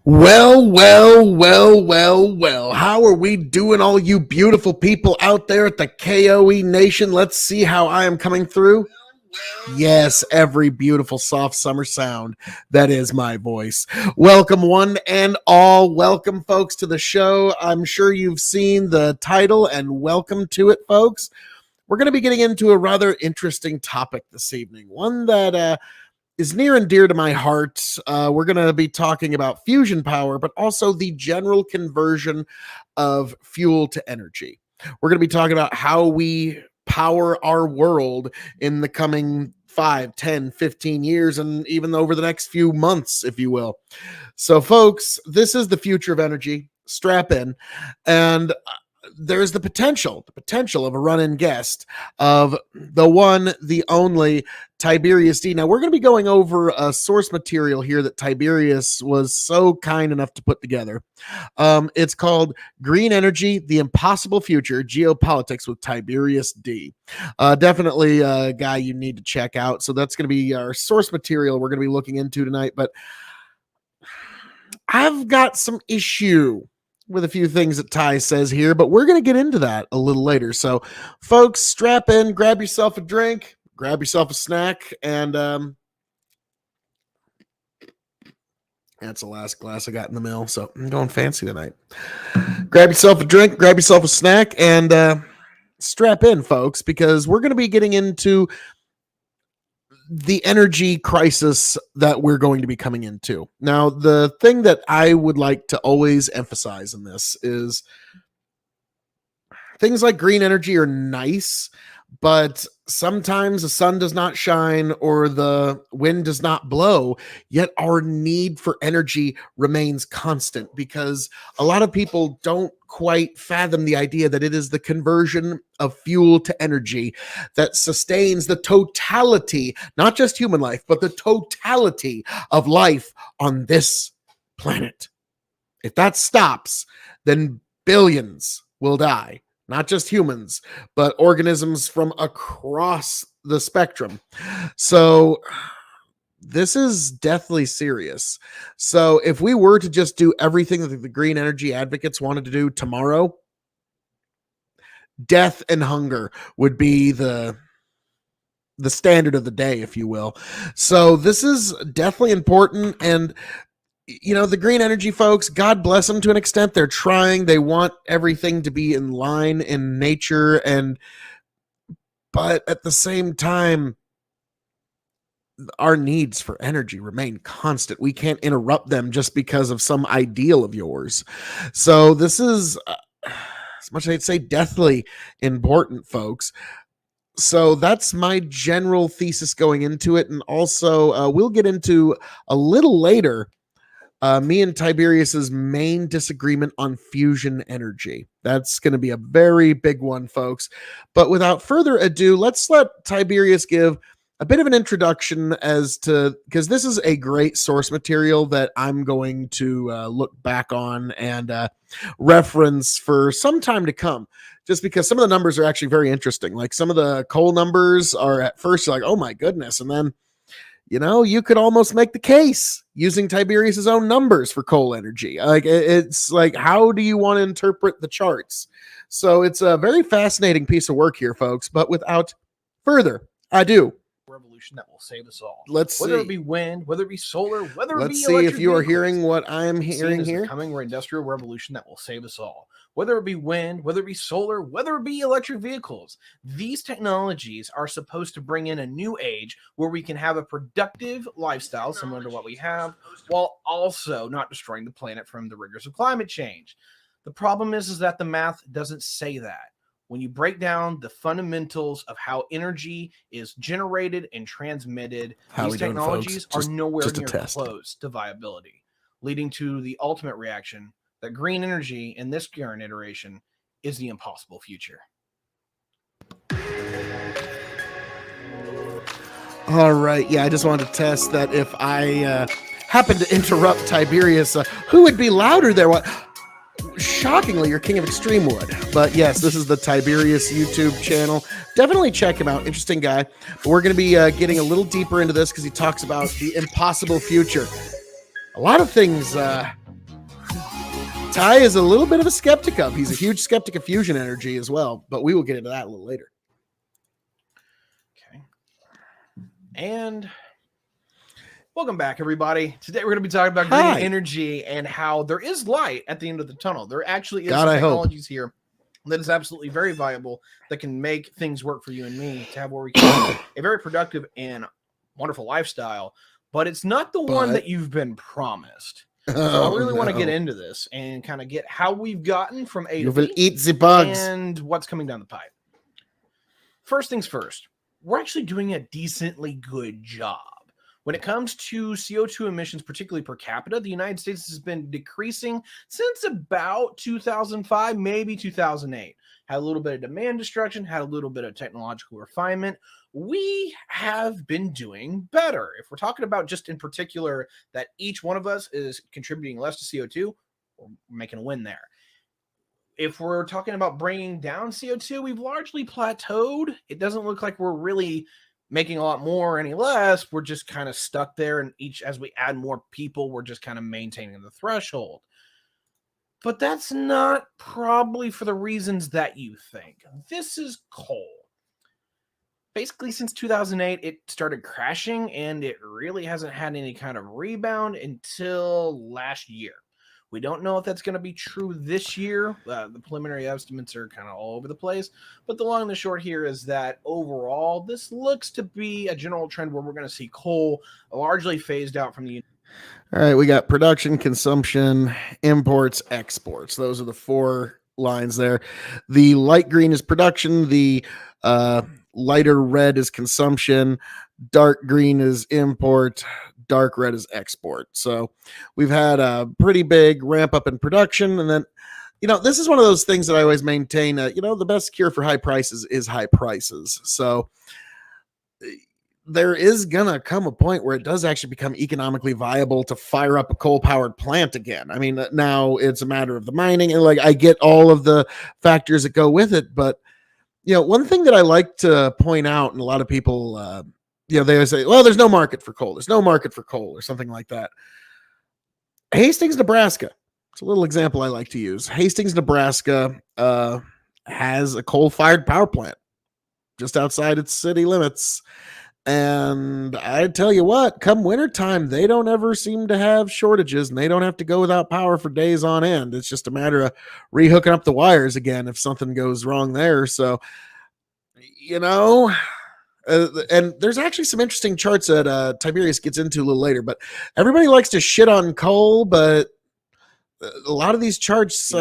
Well. How are we doing, all you beautiful people out there at the K.O.E Nation? Let's see how I am coming through. Yes, every beautiful soft summer sound. That is my voice. Welcome, one and all. Welcome, folks, to the show. I'm sure you've seen the title, and welcome to it, folks. We're going to be getting into a rather interesting topic this evening, one that is near and dear to my heart. We're going to be talking about fusion power, but also the general conversion of fuel to energy. We're going to be talking about how we power our world in the coming 5, 10, 15 years, and even over the next few months, if you will. So, folks, this is the future of energy. Strap in. And there's the potential of a run-in guest of the one, the only Tiberius D. Now, we're going to be going over a source material here that Tiberius was so kind enough to put together. It's called Green Energy, The Impossible Future, Geopolitics with Tiberius D. Definitely a guy you need to check out. So that's going to be our source material we're going to be looking into tonight. But I've got some issue with a few things that Ty says here, but we're going to get into that a little later. So, folks, strap in, grab yourself a drink, grab yourself a snack, and that's the last glass I got in the mill, so I'm going fancy tonight. Grab yourself a drink, grab yourself a snack, and strap in, folks, because we're going to be getting into the energy crisis that we're going to be coming into. Now, the thing that I would like to always emphasize in this is things like green energy are nice, but sometimes the sun does not shine or the wind does not blow, yet our need for energy remains constant because a lot of people don't quite fathom the idea that it is the conversion of fuel to energy that sustains the totality, not just human life, but the totality of life on this planet. If that stops, then billions will die. Not just humans, but organisms from across the spectrum. So this is deathly serious. So if we were to just do everything that the green energy advocates wanted to do tomorrow, death and hunger would be the standard of the day, if you will. So this is deathly important. And you know, the green energy folks, God bless them to an extent. They're trying. They want everything to be in line in nature, but at the same time, our needs for energy remain constant. We can't interrupt them just because of some ideal of yours. So this is, as much as I'd say, deathly important, folks. So that's my general thesis going into it. And also, we'll get into a little later me and Tiberius's main disagreement on fusion energy. That's going to be a very big one, folks. But without further ado, let's let Tiberius give a bit of an introduction as to, because this is a great source material that I'm going to look back on and reference for some time to come, just because some of the numbers are actually very interesting. Like some of the coal numbers are at first like, oh my goodness. And then you know, you could almost make the case using Tiberius's own numbers for coal energy. Like it's like, how do you want to interpret the charts? So it's a very fascinating piece of work here, folks. But without further ado, revolution that will save us all. Let's whether see. it be wind, whether it be solar, whether it be Let's see if you are vehicles, hearing what I'm hearing here. Coming industrial revolution that will save us all. Whether it be wind, whether it be solar, whether it be electric vehicles, these technologies are supposed to bring in a new age where we can have a productive lifestyle similar to what we have, while also not destroying the planet from the rigors of climate change. The problem is that the math doesn't say that. When you break down the fundamentals of how energy is generated and transmitted, these technologies are nowhere near close to viability, leading to the ultimate reaction that green energy in this current iteration is the impossible future. All right. Yeah, I just wanted to test that if I happen to interrupt Tiberius, who would be louder there? What? Shockingly, your King of Extreme would. But yes, this is the Tiberius YouTube channel. Definitely check him out. Interesting guy. But we're going to be getting a little deeper into this because he talks about the impossible future. A lot of things Ty is a little bit of a skeptic of. He's a huge skeptic of fusion energy as well, but we will get into that a little later. Okay. And welcome back, everybody. Today we're going to be talking about Hi. green energy and how there is light at the end of the tunnel. There actually is God, some I hope. technologies here that is absolutely very viable that can make things work for you and me to have where we can have a very productive and wonderful lifestyle. But it's not the one that you've been promised. So I really want to get into this and kind of get how we've gotten from A You to will B eat the bugs. and what's coming down the pipe. First things first, we're actually doing a decently good job. When it comes to CO2 emissions, particularly per capita, the United States has been decreasing since about 2005, maybe 2008. Had a little bit of demand destruction, had a little bit of technological refinement. We have been doing better. If we're talking about just in particular that each one of us is contributing less to CO2, we're making a win there. If we're talking about bringing down CO2, we've largely plateaued. It doesn't look like we're really making a lot more or any less. We're just kind of stuck there, and as we add more people, we're just kind of maintaining the threshold. But that's not probably for the reasons that you think. This is coal. Basically, since 2008, it started crashing, and it really hasn't had any kind of rebound until last year. We don't know if that's going to be true this year. The preliminary estimates are kind of all over the place. But the long and the short here is that overall, this looks to be a general trend where we're going to see coal largely phased out from the. All right, we got production, consumption, imports, exports. Those are the 4 lines there. The light green is production. The lighter red is consumption. Dark green is import. Dark red is export. So we've had a pretty big ramp up in production. And then, this is one of those things that I always maintain. The best cure for high prices is high prices. So there is gonna come a point where it does actually become economically viable to fire up a coal-powered plant again. I mean, now it's a matter of the mining, and I get all of the factors that go with it, but one thing that I like to point out, and a lot of people, they say, "Well, there's no market for coal. There's no market for coal," or something like that. Hastings, Nebraska. It's a little example I like to use. Hastings, Nebraska, has a coal-fired power plant just outside its city limits. And I tell you what, come wintertime, they don't ever seem to have shortages, and they don't have to go without power for days on end. It's just a matter of rehooking up the wires again if something goes wrong there. So, and there's actually some interesting charts that Tiberius gets into a little later, but everybody likes to shit on coal, but a lot of these charts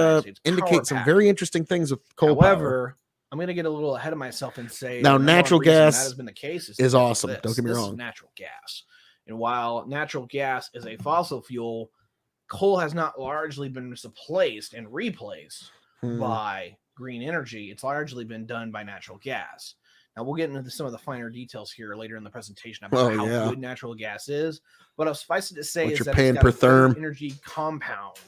indicate some very interesting things with coal power. I'm going to get a little ahead of myself and say now natural gas that has been the case is awesome. Don't get me wrong. Is natural gas. And while natural gas is a fossil fuel, coal has not largely been replaced by green energy. It's largely been done by natural gas. Now, we'll get into some of the finer details here later in the presentation about how good natural gas is. But I'll suffice it to say what is you're that paying it's got per a therm energy compound,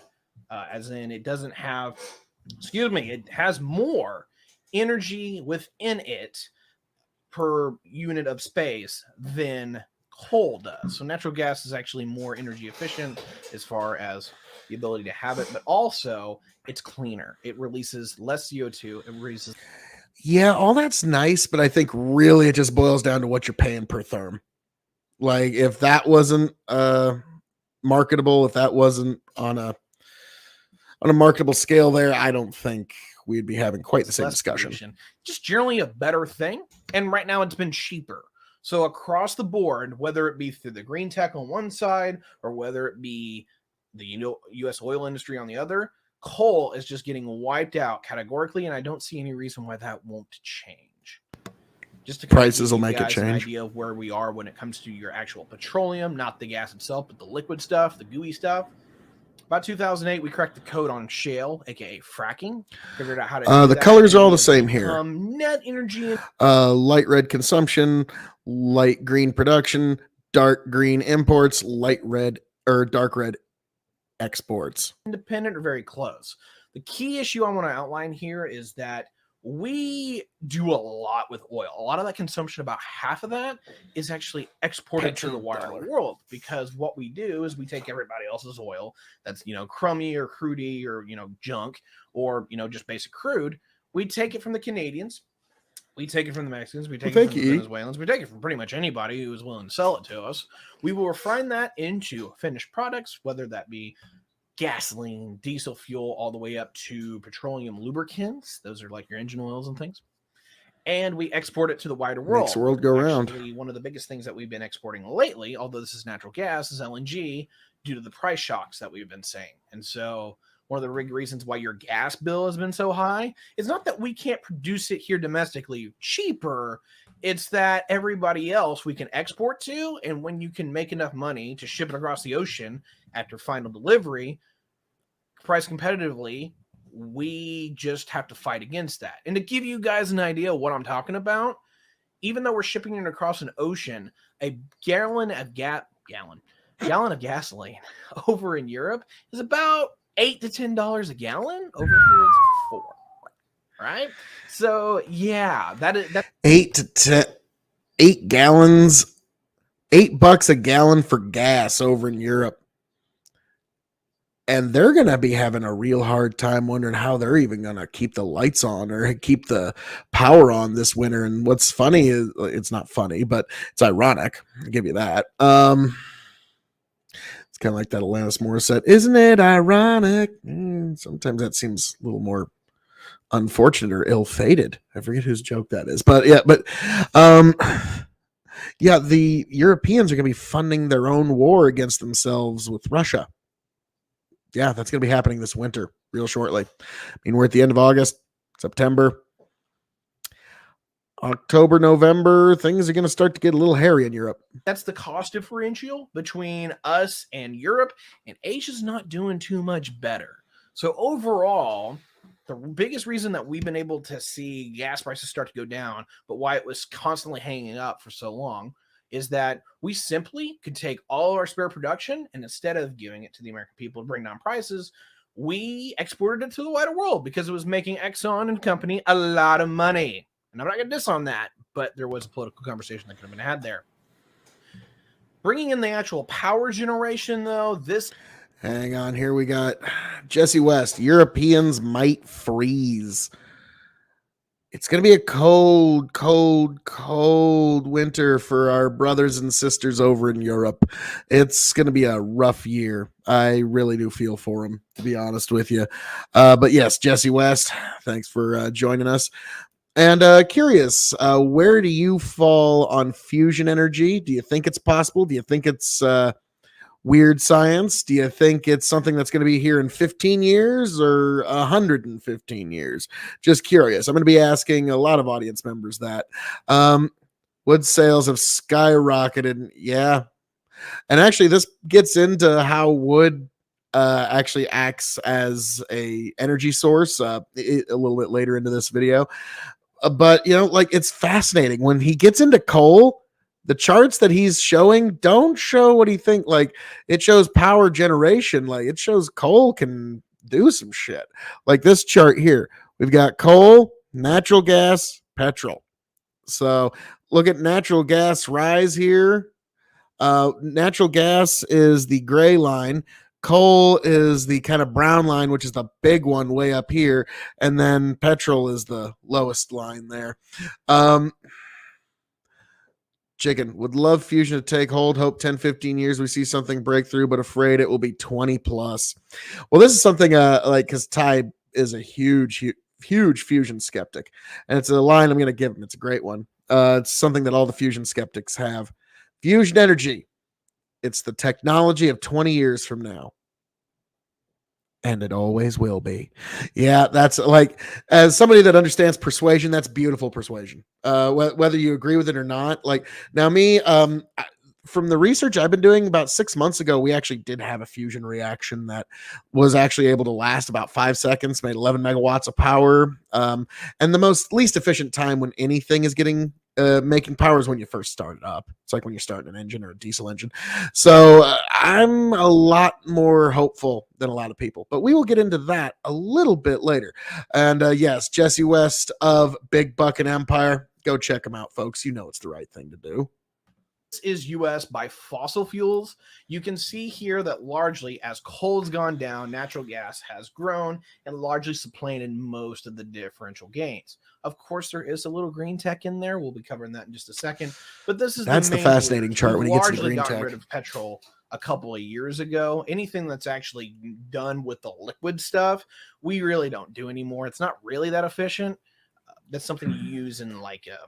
as in it doesn't have, it has more energy within it per unit of space than coal does. So natural gas is actually more energy efficient as far as the ability to have it, but also it's cleaner. It releases less CO2. It releases. Yeah, all that's nice, but I think really it just boils down to what you're paying per therm. Like if that wasn't marketable, if that wasn't on a marketable scale there, I don't think we'd be having quite the same discussion. Pollution. Just generally a better thing. And right now it's been cheaper. So across the board, whether it be through the green tech on one side or whether it be the U.S. oil industry on the other, coal is just getting wiped out categorically. And I don't see any reason why that won't change. Just to prices will make it change. An idea of where we are when it comes to your actual petroleum, not the gas itself, but the liquid stuff, the gooey stuff. About 2008, we cracked the code on shale, aka fracking. Figured out how to do the that. Colors are all the same here. Net energy. Light red consumption, light green production, dark green imports, light red or dark red exports. Independent or very close. The key issue I want to outline here is that we do a lot with oil. A lot of that consumption, about half of that, is actually exported to the wider Petrodollar. world, because what we do is we take everybody else's oil that's, crummy or crudy or, junk, or, just basic crude. We take it from the Canadians. We take it from the Mexicans. We Well, take it thank from the you, E. Venezuelans. We take it from pretty much anybody who is willing to sell it to us. We will refine that into finished products, whether that be gasoline, diesel fuel, all the way up to petroleum lubricants. Those are like your engine oils and things. And we export it to the wider world. Makes the world go round. Actually, one of the biggest things that we've been exporting lately, although this is natural gas, is LNG, due to the price shocks that we've been seeing. And so one of the big reasons why your gas bill has been so high is not that we can't produce it here domestically cheaper. It's that everybody else we can export to, and when you can make enough money to ship it across the ocean after final delivery, price competitively, we just have to fight against that. And to give you guys an idea of what I'm talking about, even though we're shipping it across an ocean, a gallon of gasoline over in Europe is about $8 to $10 a gallon. Over here it's $4. Right? So yeah, that 8 to 10, 8 gallons, $8 a gallon for gas over in Europe. And they're going to be having a real hard time wondering how they're even going to keep the lights on or keep the power on this winter. And what's funny is, it's not funny, but it's ironic. I'll give you that. It's kind of like that Alanis Morissette. Isn't it ironic? Sometimes that seems a little more unfortunate or ill-fated. I forget whose joke that is. But yeah, the Europeans are going to be funding their own war against themselves with Russia. Yeah, that's going to be happening this winter, real shortly. I mean, we're at the end of August, September, October, November. Things are going to start to get a little hairy in Europe. That's the cost differential between us and Europe, and Asia's not doing too much better. So overall, the biggest reason that we've been able to see gas prices start to go down, but why it was constantly hanging up for so long, is that we simply could take all of our spare production, and instead of giving it to the American people to bring down prices, we exported it to the wider world because it was making Exxon and company a lot of money. And I'm not going to diss on that, but there was a political conversation that could have been had there. Bringing in the actual power generation, though, this... Hang on, here we got Jesse West. Europeans might freeze. It's going to be a cold winter for our brothers and sisters over in Europe. It's going to be a rough year. I really do feel for them, to be honest with you. But yes, Jesse West, thanks for joining us. And curious, where do you fall on fusion energy? Do you think it's possible? Do you think it's weird science? Do you think it's something that's going to be here in 15 years or 115 years? Just curious. I'm going to be asking a lot of audience members that. Wood sales have skyrocketed. Yeah. And actually, this gets into how wood actually acts as a energy source a little bit later into this video. But, it's fascinating. When he gets into coal, the charts that he's showing don't show what he think. Like, it shows power generation. Like, it shows coal can do some shit. Like this chart here, we've got coal, natural gas, petrol. So look at natural gas rise here. Natural gas is the gray line. Coal is the kind of brown line, which is the big one way up here. And then petrol is the lowest line there. Chicken would love fusion to take hold. Hope 10, 15 years we see something break through, but afraid it will be 20 plus. Well, this is something because Ty is a huge fusion skeptic. And it's a line I'm going to give him. It's a great one. It's something that all the fusion skeptics have. Fusion energy. It's the technology of 20 years from now. And it always will be. Yeah, that's like, as somebody that understands persuasion, that's beautiful persuasion. Whether you agree with it or not. Like, now me, from the research I've been doing, about 6 months ago, we actually did have a fusion reaction that was actually able to last about 5 seconds, made 11 megawatts of power. And the least efficient time when anything is getting making power is when you first start it up. It's like when you're starting an engine or a diesel engine. So I'm a lot more hopeful than a lot of people, but we will get into that a little bit later. And yes, Jesse West of Big Bucket Empire. Go check him out, folks. You know it's the right thing to do. Is US by fossil fuels. You can see here that largely as coal has gone down, natural gas has grown and largely supplanted most of the differential gains. Of course, there is a little green tech in there. We'll be covering that in just a second. But this is That's the the main fascinating leaders. chart We've when he gets to the largely green gotten tech. rid of petrol a couple of years ago. Anything that's actually done with the liquid stuff, we really don't do anymore. It's not really that efficient. That's something you use in like a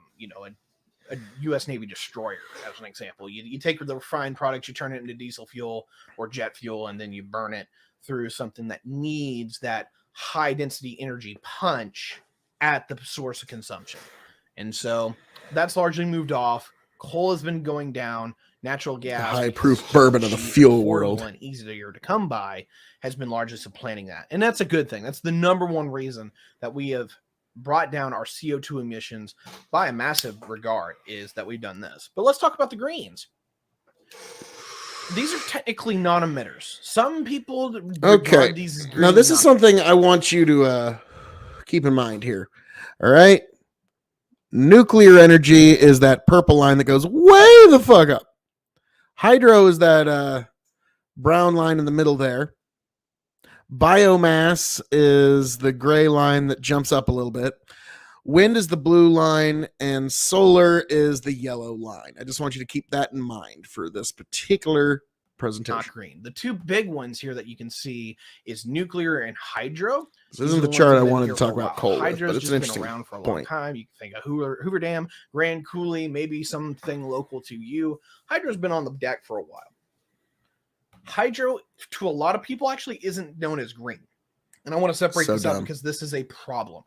U.S. Navy destroyer, as an example. You take the refined products, you turn it into diesel fuel or jet fuel, and then you burn it through something that needs that high density energy punch at the source of consumption. And so that's largely moved off. Coal has been going down. Natural gas, high proof bourbon of the fuel world, and easier to come by, has been largely supplanting that. And that's a good thing. That's the number one reason that we have brought down our CO2 emissions by a massive regard, is that we've done this. But let's talk about the greens. These are technically non-emitters. Some people okay, these as now this is something I want you to keep in mind here. All right, nuclear energy is that purple line that goes way the fuck up. Hydro is that brown line in the middle there. Biomass is the gray line that jumps up a little bit. Wind is the blue line, and solar is the yellow line. I just want you to keep that in mind for this particular presentation. Not green. The two big ones here that you can see is nuclear and hydro. This isn't the chart I wanted to talk about coal with, but it's an interesting been around for a long point. time. You can think of Hoover Dam, Grand Coulee, maybe something local to you. Hydro's been on the deck for a while. Hydro, to a lot of people, actually isn't known as green. And I want to separate this out because this is a problem.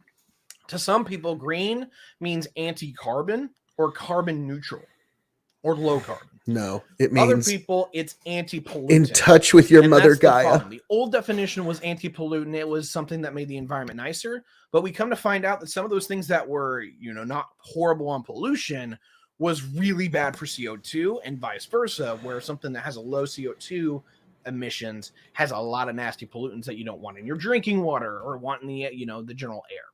To some people, green means anti-carbon or carbon neutral or low carbon. No, it means other people, it's anti-pollutant. In touch with your mother Gaia. The old definition was anti-pollutant. It was something that made the environment nicer. But we come to find out that some of those things that were, not horrible on pollution was really bad for CO2, and vice versa, where something that has a low CO2 emissions has a lot of nasty pollutants that you don't want in your drinking water or want in the general air.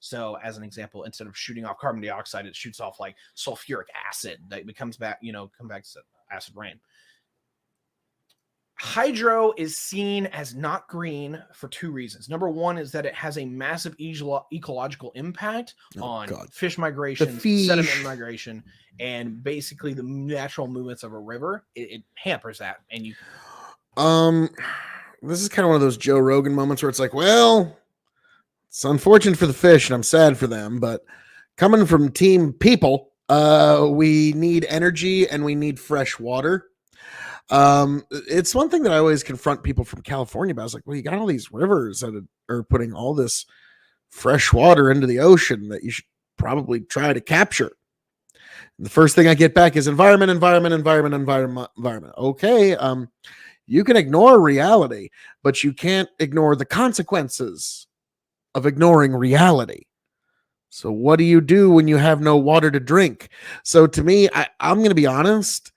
So as an example, instead of shooting off carbon dioxide, it shoots off like sulfuric acid that becomes back, come back to acid rain. Hydro is seen as not green for two reasons. Number one is that it has a massive ecological impact on fish migration, sediment migration, and basically the natural movements of a river. It hampers that. And this is kind of one of those Joe Rogan moments where it's like, well, it's unfortunate for the fish and I'm sad for them, but coming from team people, we need energy and we need fresh water. It's one thing that I always confront people from California about. I was like, well, you got all these rivers that are putting all this fresh water into the ocean that you should probably try to capture. And the first thing I get back is environment. Okay. You can ignore reality, but you can't ignore the consequences of ignoring reality. So what do you do when you have no water to drink? So to me, I'm going to be honest.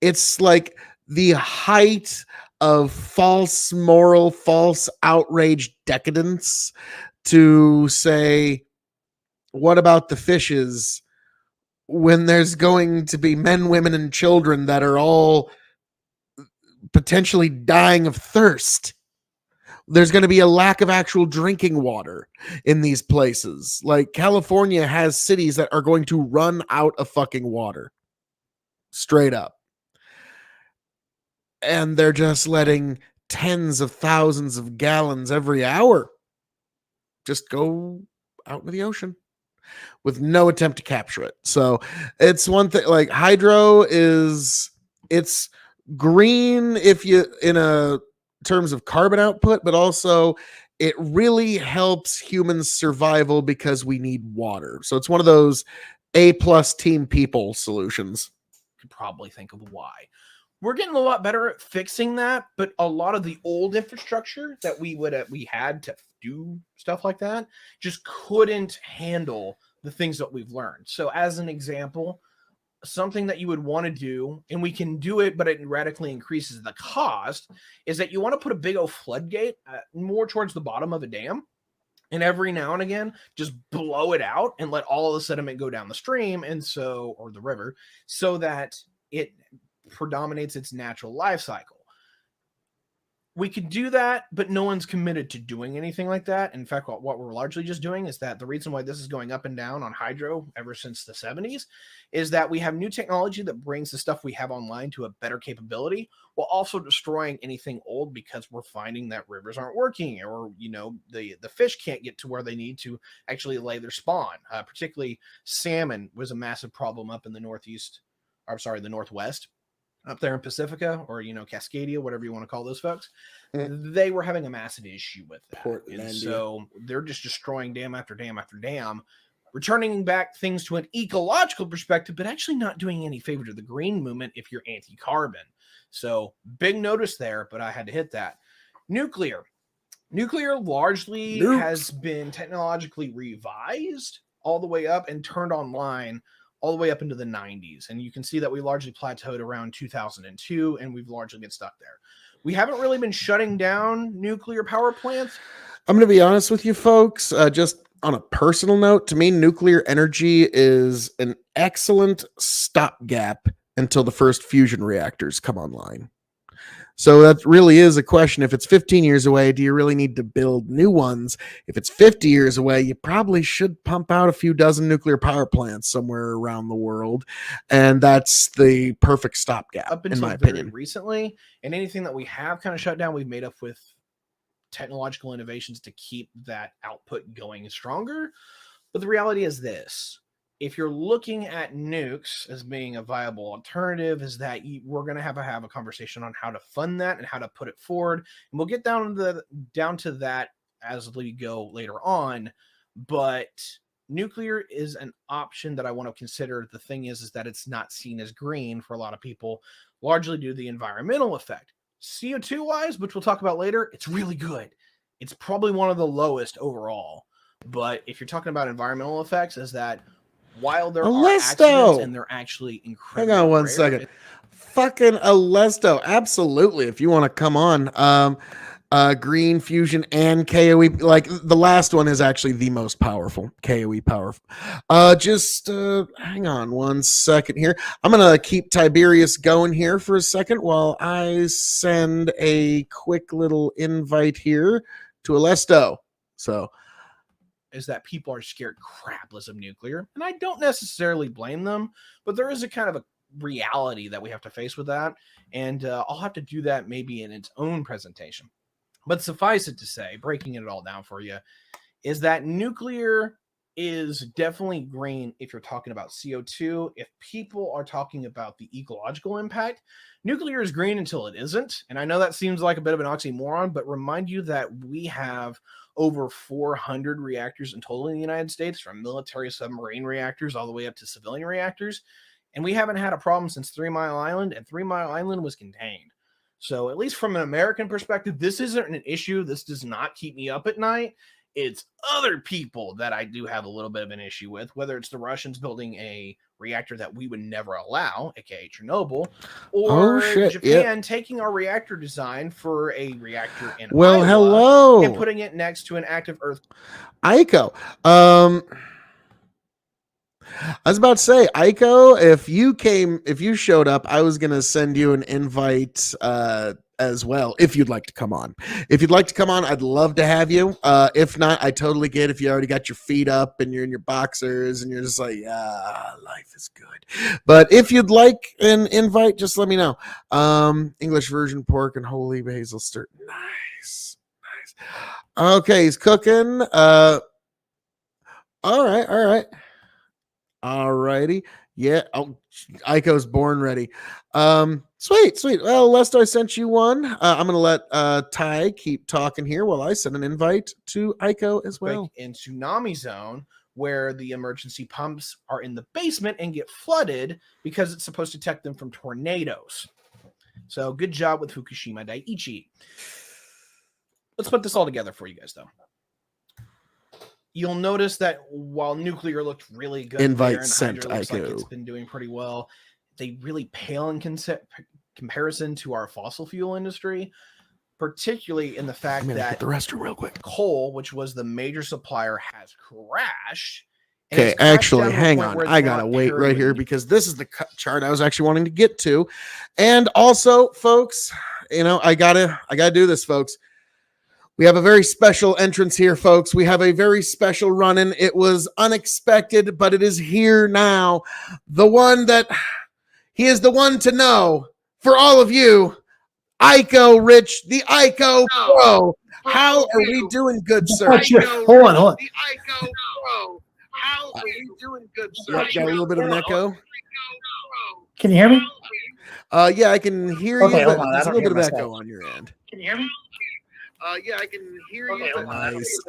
It's like the height of false moral, false outrage decadence to say, what about the fishes when there's going to be men, women, and children that are all potentially dying of thirst? There's going to be a lack of actual drinking water in these places. Like California has cities that are going to run out of fucking water. Straight up. And they're just letting tens of thousands of gallons every hour just go out into the ocean with no attempt to capture it. So it's one thing, like hydro it's green if you in a terms of carbon output, but also it really helps humans survival because we need water. So it's one of those A+ team people solutions. You could probably think of why. We're getting a lot better at fixing that, but a lot of the old infrastructure that we had to do stuff like that just couldn't handle the things that we've learned. So as an example, something that you would want to do, and we can do it, but it radically increases the cost, is that you want to put a big old floodgate more towards the bottom of a dam. And every now and again, just blow it out and let all of the sediment go down the stream, or the river, so that it predominates its natural life cycle. We could do that, but no one's committed to doing anything like that. In fact, what we're largely just doing is that the reason why this is going up and down on hydro ever since the 70s is that we have new technology that brings the stuff we have online to a better capability, while also destroying anything old, because we're finding that rivers aren't working, or the fish can't get to where they need to actually lay their spawn. Particularly salmon was a massive problem up in the the northwest, up there in Pacifica, or Cascadia, whatever you want to call those folks. They were having a massive issue with that. Portlandia. And so they're just destroying dam after dam after dam, returning back things to an ecological perspective, but actually not doing any favor to the green movement if you're anti-carbon. So big notice there, but I had to hit that. Nuclear largely has been technologically revised all the way up and turned online all the way up into the 90s. And you can see that we largely plateaued around 2002, and we've largely been stuck there. We haven't really been shutting down nuclear power plants. I'm going to be honest with you folks, just on a personal note, to me, nuclear energy is an excellent stopgap until the first fusion reactors come online. So that really is a question. If it's 15 years away, do you really need to build new ones? If it's 50 years away, you probably should pump out a few dozen nuclear power plants somewhere around the world. And that's the perfect stopgap, up until in my very opinion. recently. And anything that we have kind of shut down, we've made up with technological innovations to keep that output going stronger. But the reality is this: if you're looking at nukes as being a viable alternative, is that we're going to have a conversation on how to fund that and how to put it forward. And we'll get down to that as we go later on. But nuclear is an option that I want to consider. The thing is that it's not seen as green for a lot of people, largely due to the environmental effect. CO2 wise, which we'll talk about later, it's really good. It's probably one of the lowest overall. But if you're talking about environmental effects, is that while there are accidents and they're actually incredibly Hang on one rare, second. Fucking Alesto. Absolutely. If you want to come on, Green Fusion and K.O.E. Like the last one is actually the most powerful. K.O.E. powerful. Just hang on one second here. I'm gonna keep Tiberius going here for a second while I send a quick little invite here to Alesto. So is that people are scared crapless of nuclear, and I don't necessarily blame them, but there is a kind of a reality that we have to face with that, and I'll have to do that maybe in its own presentation. But suffice it to say, breaking it all down for you, is that nuclear is definitely green if you're talking about CO2. If people are talking about the ecological impact, nuclear is green until it isn't. And I know that seems like a bit of an oxymoron, but remind you that we have over 400 reactors in total in the United States, from military submarine reactors all the way up to civilian reactors. And we haven't had a problem since 3 Mile Island, and 3 Mile Island was contained. So at least from an American perspective, this isn't an issue. This does not keep me up at night. It's other people that I do have a little bit of an issue with, whether it's the Russians building a reactor that we would never allow, aka Chernobyl, or Japan taking our reactor design for a reactor in Iowa and putting it next to an active Earth. Ico. I was about to say, Ico, if you showed up, I was going to send you an invite as well, if you'd like to come on. If you'd like to come on, I'd love to have you. If not, I totally get if you already got your feet up and you're in your boxers and you're just like, life is good. But if you'd like an invite, just let me know. English virgin pork and holy basil stir. Nice. Okay, he's cooking. All right. Alrighty. Yeah. Oh, Ico's born ready. Sweet. Well, Lest I sent you one. I'm gonna let Ty keep talking here while I send an invite to Ico as well. In tsunami zone, where the emergency pumps are in the basement and get flooded because it's supposed to protect them from tornadoes. So good job with Fukushima Daiichi. Let's put this all together for you guys, though. you'll notice that while nuclear looked really good Invite there and sent, hydro looks like Ico. it's been doing pretty well, they really pale in comparison to our fossil fuel industry, particularly in the fact I'm gonna hit that the restroom real quick. coal, which was the major supplier, has crashed. and Okay, it's crashed actually, down to a hang point on. where it's I gotta not wait right here parity. because this is the chart I was actually wanting to get to. And also, folks, I gotta do this, folks. We have a very special entrance here, folks. We have a very special run-in. It was unexpected, but it is here now. The one that he is the one to know for all of you. Ico Rich, the Ico Pro. How are we doing, good sir? Hold on. The Ico Pro. How are we doing, good sir? Got a little bit of an echo. Can you hear me? Yeah, I can hear Okay, you, hold but on. I there's a don't little bit hear of myself. echo on your end. Can you hear me? Yeah, I can hear you. Okay, But hold on. I don't nice.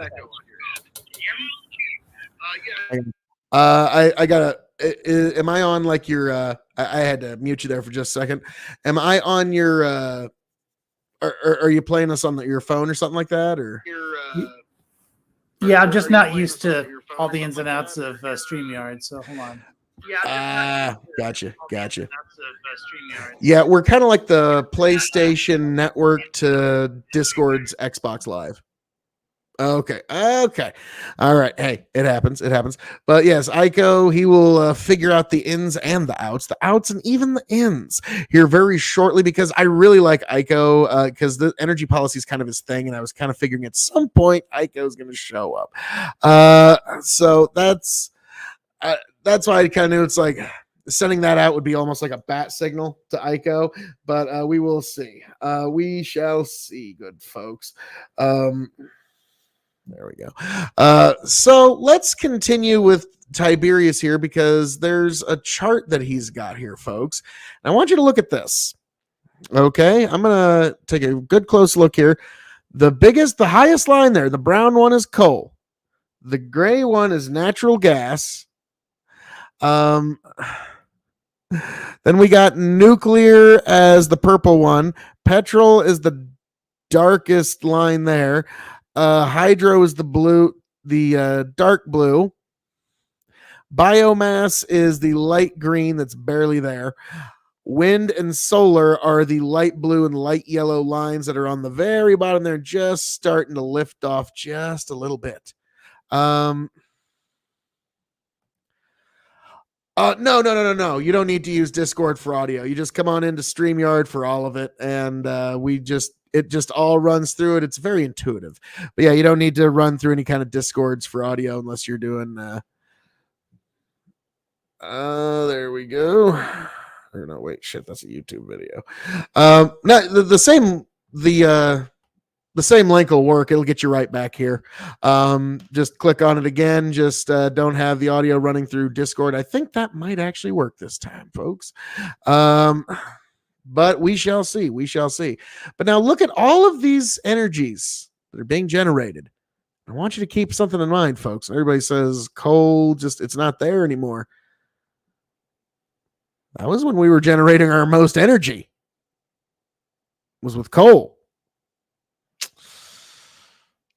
hear myself. I gotta. Am I on like your? I had to mute you there for just a second. Am I on your? Are you playing us on your phone or something like that? Or Yeah, I'm just not used to all the ins and outs of StreamYard, so hold on. Gotcha. Yeah, we're kind of like the PlayStation Network to Discord's Xbox Live. Okay. All right. Hey, it happens. But yes, Ico, he will figure out the ins and the outs and even the ins here very shortly because I really like Ico because the energy policy is kind of his thing. And I was kind of figuring at some point Ico is going to show up. So that's why I kind of knew it's like sending that out would be almost like a bat signal to Ico, but we will see. We shall see, good folks. There we go. So let's continue with Tiberius here because there's a chart that he's got here, folks. And I want you to look at this. Okay, I'm going to take a good close look here. The highest line there, the brown one is coal. The gray one is natural gas. Then we got nuclear as the purple one. Petrol is the darkest line there. Hydro is the blue, the dark blue. Biomass is the light green that's barely there. Wind and solar are the light blue and light yellow lines that are on the very bottom. They're just starting to lift off just a little bit. No. You don't need to use Discord for audio. You just come on into StreamYard for all of it, and it just all runs through it. It's very intuitive. But yeah, you don't need to run through any kind of Discords for audio unless you're doing there we go. Or no, wait, shit, that's a YouTube video. No, the same link will work. It'll get you right back here. Just click on it again. Just don't have the audio running through Discord. I think that might actually work this time, folks. But we shall see. But now look at all of these energies that are being generated. I want you to keep something in mind, folks. Everybody says coal, it's not there anymore. That was when we were generating our most energy. It was with coal.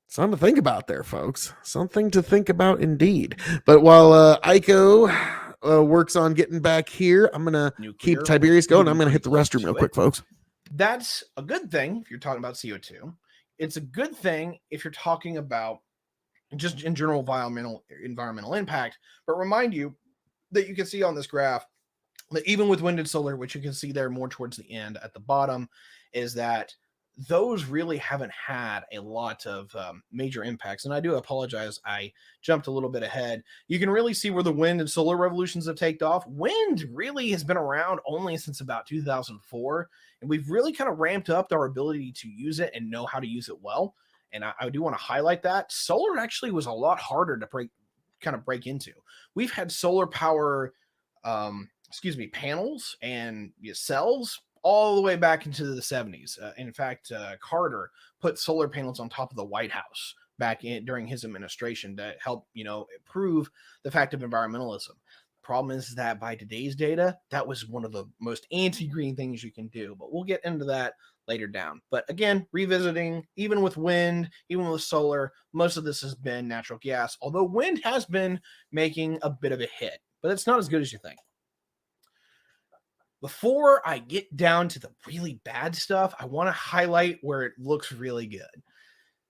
Something to think about there, folks. Something to think about indeed. But while Ico works on getting back here, I'm going to keep Tiberius going. I'm going to hit the restroom real quick, folks. That's a good thing if you're talking about CO2. It's a good thing if you're talking about just in general environmental impact. But remind you that you can see on this graph that even with wind and solar, which you can see there more towards the end at the bottom, is that those really haven't had a lot of major impacts. And I do apologize, I jumped a little bit ahead. You can really see where the wind and solar revolutions have taken off. Wind really has been around only since about 2004, and we've really kind of ramped up our ability to use it and know how to use it well. And I do want to highlight that solar actually was a lot harder to break into. We've had solar power panels and cells all the way back into the 70s. In fact, Carter put solar panels on top of the White House during his administration to help, prove the fact of environmentalism. Problem is that by today's data, that was one of the most anti-green things you can do. But we'll get into that later down. But again, revisiting, even with wind, even with solar, most of this has been natural gas, although wind has been making a bit of a hit, but it's not as good as you think. Before I get down to the really bad stuff, I want to highlight where it looks really good.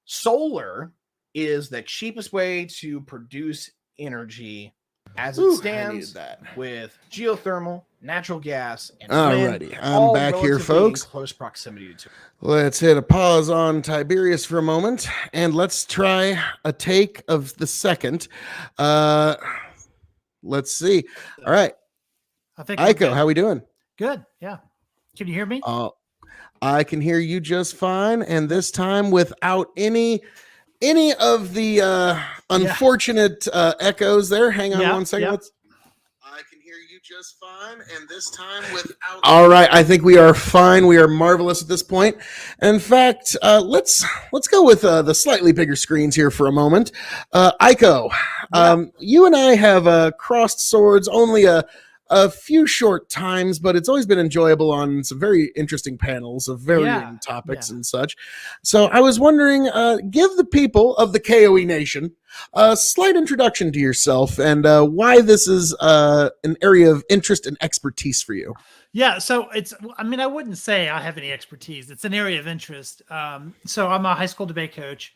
Solar is the cheapest way to produce energy as it stands with geothermal, natural gas, and wind. Alrighty, I'm back here, folks. In close proximity to. Let's hit a pause on Tiberius for a moment, and let's try a take of the second. Let's see. All right, I think Aiko, how we doing? Good. Yeah. Can you hear me? I can hear you just fine, and this time without any of the unfortunate echoes there. Hang on one second. I can hear you just fine, and this time without. All right, I think we are fine. We are marvelous at this point. In fact, let's go with the slightly bigger screens here for a moment. Aiko, you and I have crossed swords only a few short times, but it's always been enjoyable on some very interesting panels of varying topics and such. So I was wondering, give the people of the K.O.E. Nation a slight introduction to yourself and why this is an area of interest and expertise for you. Yeah, so I wouldn't say I have any expertise. It's an area of interest. So I'm a high school debate coach,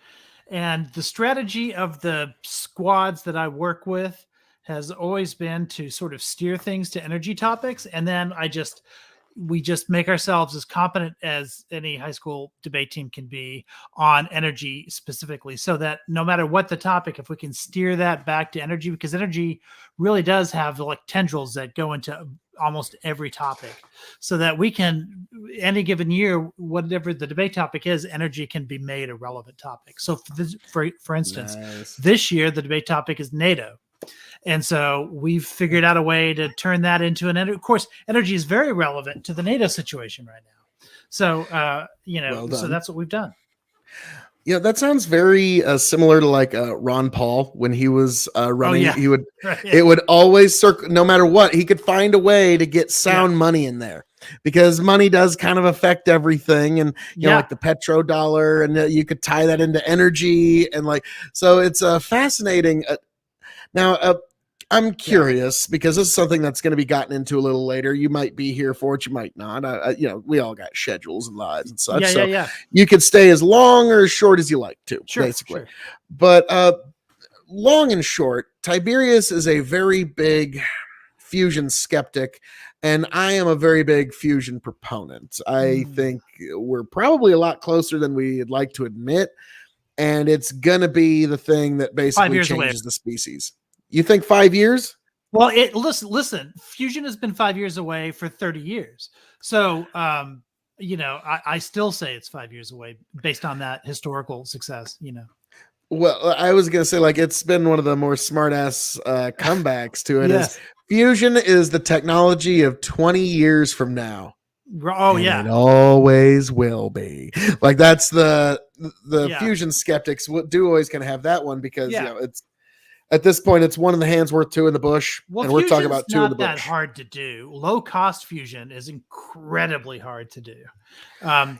and the strategy of the squads that I work with has always been to sort of steer things to energy topics. And then we just make ourselves as competent as any high school debate team can be on energy specifically, so that no matter what the topic, if we can steer that back to energy, because energy really does have like tendrils that go into almost every topic, so that we can, any given year, whatever the debate topic is, energy can be made a relevant topic. So for instance, This year, the debate topic is NATO. And so we've figured out a way to turn that into of course, energy is very relevant to the NATO situation right now. So, so that's what we've done. Yeah, that sounds very similar to like Ron Paul when he was running. He would it would always circle, no matter what. He could find a way to get sound money in there, because money does kind of affect everything, and you know, like the petrodollar, and you could tie that into energy, and like so. It's fascinating. Now, I'm curious because this is something that's going to be gotten into a little later. You might be here for it, you might not. We all got schedules and lives and such. You could stay as long or as short as you like to, basically. Sure. But long and short, Tiberius is a very big fusion skeptic, and I am a very big fusion proponent. I think we're probably a lot closer than we'd like to admit, and it's going to be the thing that basically changes the species. You think 5 years? Well, listen, fusion has been 5 years away for 30 years. So, I still say it's 5 years away based on that historical success, Well, I was going to say, like, it's been one of the more smart-ass comebacks to it. Yes. Fusion is the technology of 20 years from now. Oh, and it always will be. Like, that's the fusion skeptics do always kind of have that one, because, it's, at this point, it's one in the hand's worth two in the bush, and we're talking about two in the bush. Not that hard to do. Low-cost fusion is incredibly hard to do.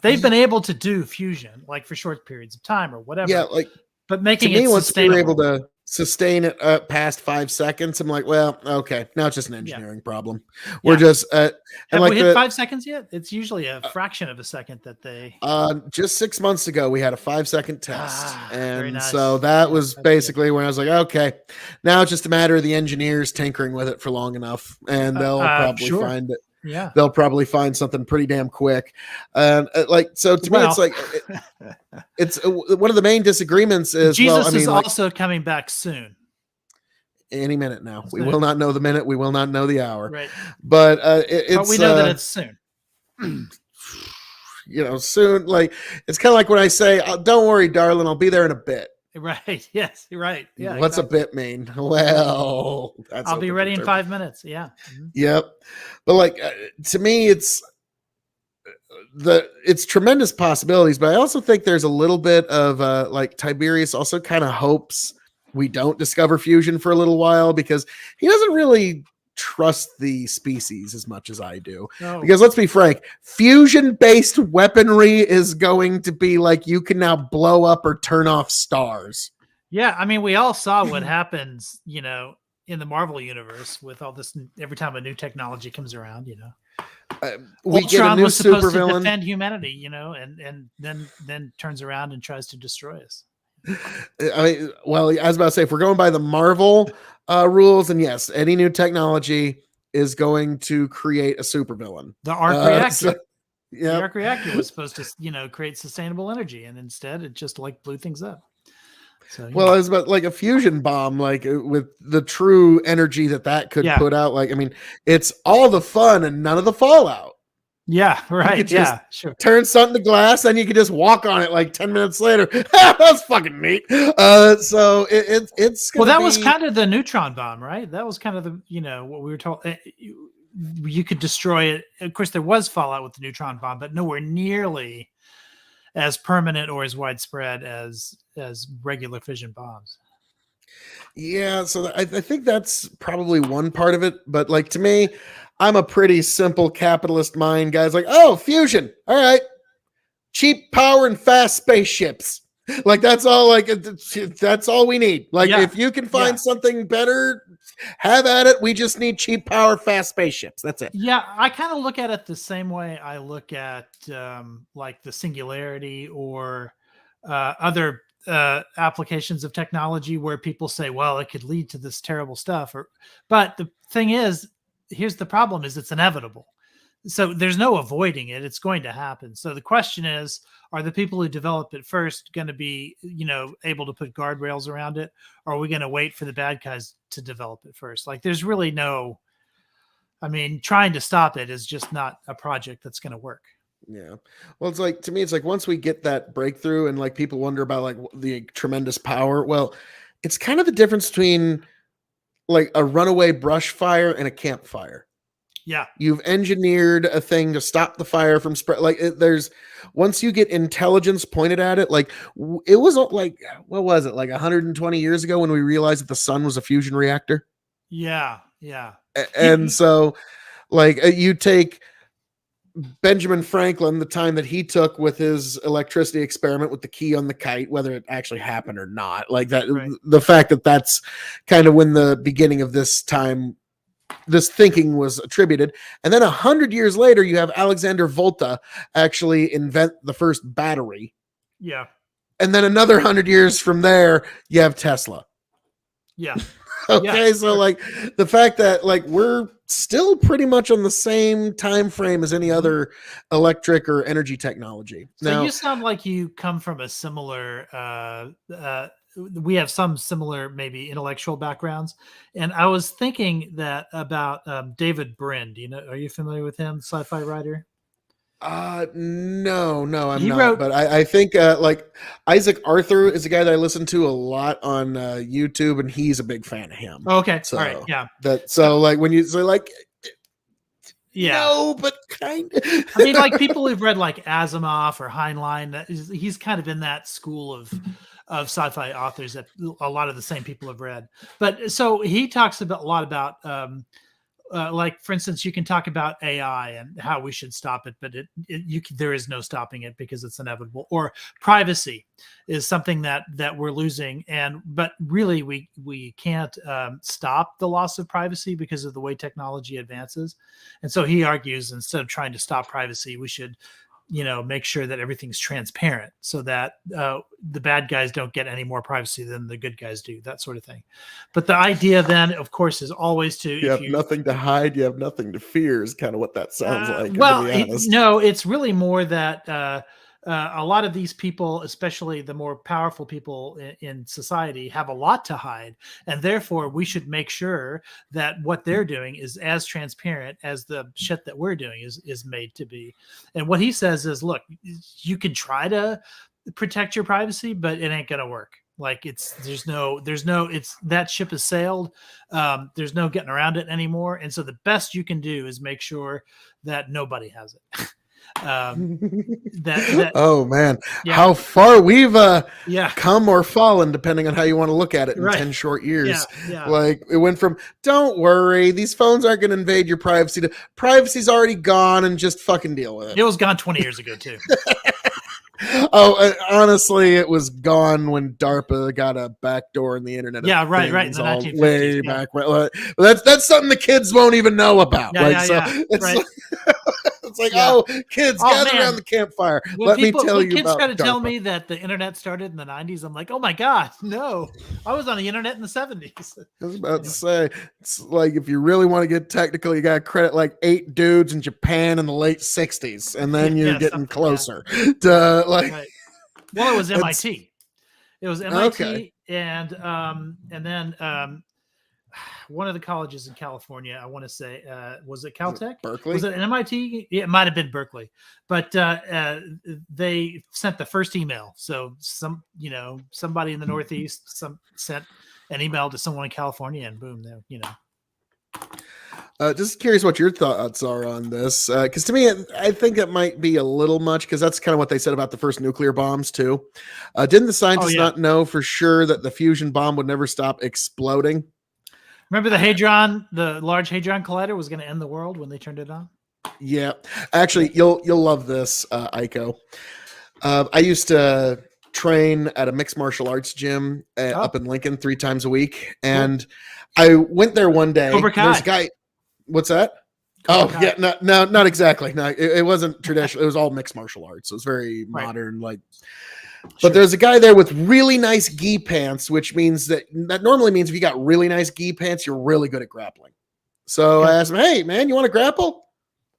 They've been able to do fusion, like for short periods of time or whatever. Yeah, like, but making it once we were able to sustain it past 5 seconds, I'm like, well, okay, now it's just an engineering problem. We're just have we hit 5 seconds yet? It's usually a fraction of a second that they just 6 months ago we had a 5 second test, and so that was basically when I was like, okay, now it's just a matter of the engineers tinkering with it for long enough, and they'll probably find it. Yeah, they'll probably find something pretty damn quick. So to me, it's like it's one of the main disagreements is Jesus is also coming back soon. Any minute now. We will not know the minute. We will not know the hour. Right. But but we know that it's soon. Soon. Like, it's kind of like when I say, "Don't worry, darling, I'll be there in a bit." Right. Yes, you're right. Yeah. What's a bit mean? Well, I'll be ready in 5 minutes. Yeah. Yep. But like, to me, it's tremendous possibilities, but I also think there's a little bit of like Tiberius also kind of hopes we don't discover fusion for a little while, because he doesn't really trust the species as much as I do. Oh, Because let's be frank, fusion-based weaponry is going to be like you can now blow up or turn off stars. yeah. I mean, we all saw what happens, in the Marvel universe with all this. Every time a new technology comes around, We get a Ultron new was supposed to supervillain. defend humanity, and then turns around and tries to destroy us. I mean, well, I was about to say, if we're going by the Marvel rules, and yes, any new technology is going to create a supervillain. The arc reactor. So, The yeah. arc reactor was supposed to, create sustainable energy, and instead it just like blew things up. So, Well, it was about like a fusion bomb, like with the true energy that could Yeah. put out. Like, I mean, it's all the fun and none of the fallout. yeah, right. could just Yeah, sure. Turn something to glass, and you could just walk on it like 10 minutes later. That's fucking neat. So it's Well, gonna that be, was kind of the neutron bomb, right? That was kind of the, what we were told. You could destroy it. Of course, there was fallout with the neutron bomb, but nowhere nearly as permanent or as widespread as regular fission bombs. yeah. So I think that's probably one part of it. But like to me, I'm a pretty simple capitalist mind, guys. Like, oh, fusion. All right, cheap power and fast spaceships. Like that's all. Like that's all we need. Like Yeah. if you can find Yeah. something better, have at it. We just need cheap power, fast spaceships. That's it. Yeah, I kind of look at it the same way I look at like the singularity or other applications of technology where people say, well, it could lead to this terrible stuff. But the thing is, here's the problem: is it's inevitable. So there's no avoiding it. It's going to happen. So the question is, are the people who develop it first going to be, able to put guardrails around it? Or are we going to wait for the bad guys to develop it first? Like there's really no, I mean, trying to stop it is just not a project that's going to work. Yeah. Well, it's like to me, it's like once we get that breakthrough and like people wonder about like the tremendous power. Well, it's kind of the difference between like a runaway brush fire and a campfire. Yeah. You've engineered a thing to stop the fire from spread. Like there's once you get intelligence pointed at it, like it was like, what was it? Like 120 years ago when we realized that the sun was a fusion reactor. Yeah. Yeah. And so like you take Benjamin Franklin, the time that he took with his electricity experiment with the key on the kite, whether it actually happened or not, like that, Right. the fact that that's kind of when the beginning of this time, this thinking was attributed. And then 100 years later, you have Alexander Volta actually invent the first battery. Yeah. And then another 100 years from there, you have Tesla. Yeah. Okay, Yeah, so sure. like the fact that like we're still pretty much on the same time frame as any other electric or energy technology. So Now, you sound like you come from a similar we have some similar maybe intellectual backgrounds, and I was thinking that about David Brin. Are you familiar with him, sci-fi writer? no, I'm He not. wrote But I think like Isaac Arthur is a guy that I listen to a lot on YouTube, and he's a big fan of him. Oh, okay. So All right. Yeah. so like when you say like, Yeah. no, but kind of. I mean, like people who've read like Asimov or Heinlein, he's kind of in that school of sci-fi authors that a lot of the same people have read. But so he talks about a lot about like, for instance, you can talk about AI and how we should stop it, but there is no stopping it because it's inevitable. Or privacy is something that we're losing, but really we can't stop the loss of privacy because of the way technology advances. And so he argues instead of trying to stop privacy, we should make sure that everything's transparent so that the bad guys don't get any more privacy than the good guys do, that sort of thing. But the idea then, of course, is always to... You have nothing to hide, you have nothing to fear is kind of what that sounds like, well, to be honest. no, it's really more that a lot of these people, especially the more powerful people in society, have a lot to hide. And therefore, we should make sure that what they're doing is as transparent as the shit that we're doing is made to be. And what he says is, look, you can try to protect your privacy, but it ain't going to work. Like there's no, that ship has sailed. There's no getting around it anymore. And so the best you can do is make sure that nobody has it. That Oh man, yeah, how far we've yeah, come or fallen, depending on how you want to look at it in right. 10 short years. Yeah. Like it went from don't worry, these phones aren't going to invade your privacy to privacy's already gone and just fucking deal with It it. was gone 20 years ago too. Honestly, it was gone when DARPA got a backdoor in the Internet of Yeah, right, in Things the all 1950s. way Yeah. back. Well, that's something the kids won't even know about. Yeah, Like yeah, so, yeah. it's Right. it's like, Yeah. oh, kids, Oh gather around man, the campfire. when Let me tell you kids about try to tell DARPA. me that the internet started in the 90s, I'm like, oh my god, no, I was on the internet in the 70s. I was about to Anyway. say, it's like if you really want to get technical, you got to credit like 8 dudes in Japan in the late 60s, and then you're Yeah, getting something, yeah. closer to like. Right. Well, it was It's MIT. It was okay. MIT, and then one of the colleges in California. I want to say, was it Caltech? Berkeley. Was it an MIT? Yeah, it might have been Berkeley, but they sent the first email. So somebody in the Northeast sent an email to someone in California, and boom, Just curious what your thoughts are on this, because to me, I think it might be a little much, because that's kind of what they said about the first nuclear bombs too. Didn't the scientists yeah. not know for sure that the fusion bomb would never stop exploding? Remember the Large Hadron Collider was going to end the world when they turned it on? Yeah, actually, you'll love this, Aiko. I used to train at a mixed martial arts gym up in Lincoln 3 times a week, and I went there one day. Cobra Kai. There's a guy. What's that? Cobra Kai. Yeah, no, not exactly. No, it wasn't traditional. It was all mixed martial arts. So it was very Right. modern, like. Sure. But there's a guy there with really nice gi pants, which means that normally means if you got really nice gi pants, you're really good at grappling. So I asked him, "Hey, man, you want to grapple?"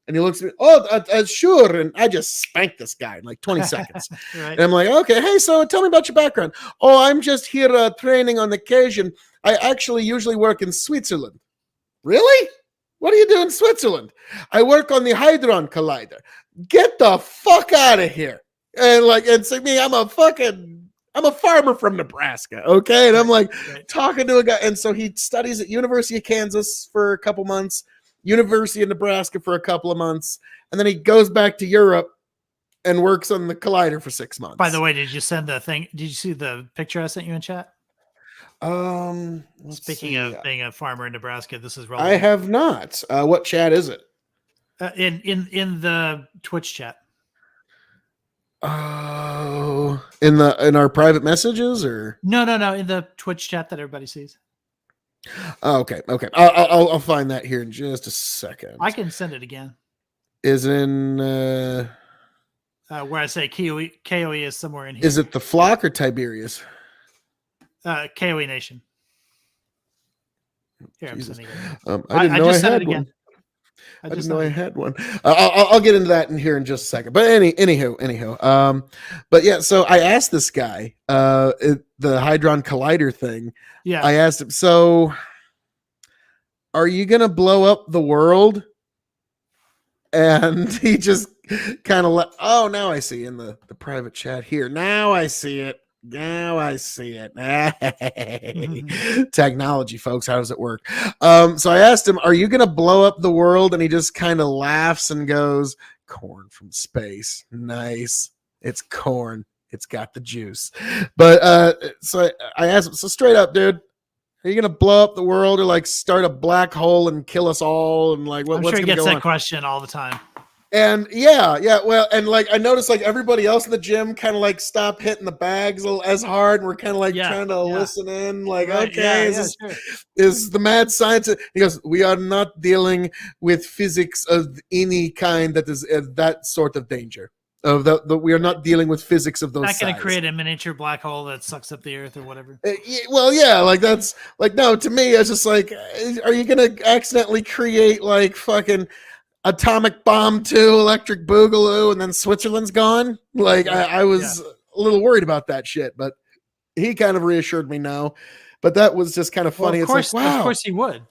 And he looks at me, sure. And I just spanked this guy in like 20 seconds. Right. And I'm like, okay, hey, so tell me about your background. Oh, I'm just here training on occasion. I actually usually work in Switzerland. Really? What do you do in Switzerland? I work on the Hadron Collider. Get the fuck out of here. And say me, I'm a farmer from Nebraska, okay? And I'm like talking to a guy, and so he studies at University of Kansas for a couple months, University of Nebraska for a couple of months, and then he goes back to Europe and works on the collider for 6 months. By the way, did you send the thing? Did you see the picture I sent you in chat? Speaking of being a farmer in Nebraska, this is relevant. I have not. What chat is it? In the Twitch chat. Oh, in our private messages, or no, in the Twitch chat that everybody sees. Oh, okay. I'll find that here in just a second. I can send it again. Is in where I say K.O.E is somewhere in here. Is it the flock or Tiberius? K.O.E Nation. Here, I'm sending it. I didn't know I had one. I didn't know I had one. I'll get into that in here in just a second. But anyhow. But yeah, so I asked this guy, the Hadron Collider thing. Yeah. I asked him, so are you gonna blow up the world? And he just kind of now I see in the private chat here. Now I see it. Technology, folks. How does it work? So I asked him, are you going to blow up the world? And he just kind of laughs and goes, corn from space. Nice. It's corn. It's got the juice. But so I asked him, so straight up, dude, are you going to blow up the world or like start a black hole and kill us all? And like, I'm what's sure he going to gets go that on? question all the time. And yeah. Well, and like I noticed like everybody else in the gym kind of like stopped hitting the bags as hard, and we're kind of like trying to listen in. Like, right, okay, is the mad science? He goes, we are not dealing with physics of any kind that is that sort of danger. Of the we are not dealing with physics of those. Not going to create a miniature black hole that sucks up the earth or whatever. Well, yeah, like that's like no. To me, it's just like, are you going to accidentally create like fucking atomic bomb 2, electric boogaloo, and then Switzerland's gone? Like I was a little worried about that shit, but he kind of reassured me no. But that was just kind of funny. Well, it's like, wow, of course he would.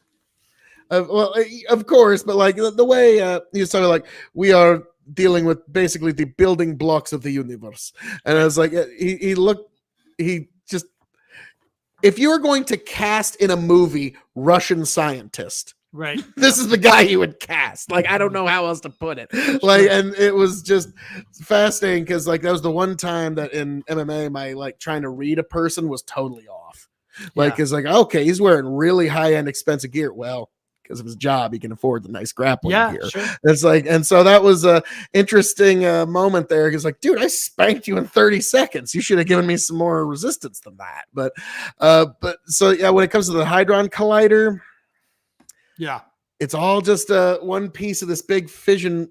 Well, of course, but like the way he was talking, like we are dealing with basically the building blocks of the universe, and I was like, he just, if you were going to cast in a movie Russian scientist, Right. This is the guy you would cast. Like, I don't know how else to put it. Like, and it was just fascinating because like that was the one time that in MMA my like trying to read a person was totally off. Like, it's like, okay, he's wearing really high end expensive gear. Well, because of his job, he can afford the nice grappling gear. Sure. It's like, and so that was a interesting moment there. Because like, dude, I spanked you in 30 seconds. You should have given me some more resistance than that. But so yeah, when it comes to the Hadron Collider, Yeah. it's all just one piece of this big fusion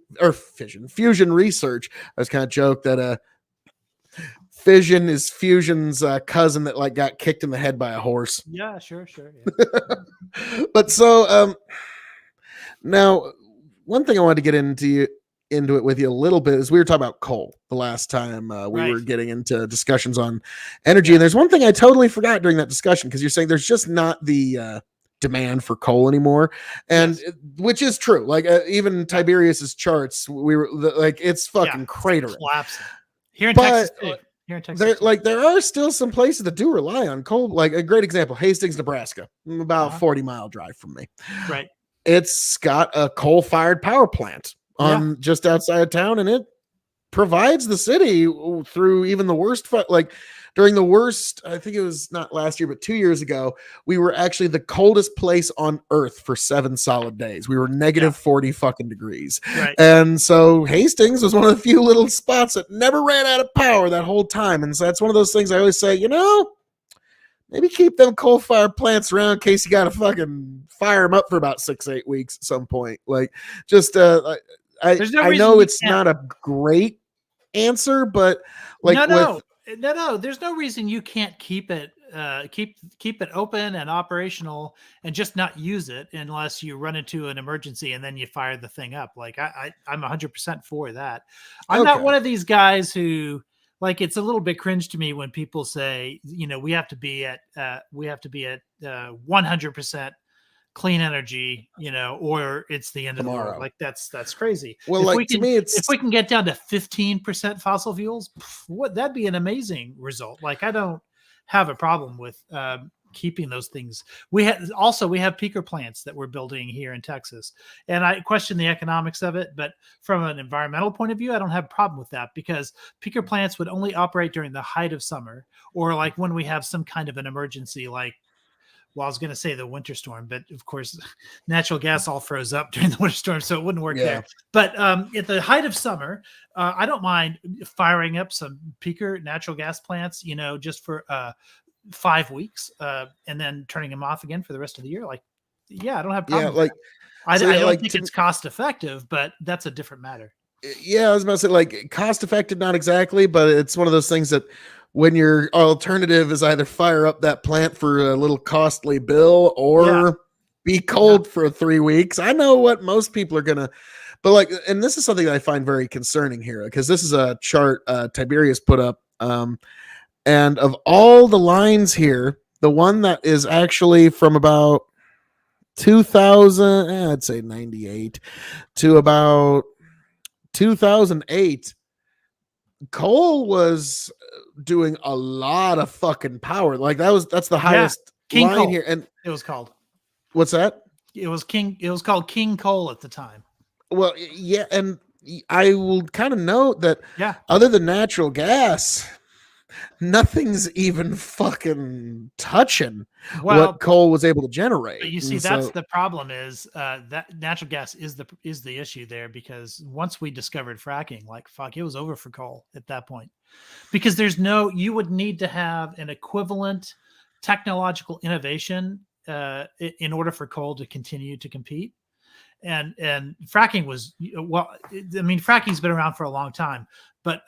research. I was kind of joke that fission is fusion's cousin that like got kicked in the head by a horse. Yeah, sure. Yeah. But so now one thing I wanted to get into it with you a little bit is we were talking about coal the last time we were getting into discussions on energy. And there's one thing I totally forgot during that discussion, because you're saying there's just not the demand for coal anymore, and which is true. Like even Tiberius's charts, we were like, it's fucking cratering, collapsing here in but Texas too. Here in Texas, there are still some places that do rely on coal. Like a great example, Hastings, Nebraska, about 40-mile drive from me. Right. It's got a coal-fired power plant on just outside of town, and it provides the city through even the worst. Like during the worst, I think it was not last year, but 2 years ago, we were actually the coldest place on earth for 7 solid days. We were negative 40 fucking degrees. Right. And so Hastings was one of the few little spots that never ran out of power that whole time. And so that's one of those things I always say, maybe keep them coal-fired plants around in case you got to fucking fire them up for about 6-8 weeks at some point. Like, just I know it's not a great answer, but like no. There's no reason you can't keep it keep it open and operational and just not use it unless you run into an emergency and then you fire the thing up. Like I'm 100% for that. I'm not one of these guys who, like, it's a little bit cringe to me when people say, we have to be at 100% clean energy, or it's the end of the world. Like that's crazy. Well, if we can get down to 15% fossil fuels, that'd be an amazing result. Like, I don't have a problem with keeping those things. We have peaker plants that we're building here in Texas, and I question the economics of it, but from an environmental point of view, I don't have a problem with that, because peaker plants would only operate during the height of summer, or like when we have some kind of an emergency, like, well, I was going to say the winter storm, but of course, natural gas all froze up during the winter storm, so it wouldn't work there. But at the height of summer, I don't mind firing up some peaker natural gas plants, just for 5 weeks, and then turning them off again for the rest of the year. Like, I don't have a problem with that. I don't think it's cost effective, but that's a different matter. Yeah, I was about to say, like, cost effective, not exactly, but it's one of those things that when your alternative is either fire up that plant for a little costly bill or be cold for 3 weeks. I know what most people are gonna, but like, and this is something that I find very concerning here, because this is a chart Tiberius put up, and of all the lines here, the one that is actually from about 2000, I'd say 98 to about 2008, coal was doing a lot of fucking power. Like that's the highest King line coal here. And it was called. What's that? It was called King Coal at the time. Well, yeah, and I will kind of note that other than natural gas, nothing's even fucking touching what coal was able to generate. But you see, that's the problem, is that natural gas is the issue there, because once we discovered fracking, like, it was over for coal at that point, because you would need to have an equivalent technological innovation in order for coal to continue to compete. And fracking was, fracking's been around for a long time, but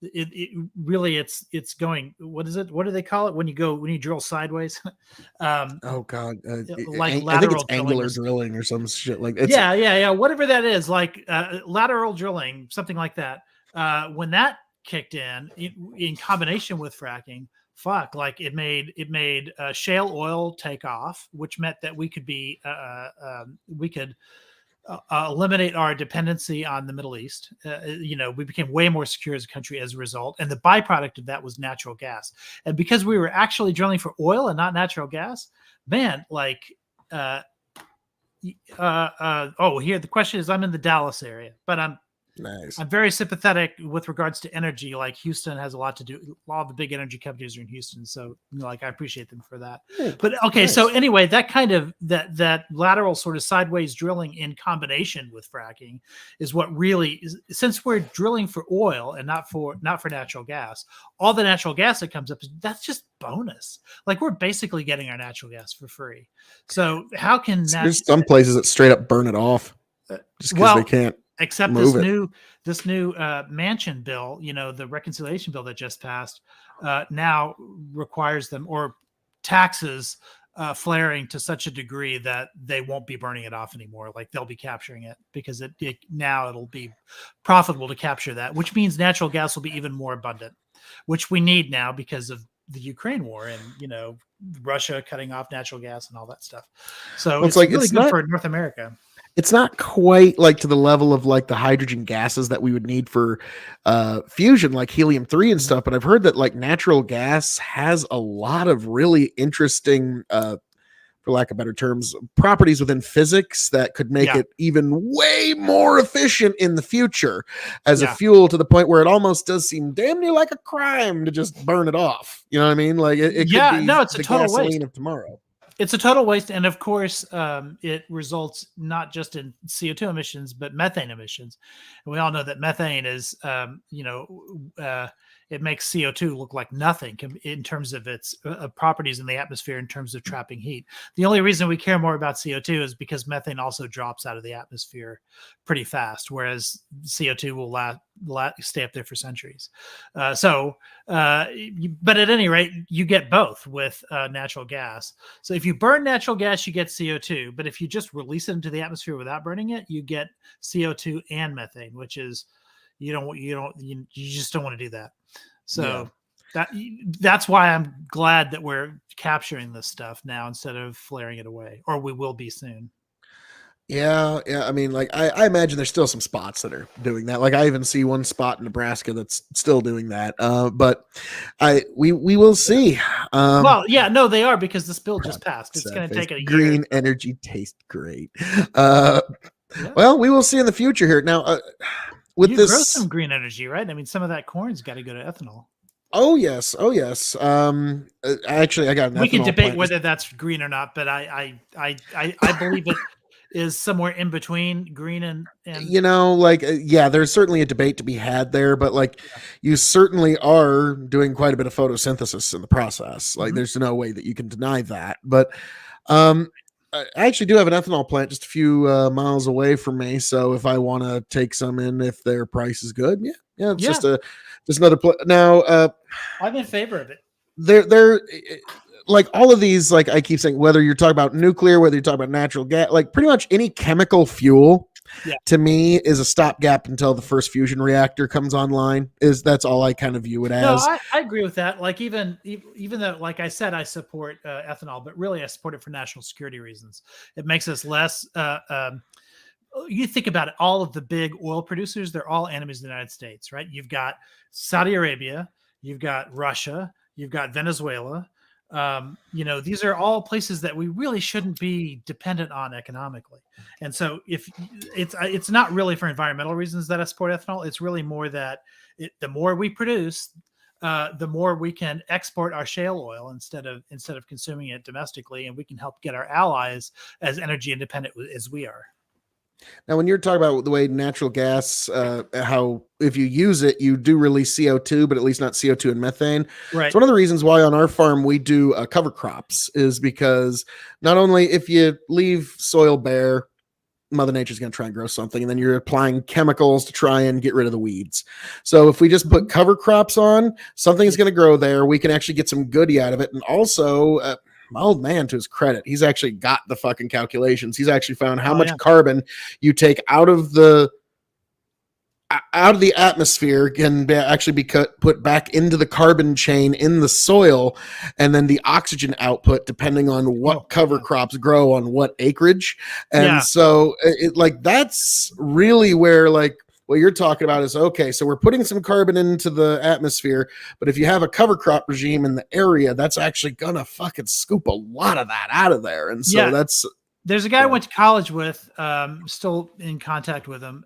it really it's going, what is it? What do they call it when you drill sideways? Oh God, like I think it's angular drilling or some shit like that. Yeah, whatever that is, like lateral drilling, something like that. When that kicked in combination with fracking, like it made shale oil take off, which meant that we could eliminate our dependency on the Middle East. We became way more secure as a country as a result. And the byproduct of that was natural gas. And because we were actually drilling for oil and not natural gas, man, like Here the question is, I'm in the Dallas area, but Nice. I'm very sympathetic with regards to energy. Like Houston has a lot to do. A lot of the big energy companies are in Houston, so like I appreciate them for that. But okay, Nice. so anyway, that kind of that lateral sort of sideways drilling in combination with fracking is what really is. Since we're drilling for oil and not for natural gas, all the natural gas that comes up that's just bonus. Like we're basically getting our natural gas for free. So how can There's some places that straight up burn it off just because they can't. Except Move this new mansion bill, the reconciliation bill that just passed, now requires them or taxes flaring to such a degree that they won't be burning it off anymore. Like they'll be capturing it because now it'll be profitable to capture that, which means natural gas will be even more abundant, which we need now because of the Ukraine war and Russia cutting off natural gas and all that stuff. So it's really good for North America. It's not quite like to the level of like the hydrogen gases that we would need for fusion, like helium-3 and stuff. But I've heard that like natural gas has a lot of really interesting, for lack of better terms, properties within physics that could make it even way more efficient in the future as a fuel, to the point where it almost does seem damn near like a crime to just burn it off. You know what I mean? Like it could be it's the a total gasoline waste of tomorrow. It's a total waste, and of course, it results not just in CO2 emissions, but methane emissions. And we all know that methane is, it makes CO2 look like nothing in terms of its properties in the atmosphere, in terms of trapping heat. The only reason we care more about CO2 is because methane also drops out of the atmosphere pretty fast, whereas CO2 will stay up there for centuries. But at any rate, you get both with natural gas. So if you burn natural gas, you get CO2. But if you just release it into the atmosphere without burning it, you get CO2 and methane, which is you just don't want to do that. So that's why I'm glad that we're capturing this stuff now instead of flaring it away, or we will be soon. Yeah. I mean, like I imagine there's still some spots that are doing that. Like I even see one spot in Nebraska that's still doing that. But we will see. They are, because this bill just passed. It's going to take a year. Green energy tastes great. Well, we will see in the future here. Now, you grow some green energy, right? I mean, some of that corn's got to go to ethanol. Oh yes. Actually, I got an we can debate whether that's green or not, but I believe it is somewhere in between green and there's certainly a debate to be had there, but you certainly are doing quite a bit of photosynthesis in the process. Like there's no way that you can deny that. But I actually do have an ethanol plant just a few miles away from me, so if I want to take some in, if their price is good, just another now. I'm in favor of it. They're like all of these, like I keep saying, whether you're talking about nuclear, whether you're talking about natural gas, like pretty much any chemical fuel to me is a stopgap until the first fusion reactor comes online. That's all I kind of view it as. No, I agree with that. Like even though, like I said, I support ethanol, but really I support it for national security reasons. It makes us less. You think about it, all of the big oil producers, they're all enemies of the United States, right? You've got Saudi Arabia, you've got Russia, you've got Venezuela. These are all places that we really shouldn't be dependent on economically. And so if it's not really for environmental reasons that I support ethanol, it's really more that the more we produce, the more we can export our shale oil instead of consuming it domestically, and we can help get our allies as energy independent as we are. Now, when you're talking about the way natural gas, how if you use it, you do release CO2, but at least not CO2 and methane. Right. It's one of the reasons why on our farm we do cover crops, is because not only if you leave soil bare, Mother Nature's going to try and grow something, and then you're applying chemicals to try and get rid of the weeds. So if we just put cover crops on, something's going to grow there. We can actually get some goodie out of it. And also, my old man, to his credit, he's actually got the fucking calculations. He's actually found how much carbon you take out of the atmosphere can actually be put back into the carbon chain in the soil, and then the oxygen output depending on what cover crops grow on what acreage. And so that's really where what you're talking about is, okay, so we're putting some carbon into the atmosphere, but if you have a cover crop regime in the area, that's actually gonna fucking scoop a lot of that out of there. And so There's a guy I Yeah. went to college with, still in contact with him,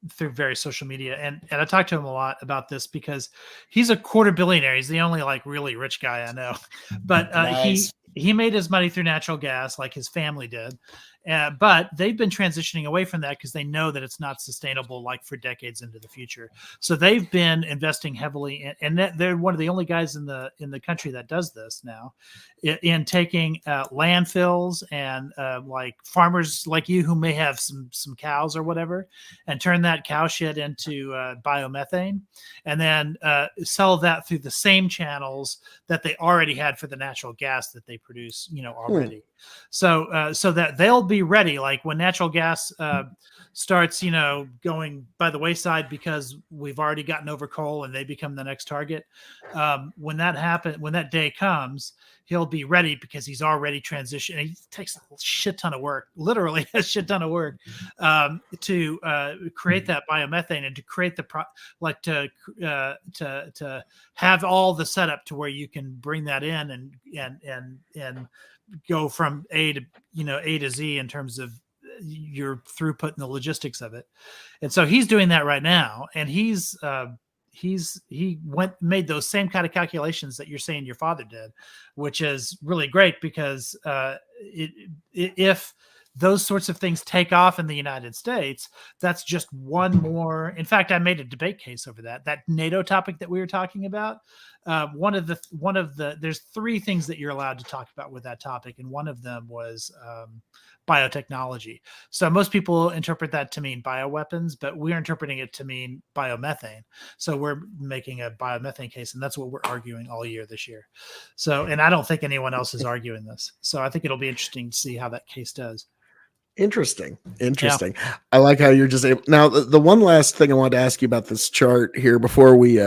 through various social media. And I talked to him a lot about this because he's a quarter billionaire. He's the only like really rich guy I know, but Nice. he made his money through natural gas like his family did. But they've been transitioning away from that because they know that it's not sustainable like for decades into the future. So they've been investing heavily and they're one of the only guys in the country that does this now, in taking landfills and like farmers like you who may have some cows or whatever, and turn that cow shit into biomethane, and then sell that through the same channels that they already had for the natural gas that they produce, already. So that they'll be ready, like when natural gas starts, going by the wayside because we've already gotten over coal and they become the next target. When that day comes, he'll be ready because he's already transitioned. He takes a shit ton of work, literally a shit ton of work, to create that biomethane and to create to have all the setup to where you can bring that in and go from A to Z in terms of your throughput and the logistics of it. And so he's doing that right now, and he made those same kind of calculations that you're saying your father did, which is really great because if those sorts of things take off in the United States, that's just one more. In fact, I made a debate case over that NATO topic that we were talking about. One of the there's three things that you're allowed to talk about with that topic, and one of them was biotechnology. So most people interpret that to mean bioweapons, but we're interpreting it to mean biomethane. So we're making a biomethane case, and that's what we're arguing all year this year. So, and I don't think anyone else is arguing this. So I think it'll be interesting to see how that case does. Interesting. I like how you're just able. Now, the one last thing I wanted to ask you about this chart here before we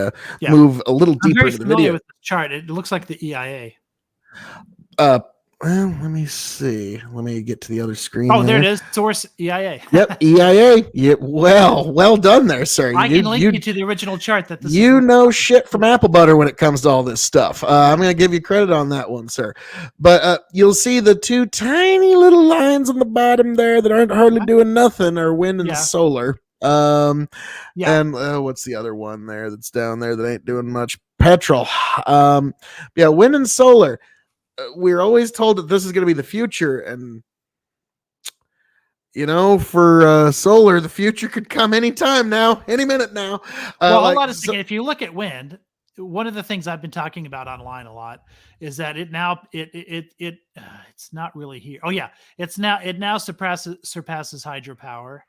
move a little I'm deeper very into the familiar video. with the chart. It looks like the EIA. Well, let me see. Let me get to the other screen. Oh, there it is. Source EIA. Yep, EIA. Yep. Well done there, sir. I can link you to the original chart that this you know shit from apple butter when it comes to all this stuff. I'm going to give you credit on that one, sir. But you'll see the two tiny little lines on the bottom there that aren't hardly doing nothing are wind and solar. And what's the other one there that's down there that ain't doing much? Petrol. Wind and solar. We're always told that this is going to be the future, and for solar, the future could come anytime now, any minute now. Hold on a second. If you look at wind, one of the things I've been talking about online a lot is that it it's not really here. Oh yeah, it now surpasses hydropower.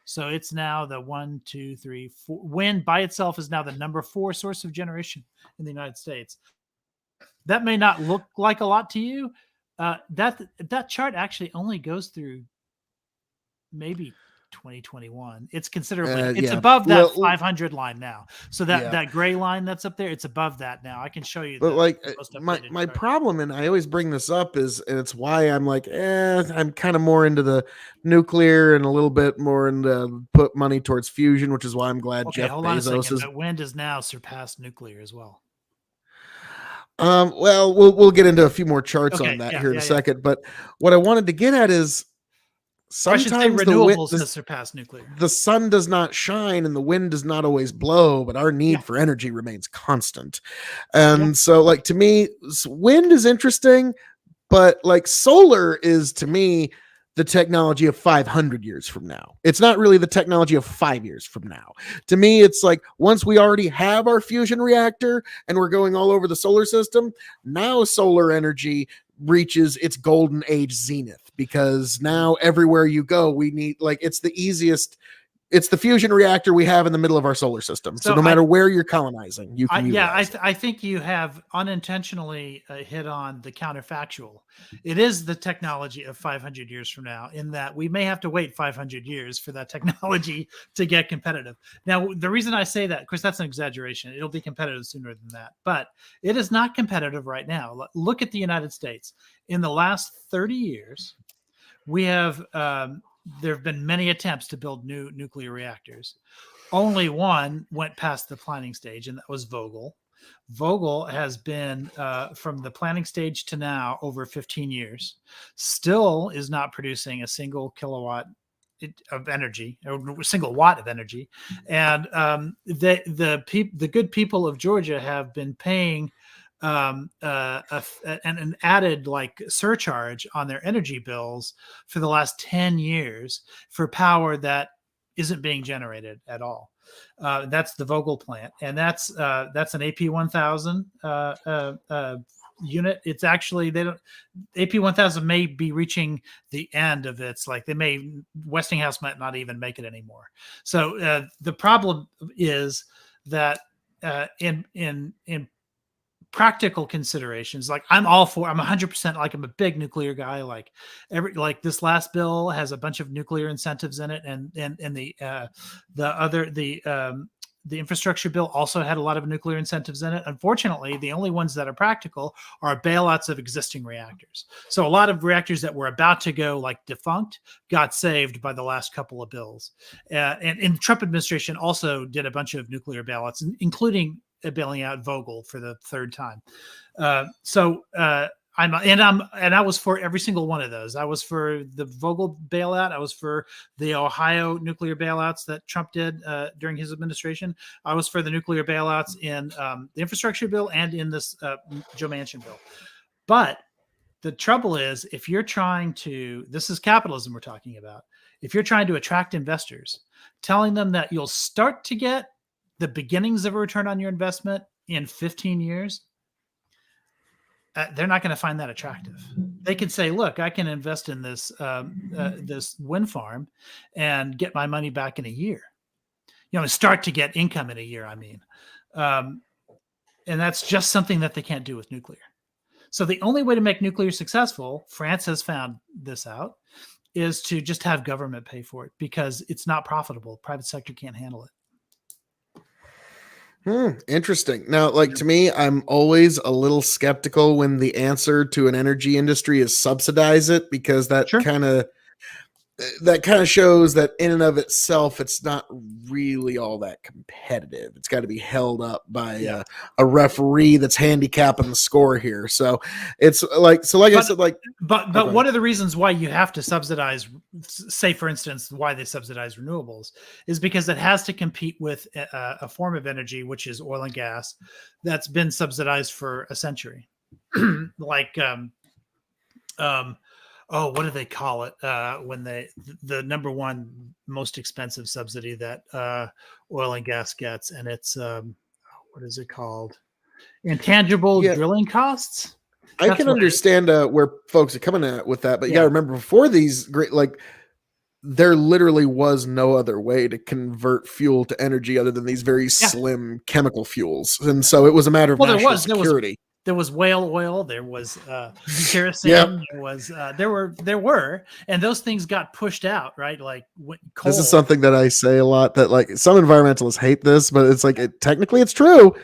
So it's now the 1, 2, 3, 4. Wind by itself is now the number 4 source of generation in the United States. That may not look like a lot to you. That chart actually only goes through maybe 2021. It's considerably it's above that 500 line now. So that gray line that's up there, it's above that now. I can show you. But my problem, and I always bring this up, and it's why I'm like, I'm kind of more into the nuclear and a little bit more into put money towards fusion, which is why I'm glad Jeff Bezos is. But wind has now surpassed nuclear as well. Well, we'll get into a few more charts on that here in a second. But what I wanted to get at is sometimes renewables has surpassed nuclear. The sun does not shine and the wind does not always blow, but our need for energy remains constant. And so, like, to me, wind is interesting, but like solar is to me the technology of 500 years from now. It's not really the technology of 5 years from now. To me, it's like once we already have our fusion reactor and we're going all over the solar system, now solar energy reaches its golden age zenith, because now everywhere you go, we need, like, it's the easiest. It's the fusion reactor we have in the middle of our solar system. So no matter where you're colonizing, you can utilize it. I think you have unintentionally hit on the counterfactual. It is the technology of 500 years from now, in that we may have to wait 500 years for that technology to get competitive. Now, the reason I say that, of course, that's an exaggeration. It'll be competitive sooner than that, but it is not competitive right now. Look at the United States. In the last 30 years, we have there have been many attempts to build new nuclear reactors. Only one went past the planning stage, and that was Vogtle. Vogtle has been from the planning stage to now over 15 years, still is not producing a single kilowatt of energy or a single watt of energy. And the good people of Georgia have been paying an added like surcharge on their energy bills for the last 10 years for power that isn't being generated at all. That's the Vogtle plant, and that's an AP 1000 unit. It's actually they don't AP 1000 may be reaching the end of its like Westinghouse might not even make it anymore. So the problem is that in practical considerations, like I'm 100% like I'm a big nuclear guy. Like this last bill has a bunch of nuclear incentives in it, and the infrastructure bill also had a lot of nuclear incentives in it. Unfortunately, the only ones that are practical are bailouts of existing reactors. So a lot of reactors that were about to go like defunct got saved by the last couple of bills. And the Trump administration also did a bunch of nuclear bailouts, including bailing out Vogtle for the third time. I was for every single one of those. I was for the Vogtle bailout. I was for the Ohio nuclear bailouts that Trump did during his administration. I was for the nuclear bailouts in the infrastructure bill and in this Joe Manchin bill. But the trouble is, if you're trying to, this is capitalism we're talking about. If you're trying to attract investors, telling them that you'll start to get the beginnings of a return on your investment in 15 years, they're not going to find that attractive. They could say, look, I can invest in this this wind farm and get my money back in a year. Start to get income in a year, I mean. And that's just something that they can't do with nuclear. So the only way to make nuclear successful, France has found this out, is to just have government pay for it because it's not profitable. Private sector can't handle it. Interesting. Now, like to me, I'm always a little skeptical when the answer to an energy industry is subsidize it, because that kind of shows that in and of itself, it's not really all that competitive. It's got to be held up by a referee that's handicapping the score here. So it's like, I said, like, but one of the reasons why you have to subsidize, say for instance, why they subsidize renewables is because it has to compete with a form of energy, which is oil and gas, that's been subsidized for a century. Like, what do they call it when the number one most expensive subsidy that oil and gas gets, and it's what is it called? Intangible drilling costs. I can understand where folks are coming at with that, but you got to remember, before these great, like, there literally was no other way to convert fuel to energy other than these very slim chemical fuels, and so it was a matter of national security. There was whale oil. There was kerosene. There were, and those things got pushed out, right? Like coal. This is something that I say a lot. That like some environmentalists hate this, but it's like technically it's true.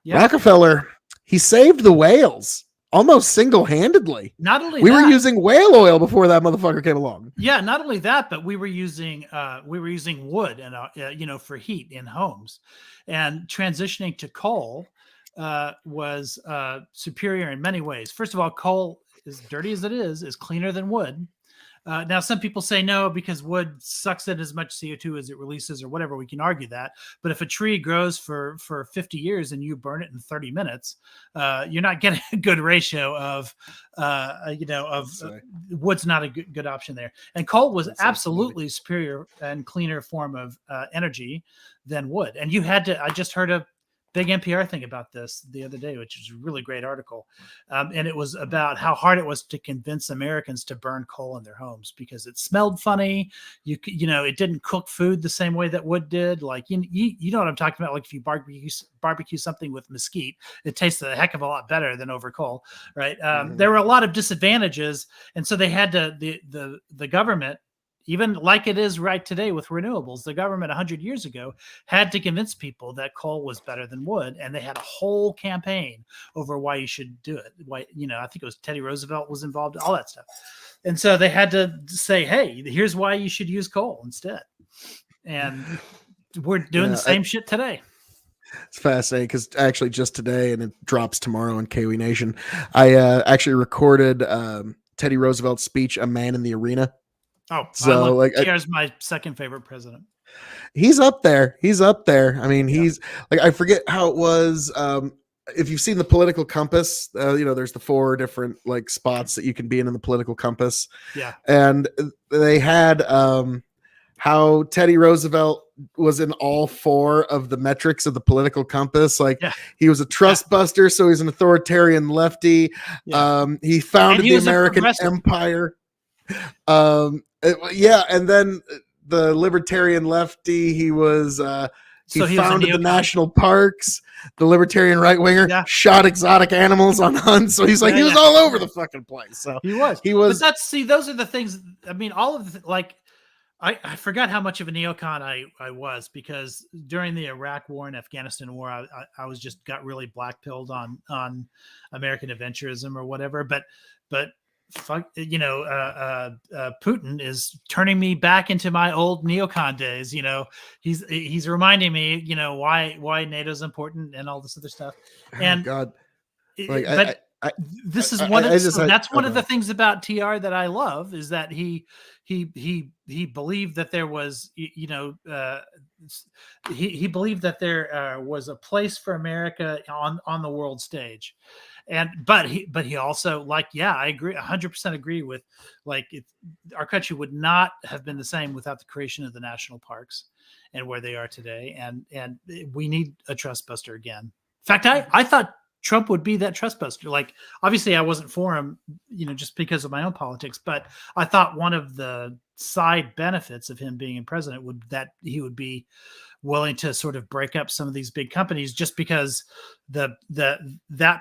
Yeah. Rockefeller, he saved the whales almost single-handedly. Not only we were using whale oil before that motherfucker came along. Yeah, not only that, but we were using wood and for heat in homes, and transitioning to coal was superior in many ways. First of all, coal, as dirty as it is cleaner than wood. Now, some people say no, because wood sucks in as much CO2 as it releases, or whatever. We can argue that. But if a tree grows for 50 years and you burn it in 30 minutes, you're not getting a good ratio of wood's not a good option there. And coal was absolutely superior and cleaner form of energy than wood. And I just heard a big NPR thing about this the other day, which is a really great article. And it was about how hard it was to convince Americans to burn coal in their homes because it smelled funny. It didn't cook food the same way that wood did. Like, you know what I'm talking about? Like if you barbecue something with mesquite, it tastes a heck of a lot better than over coal, right? There were a lot of disadvantages. And so they had to, the government, even like it is right today with renewables, the government 100 years ago had to convince people that coal was better than wood. And they had a whole campaign over why you should do it. Why, I think it was Teddy Roosevelt was involved, all that stuff. And so they had to say, hey, here's why you should use coal instead. And we're doing the same shit today. It's fascinating because actually just today, and it drops tomorrow on K.O.E Nation, I actually recorded Teddy Roosevelt's speech, "A Man in the Arena." Oh, I So love like TR's my second favorite president. he's up there. He's up there. I mean, Yeah. he's like, I forget how it was. If you've seen the political compass, there's the 4 different like spots that you can be in the political compass, Yeah. and they had how Teddy Roosevelt was in all 4 of the metrics of the political compass. Like Yeah. he was a trust buster, so he's an authoritarian lefty. Yeah. He founded he the was a American progressive. Empire. And then the libertarian lefty, he was he So he was a founded the neocon. national parks. The libertarian right winger Yeah. shot exotic animals on hunts. So he's like, Yeah, he was yeah. all over the fucking place. So He was. he was. But those are the things. I mean, all of the, like, I forgot how much of a neocon I was, because during the Iraq War and Afghanistan War, I was just got really black pilled on American adventurism or whatever. But fuck, Putin is turning me back into my old neocon days. He's reminding me, why NATO's important and all this other stuff. And Oh God, but this is one of that's one of the okay. things about TR that I love, is that he believed that there was he believed that there was a place for America on the world stage. And but he also, like, yeah, I agree 100% agree with, like, our country would not have been the same without the creation of the national parks and where they are today, and we need a trust buster again. In fact, I thought Trump would be that trust buster. Like, obviously I wasn't for him, just because of my own politics, but I thought one of the side benefits of him being in president would that he would be willing to sort of break up some of these big companies, just because that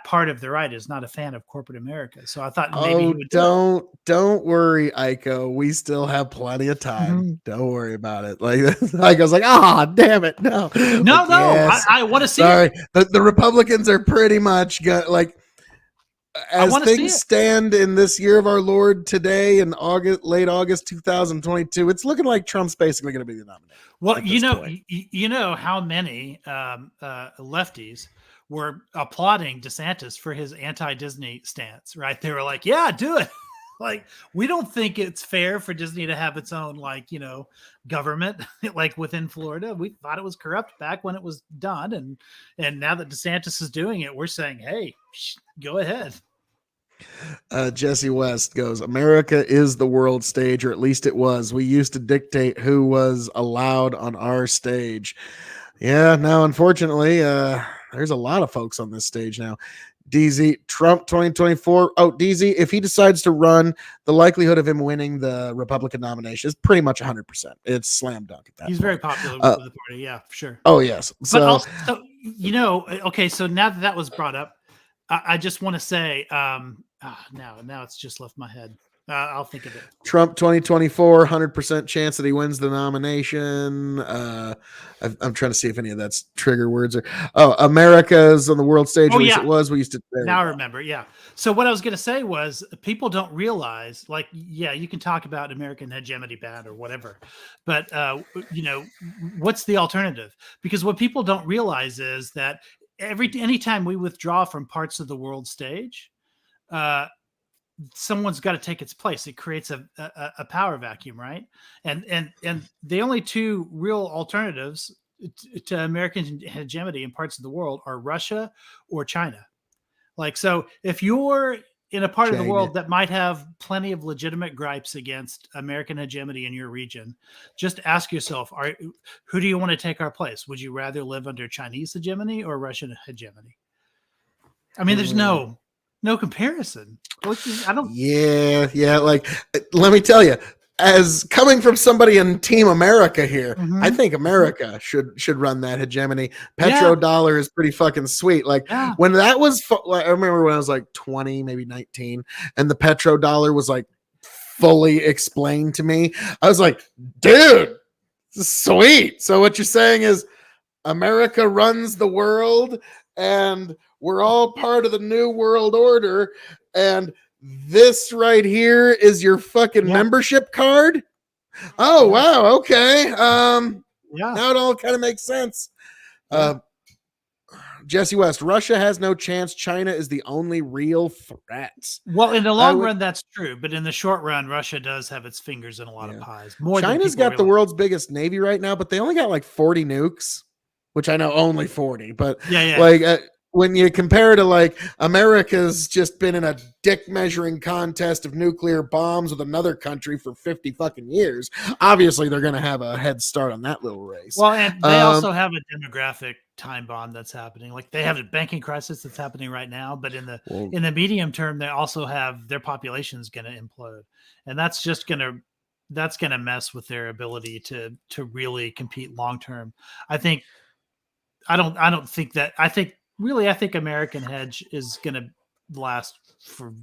part of the right is not a fan of corporate America. So I thought maybe he would don't worry, Aiko. We still have plenty of time. Don't worry about it. Like Aiko's like, damn it, no. No, like, yes. I want to see Sorry, it. the Republicans are pretty much like, as things stand in this year of our Lord today in late August 2022, it's looking like Trump's basically going to be the nominee. Well, you know how many lefties were applauding DeSantis for his anti-Disney stance, right? They were like, "Yeah, do it." Like, we don't think it's fair for Disney to have its own, like, government, like within Florida. We thought it was corrupt back when it was done, and now that DeSantis is doing it, we're saying, "Hey, go ahead." Jesse West goes, America is the world stage, or at least it was. We used to dictate who was allowed on our stage. Yeah, now, unfortunately, there's a lot of folks on this stage now. DZ, Trump 2024. Oh, DZ, if he decides to run, the likelihood of him winning the Republican nomination is pretty much 100%. It's slam dunk at that He's point. very popular with the party. Yeah, for sure. Oh, yes. But also, okay, so now that was brought up, I just want to say, now it's just left my head. I'll think of it. Trump 2024, 100% chance that he wins the nomination. I'm trying to see if any of that's trigger words or. Oh, America's on the world stage. At least it was. We used to. Now I remember. Yeah. So what I was going to say was, people don't realize, like, yeah, you can talk about American hegemony bad or whatever, but what's the alternative? Because what people don't realize is that anytime we withdraw from parts of the world stage, someone's got to take its place. It creates a power vacuum, right? And the only two real alternatives to American hegemony in parts of the world are Russia or China. Like, so if you're in a part of the world that might have plenty of legitimate gripes against American hegemony in your region, just ask yourself, who do you want to take our place? Would you rather live under Chinese hegemony or Russian hegemony? I mean, there's no comparison. Yeah. Like, let me tell you, as coming from somebody in Team America here, I think America should run that hegemony. Petrodollar is pretty fucking sweet. Like, when that was, I remember when I was like 20, maybe 19, and the petrodollar was like fully explained to me. I was like, dude, this is sweet. So what you're saying is America runs the world, and we're all part of the new world order, and this right here is your fucking membership card. Oh, wow. Okay. Now it all kind of makes sense. Jesse West, Russia has no chance. China is the only real threat. Well, in the long run, that's true, but in the short run, Russia does have its fingers in a lot of pies. More China's than got the world's biggest navy right now, but they only got like 40 nukes, which I know only 40, but when you compare to like America's just been in a dick measuring contest of nuclear bombs with another country for 50 fucking years, obviously they're going to have a head start on that little race. Well, and they also have a demographic time bomb that's happening. Like they have a banking crisis that's happening right now, but in the medium term, they also have their population is going to implode, and that's just going to mess with their ability to really compete long term. I think American hedge is going to last for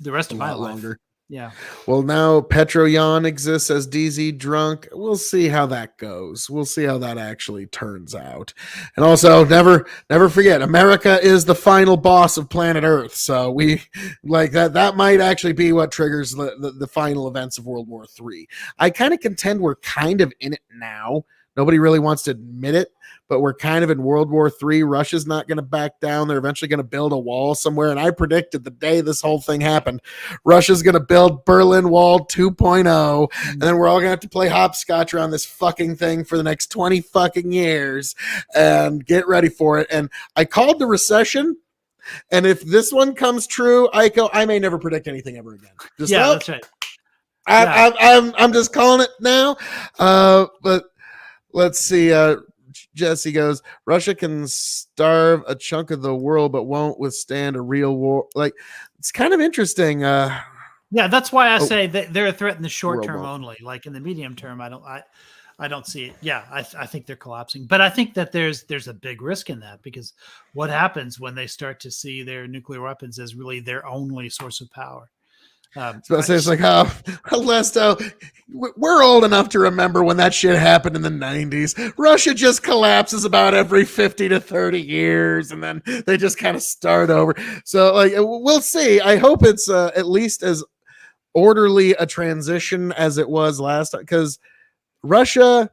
the rest of my life. Longer. Yeah. Well, now Petroyan exists as DZ Drunk. We'll see how that goes. We'll see how that actually turns out. And also, never forget, America is the final boss of planet Earth. So we like that. That might actually be what triggers the final events of World War III. I kind of contend we're kind of in it now. Nobody really wants to admit it, but we're kind of in World War III. Russia's not going to back down. They're eventually going to build a wall somewhere. And I predicted the day this whole thing happened, Russia's going to build Berlin Wall 2.0. And then we're all going to have to play hopscotch around this fucking thing for the next 20 fucking years and get ready for it. And I called the recession. And if this one comes true, I may never predict anything ever again. That's right. I'm just calling it now. But let's see. Jesse goes, Russia can starve a chunk of the world, but won't withstand a real war. Like, it's kind of interesting. Yeah, that's why I say that they're a threat in the short term only. Like in the medium term, I don't see it. Yeah, I think they're collapsing. But I think that there's a big risk in that, because what happens when they start to see their nuclear weapons as really their only source of power? It's like, Lesto, we're old enough to remember when that shit happened in the 90s. Russia just collapses about every 50 to 30 years, and then they just kind of start over. So, like, we'll see. I hope it's at least as orderly a transition as it was last time, because Russia,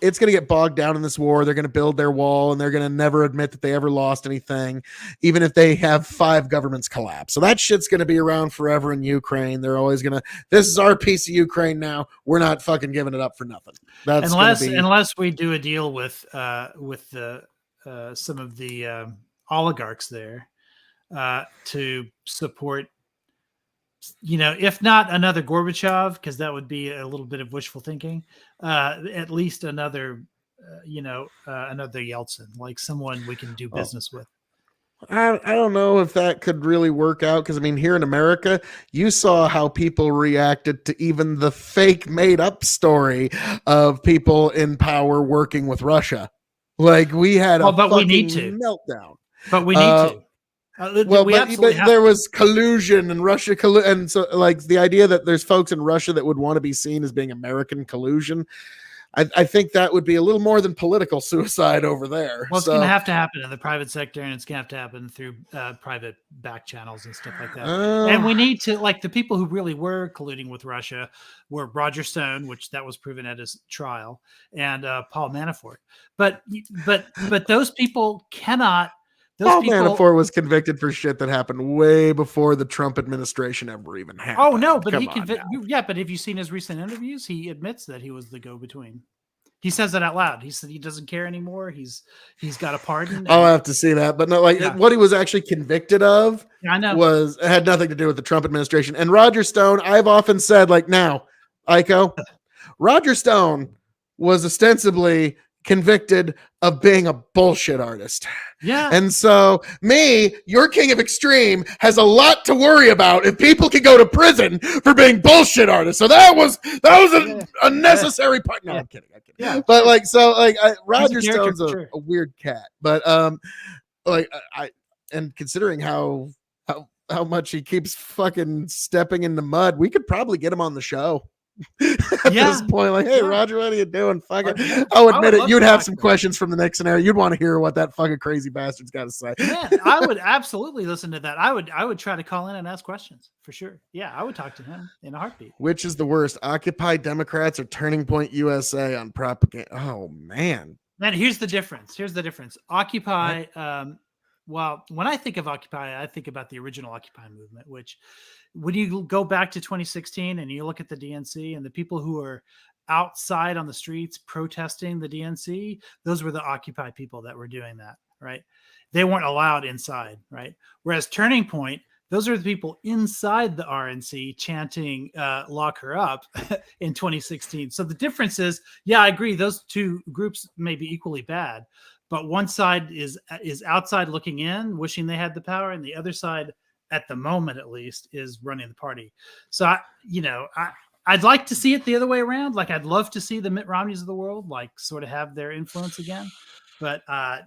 it's going to get bogged down in this war. They're going to build their wall, and they're going to never admit that they ever lost anything, even if they have 5 governments collapse. So that shit's going to be around forever in Ukraine. They're always going to, this is our piece of Ukraine now. We're not fucking giving it up for nothing. That's unless we do a deal with the some of the oligarchs there to support, if not another Gorbachev, because that would be a little bit of wishful thinking, at least another, another Yeltsin, like someone we can do business with. I don't know if that could really work out, because, I mean, here in America, you saw how people reacted to even the fake made-up story of people in power working with Russia. Like, we had a fucking meltdown. But we need to. There was collusion and Russia and so, like, the idea that there's folks in Russia that would want to be seen as being American collusion, I think that would be a little more than political suicide over there. Well, it's going to have to happen in the private sector, and it's going to have to happen through private back channels and stuff like that. And we need to, like, the people who really were colluding with Russia were Roger Stone, which that was proven at his trial, and Paul Manafort. But those people cannot. Paul Manafort was convicted for shit that happened way before the Trump administration ever even happened. Oh no, but but have you seen his recent interviews? He admits that he was the go-between. He says that out loud. He said he doesn't care anymore. He's got a pardon. I'll have to see that, but no, what he was actually convicted of, I know, had nothing to do with the Trump administration. And Roger Stone, I've often said, like, now, Iko, Roger Stone was ostensibly convicted of being a bullshit artist. Yeah. And so your king of extreme, has a lot to worry about if people can go to prison for being bullshit artists. So that was a necessary part. No, I'm kidding. Yeah. But Roger Stone's a weird cat. But and considering how much he keeps fucking stepping in the mud, we could probably get him on the show. At this point, like, hey, Roger, what are you doing? Fucking, I'll admit it. You'd have some questions from the next scenario. You'd want to hear what that fucking crazy bastard's got to say. Yeah, I would absolutely listen to that. I would try to call in and ask questions for sure. Yeah, I would talk to him in a heartbeat. Which is the worst, Occupy Democrats or Turning Point USA on propaganda? Oh man, And here's the difference. Occupy. Well, when I think of Occupy, I think about the original Occupy movement, which when you go back to 2016 and you look at the DNC and the people who are outside on the streets protesting the DNC, those were the Occupy people that were doing that, right? They weren't allowed inside, right? Whereas Turning Point, those are the people inside the RNC chanting lock her up in 2016. So the difference is, yeah, I agree, those two groups may be equally bad, but one side is outside looking in, wishing they had the power, and the other side, at the moment at least, is running the party. So I'd like to see it the other way around. Like, I'd love to see the Mitt Romneys of the world like sort of have their influence again, but I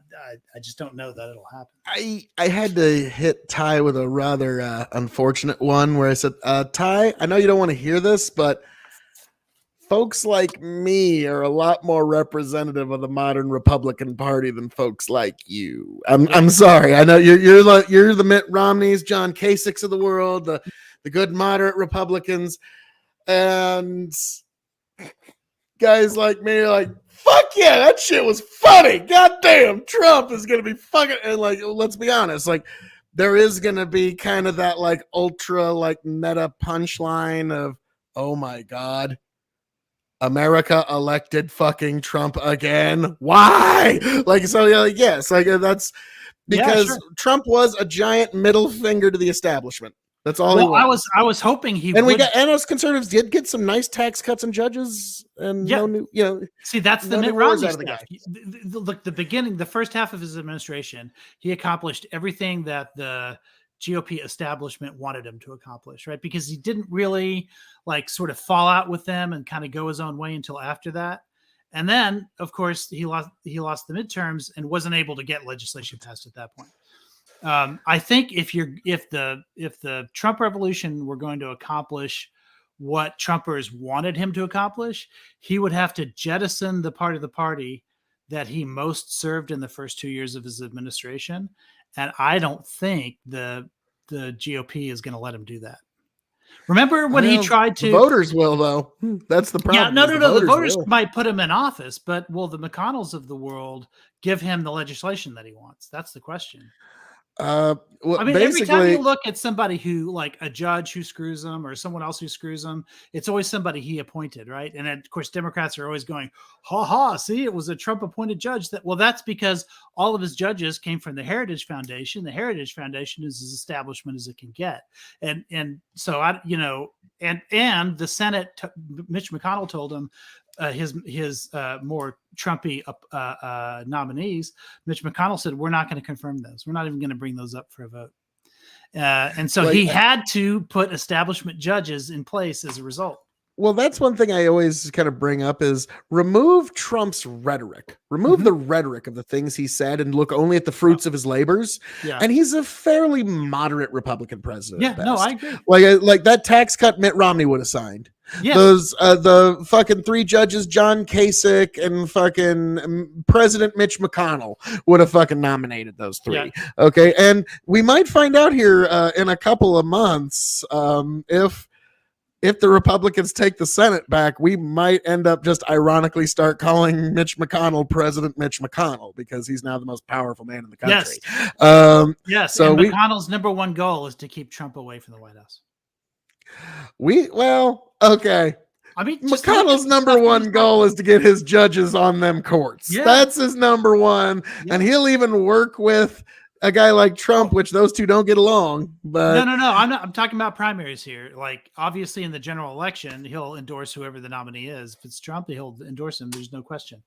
just don't know that it'll happen. I had to hit Ty with a rather unfortunate one where I said, Ty, I know you don't want to hear this, but folks like me are a lot more representative of the modern Republican Party than folks like you. I'm sorry. I know you're the Mitt Romneys, John Kasichs of the world, the good moderate Republicans, and guys like me are like, fuck yeah, that shit was funny. Goddamn, Trump is gonna be fucking, and like, let's be honest, like, there is gonna be kind of that like ultra like meta punchline of, oh my god, America elected fucking Trump again. Why? Like, so like, yes, like that's because Trump was a giant middle finger to the establishment. That's all. Well, I was hoping he and would. And us conservatives did get some nice tax cuts and judges and no new, See, that's the Mitt Romney stuff. Look, the first half of his administration, he accomplished everything that the GOP establishment wanted him to accomplish, right? Because he didn't really like sort of fall out with them and kind of go his own way until after that. And then, of course, he lost the midterms and wasn't able to get legislation passed at that point. I think if the Trump revolution were going to accomplish what Trumpers wanted him to accomplish, he would have to jettison the part of the party that he most served in the first 2 years of his administration. And I don't think the GOP is going to let him do that. Remember when he tried to... The voters will, though. That's the problem. Yeah, no. The voters might put him in office, but will the McConnells of the world give him the legislation that he wants? That's the question. Well, I mean, every time you look at somebody who, like a judge who screws them or someone else who screws them, it's always somebody he appointed, right? And of course, Democrats are always going, ha ha, see, it was a Trump appointed judge. That's because all of his judges came from the Heritage Foundation. The Heritage Foundation is as establishment as it can get. And so and the Senate, Mitch McConnell told him, his more Trumpy nominees, Mitch McConnell said, we're not going to confirm those. We're not even going to bring those up for a vote. And so he had to put establishment judges in place as a result. Well, that's one thing I always kind of bring up is remove Trump's rhetoric. Remove the rhetoric of the things he said and look only at the fruits of his labors. Yeah. And he's a fairly moderate Republican president. Yeah, no, I agree. Like that tax cut Mitt Romney would have signed. Yeah. Those the fucking three judges, John Kasich and fucking President Mitch McConnell, would have fucking nominated those three. Yeah. Okay, and we might find out here in a couple of months if the Republicans take the Senate back, we might end up just ironically start calling Mitch McConnell President Mitch McConnell because he's now the most powerful man in the country. Yes. Yes. So McConnell's number one goal is to keep Trump away from the White House. Okay. I mean, McConnell's number one goal is to get his judges on them courts. Yeah. That's his number one. Yeah. And he'll even work with a guy like Trump, which those two don't get along. But no. I'm talking about primaries here. Like, obviously in the general election, he'll endorse whoever the nominee is. If it's Trump, he'll endorse him. There's no question.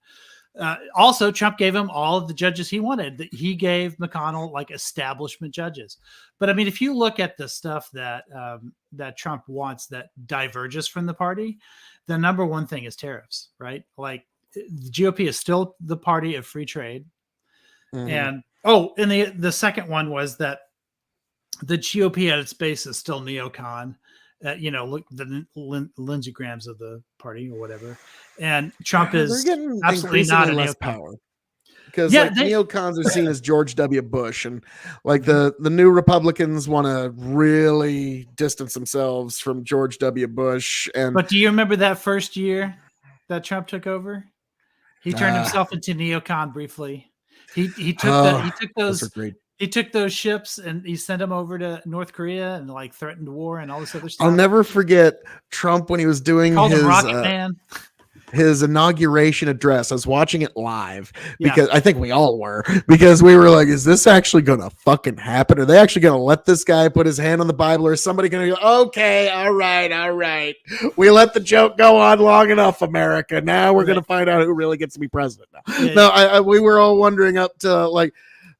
Also, Trump gave him all of the judges he wanted. He gave McConnell like establishment judges. But I mean, if you look at the stuff that that Trump wants that diverges from the party, the number one thing is tariffs, right? Like, the GOP is still the party of free trade. And the second one was that the GOP at its base is still neocon. Look, the Lindsey Grahams of the party or whatever, and Trump is absolutely not less power because neocons are seen as George W. Bush, and like the new Republicans want to really distance themselves from George W. Bush. But do you remember that first year that Trump took over? He turned himself into neocon briefly. He took those are those great. he took those ships and he sent them over to North Korea and like threatened war and all this other stuff. I'll never forget Trump when he was doing Called him Rocket Man. his inauguration address. I was watching it live Yeah. because I think we all were, because we were like, is this actually going to fucking happen? Are they actually going to let this guy put his hand on the Bible, or is somebody going to go, okay, all right. We let the joke go on long enough, America. Now we're going to find out who really gets to be president now. Yeah, No, we were all wondering up to like,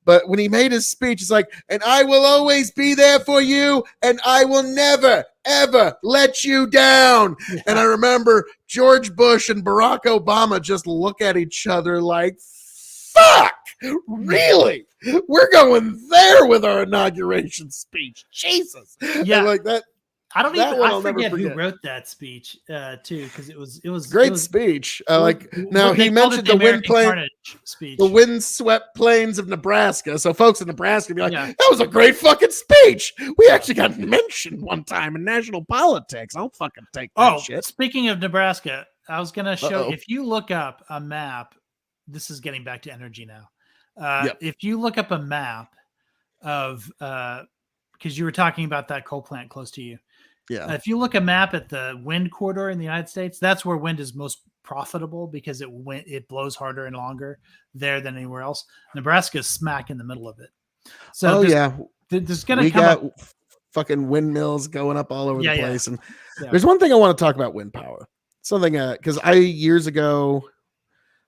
but when he made his speech, it's like, and I will always be there for you, and I will never, ever let you down. Yeah. And I remember George Bush and Barack Obama just look at each other like, fuck, really? We're going there with our inauguration speech. Jesus. Yeah. And like that. I don't That even. one I I'll never forget who forget. wrote that speech too, because it was Great speech. Like now what they he called mentioned it, the wind American plane. Carnage speech. The windswept plains of Nebraska. So folks in Nebraska be like, Yeah. that was a great fucking speech. We actually got mentioned one time in national politics. I'll fucking take that shit. Speaking of Nebraska, I was going to show, Uh-oh. if you look up a map, this is getting back to energy now. Yep. If you look up a map of, because you were talking about that coal plant close to you. Yeah. If you look a map at the wind corridor in the United States, that's where wind is most profitable because it blows harder and longer there than anywhere else. Nebraska is smack in the middle of it. So there's going to come got up, fucking windmills going up all over the place. And Yeah. there's one thing I want to talk about wind power. Something because years ago,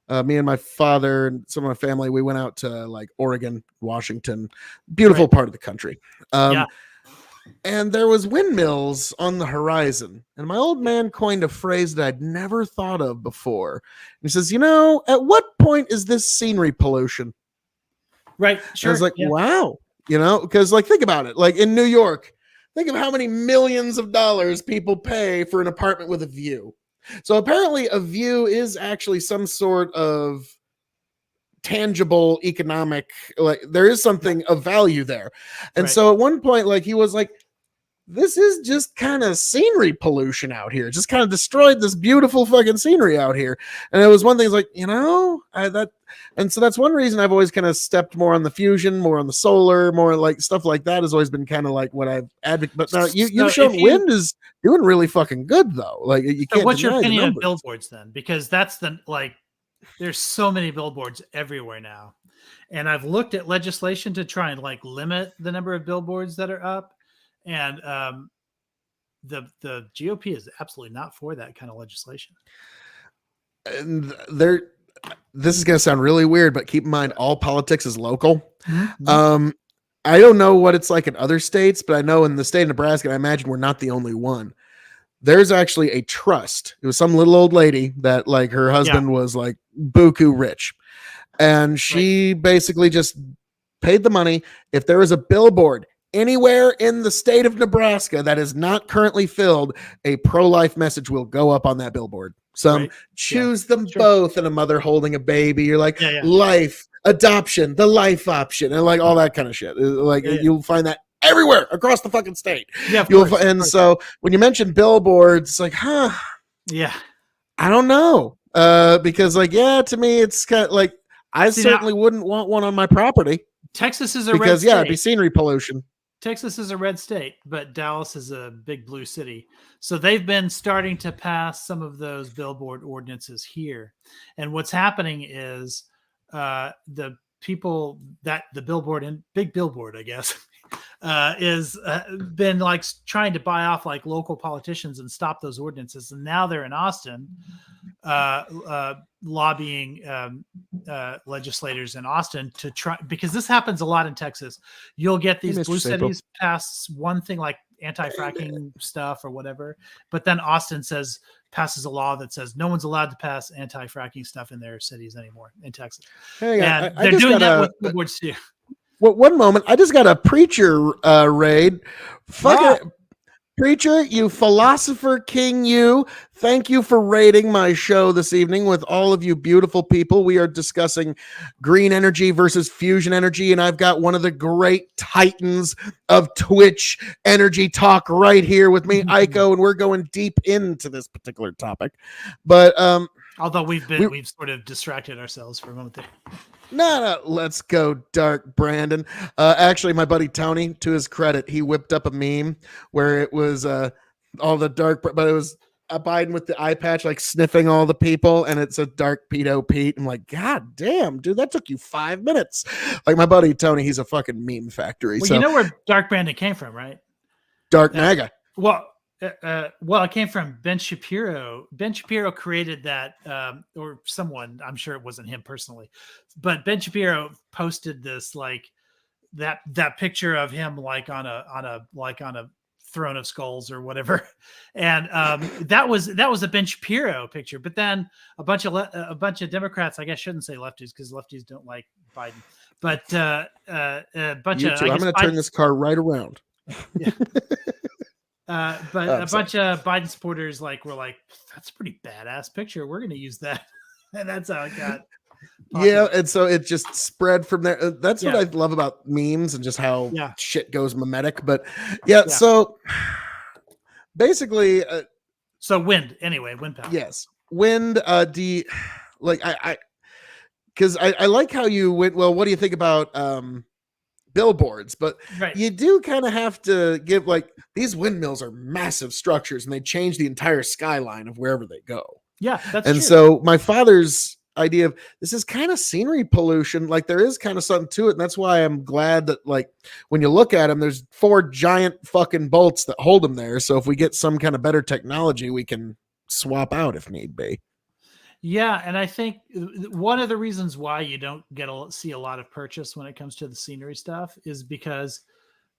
me and my father and some of my family, we went out to like Oregon, Washington, beautiful part of the country. And there was windmills on the horizon. And my old man coined a phrase that I'd never thought of before. He says, at what point is this scenery pollution? Right. Sure. And I was like, wow. Because like, think about it. Like in New York, think of how many millions of dollars people pay for an apartment with a view. So apparently a view is actually some sort of tangible economic, like there is something of value there. And so at one point, like he was like, this is just kind of scenery pollution out here. Just kind of destroyed this beautiful fucking scenery out here. And it was one thing, like, and so that's one reason I've always kind of stepped more on the fusion, more on the solar, more like stuff like that has always been kind of like what I've advocated. But now you've shown wind is doing really fucking good though. Like you can't. What's your opinion of billboards then? Because that's there's so many billboards everywhere now. And I've looked at legislation to try and like limit the number of billboards that are up. And the GOP is absolutely not for that kind of legislation. And this is going to sound really weird, but keep in mind, all politics is local. Mm-hmm. I don't know what it's like in other states, but I know in the state of Nebraska, I imagine we're not the only one. There's actually a trust. It was some little old lady that like her husband was like buku rich. And she basically just paid the money. If there is a billboard anywhere in the state of Nebraska that is not currently filled, a pro-life message will go up on that billboard. Some choose them both and a mother holding a baby. You're like, life, adoption, the life option, and like all that kind of shit. Like you'll find that everywhere across the fucking state. Yeah, so when you mention billboards, it's like, yeah, I don't know. Because like, to me, it's kind of like, I certainly wouldn't want one on my property. Texas is a red state. It'd be scenery pollution. Texas is a red state, but Dallas is a big blue city. So they've been starting to pass some of those billboard ordinances here. And what's happening is the people that the billboard and big billboard, I guess, is been like trying to buy off like local politicians and stop those ordinances. And now they're in Austin lobbying legislators in Austin to try, because this happens a lot in Texas. You'll get these blue cities pass one thing like anti-fracking stuff or whatever, but then Austin passes a law that says no one's allowed to pass anti-fracking stuff in their cities anymore in Texas. And they're doing that with billboards too. Well, one moment, I just got a preacher raid. Preacher, you philosopher king, you. Thank you for raiding my show this evening with all of you beautiful people. We are discussing green energy versus fusion energy, and I've got one of the great titans of Twitch energy talk right here with me, Aiko, and we're going deep into this particular topic. But Although We- we've sort of distracted ourselves for a moment there. No, let's go dark, Brandon. Actually, my buddy Tony, to his credit, he whipped up a meme where it was all the dark, but it was a Biden with the eye patch, like sniffing all the people, and it's a dark pedo Pete. I'm like, God damn, dude, that took you 5 minutes. Like my buddy Tony, he's a fucking meme factory. Well, so you know where Dark Brandon came from, right? dark MAGA. Well, it came from Ben Shapiro. Ben Shapiro created that, or someone. I'm sure it wasn't him personally, but Ben Shapiro posted this like that picture of him like on a throne of skulls or whatever, and that was a Ben Shapiro picture. But then a bunch of Democrats, I guess shouldn't say lefties because lefties don't like Biden, but a bunch You of too. I'm going to turn this car right around. Yeah. But a bunch of Biden supporters were like, that's a pretty badass picture. We're going to use that. And that's how it got popular. Yeah, and so it just spread from there. That's what Yeah. I love about memes and just how Yeah. shit goes mimetic. But yeah, so basically, so wind power. yes, wind. I because I like how you went. Well, what do you think about billboards? But Right. you do kind of have to give these windmills are massive structures and they change the entire skyline of wherever they go. Yeah, that's And true. so my father's idea of this is kind of scenery pollution. Like there is kind of something to it. And that's why I'm glad that when you look at them, there's 4 giant fucking bolts that hold them there. So if we get some kind of better technology, we can swap out if need be. Yeah, and I think one of the reasons why you don't see a lot of purchase when it comes to the scenery stuff is because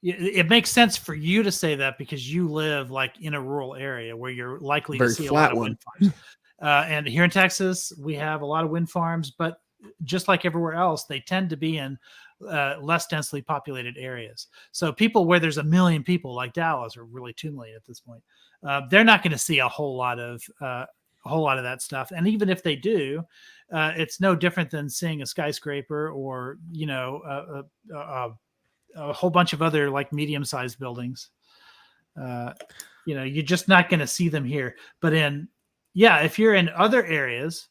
it makes sense for you to say that because you live in a rural area where you're likely Very to see a flat lot of wind farms. And here in Texas, we have a lot of wind farms, but just like everywhere else, they tend to be in less densely populated areas. So people where there's 1 million people, like Dallas, or really 2 million at this point, they're not going to see a whole lot of that stuff. And even if they do, it's no different than seeing a skyscraper or a whole bunch of other medium-sized buildings. You're just not going to see them here. But if you're in other areas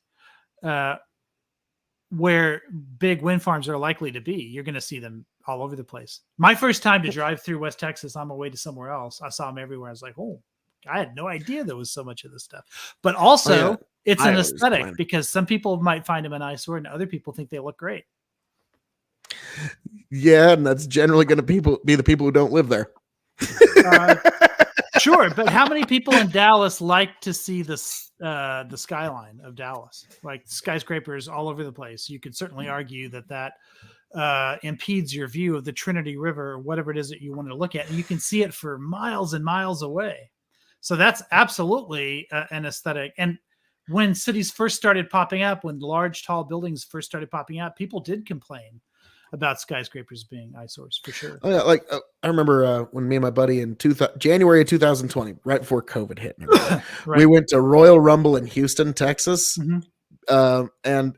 where big wind farms are likely to be, you're going to see them all over the place. My first time to drive through West Texas on my way to somewhere else, I saw them everywhere. I was like, oh, I had no idea there was so much of this stuff. But also, it's an aesthetic because some people might find them an eyesore and other people think they look great. Yeah, and that's generally going to be the people who don't live there. Sure, but how many people in Dallas like to see the skyline of Dallas? Like skyscrapers all over the place. You could certainly argue that impedes your view of the Trinity River or whatever it is that you want to look at. And you can see it for miles and miles away. So that's absolutely an aesthetic. And when cities first started popping up, when large, tall buildings first started popping up, people did complain about skyscrapers being eyesores for sure. Oh yeah, I remember when me and my buddy in January of 2020, right before COVID hit, right. We went to Royal Rumble in Houston, Texas, and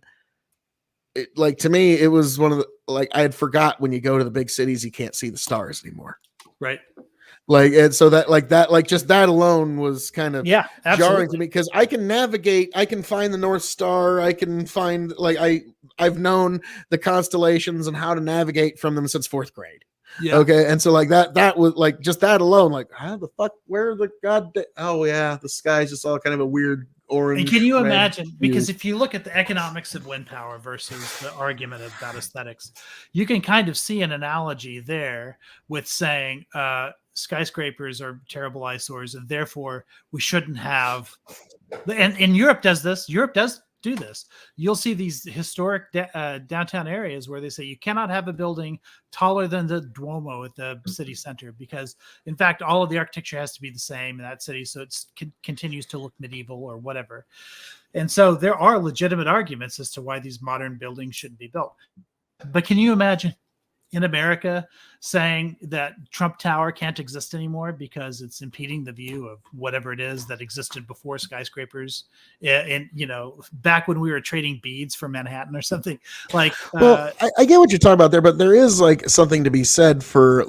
to me, it was one of the I had forgot when you go to the big cities, you can't see the stars anymore, right? And so just that alone was kind of jarring to me because I can navigate, I can find the North Star, I can find I've known the constellations and how to navigate from them since 4th grade. Yeah. Okay. And so that was just that alone, how the fuck, where the the sky's just all kind of a weird orange. And can you imagine, because if you look at the economics of wind power versus the argument about aesthetics, you can kind of see an analogy there with saying skyscrapers are terrible eyesores and therefore we shouldn't have, and Europe does this. Europe does do this. You'll see these historic downtown areas where they say you cannot have a building taller than the Duomo at the city center because, in fact, all of the architecture has to be the same in that city, so it continues to look medieval or whatever. And so there are legitimate arguments as to why these modern buildings shouldn't be built. But can you imagine in America saying that Trump Tower can't exist anymore because it's impeding the view of whatever it is that existed before skyscrapers and back when we were trading beads for Manhattan or something well, I get what you're talking about there, but there is something to be said for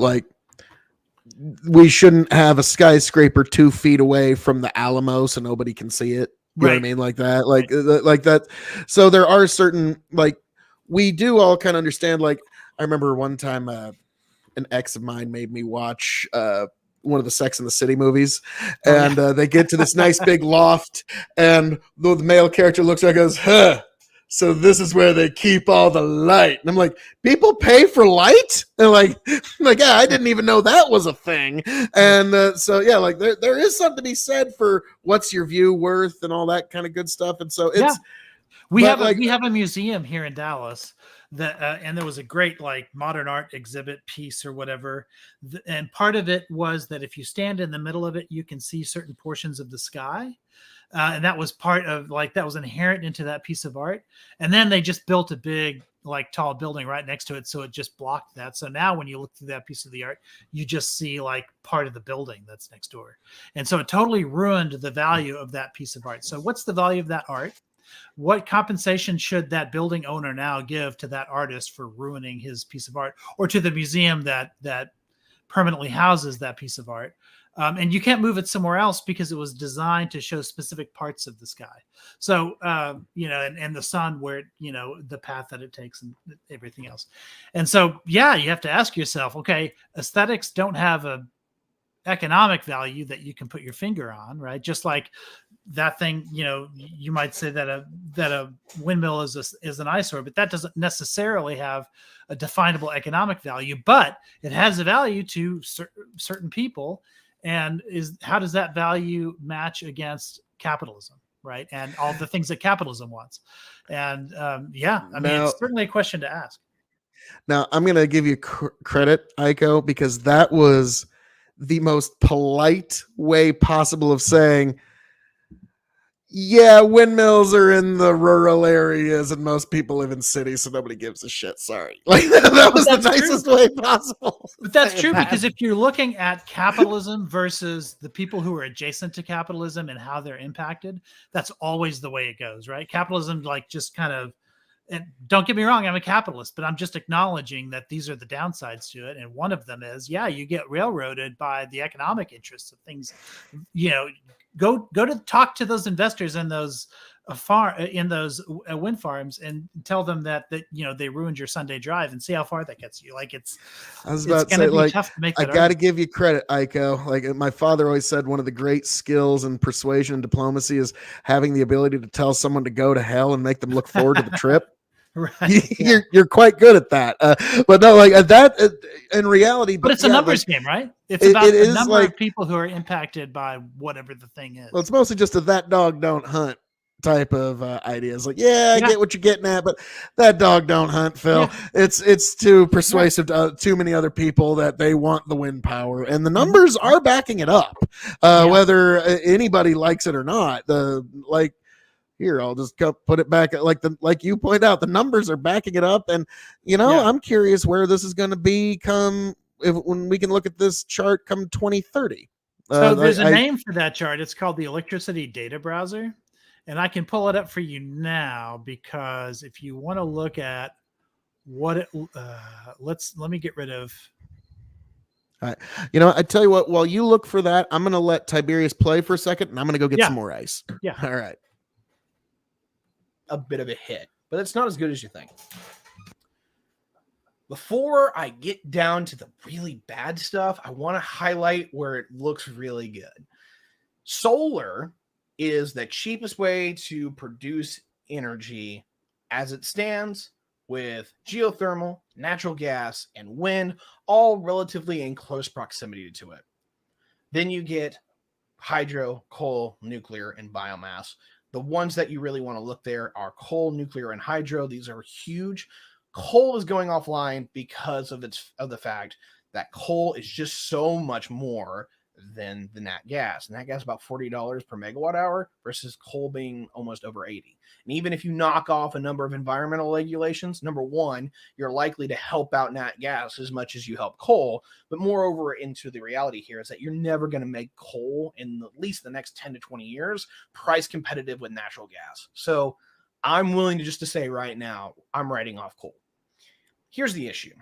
we shouldn't have a skyscraper 2 feet away from the Alamo so nobody can see it. You know what I Right. mean? Like that, like that. So there are certain, like, we do all kind of understand. Like, I remember one time, an ex of mine made me watch one of the Sex and the City movies, Oh yeah. and they get to this nice big loft, and the male character looks like goes, "Huh." So this is where they keep all the light, and I'm like, people pay for light, and like, yeah, I didn't even know that was a thing, and so yeah, like there is something to be said for what's your view worth and all that kind of good stuff, and so Yeah. it's, but like, We have a museum here in Dallas that and there was a great like modern art exhibit piece or whatever. And part of it was that if you stand in the middle of it, you can see certain portions of the sky. And that was part of like that was inherent into that piece of art. And then they just built a big like tall building right next to it, so it just blocked that. So now when you look through that piece of the art, you just see like part of the building that's next door. And so it totally ruined the value of that piece of art. So what's the value of that art? What compensation should that building owner now give to that artist for ruining his piece of art, or to the museum that permanently houses that piece of art? And you can't move it somewhere else because it was designed to show specific parts of the sky. So and the sun, where the path that it takes and everything else. And so yeah, you have to ask yourself, okay, aesthetics don't have a economic value that you can put your finger on, right? Just like that thing, you might say that a windmill is an eyesore, but that doesn't necessarily have a definable economic value, but it has a value to certain people. And how does that value match against capitalism, right? And all the things that capitalism wants. And I mean, now it's certainly a question to ask. Now, I'm going to give you credit, Aiko, because that was the most polite way possible of saying, yeah, windmills are in the rural areas and most people live in cities, so nobody gives a shit. Sorry. Like, that was the nicest way possible. But that's true, because if you're looking at capitalism versus the people who are adjacent to capitalism and how they're impacted, that's always the way it goes, right? Capitalism, like, just kind of, and don't get me wrong, I'm a capitalist, but I'm just acknowledging that these are the downsides to it. And one of them is, yeah, you get railroaded by the economic interests of things. Go to talk to those investors in those wind farms and tell them that they ruined your Sunday drive, and see how far that gets you. Like, I was it's about to going say, to be like, tough to make I that got to argument. give you credit, Aiko. Like, my father always said, one of the great skills in persuasion and diplomacy is having the ability to tell someone to go to hell and make them look forward to the trip. Right. Yeah. You're quite good at that. But no, like that in reality. But But it's a yeah, numbers like game, right? It's it about the is number like, of people who are impacted by whatever the thing well, is. it's mostly just a that dog don't hunt type of ideas. Like, yeah, I Yeah. get what you're getting at, but that dog don't hunt, Phil. Yeah. It's too Yeah. persuasive to too many other people that they want the wind power, and the Mhm. numbers are backing it up. Yeah. Whether anybody likes it or not, here, I'll just put it back, like you point out, the numbers are backing it up, and Yeah. I'm curious where this is going to be when we can look at this chart come 2030. So there's a I name for that chart. It's called the electricity data browser. And I can pull it up for you now, because if you want to look at what it let me get rid of. I tell you what, while you look for that, I'm going to let Tiberius play for a second, and I'm going to go get Yeah. some more ice. Yeah. All right. A bit of a hit, but it's not as good as you think. Before I get down to the really bad stuff, I want to highlight where it looks really good. Solar is the cheapest way to produce energy as it stands, with geothermal, natural gas, and wind all relatively in close proximity to it. Then you get hydro, coal, nuclear, and biomass. The ones that you really want to look there are coal, nuclear, and hydro. These are huge. Coal is going offline because of the fact that coal is just so much more than the nat gas. Nat gas about $40 per megawatt hour versus coal being almost over 80. And even if you knock off a number of environmental regulations, number one, you're likely to help out nat gas as much as you help coal. But moreover, into the reality here is that you're never going to make coal in at least the next 10 to 20 years price competitive with natural gas. So I'm willing to say right now, I'm writing off coal. Here's the issue,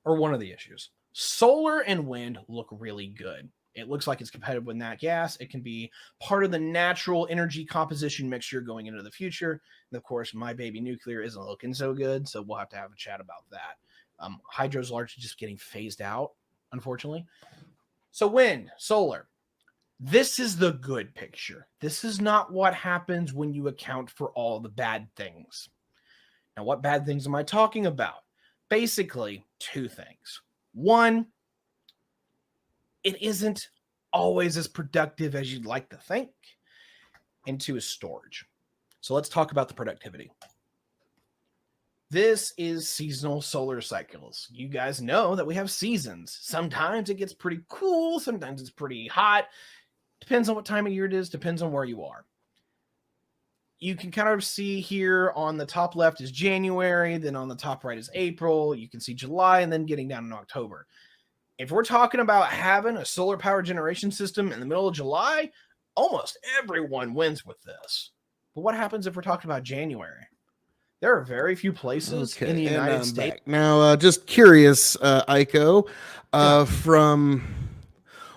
or one of the issues. Solar and wind look really good. It looks like it's competitive with nat gas. It can be part of the natural energy composition mixture going into the future. And of course, my baby nuclear isn't looking so good, so we'll have to have a chat about that. Hydro's largely just getting phased out, unfortunately. So wind, solar. This is the good picture. This is not what happens when you account for all the bad things. Now, what bad things am I talking about? Basically, two things. One, it isn't always as productive as you'd like to think. And two is storage. So let's talk about the productivity. This is seasonal solar cycles. You guys know that we have seasons. Sometimes it gets pretty cool. Sometimes it's pretty hot. Depends on what time of year it is. Depends on where you are. You can kind of see here on the top left is January. Then on the top right is April. You can see July and then getting down in October. If we're talking about having a solar power generation system in the middle of July, almost everyone wins with this. But what happens if we're talking about January? There are very few places in the United States. Back. Now, just curious, Aiko, from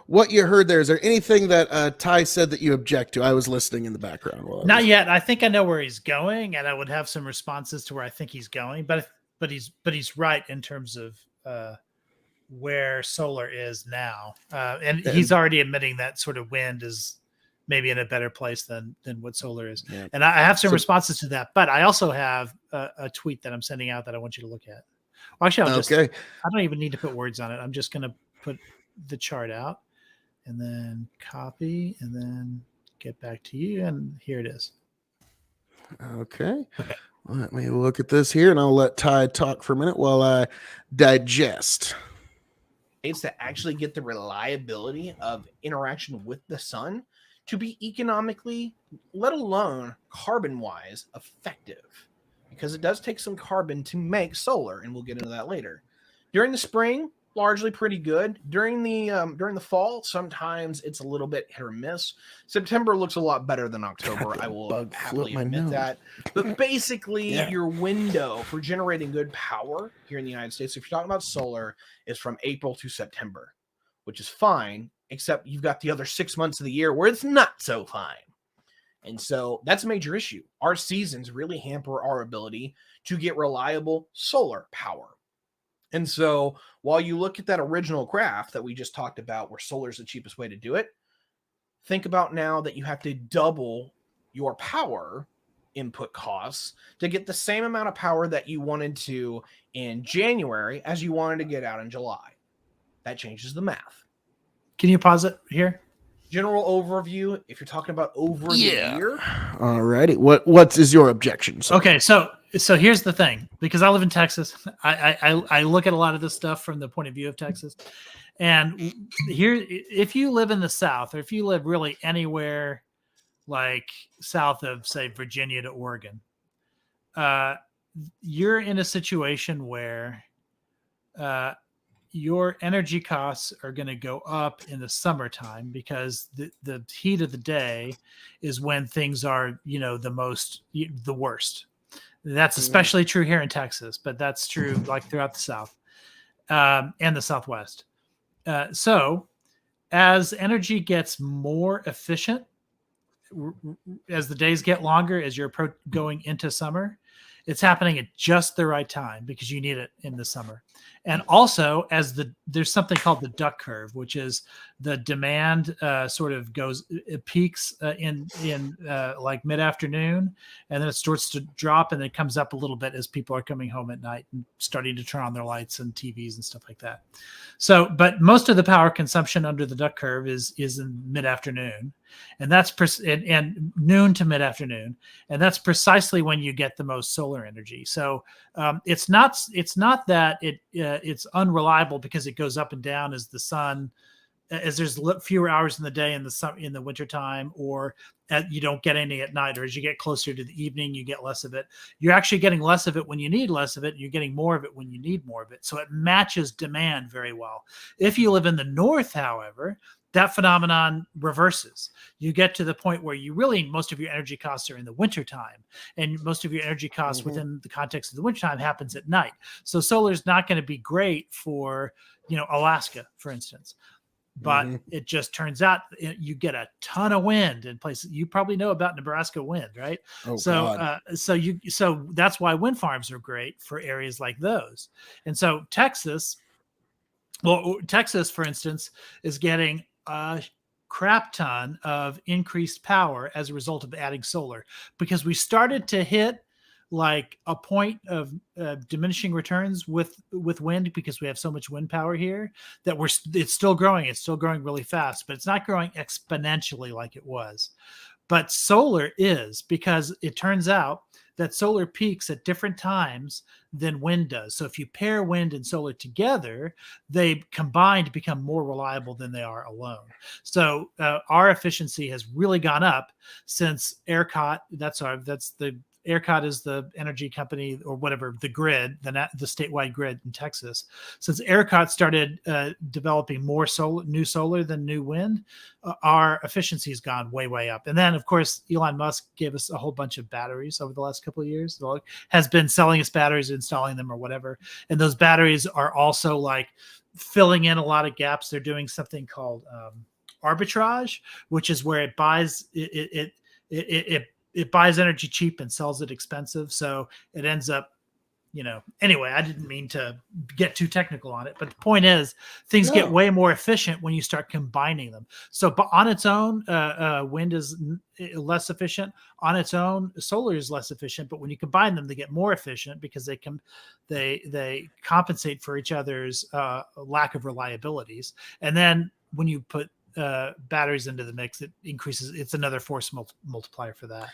what you heard there, is there anything that Ty said that you object to? I was listening in the background. Not yet. I think I know where he's going, and I would have some responses to where I think he's going. But he's right in terms of where solar is now, and he's already admitting that sort of wind is maybe in a better place than what solar is. Yeah. And I have some responses to that, but I also have a tweet that I'm sending out that I want you to look at. Well, actually, I don't even need to put words on it. I'm just going to put the chart out and then copy and then get back to you. And here it is. Okay. Let me look at this here and I'll let Ty talk for a minute while I digest. It's to actually get the reliability of interaction with the sun to be economically, let alone carbon-wise, effective. Because it does take some carbon to make solar, and we'll get into that later. During the spring, largely pretty good. During the fall, sometimes it's a little bit hit or miss. September looks a lot better than October. I will happily admit that. But basically, your window for generating good power here in the United States, if you're talking about solar, is from April to September, which is fine, except you've got the other 6 months of the year where it's not so fine. And so that's a major issue. Our seasons really hamper our ability to get reliable solar power. And so while you look at that original graph that we just talked about where solar is the cheapest way to do it, think about now that you have to double your power input costs to get the same amount of power that you wanted to in January as you wanted to get out in July. That changes the math. Can you pause it here? General overview. If you're talking about over the year. All righty. What is your objection? Sir? Okay, so here's the thing. Because I live in Texas, I look at a lot of this stuff from the point of view of Texas. And here, if you live in the South, or if you live really anywhere like south of, say, Virginia to Oregon, you're in a situation where your energy costs are going to go up in the summertime because the heat of the day is when things are, the worst. That's especially true here in Texas, but that's true like throughout the South and the Southwest. So as energy gets more efficient, as the days get longer, as you're going into summer, it's happening at just the right time because you need it in the summer. And also there's something called the duck curve, which is the demand it peaks in like mid-afternoon, and then it starts to drop and then it comes up a little bit as people are coming home at night and starting to turn on their lights and TVs and stuff like that. So, but most of the power consumption under the duck curve is in mid-afternoon, and that's and noon to mid-afternoon, and that's precisely when you get the most solar energy. So it's not that it's unreliable because it goes up and down as the sun, as there's fewer hours in the day in the wintertime, or you don't get any at night, or as you get closer to the evening, you get less of it. You're actually getting less of it when you need less of it, and you're getting more of it when you need more of it. So it matches demand very well. If you live in the north, however, that phenomenon reverses. You get to the point where most of your energy costs are in the wintertime, and most of your energy costs within the context of the wintertime happens at night. So solar is not going to be great for, Alaska, for instance. But Mm-hmm. it just turns out you get a ton of wind in places. You probably know about Nebraska wind, right? Oh So, God. so that's why wind farms are great for areas like those. And so Texas, for instance, is getting a crap ton of increased power as a result of adding solar, because we started to hit like a point of diminishing returns with wind, because we have so much wind power here that it's still growing. It's still growing really fast, but it's not growing exponentially like it was. But solar is, because it turns out that solar peaks at different times than wind does. So if you pair wind and solar together, they combined become more reliable than they are alone. So our efficiency has really gone up since ERCOT. That's the ERCOT is the energy company, or whatever, the grid, the statewide grid in Texas. Since ERCOT started developing more new solar than new wind, our efficiency has gone way, way up. And then, of course, Elon Musk gave us a whole bunch of batteries over the last couple of years. Has been selling us batteries, installing them or whatever. And those batteries are also like filling in a lot of gaps. They're doing something called arbitrage, which is where it buys it buys energy cheap and sells it expensive. So it ends up, anyway, I didn't mean to get too technical on it, but the point is things get No. way more efficient when you start combining them. So, but on its own, wind is less efficient. On its own, solar is less efficient. But when you combine them, they get more efficient because they compensate for each other's lack of reliabilities. And then when you put batteries into the mix, it increases. It's another force multiplier for that.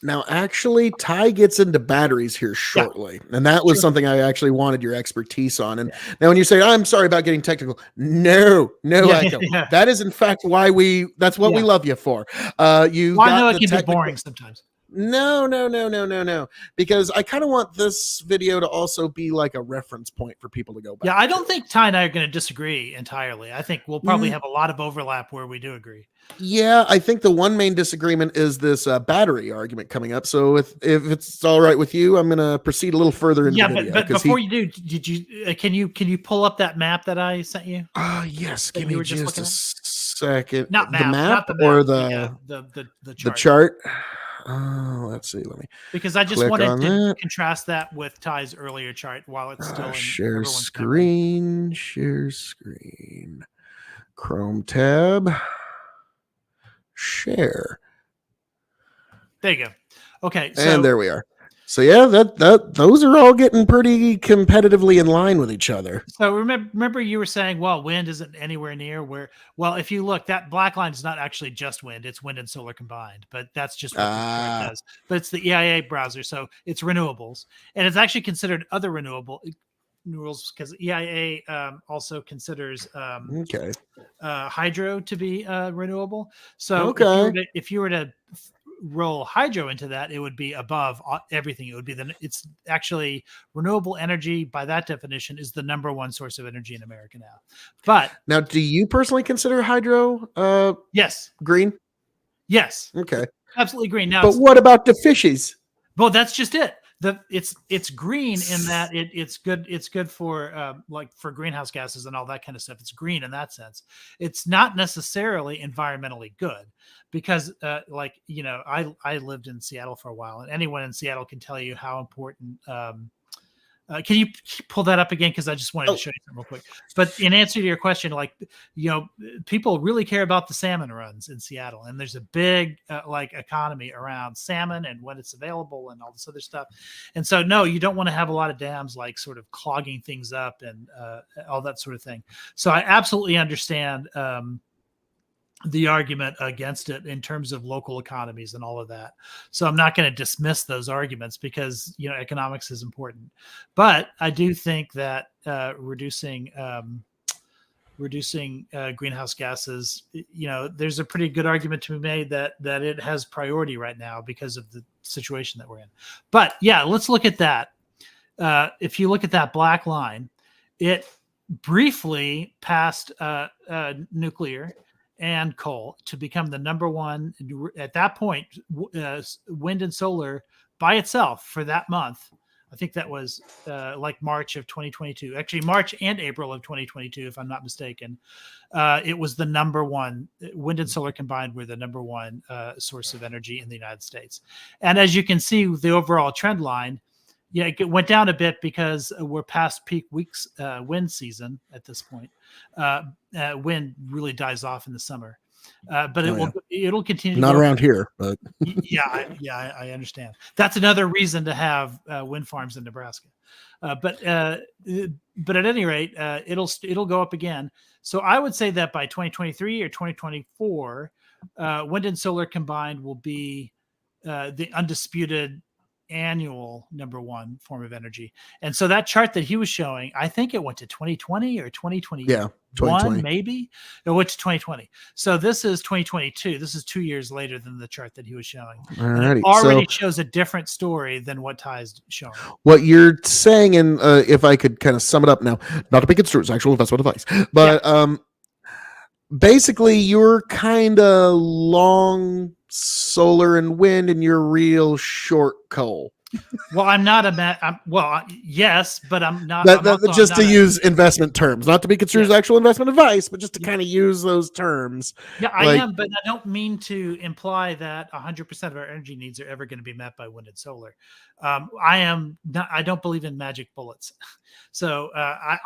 Now, actually, Ty gets into batteries here Yeah. shortly. And that was Sure. something I actually wanted your expertise on. And now when you say, I'm sorry about getting technical, no, Yeah, Echo. yeah. That is in fact that's what we love you for. You Well, I know got it the can be technical. boring sometimes. No. Because I kind of want this video to also be like a reference point for people to go back. Yeah, I don't think Ty and I are going to disagree entirely. I think we'll probably have a lot of overlap where we do agree. Yeah, I think the one main disagreement is this battery argument coming up. So if it's all right with you, I'm going to proceed a little further into the video. But before you do, did you can you pull up that map that I sent you? Yes. That Give you me were just just a looking at? second. Not The map not the or map, the the chart. chart? Let's see. Let me Because I just click wanted on to that. contrast that with Ty's earlier chart while it's still in Share everyone's memory. screen. Chrome tab. Share. There you go. Okay, so And there we are. So yeah, those are all getting pretty competitively in line with each other. So remember you were saying, well, wind isn't anywhere near where. Well, if you look, that black line is not actually just wind; it's wind and solar combined. But that's just what this chart does. But it's the EIA browser, so it's renewables, and it's actually considered other renewables because EIA also considers Okay. hydro to be renewable. So Okay. if you were to roll hydro into that, it would be above everything. It would be it's actually renewable energy by that definition is the number one source of energy in America now. But now, do you personally consider hydro yes, green? yes, Okay. absolutely green. Now, But what about the fishies? well, that's just it. It's green in that it's good for like for greenhouse gases and all that kind of stuff. It's green in that sense. It's not necessarily environmentally good because I lived in Seattle for a while, and anyone in Seattle can tell you how important can you pull that up again? Because I just wanted to show you something real quick. But in answer to your question, people really care about the salmon runs in Seattle, and there's a big economy around salmon and when it's available and all this other stuff. And so, no, you don't want to have a lot of dams like sort of clogging things up and all that sort of thing. So I absolutely understand the argument against it in terms of local economies and all of that. So I'm not going to dismiss those arguments because economics is important, but I do think that reducing greenhouse gases, there's a pretty good argument to be made that it has priority right now because of the situation that we're in. But yeah, let's look at that. If you look at that black line, it briefly passed nuclear and coal to become the number one at that point. Wind and solar by itself for that month I think that was like March of 2022, actually March and April of 2022, if I'm not mistaken. It was the number one. Wind and solar combined were the number one source of energy in the United States. And as you can see, the overall trend line, yeah, it went down a bit because we're past peak weeks wind season at this point. Wind really dies off in the summer, but it'll continue to Not go around here, but I understand. That's another reason to have wind farms in Nebraska. But at any rate, it'll go up again. So I would say that by 2023 or 2024, wind and solar combined will be the undisputed annual number one form of energy. And so that chart that he was showing, I think it went to 2020 or 2021, yeah, 2020. maybe. It went to 2020. So this is 2022. This is 2 years later than the chart that he was showing. And it already shows a different story than what Ty's showing. What you're saying, and if I could kind of sum it up now, not to be construed as actual investment advice, but basically you're kind of long solar and wind and you're real short coal. Well, I'm not yes, but I'm not. Just to use investment terms, not to be construed as actual investment advice, but just to kind of use those terms. Yeah, I am, but I don't mean to imply that 100% of our energy needs are ever going to be met by wind and solar. I don't believe in magic bullets. So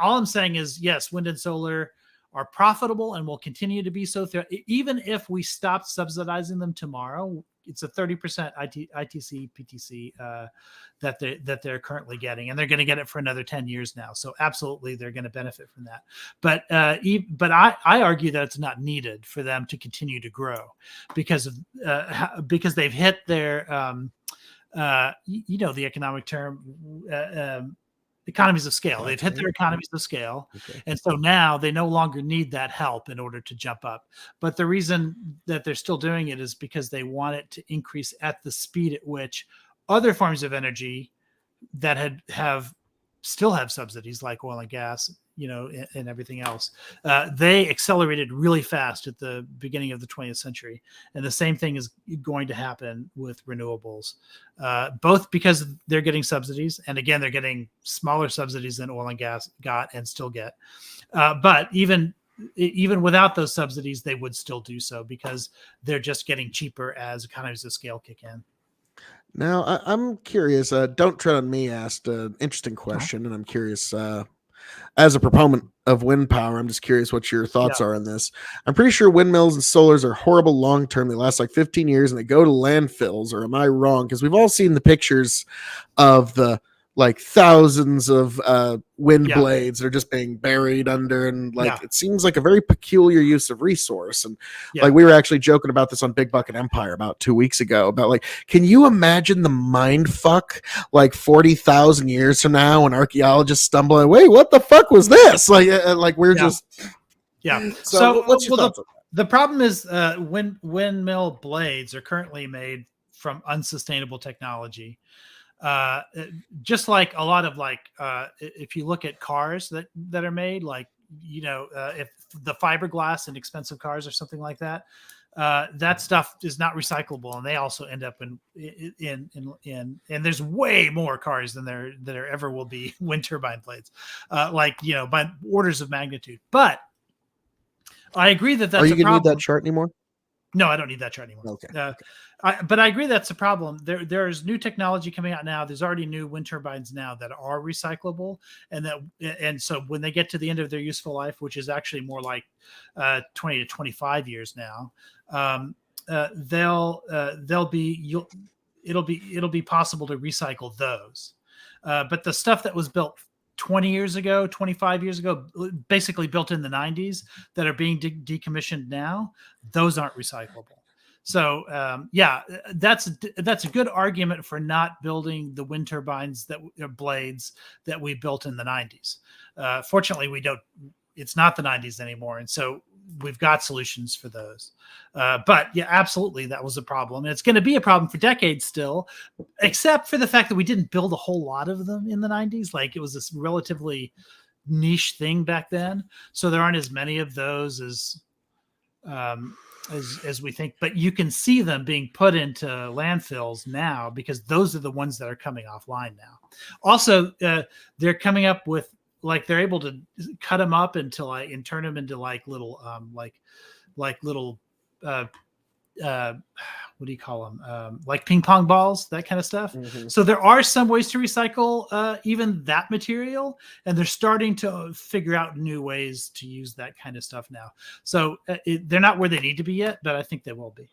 all I'm saying is, yes, wind and solar are profitable and will continue to be so. Even if we stopped subsidizing them tomorrow, it's a 30% ITC, PTC that they're currently getting, and they're going to get it for another 10 years now. So absolutely, they're going to benefit from that. But I argue that it's not needed for them to continue to grow because they've hit their the economic term. Economies of scale. They've hit their economies of scale. Okay. And so now they no longer need that help in order to jump up. But the reason that they're still doing it is because they want it to increase at the speed at which other forms of energy that still have subsidies like oil and gas, and everything else. They accelerated really fast at the beginning of the 20th century. And the same thing is going to happen with renewables, both because they're getting subsidies. And again, they're getting smaller subsidies than oil and gas got and still get. But even without those subsidies, they would still do so because they're just getting cheaper as economies of scale kick in. Now, I'm curious. Don't Tread on Me asked an interesting question, and I'm curious. As a proponent of wind power, I'm just curious what your thoughts are on this. I'm pretty sure windmills and solars are horrible long term. They last like 15 years and they go to landfills. Or am I wrong? Because we've all seen the pictures of the thousands of wind blades that are just being buried under, and it seems like a very peculiar use of resource. And we were actually joking about this on Big Bucket Empire about 2 weeks ago about can you imagine the mind fuck 40,000 years from now when archaeologists stumble and wait, what the fuck was this? We're just So what's your thoughts on that? The problem is windmill blades are currently made from unsustainable technology. Just like a lot of if you look at cars that are made, if the fiberglass in expensive cars or something like that, that stuff is not recyclable, and they also end up in and there's way more cars than there ever will be wind turbine blades, by orders of magnitude. But I agree that that's Are you going to need that chart anymore? No, I don't need that chart anymore. Okay. But I agree that's a problem. There's new technology coming out now. There's already new wind turbines now that are recyclable, and so when they get to the end of their useful life, which is actually more like 20 to 25 years now, it'll be possible to recycle those. But the stuff that was built 20 years ago, 25 years ago, basically built in the 90s that are being decommissioned now, those aren't recyclable. So that's a good argument for not building the wind turbines blades that we built in the 90s. Fortunately, we don't. It's not the 90s anymore, and so we've got solutions for those. But yeah, absolutely, that was a problem, and it's going to be a problem for decades still, except for the fact that we didn't build a whole lot of them in the 90s. It was this relatively niche thing back then, so there aren't as many of those as we think. But you can see them being put into landfills now because those are the ones that are coming offline now. Also, they're coming up with like they're able to cut them up into like and turn them into like little like little uh, uh, what do you call them? Like ping pong balls, that kind of stuff. Mm-hmm. So there are some ways to recycle even that material, and they're starting to figure out new ways to use that kind of stuff now. So they're not where they need to be yet, but I think they will be.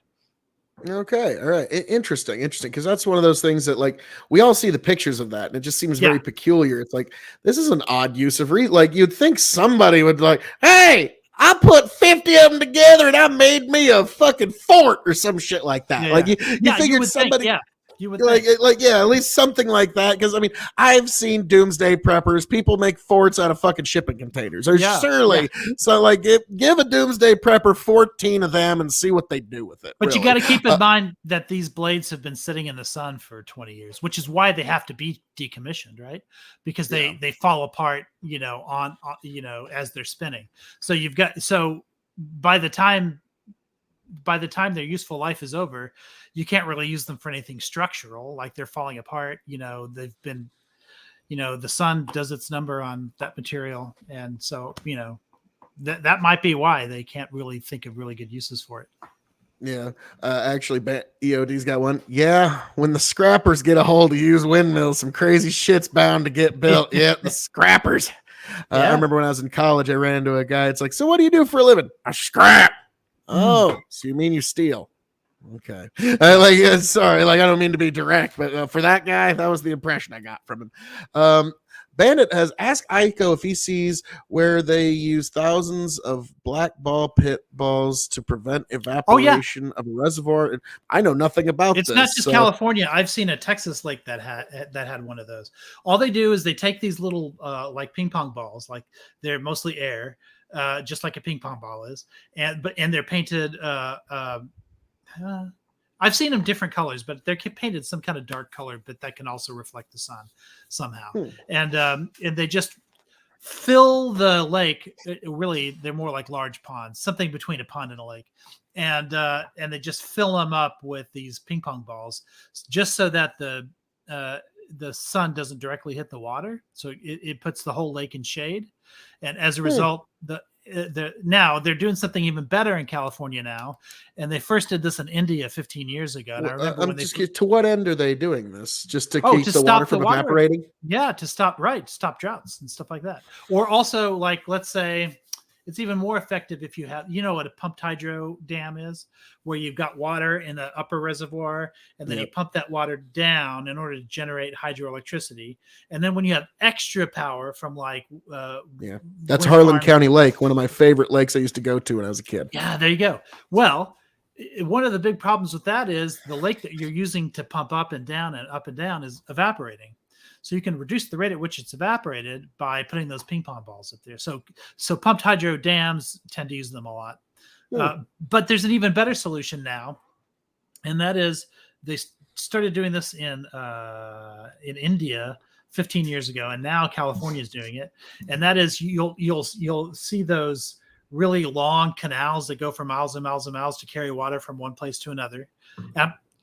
Okay, all right, interesting, because that's one of those things that like we all see the pictures of that, and it just seems very peculiar. It's like this is an odd use of like you'd think somebody would like, hey, I put 50 of them together and I made me a fucking fort or some shit like that. Like you figured somebody. Think, you would like at least something like that, because I mean I've seen doomsday preppers, people make forts out of fucking shipping containers, or surely so like give a doomsday prepper 14 of them and see what they do with it. But really. You got to keep in mind that these blades have been sitting in the sun for 20 years, which is why they have to be decommissioned, right? Because they fall apart, on as they're spinning. So you've got by the time their useful life is over, you can't really use them for anything structural. Like they're falling apart. They've been, the sun does its number on that material, and so that might be why they can't really think of really good uses for it. Yeah, actually, EOD's got one. Yeah, when the scrappers get a hold of used windmills, some crazy shit's bound to get built. Yeah, the scrappers. I remember when I was in college, I ran into a guy. It's like, so what do you do for a living? I scrap. Oh, so you mean you steal? Okay. Sorry, I don't mean to be direct, but for that guy, that was the impression I got from him. Bandit has asked Aiko if he sees where they use thousands of black ball pit balls to prevent evaporation of a reservoir. I know nothing about this. It's not just California. I've seen a Texas lake that had one of those. All they do is they take these little like ping pong balls, like they're mostly air, just like a ping pong ball is, and they're painted. I've seen them different colors, but they're painted some kind of dark color, but that can also reflect the sun somehow. And they just fill the lake. Really, they're more like large ponds, something between a pond and a lake, and they just fill them up with these ping pong balls, just so that the sun doesn't directly hit the water, so it puts the whole lake in shade, and as a result, now they're doing something even better in California now, and they first did this in India 15 years ago. And I remember to what end are they doing this? Just to keep the water from evaporating? Yeah, to stop droughts and stuff like that. Or also, like, let's say it's even more effective if you have, what a pumped hydro dam is, where you've got water in the upper reservoir, and then you pump that water down in order to generate hydroelectricity. And then when you have extra power from that's Harlan County Lake, one of my favorite lakes I used to go to when I was a kid. Yeah, there you go. Well, one of the big problems with that is the lake that you're using to pump up and down is evaporating. So you can reduce the rate at which it's evaporated by putting those ping pong balls up there. So pumped hydro dams tend to use them a lot. But there's an even better solution now, and that is they started doing this in India 15 years ago, and now California is doing it. And that is you'll see those really long canals that go for miles and miles and miles to carry water from one place to another.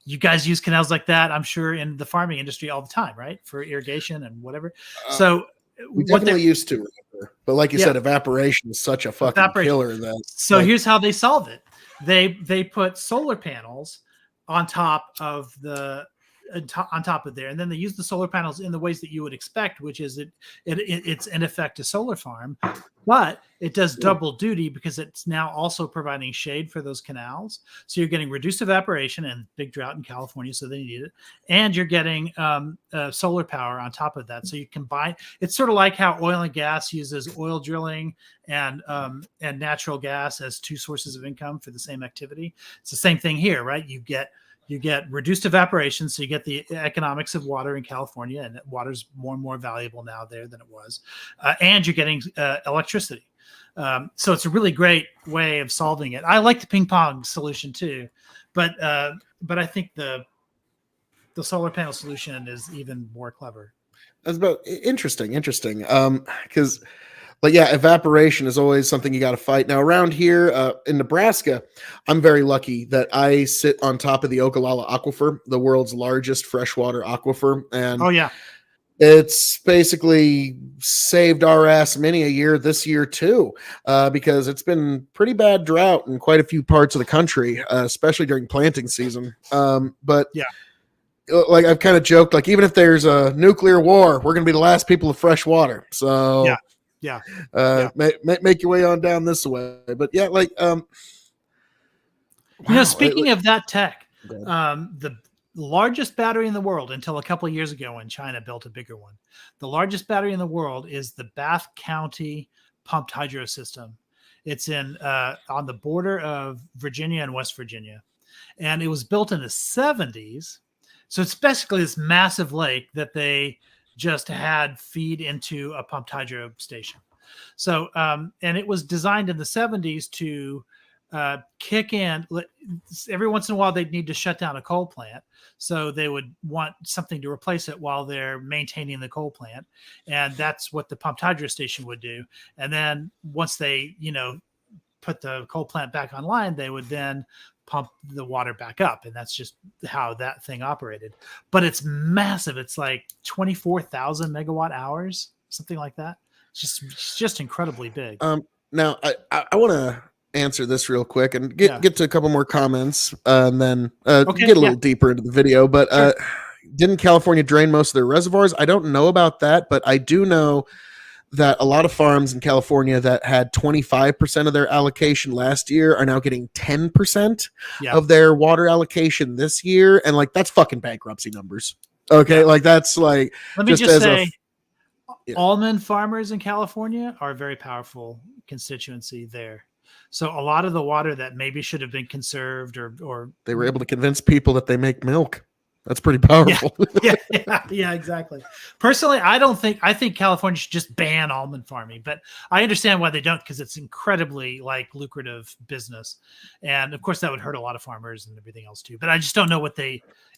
You guys use canals like that, I'm sure, in the farming industry all the time, right? For irrigation and whatever. So we definitely used to, but like you said, evaporation is such a fucking killer. So here's how they solve it. They put solar panels on top of there, and then they use the solar panels in the ways that you would expect, which is it's in effect a solar farm, but it does double duty because it's now also providing shade for those canals. So you're getting reduced evaporation and big drought in California, so they need it, and you're getting solar power on top of that. So you combine. It's sort of like how oil and gas uses oil drilling and natural gas as two sources of income for the same activity. It's the same thing here, right? You get reduced evaporation, so you get the economics of water in California, and water's more and more valuable now there than it was, and you're getting electricity. So it's a really great way of solving it. I like the ping pong solution too, but I think the solar panel solution is even more clever. That's about interesting, because. But yeah, evaporation is always something you got to fight. Now around here in Nebraska, I'm very lucky that I sit on top of the Ogallala Aquifer, the world's largest freshwater aquifer. And It's basically saved our ass many a year this year too, because it's been pretty bad drought in quite a few parts of the country, especially during planting season. But Yeah. like I've kind of joked, like even if there's a nuclear war, we're going to be the last people with fresh water. Yeah. So Yeah. Yeah. make your way on down this way. But yeah, like wow, Speaking of that tech, go ahead. the largest battery in the world until a couple of years ago when China built a bigger one, the largest battery in the world is the Bath County pumped hydro system. It's in on the border of Virginia and West Virginia, and it was built in the 70s. So it's basically this massive lake that they just had feed into a pumped hydro station. So, and it was designed in the 70s to kick in. Every once in a while, they'd need to shut down a coal plant. So they would want something to replace it while they're maintaining the coal plant. And that's what the pumped hydro station would do. And then once they, put the coal plant back online, they would then pump the water back up. And that's just how that thing operated. But it's massive. It's like 24,000 megawatt hours, something like that. It's just incredibly big. Now I want to answer this real quick and Yeah. get to a couple more comments, and then Okay, get a little deeper into the video. But Sure. didn't California drain most of their reservoirs? I don't know about that, but I do know that a lot of farms in California that had 25% of their allocation last year are now getting 10% Yeah. of their water allocation this year. And like, that's fucking bankruptcy numbers. Okay. Yeah. Like that's like, Let me just just as say, yeah. almond farmers in California are a very powerful constituency there. So a lot of the water that maybe should have been conserved or They were able to convince people that they make milk. That's pretty powerful. yeah, exactly. Personally, I think California should just ban almond farming, but I understand why they don't, because it's incredibly like lucrative business. And of course that would hurt a lot of farmers and everything else too. But I just don't know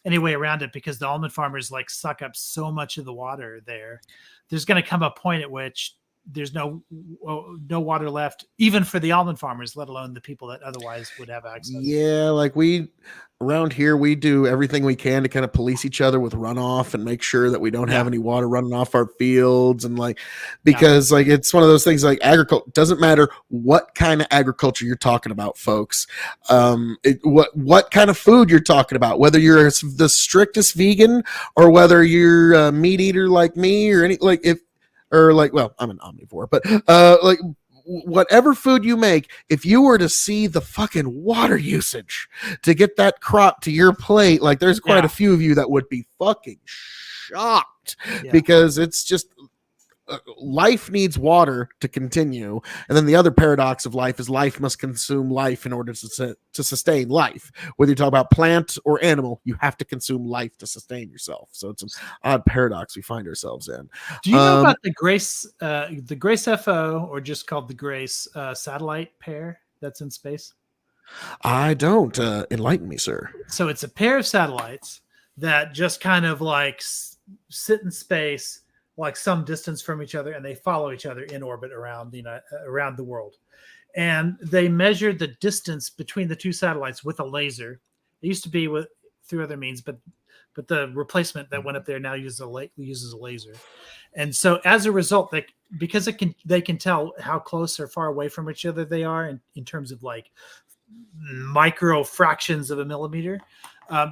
any way around it, because the almond farmers like suck up so much of the water there. There's going to come a point at which there's no water left, even for the almond farmers, let alone the people that otherwise would have access. Yeah, like around here, we do everything we can to kind of police each other with runoff and make sure that we don't have any water running off our fields. And like, because like, it's one of those things, like agriculture doesn't matter what kind of agriculture you're talking about, folks. What kind of food you're talking about, whether you're the strictest vegan or whether you're a meat eater like me or any, like well, I'm an omnivore, but like whatever food you make, if you were to see the fucking water usage to get that crop to your plate, like there's quite a few of you that would be fucking shocked, because it's just life needs water to continue. And then the other paradox of life is life must consume life in order to sustain life. Whether you talk about plant or animal, you have to consume life to sustain yourself. So it's an odd paradox we find ourselves in. Do you know about the Grace FO, or just called the Grace satellite pair that's in space? I don't. Enlighten me, sir. So it's a pair of satellites that just kind of like sit in space, like some distance from each other, and they follow each other in orbit around the world. And they measured the distance between the two satellites with a laser. It used to be through other means, but the replacement that went up there now uses a laser. And so as a result, because they can tell how close or far away from each other they are in terms of like micro fractions of a millimeter,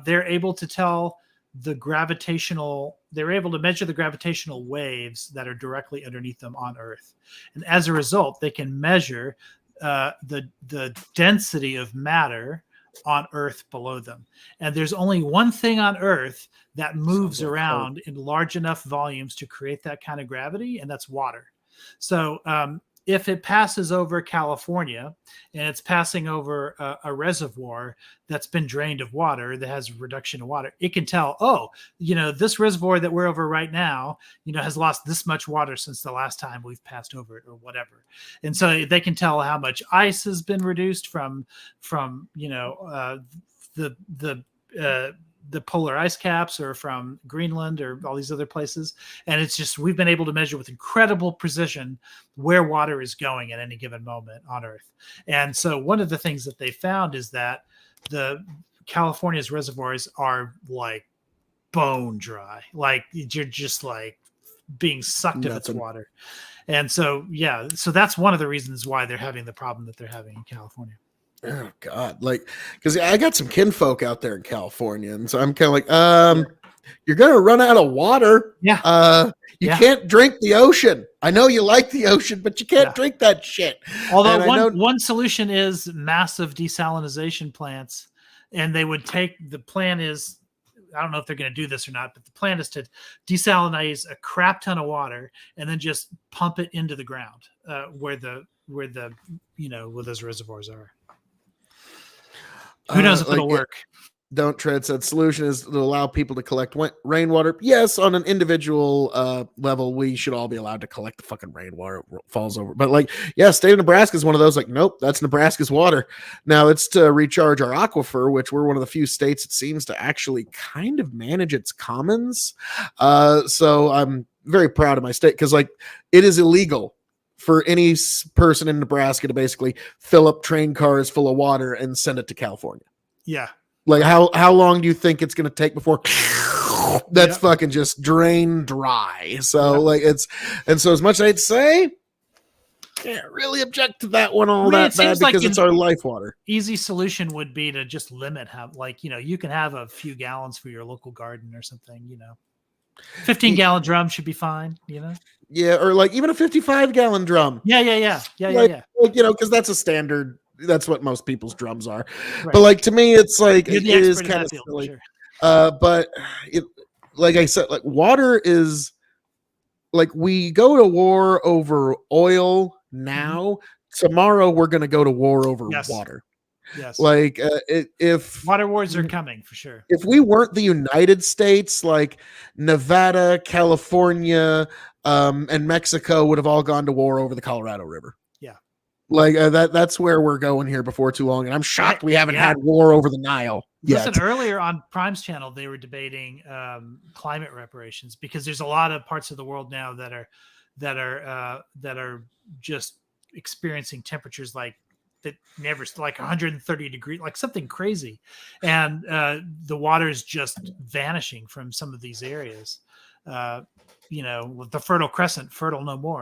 they're able to tell they're able to measure the gravitational waves that are directly underneath them on Earth. And as a result, they can measure the density of matter on Earth below them. And there's only one thing on Earth that moves around in large enough volumes to create that kind of gravity, and that's water. So if it passes over California and it's passing over a reservoir that's been drained of water, that has reduction of water, it can tell, this reservoir that we're over right now, has lost this much water since the last time we've passed over it, or whatever. And so they can tell how much ice has been reduced from the polar ice caps, or from Greenland, or all these other places. And it's just, we've been able to measure with incredible precision where water is going at any given moment on Earth. And so one of the things that they found is that the California's reservoirs are like bone dry. Like you're just like being sucked of its Nothing. water. And so, yeah, so that's one of the reasons why they're having the problem that they're having in California. Oh God, like, because I got some kinfolk out there in California, and so I'm kind of like, you're gonna run out of water. Yeah. You can't drink the ocean. I know you like the ocean, but you can't drink that shit. Although And one solution is massive desalinization plants, and they would take, the plan is, I don't know if they're going to do this or not, but the plan is to desalinize a crap ton of water and then just pump it into the ground where those reservoirs are. Who knows if it'll work? Don't tread said solution is to allow people to collect rainwater. Yes, on an individual level, we should all be allowed to collect the fucking rainwater falls over. But like, yeah, state of Nebraska is one of those. Like, nope, that's Nebraska's water. Now it's to recharge our aquifer, which we're one of the few states that seems to actually kind of manage its commons. So I'm very proud of my state because like it is illegal for any person in Nebraska to basically fill up train cars full of water and send it to California. Yeah. Like how long do you think it's going to take before that's fucking just drain dry? So like and so as much as I'd say, can't really object to that one all that bad because it's our life water. Easy solution would be to just limit you can have a few gallons for your local garden or something, 15-gallon drum should be fine, Yeah, or like even a 55-gallon drum. Yeah. Like, because that's a standard. That's what most people's drums are. Right. But like to me, it's like it is kind of silly. Sure. But like I said, like water is like we go to war over oil now. Mm-hmm. Tomorrow we're going to go to war over water. Yes. Like if water wars are coming for sure. If we weren't the United States, like Nevada, California, and Mexico would have all gone to war over the Colorado River. Like that's where we're going here before too long, and I'm shocked we haven't had war over the Nile yet. Listen, earlier on Prime's channel, they were debating climate reparations because there's a lot of parts of the world now that are just experiencing temperatures like 130 degrees, like something crazy, and the water is just vanishing from some of these areas. With the Fertile Crescent, fertile no more,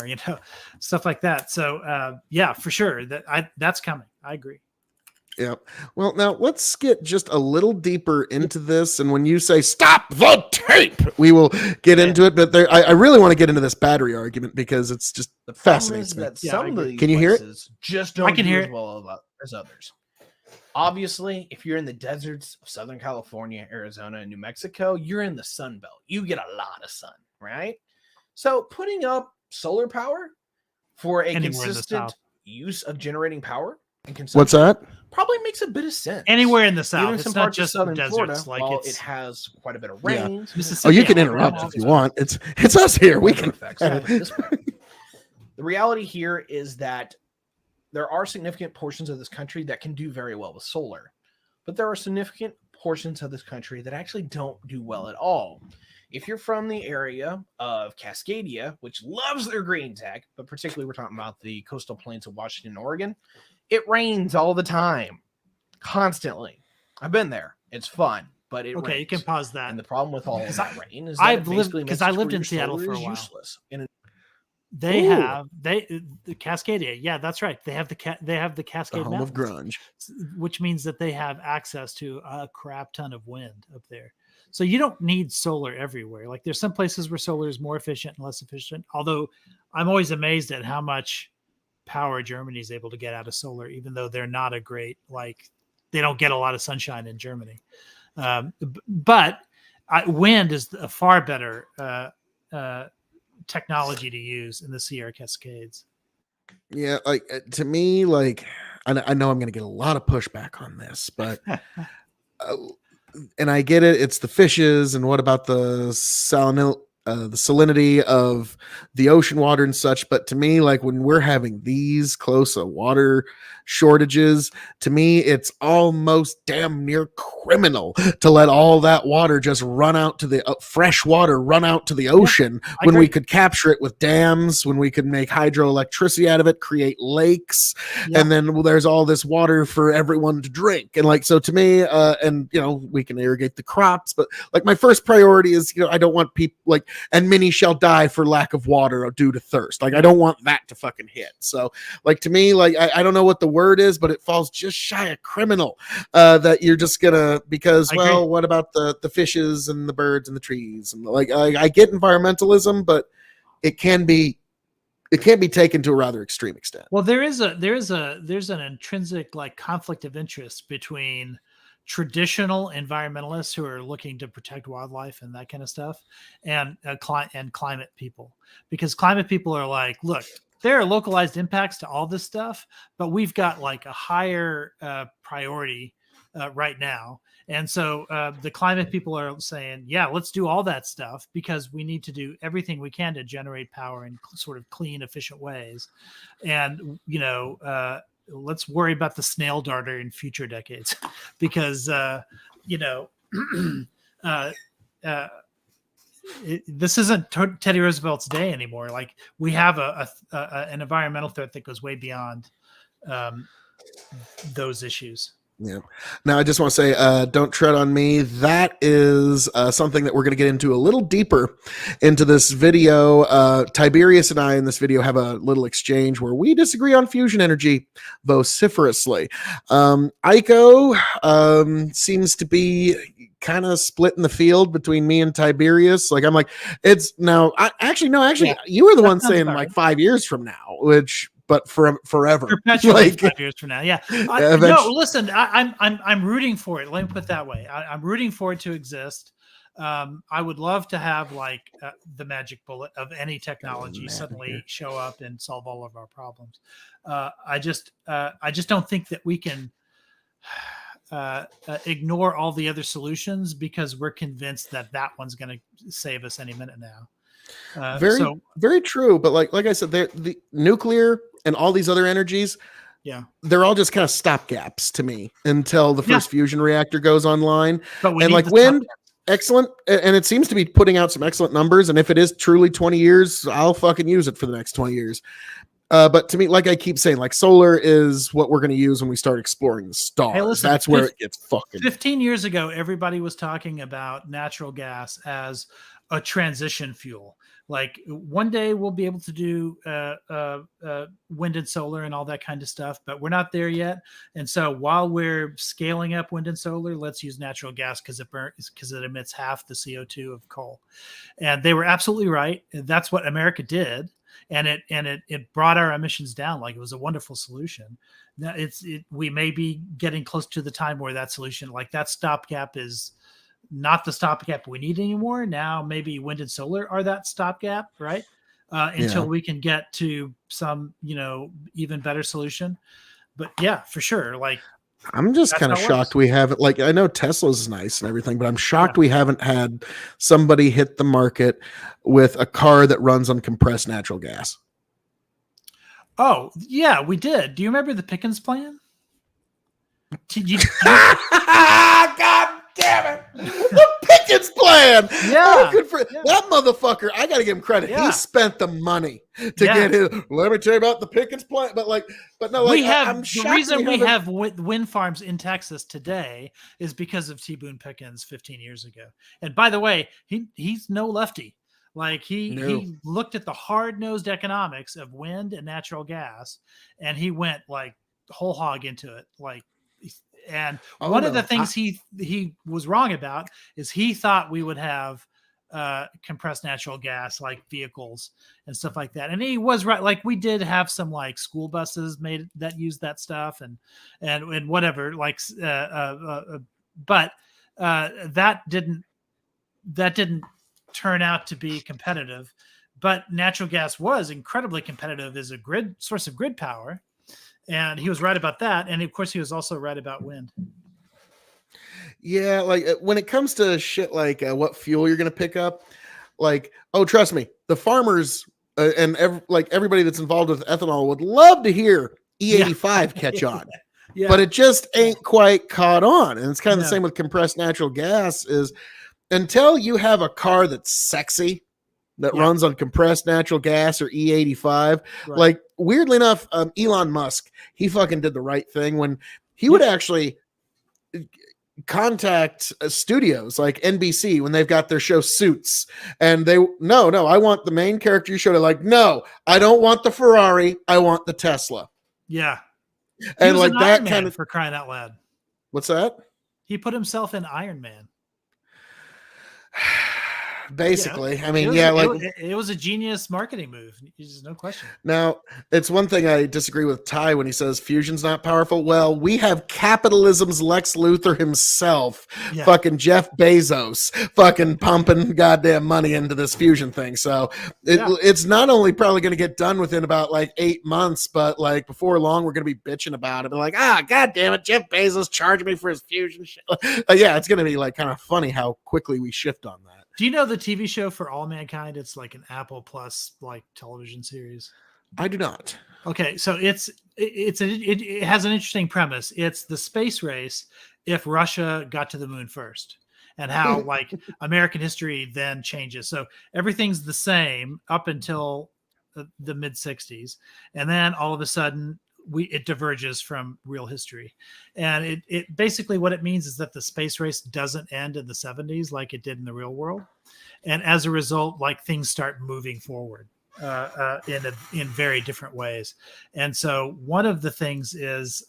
stuff like that. So, for sure that's coming. I agree. Yeah. Well, now let's get just a little deeper into this. And when you say stop the tape, we will get into it. But I really want to get into this battery argument because it's just fascinating. That some of these can you hear it? Just don't do as well as others. Obviously, if you're in the deserts of Southern California, Arizona, and New Mexico, you're in the Sun Belt. You get a lot of sun, right? So putting up solar power for a consistent use of generating power and consumption, what's that? Probably makes a bit of sense. Anywhere in the South, even it's some not parts just of Southern deserts. Florida, Like it has quite a bit of rain. Oh, you can interrupt if you want. It's us here. We can. The reality here is that there are significant portions of this country that can do very well with solar, but there are significant portions of this country that actually don't do well at all. If you're from the area of Cascadia, which loves their green tech, but particularly we're talking about the coastal plains of Washington and Oregon, it rains all the time, constantly. I've been there. It's fun, but it rains. You can pause that. And the problem with all of that rain is that I lived in Seattle for a while. Useless. The Cascadia. Yeah, that's right. They have the Cascade the home Mountains, of grunge, which means that they have access to a crap ton of wind up there. So you don't need solar everywhere. Like there's some places where solar is more efficient and less efficient. Although I'm always amazed at how much power Germany is able to get out of solar, even though they're not they don't get a lot of sunshine in Germany. But wind is a far better technology to use in the Sierra Cascades. Yeah, like to me, like I know I'm going to get a lot of pushback on this, but and I get it. It's the fishes, and what about the salinity of the ocean water and such. But to me, like when we're having these close water shortages, to me, it's almost damn near criminal to let all that water just run out to the fresh water, run out to the ocean when we could capture it with dams, when we could make hydroelectricity out of it, create lakes. And then there's all this water for everyone to drink. And like, so to me, and we can irrigate the crops, but like my first priority is, I don't want people like and many shall die for lack of water or due to thirst. Like, I don't want that to fucking hit. So, like, to me, like, I don't know what the word is, but it falls just shy of criminal, that you're just gonna, because, well, what about the fishes and the birds and the trees? And like, I get environmentalism, but it can't be taken to a rather extreme extent. Well, there's an intrinsic like conflict of interest between traditional environmentalists who are looking to protect wildlife and that kind of stuff, and climate people, because climate people are like, look, there are localized impacts to all this stuff, but we've got like a higher priority right now. And so the climate people are saying, yeah, let's do all that stuff because we need to do everything we can to generate power in sort of clean, efficient ways. And, let's worry about the snail darter in future decades because, this isn't Teddy Roosevelt's day anymore. Like, we have an environmental threat that goes way beyond those issues. Yeah. Now, I just want to say, don't tread on me. That is something that we're going to get into a little deeper into this video. Tiberius and I in this video have a little exchange where we disagree on fusion energy vociferously. Ico seems to be kind of split in the field between me and Tiberius. Like, I'm like, it's now, yeah, you were the one saying like 5 years from now, but for forever, perpetually, like 5 years from now. Yeah. No, listen, I'm rooting for it. Let me put it that way. I'm rooting for it to exist. I would love to have like the magic bullet of any technology suddenly show up and solve all of our problems. I just don't think that we can ignore all the other solutions because we're convinced that one's going to save us any minute now. Very true. But like I said, the nuclear and all these other energies, yeah, they're all just kind of stopgaps to me until the first fusion reactor goes online. But and like wind, excellent, and it seems to be putting out some excellent numbers. And if it is truly 20 years, I'll fucking use it for the next 20 years. But to me, like I keep saying, like solar is what we're going to use when we start exploring the stars. Hey, listen, that's where it gets fucking. 15 years ago, everybody was talking about natural gas as a transition fuel. Like one day we'll be able to do wind and solar and all that kind of stuff, but we're not there yet. And so while we're scaling up wind and solar, let's use natural gas because it emits half the CO2 of coal. And they were absolutely right. That's what America did. And it brought our emissions down. Like, it was a wonderful solution. Now we may be getting close to the time where that solution, like that stopgap, is not the stopgap we need anymore. Now maybe wind and solar are that stopgap, right? Until we can get to some, even better solution. But yeah, for sure. Like, I'm just kind of shocked we haven't, like, I know Tesla's nice and everything, but I'm shocked we haven't had somebody hit the market with a car that runs on compressed natural gas. Oh, yeah, we did. Do you remember the Pickens plan? God damn it. The Pickens plan. Yeah. That motherfucker. I got to give him credit. Yeah. He spent the money to get his. Let me tell you about the Pickens plan. But no, like, the reason we have wind farms in Texas today is because of T. Boone Pickens 15 years ago. And by the way, he's no lefty. Like he looked at the hard-nosed economics of wind and natural gas, and he went like whole hog into it. Like, and one of the things he was wrong about is he thought we would have compressed natural gas like vehicles and stuff like that. And he was right. Like, we did have some like school buses made that used that stuff and whatever. Like, but that didn't turn out to be competitive. But natural gas was incredibly competitive as a source of grid power. And he was right about that. And of course, he was also right about wind. Yeah, like when it comes to shit like what fuel you're going to pick up, like, oh, trust me, the farmers and everybody that's involved with ethanol would love to hear E85 catch on. Yeah. But it just ain't quite caught on. And it's kind of the same with compressed natural gas is until you have a car that's sexy, that runs on compressed natural gas or E85. Right. Like, weirdly enough, Elon Musk, he fucking did the right thing when he would actually, contact studios like NBC when they've got their show Suits, and no, I want the main character you showed. Like, no, I don't want the Ferrari, I want the Tesla. Yeah. He And was like an that Iron kind Man, of, for crying out loud. what's that? He put himself in Iron Man. Basically, Yeah, I mean, yeah, like it was a genius marketing move. There's no question. now it's one thing I disagree with Ty when he says fusion's not powerful. Well, we have capitalism's Lex Luthor himself, Yeah. fucking Jeff Bezos, fucking pumping goddamn money into this fusion thing. So it's not only probably going to get done within about like 8 months, but like before long, we're going to be bitching about it. Be like, god damn it, Jeff Bezos charging me for his fusion shit. Yeah, it's going to be like kind of funny how quickly we shift on that. Do you know the TV show For All Mankind? It's like an Apple Plus like television series. I do not. Okay, so it has an interesting premise. It's the space race if Russia got to the moon first, and how like American history then changes. So everything's the same up until the mid 60s, and then all of a sudden it diverges from real history. And it basically, what it means is that the space race doesn't end in the 70s like it did in the real world, and as a result, like things start moving forward in very different ways. And so one of the things is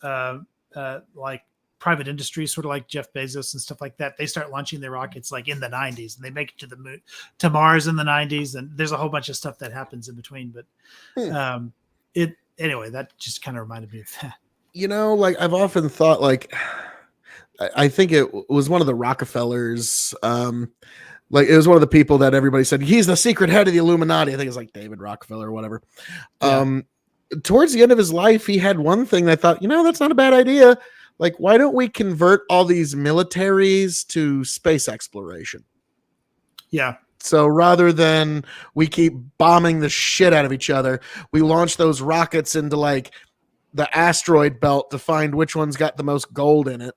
like private industry, sort of like Jeff Bezos and stuff like that. They start launching their rockets like in the 90s, and they make it to the moon, to Mars in the 90s, and there's a whole bunch of stuff that happens in between. But anyway, that just kind of reminded me of that. You know, like I've often thought, like I think it was one of the Rockefellers. Like it was one of the people that everybody said he's the secret head of the Illuminati. I think it's like David Rockefeller or whatever. Yeah. Towards the end of his life, he had one thing that I thought, that's not a bad idea. Like, why don't we convert all these militaries to space exploration? Yeah. So rather than we keep bombing the shit out of each other, we launch those rockets into like the asteroid belt to find which one's got the most gold in it.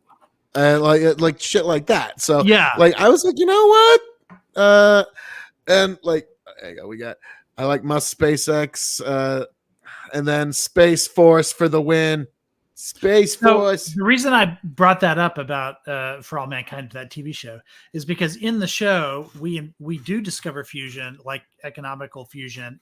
Like shit like that. So yeah, like I was like, you know what? And like I like Musk SpaceX, and then Space Force for the win. Space Force. The reason I brought that up about For All Mankind, that TV show, is because in the show we do discover fusion, like economical fusion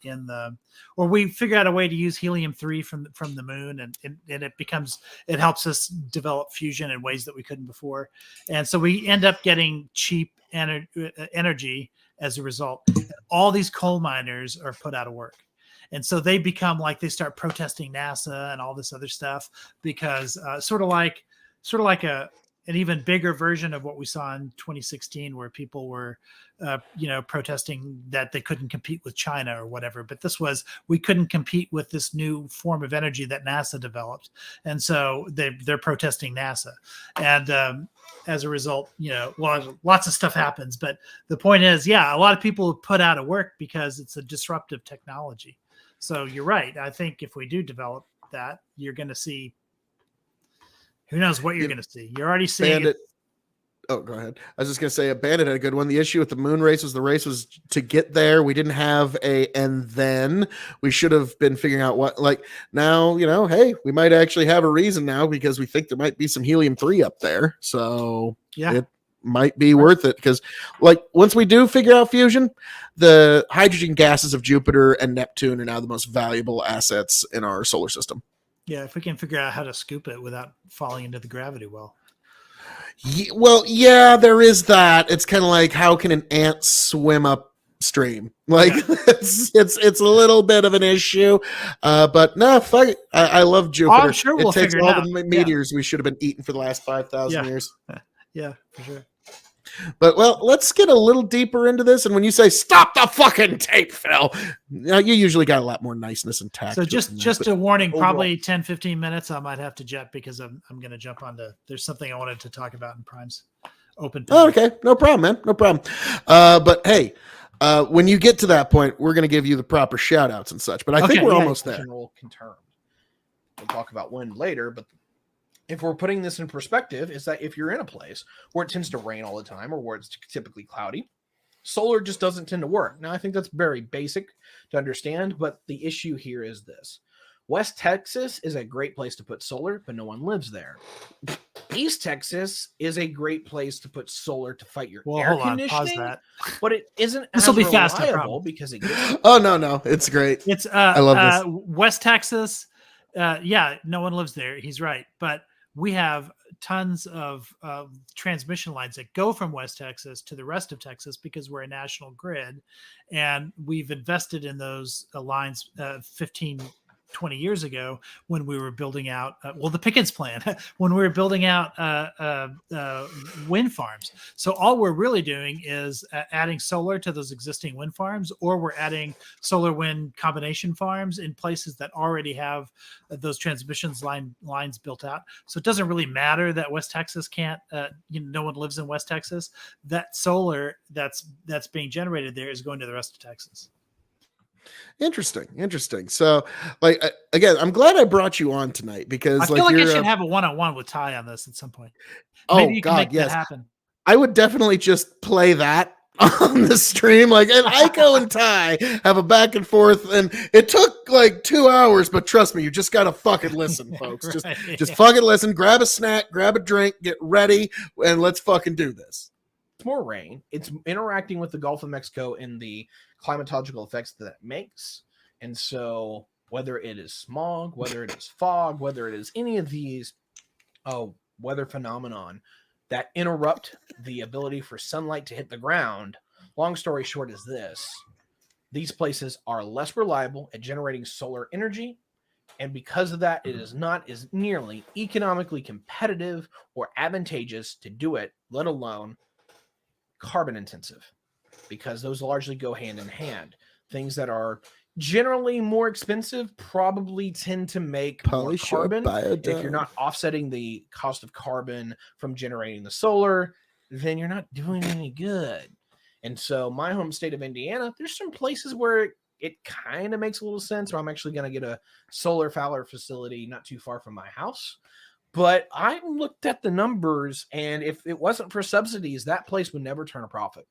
or we figure out a way to use helium-3 from the moon, and it helps us develop fusion in ways that we couldn't before, and so we end up getting cheap energy as a result. All these coal miners are put out of work. And so they become like, they start protesting NASA and all this other stuff because sort of like an even bigger version of what we saw in 2016, where people were, protesting that they couldn't compete with China or whatever. But we couldn't compete with this new form of energy that NASA developed. And so they're protesting NASA. And as a result, lots of stuff happens. But the point is, a lot of people put out of work because it's a disruptive technology. So you're right. I think if we do develop that, you're going to see, who knows what you're going to see. You're already seeing Bandit. Oh, go ahead. I was just going to say, a Bandit had a good one. The issue with the moon race was the race was to get there. We didn't have and then we should have been figuring out what, like now, hey, we might actually have a reason now because we think there might be some helium-3 up there. So it might be worth it, because like once we do figure out fusion, the hydrogen gases of Jupiter and Neptune are now the most valuable assets in our solar system. Yeah, if we can figure out how to scoop it without falling into the gravity well. Yeah, there is that. It's kind of like, how can an ant swim upstream? Like it's a little bit of an issue, but no, fuck it. I love Jupiter. I'm sure we'll takes figure all it the out. meteors we should have been eating for the last 5,000 years. Yeah, for sure. But well, let's get a little deeper into this. And when you say stop the fucking tape, Phil, you usually got a lot more niceness and tact. So just a warning, probably 10, 15 minutes. I might have to jet because I'm going to jump onto, there's something I wanted to talk about in Prime's open. Oh, okay. No problem, man. No problem. But hey, when you get to that point, we're going to give you the proper shout outs and such, but I think we're almost there. We'll talk about when later, but if we're putting this in perspective, is that if you're in a place where it tends to rain all the time or where it's typically cloudy, solar just doesn't tend to work. Now, I think that's very basic to understand, but the issue here is this. West Texas is a great place to put solar, but no one lives there. East Texas is a great place to put solar to fight your Well, air hold on, pause conditioning, that. but it isn't This as will be fast, I reliable promise. because it gets Oh no, it's great. It's I love this. West Texas. Yeah, no one lives there. He's right, but we have tons of transmission lines that go from West Texas to the rest of Texas because we're a national grid, and we've invested in those lines 15, 20 years ago when we were building out the Pickens plan when we were building out wind farms. So all we're really doing is adding solar to those existing wind farms, or we're adding solar wind combination farms in places that already have those lines built out. So it doesn't really matter that West Texas can't no one lives in West Texas. That solar that's being generated there is going to the rest of Texas. Interesting. So, like, again, I'm glad I brought you on tonight because, I feel like I should have a one-on-one with Ty on this at some point. Maybe you can make that happen. I would definitely just play that on the stream. Like, and Aiko and Ty have a back and forth, and it took like 2 hours, but trust me, you just gotta fucking listen, folks. Right. Just fucking listen. Grab a snack, grab a drink, get ready, and let's fucking do this. It's more rain. It's interacting with the Gulf of Mexico and the climatological effects that it makes. And so whether it is smog, whether it is fog, whether it is any of these weather phenomenon that interrupt the ability for sunlight to hit the ground, long story short is this: these places are less reliable at generating solar energy. And because of that, it is not as nearly economically competitive or advantageous to do it, let alone carbon intensive, because those largely go hand in hand. Things that are generally more expensive probably tend to make more carbon. If you're not offsetting the cost of carbon from generating the solar, then you're not doing any good. And so my home state of Indiana, there's some places where it kind of makes a little sense, or I'm actually going to get a solar Fowler facility not too far from my house. But I looked at the numbers, and if it wasn't for subsidies, that place would never turn a profit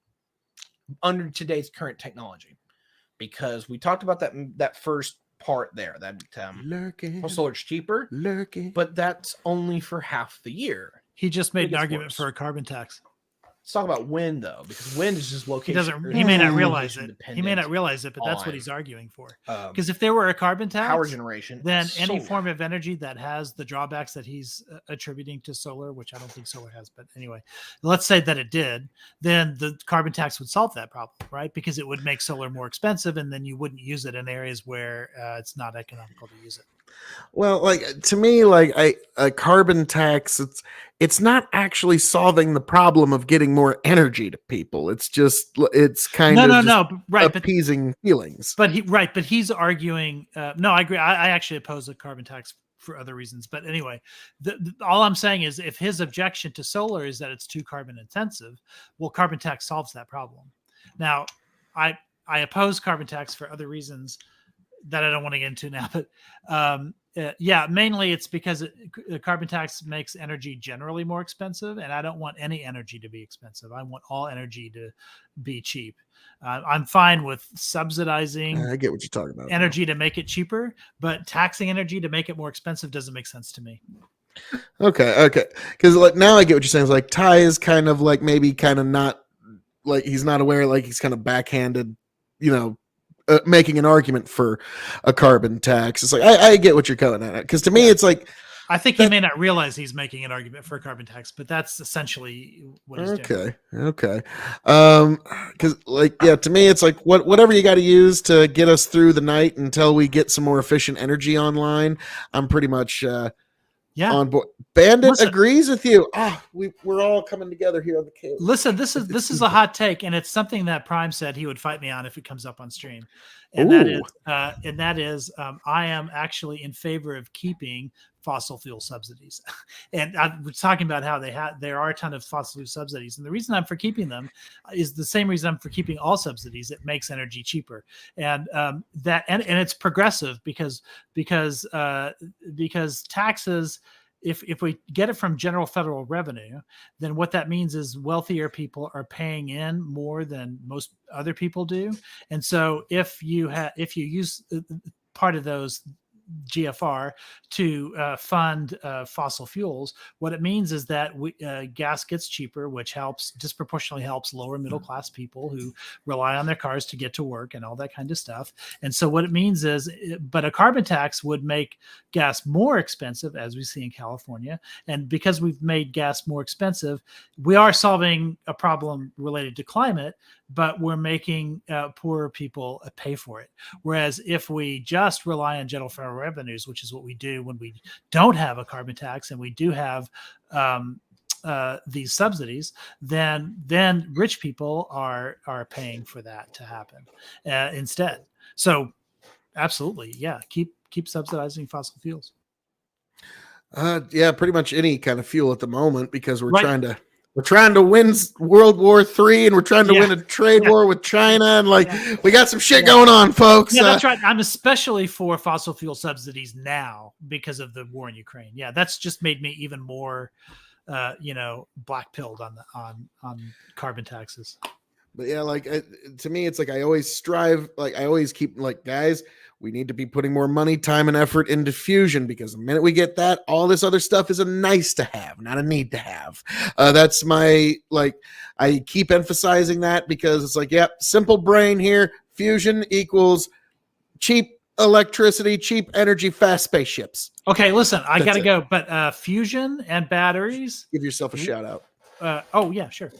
under today's current technology. Because we talked about that first part there, that solar's cheaper, but that's only for half the year. He just made an argument for a carbon tax. Let's talk about wind, though, because wind is just location. He may not realize it. He may not realize it, but that's what he's arguing for. Because if there were a carbon tax, power generation, then any form of energy that has the drawbacks that he's attributing to solar, which I don't think solar has, but anyway, let's say that it did, then the carbon tax would solve that problem, right? Because it would make solar more expensive, and then you wouldn't use it in areas where it's not economical to use it. Well, like, to me, like, a carbon tax, it's not actually solving the problem of getting more energy to people. It's kind of right, appeasing feelings. But he's arguing. No, I agree. I actually oppose a carbon tax for other reasons. But anyway, all I'm saying is, if his objection to solar is that it's too carbon intensive, well, carbon tax solves that problem. Now, I oppose carbon tax for other reasons that I don't want to get into now, but mainly it's because a carbon tax makes energy generally more expensive, and I don't want any energy to be expensive. I want all energy to be cheap. I'm fine with subsidizing. I get what you're talking about. Energy to make it cheaper, but taxing energy to make it more expensive doesn't make sense to me. Okay, because like now I get what you're saying. It's like Ty is kind of like maybe kind of not like he's not aware, like he's kind of backhanded, making an argument for a carbon tax. It's like I get what you're going at, because to me it's like I think he may not realize he's making an argument for a carbon tax, but that's essentially what he's doing. Okay. Because to me it's like whatever you got to use to get us through the night until we get some more efficient energy online. I'm pretty much on board. Bandit agrees with you. We're all coming together here on the K.O.E. Listen, this is a hot take, and it's something that Prime said he would fight me on if it comes up on stream. And that is I am actually in favor of keeping fossil fuel subsidies. And I was talking about how there are a ton of fossil fuel subsidies, and the reason I'm for keeping them is the same reason I'm for keeping all subsidies. It makes energy cheaper, and it's progressive because taxes. If we get it from general federal revenue, then what that means is wealthier people are paying in more than most other people do. And so if you use part of those GFR to fund fossil fuels, what it means is that gas gets cheaper, which disproportionately helps lower middle class people who rely on their cars to get to work and all that kind of stuff. And so what it means is, but a carbon tax would make gas more expensive, as we see in California. And because we've made gas more expensive, we are solving a problem related to climate, but we're making poorer people pay for it. Whereas if we just rely on general federal revenues, which is what we do when we don't have a carbon tax and we do have these subsidies, then rich people are paying for that to happen instead. So absolutely, yeah, keep subsidizing fossil fuels. Yeah, pretty much any kind of fuel at the moment, because we're Right. trying to win World War III, and we're trying to Yeah. win a trade Yeah. war with China, and like Yeah. we got some shit Yeah. going on, folks. Yeah, that's right. I'm especially for fossil fuel subsidies now because of the war in Ukraine. Yeah, that's just made me even more, black pilled on carbon taxes. But yeah, like to me, it's like I always keep like, guys, we need to be putting more money, time, and effort into fusion, because the minute we get that, all this other stuff is a nice to have, not a need to have. That's my, like, I keep emphasizing that, because it's like, yep, simple brain here. Fusion equals cheap electricity, cheap energy, fast spapeships. Okay, listen, I That's gotta it. go, but fusion and batteries. Give yourself a shout out. Oh yeah, sure.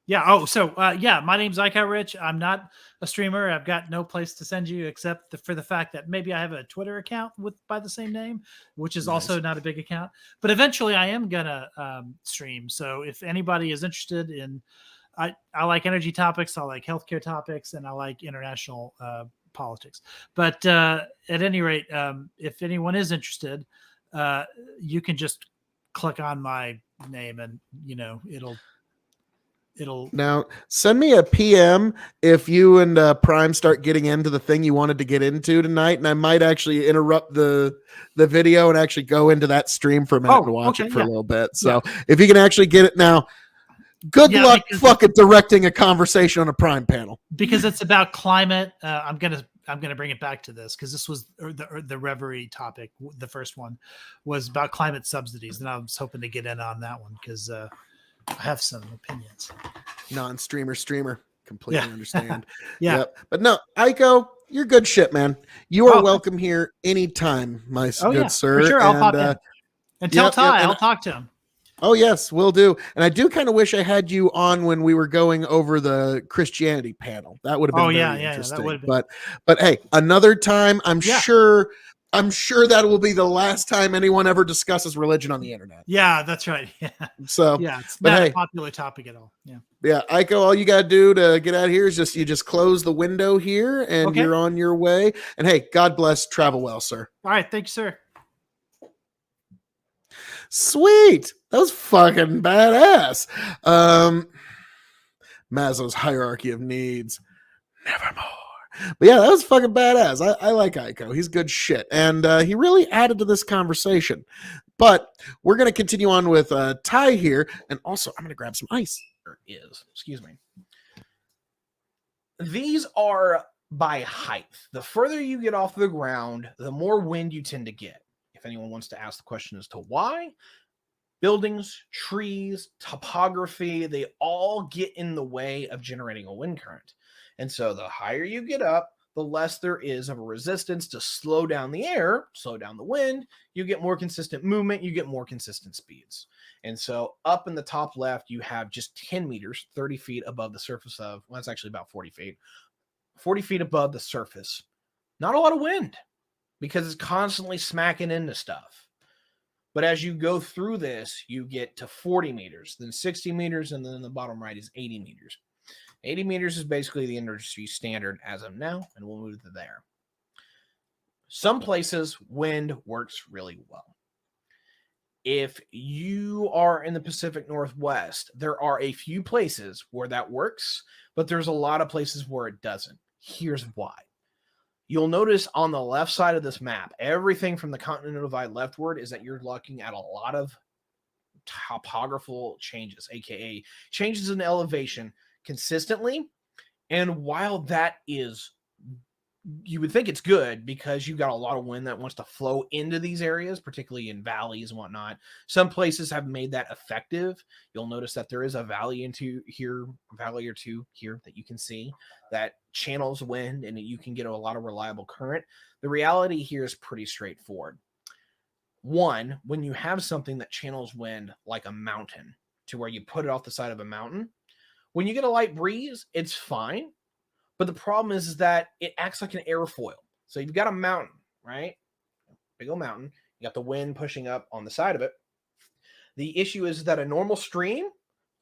Yeah. Oh, so yeah, my name's Iko Rich. I'm not a streamer. I've got no place to send you except for the fact that maybe I have a Twitter account by the same name, which is also not a big account. But eventually, I am gonna stream. So if anybody is interested in, I like energy topics, I like healthcare topics, and I like international politics. But at any rate, if anyone is interested, you can just click on my name, and it'll Now send me a PM if you and Prime start getting into the thing you wanted to get into tonight, and I might actually interrupt the video and actually go into that stream for a minute and watch it for a little bit. So if you can actually get it now, good luck fucking directing a conversation on a Prime panel, because it's about climate. I'm gonna bring it back to this because this was the Reverie topic. The first one was about climate subsidies, and I was hoping to get in on that one because I have some opinions. Non-streamer, completely understand. Yeah. Yep. But no, Iko, you're good shit, man. You are welcome here anytime, my good sir. For sure, I'll pop in. And tell Ty, I'll talk to him. Oh yes, will do. And I do kind of wish I had you on when we were going over the Christianity panel. That would have been very interesting. That been. But hey, another time, I'm sure that will be the last time anyone ever discusses religion on the internet. Yeah, that's right. Yeah. So yeah, it's not a popular topic at all. Yeah. Yeah, Iko, all you gotta do to get out of here is just close the window here, and you're on your way. And hey, God bless. Travel well, sir. All right, thank you, sir. Sweet. That was fucking badass. Maslow's hierarchy of needs. Nevermore. But yeah, that was fucking badass. I like Iko. He's good shit. And he really added to this conversation. But we're going to continue on with Ty here. And also, I'm going to grab some ice. Excuse me. These are by height. The further you get off the ground, the more wind you tend to get. If anyone wants to ask the question as to why, buildings, trees, topography, they all get in the way of generating a wind current. And so the higher you get up, the less there is of a resistance to slow down the air, slow down the wind. You get more consistent movement, you get more consistent speeds. And so up in the top left, you have just 10 meters, 30 feet above the surface of, well, it's actually about 40 feet, 40 feet above the surface. Not a lot of wind because it's constantly smacking into stuff. But as you go through this, you get to 40 meters, then 60 meters, and then the bottom right is 80 meters. 80 meters is basically the industry standard as of now, and we'll move to there. Some places, wind works really well. If you are in the Pacific Northwest, there are a few places where that works, but there's a lot of places where it doesn't. Here's why. You'll notice on the left side of this map, everything from the continental divide leftward is that you're looking at a lot of topographical changes, aka changes in elevation consistently. And while that is you would think it's good because you've got a lot of wind that wants to flow into these areas, particularly in valleys and whatnot. Some places have made that effective. You'll notice that there is a valley valley or two here that you can see that channels wind and you can get a lot of reliable current. The reality here is pretty straightforward. One, when you have something that channels wind like a mountain to where you put it off the side of a mountain, when you get a light breeze, it's fine. But the problem is that it acts like an airfoil. So you've got a mountain, right? Big old mountain. You got the wind pushing up on the side of it. The issue is that a normal stream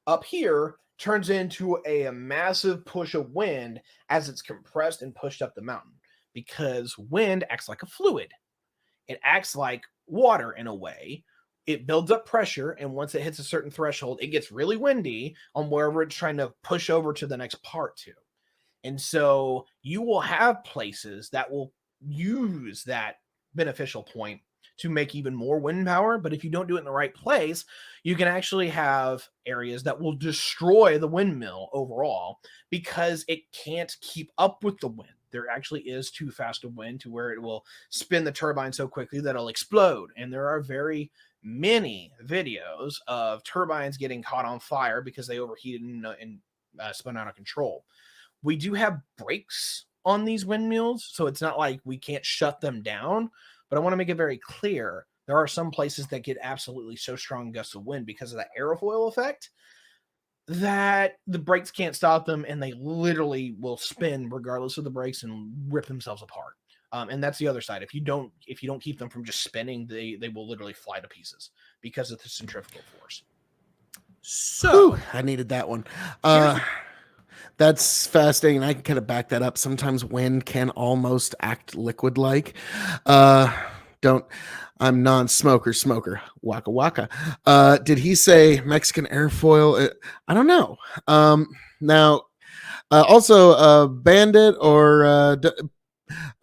up here turns into a massive push of wind as it's compressed and pushed up the mountain, because wind acts like a fluid. It acts like water in a way. It builds up pressure, and once it hits a certain threshold, it gets really windy on wherever it's trying to push over to the next part to. And so you will have places that will use that beneficial point to make even more wind power. But if you don't do it in the right place, you can actually have areas that will destroy the windmill overall because it can't keep up with the wind. There actually is too fast a wind to where it will spin the turbine so quickly that it'll explode. And there are very many videos of turbines getting caught on fire because they overheated and spun out of control. We do have brakes on these windmills, so it's not like we can't shut them down. But I want to make it very clear, there are some places that get absolutely so strong gusts of wind because of that aerofoil effect that the brakes can't stop them, and they literally will spin regardless of the brakes and rip themselves apart. And that's the other side. If you don't keep them from just spinning, they will literally fly to pieces because of the centrifugal force. So I needed that one. That's fascinating. I can kind of back that up. Sometimes wind can almost act liquid-like. I'm non-smoker. Waka waka. Did he say Mexican airfoil? I don't know. Now, also, Bandit or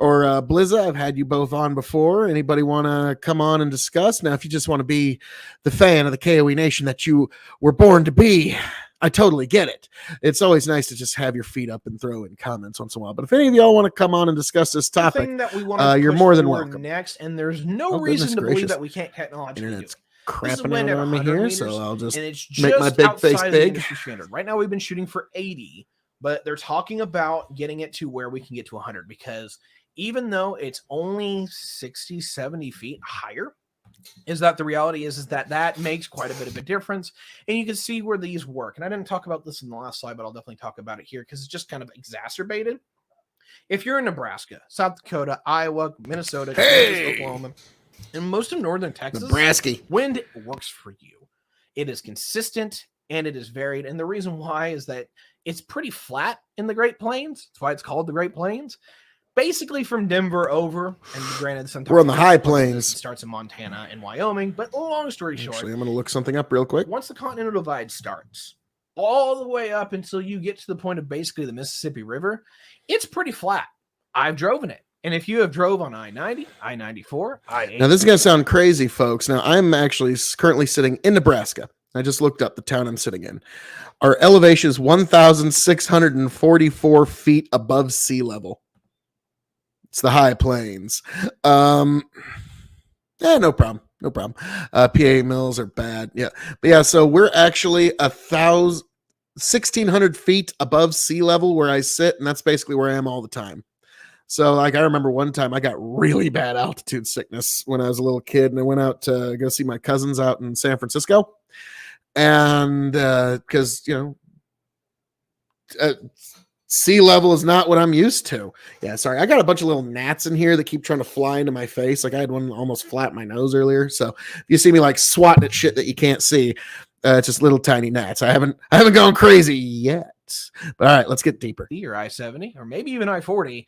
Blizza, I've had you both on before. Anybody want to come on and discuss? Now, if you just want to be the fan of the KOE Nation that you were born to be, I totally get it. It's always nice to just have your feet up and throw in comments once in a while. But if any of y'all want to come on and discuss this topic, that we want to you're more than welcome. Next, and there's no reason to believe that we can't technologically Internet's do it. crapping out on me here, so I'll just and it's make my big face big. Standard. Right now, we've been shooting for 80, but they're talking about getting it to where we can get to 100, because even though it's only 60, 70 feet higher, is that the reality is that makes quite a bit of a difference. And you can see where these work. And I didn't talk about this in the last slide, but I'll definitely talk about it here because it's just kind of exacerbated. If you're in Nebraska, South Dakota, Iowa, Minnesota, Kansas, Oklahoma, and most of northern Texas, Nebraska, wind works for you. It is consistent and it is varied. And the reason why is that it's pretty flat in the Great Plains. That's why it's called the Great Plains. Basically from Denver over, and granted, sometimes we're on the high plains. It starts in Montana and Wyoming, but long story short, actually, I'm going to look something up real quick. Once the Continental Divide starts, all the way up until you get to the point of basically the Mississippi River, it's pretty flat. I've driven it. And if you have drove on I-90, I-94, I-80. Now, this is going to sound crazy, folks. Now, I'm actually currently sitting in Nebraska. I just looked up the town I'm sitting in. Our elevation is 1,644 feet above sea level. It's the high plains. No problem. PA mills are bad. Yeah. But yeah, so we're actually 1,600 feet above sea level where I sit, and that's basically where I am all the time. So, like, I remember one time I got really bad altitude sickness when I was a little kid, and I went out to go see my cousins out in San Francisco. And because, sea level is not what I'm used to. Yeah, sorry. I got a bunch of little gnats in here that keep trying to fly into my face. Like I had one almost flap my nose earlier. So if you see me like swatting at shit that you can't see, it's just little tiny gnats. I haven't gone crazy yet. But all right, let's get deeper. Or I-70 or maybe even I-40.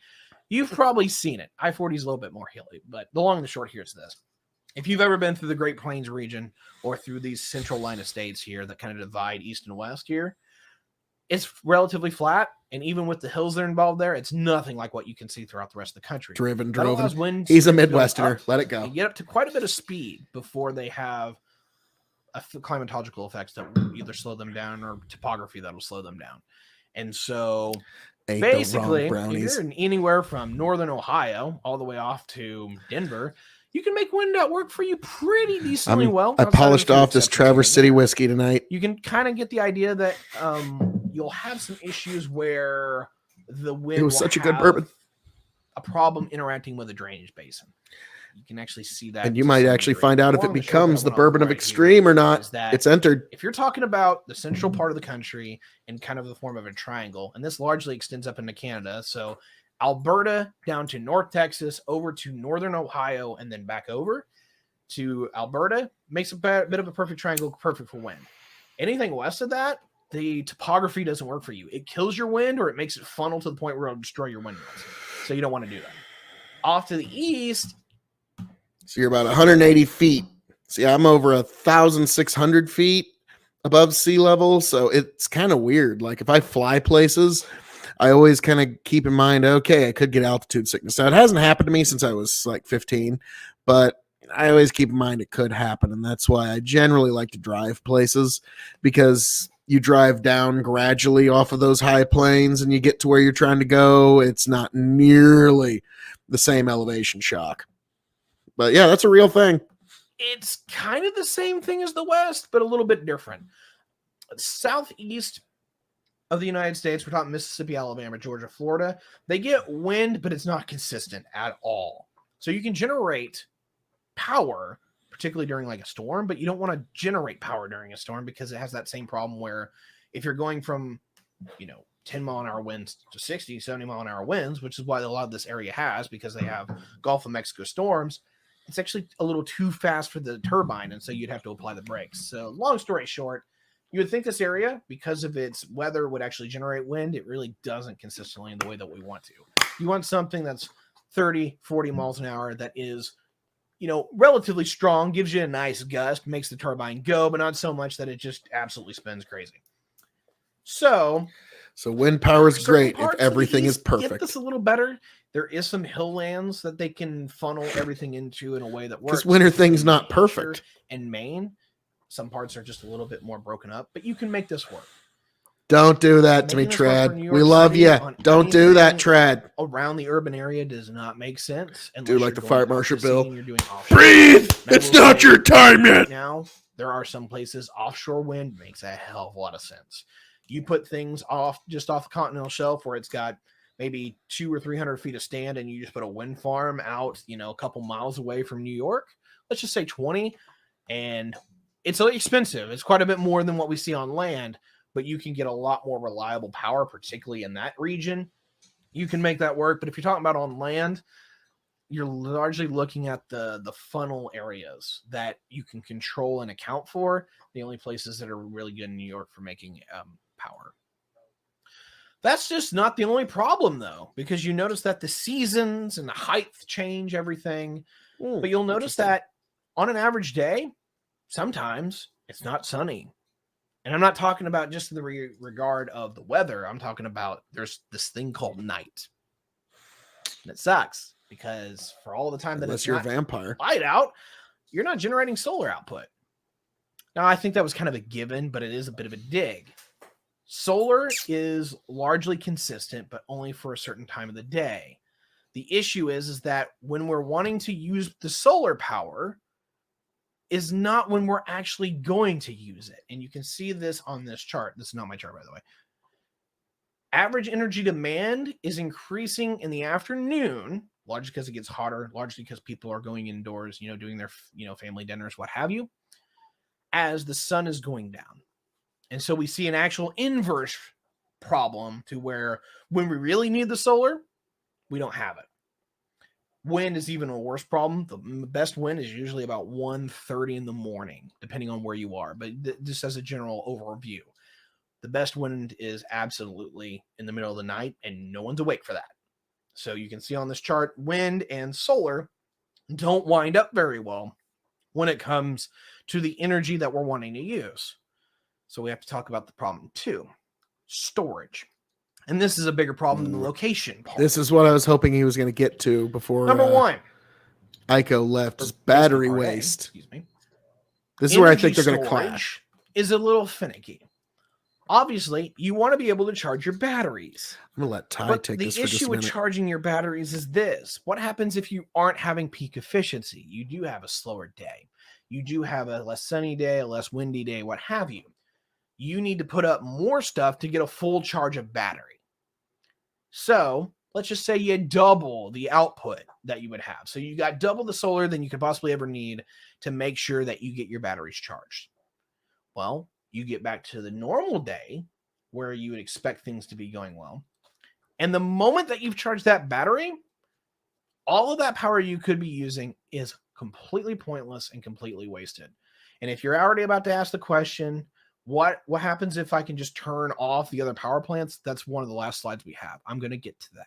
You've probably seen it. I-40 is a little bit more hilly, but the long and the short here is this. If you've ever been through the Great Plains region or through these central line of states here that kind of divide east and west here, it's relatively flat, and even with the hills that are involved there, it's nothing like what you can see throughout the rest of the country. Driven. He's a Midwesterner. Let it go. They get up to quite a bit of speed before they have climatological effects that will either slow them down or topography that will slow them down. And so Ate the wrong Basically, if brownies. you're in anywhere from northern Ohio all the way off to Denver, you can make wind out work for you pretty decently well. I outside of a polished few off this exceptions here Traverse and City there. whiskey tonight. You can kind of get the idea that you'll have some issues where the wind It was will such a good have bourbon. a problem interacting with a drainage basin. You can actually see that. And you to might some actually degree. find out The if it long and short of becomes the what I'll do bourbon of right extreme here or not. is that It's entered. if you're talking about the central part of the country in kind of the form of a triangle, and this largely extends up into Canada, so Alberta down to North Texas, over to northern Ohio, and then back over to Alberta, makes a bit of a perfect triangle, perfect for wind. Anything west of that, the topography doesn't work for you. It kills your wind, or it makes it funnel to the point where it'll destroy your windmills. So you don't want to do that. Off to the east, So you're about 180 feet. See, I'm over 1,600 feet above sea level. So it's kind of weird. Like if I fly places, I always kind of keep in mind, okay, I could get altitude sickness. Now, it hasn't happened to me since I was like 15, but I always keep in mind it could happen. And that's why I generally like to drive places, because you drive down gradually off of those high plains and you get to where you're trying to go. It's not nearly the same elevation shock. But yeah, that's a real thing. it's kind of the same thing as the West, but a little bit different. Southeast of the United States, we're talking Mississippi, Alabama, Georgia, Florida, they get wind, but it's not consistent at all. So you can generate power, particularly during like a storm, but you don't want to generate power during a storm because it has that same problem where if you're going from, 10 mile an hour winds to 60, 70 mile an hour winds, which is why a lot of this area has, because they have Gulf of Mexico storms, it's actually a little too fast for the turbine. And so you'd have to apply the brakes. So long story short, you would think this area, because of its weather, would actually generate wind. It really doesn't consistently in the way that we want to. You want something that's 30, 40 miles an hour that is, relatively strong, gives you a nice gust, makes the turbine go, but not so much that it just absolutely spins crazy. So wind power is certain great if parts of the everything is East get perfect. this a little better. There is some hill lands that they can funnel everything into in a way that works. Because winter thing's In not New Hampshire perfect. and Maine, some parts are just a little bit more broken up, but you can make this work. Don't do that to me, Making this work for Trad. New We York love City you. on Don't do that, anything Trad. Around the urban area does not make sense. Do like the fire marshal bill. You're doing offshore. Breathe! And I It's will not say, your time yet. right now, there are some places offshore wind makes a hell of a lot of sense. You put things just off the continental shelf where it's got maybe 200 or 300 feet of stand, and you just put a wind farm out, a couple miles away from New York. Let's just say 20, and it's expensive. It's quite a bit more than what we see on land, but you can get a lot more reliable power, particularly in that region. You can make that work. But if you're talking about on land, you're largely looking at the funnel areas that you can control and account for. The only places that are really good in New York for making power. That's just not the only problem, though, because you notice that the seasons and the height change everything. But you'll notice that on an average day, sometimes it's not sunny. And I'm not talking about just in the regard of the weather. I'm talking about there's this thing called night. And it sucks because for all the time that Unless it's you're a not vampire. light out, you're not generating solar output. Now, I think that was kind of a given, but it is a bit of a dig. Solar is largely consistent, but only for a certain time of the day. The issue is that when we're wanting to use the solar power is not when we're actually going to use it. And you can see this on this chart. This is not my chart, by the way. Average energy demand is increasing in the afternoon, largely because it gets hotter, largely because people are going indoors, doing their, family dinners, what have you, as the sun is going down. And so we see an actual inverse problem to where when we really need the solar, we don't have it. Wind is even a worse problem. The best wind is usually about 1:30 in the morning, depending on where you are. But just as a general overview, the best wind is absolutely in the middle of the night, and no one's awake for that. So you can see on this chart, wind and solar don't wind up very well when it comes to the energy that we're wanting to use. So we have to talk about the problem too, storage. And this is a bigger problem than the location part. This is what I was hoping he was going to get to before. Number one, Ico left his battery part A, waste. excuse me. This is where I think they're going to clash. Is a little finicky. Obviously, you want to be able to charge your batteries. I'm gonna let Ty But take the this for just issue a with minute. charging your batteries is this. What happens if you aren't having peak efficiency? You do have a slower day. You do have a less sunny day, a less windy day, what have you. You need to put up more stuff to get a full charge of battery. So let's just say you double the output that you would have. So you got double the solar than you could possibly ever need to make sure that you get your batteries charged. Well, you get back to the normal day where you would expect things to be going well. And the moment that you've charged that battery, all of that power you could be using is completely pointless and completely wasted. And if you're already about to ask the question, what happens if I can just turn off the other power plants? That's one of the last slides we have. I'm going to get to that.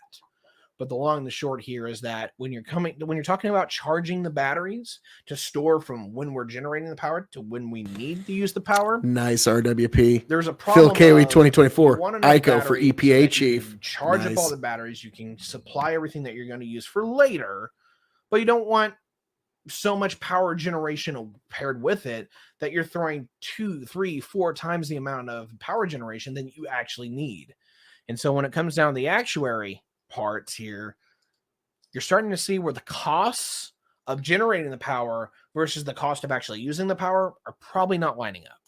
But the long and the short here is that when you're talking about charging the batteries to store from when we're generating the power to when we need to use the power, Nice RWP. there's a problem. Phil K.O.E. of 2024. you want enough ICO for batteries so EPA that you chief. can charge up all Nice. the batteries. You can supply everything that you're going to use for later, but you don't want so much power generation paired with it that you're throwing 2, 3, 4 times the amount of power generation than you actually need. And so when it comes down to the actuary parts here, you're starting to see where the costs of generating the power versus the cost of actually using the power are probably not lining up.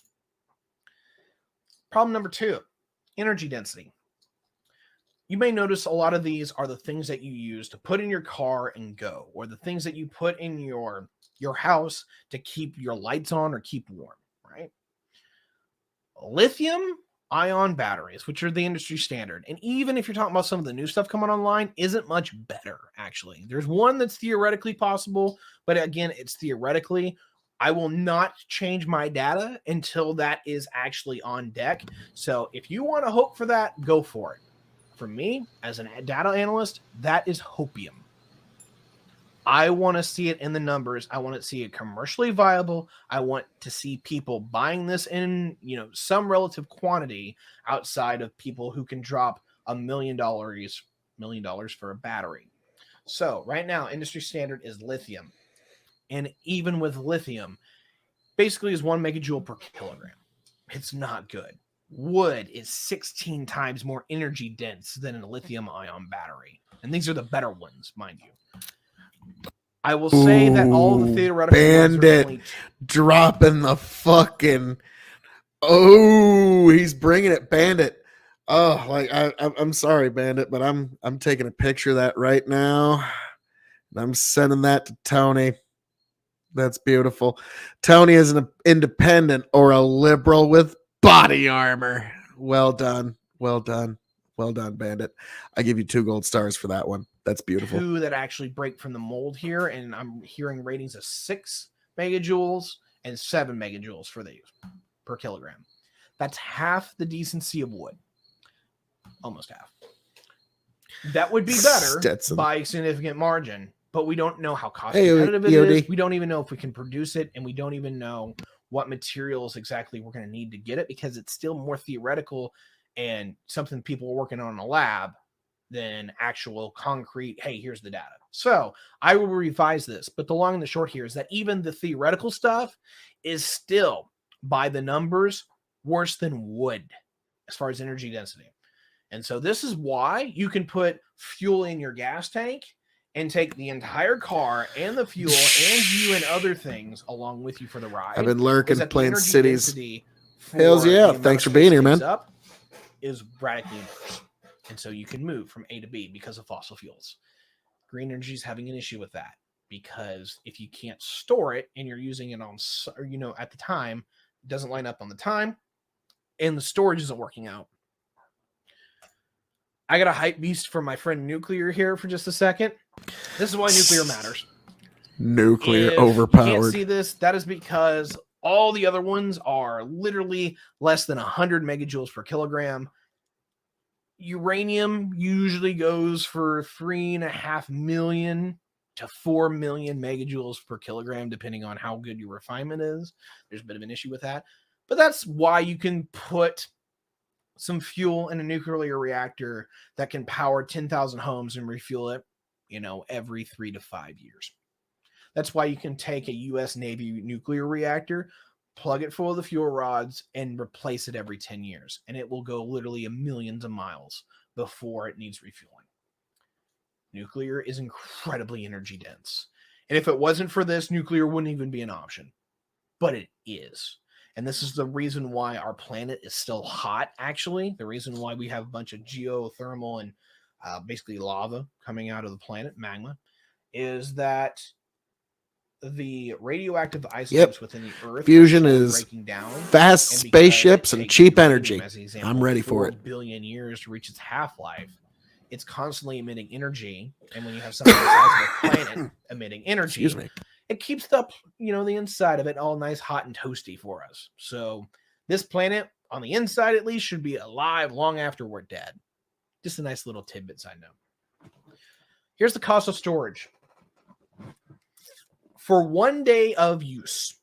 Problem number 2, energy density. You may notice a lot of these are the things that you use to put in your car and go, or the things that you put in your house to keep your lights on or keep warm, right? Lithium ion batteries, which are the industry standard, and even if you're talking about some of the new stuff coming online, isn't much better, actually. There's one that's theoretically possible, but again, it's theoretically. I will not change my data until that is actually on deck. So if you want to hope for that, go for it. For me, as a data analyst, that is hopium. I want to see it in the numbers. I want to see it commercially viable. I want to see people buying this in, some relative quantity outside of people who can drop $1 million for a battery. So right now, industry standard is lithium. And even with lithium, basically is 1 megajoule per kilogram. It's not good. Wood is 16 times more energy dense than a lithium ion battery. And these are the better ones, mind you. I will say that all the theoretical ones are Bandit dropping the fucking. Oh, he's bringing it, Bandit. Oh, like I'm sorry, Bandit, but I'm taking a picture of that right now. And I'm sending that to Tony. That's beautiful. Tony is an independent or a liberal with body armor. Well done. Well done. Well done, Bandit. I give you 2 gold stars for that one. That's beautiful. 2 that actually break from the mold here, and I'm hearing ratings of 6 megajoules and 7 megajoules for these per kilogram. That's half the decency of wood. Almost half. That would be better Stetson. by a significant margin, but we don't know how cost competitive it is. We don't even know if we can produce it, and we don't even know what materials exactly we're going to need to get it, because it's still more theoretical and something people are working on in a lab than actual concrete, hey, here's the data. So I will revise this, but the long and the short here is that even the theoretical stuff is still, by the numbers, worse than wood as far as energy density. And so this is why you can put fuel in your gas tank and take the entire car and the fuel and you and other things along with you for the ride. I've been lurking, playing cities. Hells yeah. Thanks for being here, man. Up is radically worse. And so you can move from A to B because of fossil fuels. Green energy is having an issue with that, because if you can't store it and you're using it on, at the time, it doesn't line up on the time and the storage isn't working out. I got a hype beast for my friend Nuclear here for just a second. This is why nuclear matters. Nuclear If overpowered. You can't see this. That is because all the other ones are literally less than 100 megajoules per kilogram. Uranium usually goes for 3.5 million to 4 million megajoules per kilogram, depending on how good your refinement is. There's a bit of an issue with that. But that's why you can put some fuel in a nuclear reactor that can power 10,000 homes and refuel it, every 3 to 5 years. That's why you can take a U.S. Navy nuclear reactor, plug it full of the fuel rods, and replace it every 10 years. And it will go literally millions of miles before it needs refueling. Nuclear is incredibly energy dense. And if it wasn't for this, nuclear wouldn't even be an option. But it is. And this is the reason why our planet is still hot, actually. The reason why we have a bunch of geothermal and basically lava coming out of the planet, magma, is that the radioactive isotopes within the Earth fusion are is breaking down. fast And because spaceships it and takes cheap uranium, energy. as an example, I'm ready for 4 it. billion years to reach its half-life. It's constantly emitting energy, and when you have something the size of a planet emitting energy, Excuse me. it keeps the the inside of it all nice, hot, and toasty for us. So this planet, on the inside at least, should be alive long after we're dead. Just a nice little tidbit side note. Here's the cost of storage. For 1 day of use,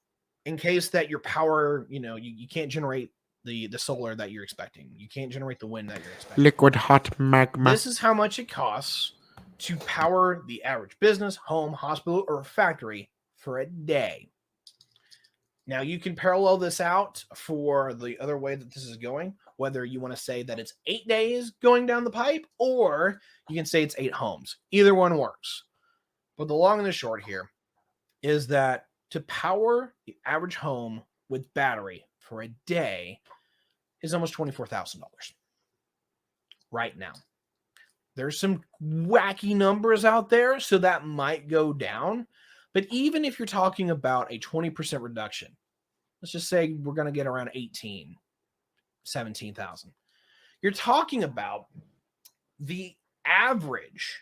in case that your power, you can't generate the solar that you're expecting. You can't generate the wind that you're expecting. Liquid hot magma. This is how much it costs to power the average business, home, hospital, or factory for a day. Now, you can parallel this out for the other way that this is going, whether you want to say that it's 8 days going down the pipe, or you can say it's 8 homes. Either one works. But the long and the short here is that to power the average home with battery for a day is almost $24,000 right now. There's some wacky numbers out there, so that might go down. But even if you're talking about a 20% reduction, let's just say we're going to get around 17,000. You're talking about the average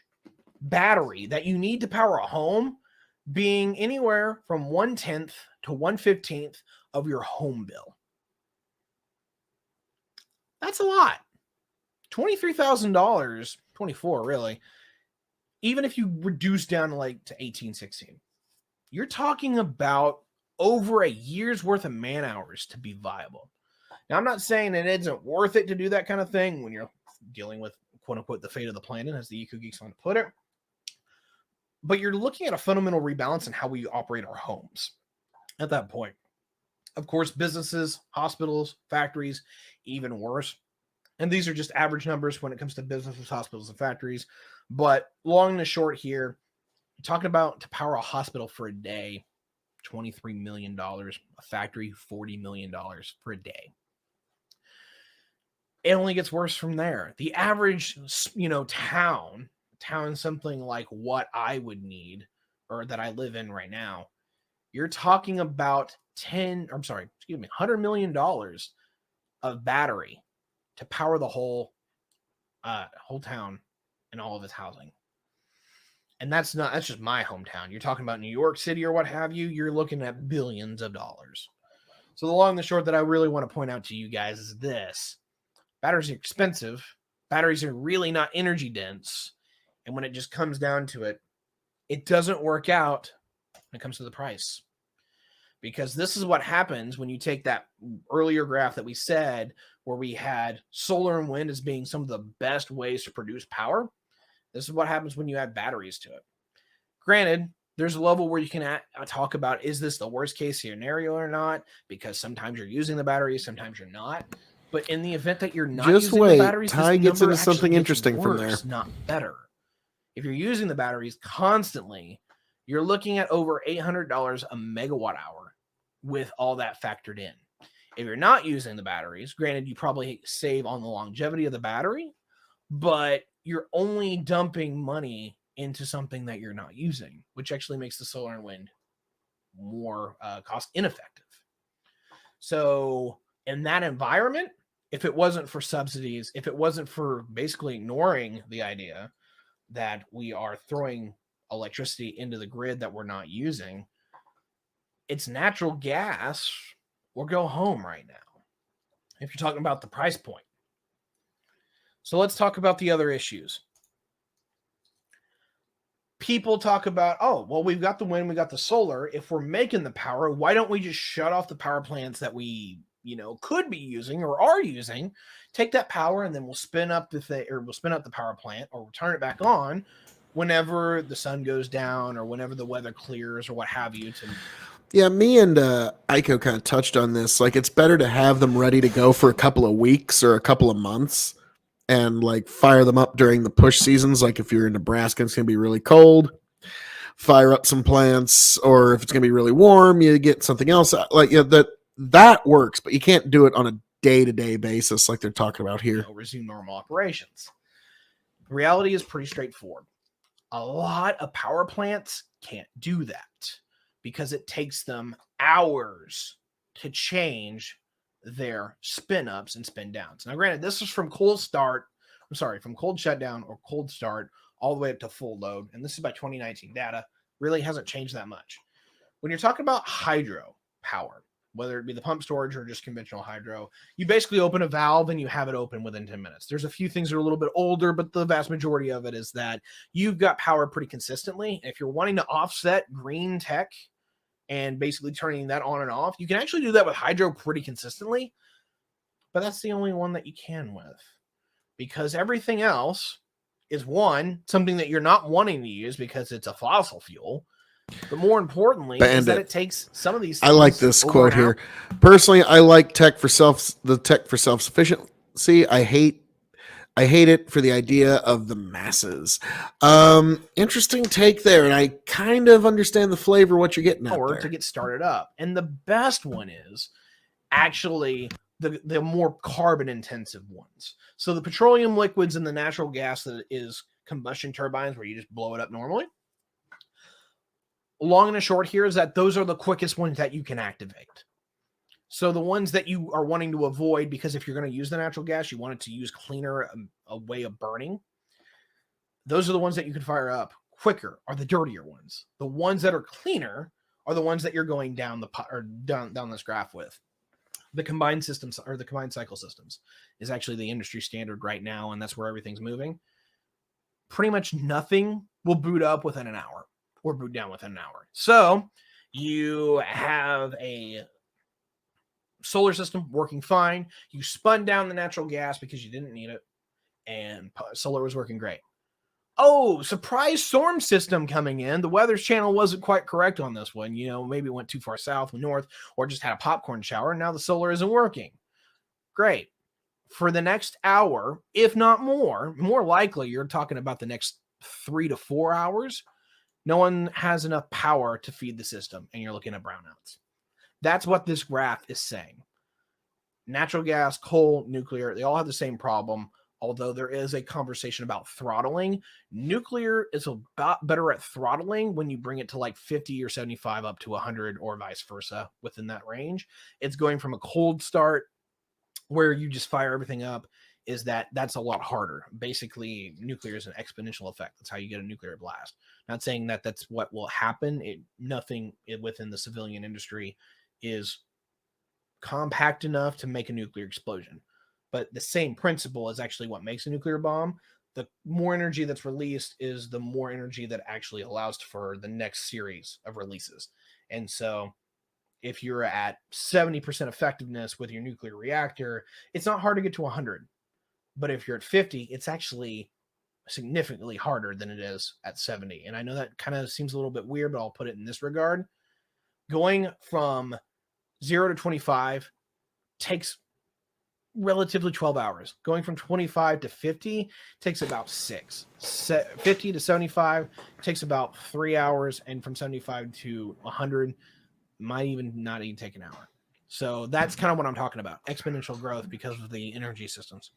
battery that you need to power a home being anywhere from 1/10 to 1/15 of your home bill. That's a lot. $23,000, 24 really. Even if you reduce down to 18, 16, you're talking about over a year's worth of man hours to be viable. Now, I'm not saying it isn't worth it to do that kind of thing when you're dealing with, quote unquote, the fate of the planet, as the Eco Geeks want to put it. But you're looking at a fundamental rebalance in how we operate our homes at that point. Of course, businesses, hospitals, factories, even worse. And these are just average numbers when it comes to businesses, hospitals, and factories. But long and the short here, you're talking about to power a hospital for a day, $23 million. A factory, $40 million for a day. It only gets worse from there. The average, town, something like what I would need, or that I live in right now, you're talking about $100 million of battery to power the whole town and all of its housing. And that's just my hometown. You're talking about New York City or what have you, you're looking at billions of dollars. So the long and the short that I really want to point out to you guys is this. Batteries are expensive. Batteries are really not energy dense. And when it just comes down to it, it doesn't work out when it comes to the price. Because this is what happens when you take that earlier graph that we said, where we had solar and wind as being some of the best ways to produce power. This is what happens when you add batteries to it. Granted, there's a level where you can talk about, is this the worst case scenario or not? Because sometimes you're using the batteries, sometimes you're not. But in the event that you're not using the batteries, Ty this gets number into something actually interesting gets from worse, there. not better. If you're using the batteries constantly, you're looking at over $800 a megawatt hour with all that factored in. If you're not using the batteries, granted, you probably save on the longevity of the battery, but you're only dumping money into something that you're not using, which actually makes the solar and wind more cost ineffective. So in that environment, if it wasn't for subsidies, if it wasn't for basically ignoring the idea that we are throwing electricity into the grid that we're not using, it's natural gas or go home right now, if you're talking about the price point. So let's talk about the other issues. People talk about, oh, well, we've got the wind, we got the solar. If we're making the power, why don't we just shut off the power plants that we, could be using or are using, take that power, and then we'll spin up the power plant, or we'll turn it back on whenever the sun goes down or whenever the weather clears or what have you. Yeah, me and Aiko kind of touched on this. Like, it's better to have them ready to go for a couple of weeks or a couple of months and like fire them up during the push seasons. Like, if you're in Nebraska, it's going to be really cold, fire up some plants, or if it's going to be really warm, you get something else. Like, yeah, that works, but you can't do it on a day-to-day basis like they're talking about here. Resume normal operations. The reality is pretty straightforward. A lot of power plants can't do that because it takes them hours to change their spin ups and spin downs. Now, granted, this is from cold shutdown or cold start all the way up to full load. And this is by 2019 data. Really hasn't changed that much. When you're talking about hydro power, whether it be the pump storage or just conventional hydro, you basically open a valve and you have it open within 10 minutes. There's a few things that are a little bit older, but the vast majority of it is that you've got power pretty consistently. And if you're wanting to offset green tech and basically turning that on and off, you can actually do that with hydro pretty consistently. But that's the only one that you can with, because everything else is something that you're not wanting to use because it's a fossil fuel. But more importantly, is that it takes some of these things. I like this quote here. Personally, I like the tech for self-sufficiency. I hate it for the idea of the masses. Interesting take there, and I kind of understand the flavor of what you're getting at or there. to get started up. And the best one is actually the more carbon intensive ones. So the petroleum liquids and the natural gas that is combustion turbines where you just blow it up normally. Long and the short here is that those are the quickest ones that you can activate. So the ones that you are wanting to avoid, because if you're going to use the natural gas, you want it to use cleaner a way of burning. Those are the ones that you can fire up quicker, are the dirtier ones. The ones that are cleaner are the ones that you're going down this graph with. The combined systems or the combined cycle systems is actually the industry standard right now, and that's where everything's moving. Pretty much nothing will boot up within an hour or boot down within an hour. So you have a solar system working fine. You spun down the natural gas because you didn't need it, and solar was working great. Oh, surprise storm system coming in. The Weather Channel wasn't quite correct on this one. Maybe it went too far south, north, or just had a popcorn shower. And now the solar isn't working. Great. For the next hour, if not more likely, you're talking about the next 3 to 4 hours, no one has enough power to feed the system, and you're looking at brownouts. That's what this graph is saying. Natural gas, coal, nuclear, they all have the same problem, although there is a conversation about throttling. Nuclear is a lot better at throttling when you bring it to like 50 or 75 up to 100 or vice versa within that range. It's going from a cold start where you just fire everything up that's a lot harder. Basically, nuclear is an exponential effect. That's how you get a nuclear blast. Not saying that that's what will happen. Nothing within the civilian industry is compact enough to make a nuclear explosion. But the same principle is actually what makes a nuclear bomb. The more energy that's released is the more energy that actually allows for the next series of releases. And so if you're at 70% effectiveness with your nuclear reactor, it's not hard to get to 100. But if you're at 50, it's actually significantly harder than it is at 70. And I know that kind of seems a little bit weird, but I'll put it in this regard. Going from 0 to 25 takes relatively 12 hours. Going from 25 to 50 takes about 6. 50 to 75 takes about 3 hours. And from 75 to 100 might not even take an hour. So that's kind of what I'm talking about. Exponential growth because of the energy systems.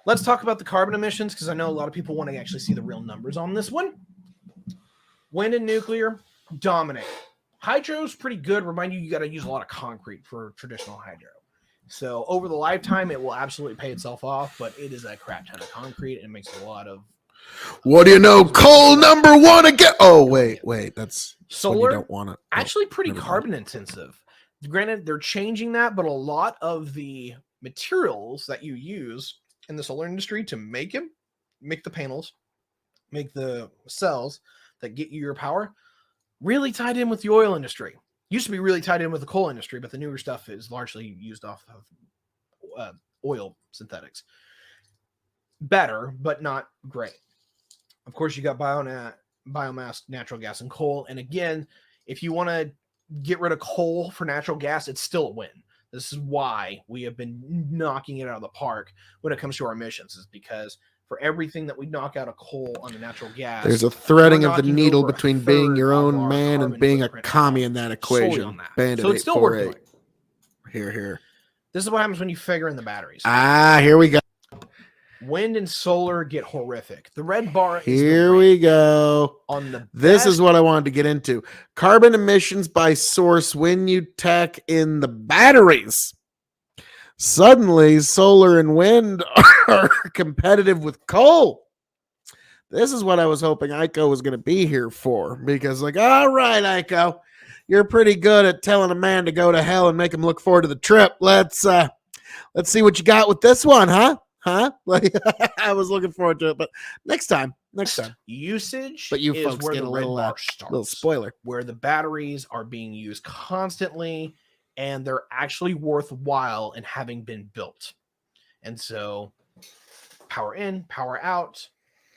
Let's talk about the carbon emissions, because I know a lot of people want to actually see the real numbers on this one. Wind and nuclear dominate. Hydro's pretty good. Remind you got to use a lot of concrete for traditional hydro. So over the lifetime, it will absolutely pay itself off, but it is a crap ton of concrete and makes a lot of... What do you know? Coal number one again. Oh, wait. That's solar. You don't want it. Actually pretty carbon intensive. Granted, they're changing that, but a lot of the materials that you use in the solar industry to make the panels, make the cells that get you your power, really tied in with the oil industry. Used to be really tied in with the coal industry, but the newer stuff is largely used off of oil synthetics. Better, but not great. Of course, you got biomass, natural gas, and coal. And again, If you want to get rid of coal for natural gas, it's still a win. This is why we have been knocking it out of the park when it comes to our emissions, is because for everything that we knock out of coal on the natural gas, There's a threading we're of the knocking needle over a between being third your of own our man and carbon being a footprint commie in off that solely equation. on that. Bandit So it's still worth 848. doing. Here. This is what happens when you figure in the batteries. Here we go. Wind and solar get horrific. The red bar is Here we go. on the This best. is what I wanted to get into. Carbon emissions by source when you tech in the batteries. Suddenly, solar and wind are competitive with coal. This is what I was hoping Ico was going to be here for. Because, like, all right, Ico, you're pretty good at telling a man to go to hell and make him look forward to the trip. Let's see what you got with this one, huh? Like, I was looking forward to it, but next time. Usage, But you is folks where get the a red little bar starts, little spoiler. where the batteries are being used constantly, and they're actually worthwhile in having been built. And so, power in, power out.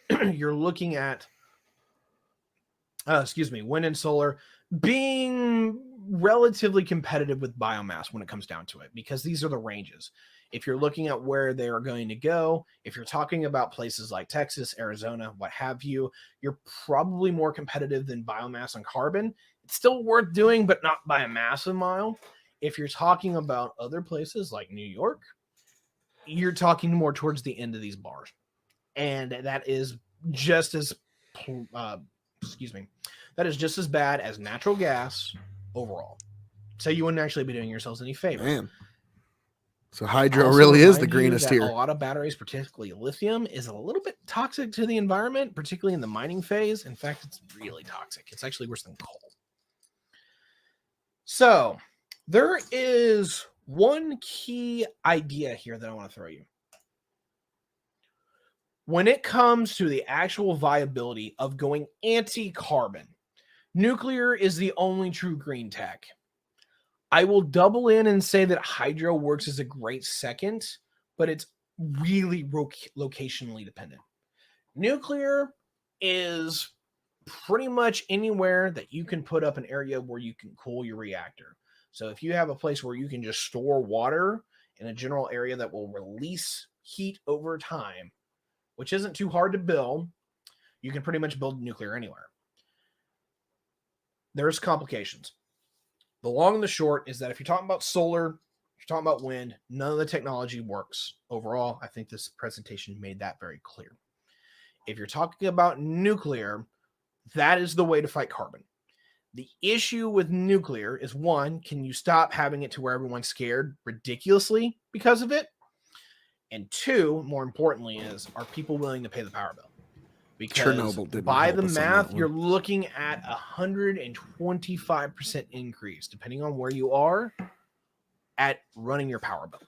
You're looking at, wind and solar being relatively competitive with biomass when it comes down to it, because these are the ranges. If you're looking at where they are going to go, if you're talking about places like Texas, Arizona, what have you, you're probably more competitive than biomass on carbon. It's still worth doing, but not by a massive mile. If you're talking about other places like New York, you're talking more towards the end of these bars. And that is just as that is just as bad as natural gas overall. So you wouldn't actually be doing yourselves any favor. Man. So hydro Also really is the remind you greenest that here. A lot of batteries, particularly lithium, is a little bit toxic to the environment, particularly in the mining phase. In fact, it's really toxic. It's actually worse than coal. So there is one key idea here that I want to throw you. When it comes to the actual viability of going anti-carbon, nuclear is the only true green tech. I will double in and say that hydro works as a great second, but it's really locationally dependent. Nuclear is pretty much anywhere that you can put up an area where you can cool your reactor. So if you have a place where you can just store water in a general area that will release heat over time, which isn't too hard to build, you can pretty much build nuclear anywhere. There's complications. The long and the short is that if you're talking about solar, if you're talking about wind, none of the technology works overall. I think this presentation made that very clear. If you're talking about nuclear, that is the way to fight carbon. The issue with nuclear is, one, can you stop having it to where everyone's scared ridiculously because of it? And two, more importantly, is, are people willing to pay the power bill? Because Chernobyl didn't by help the us on math, that one. you're looking at 125% increase, depending on where you are, at running your power bill.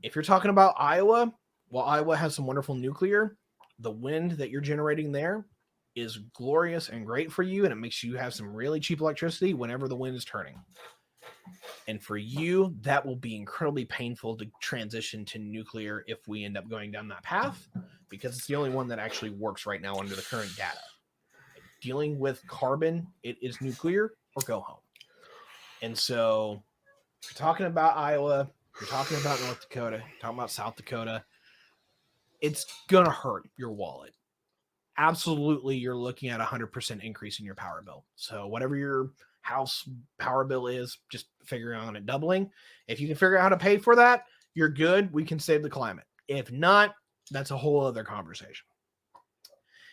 If you're talking about Iowa, while Iowa has some wonderful nuclear, the wind that you're generating there is glorious and great for you, and it makes you have some really cheap electricity whenever the wind is turning. And for you, that will be incredibly painful to transition to nuclear if we end up going down that path, because it's the only one that actually works right now under the current data. Dealing with carbon, it is nuclear or go home. And so if you're talking about Iowa, if you're talking about North Dakota, you're talking about South Dakota, it's going to hurt your wallet. Absolutely, you're looking at 100% increase in your power bill. So whatever your house power bill is, just figure on it doubling. If you can figure out how to pay for that, you're good. We can save the climate. If not, that's a whole other conversation.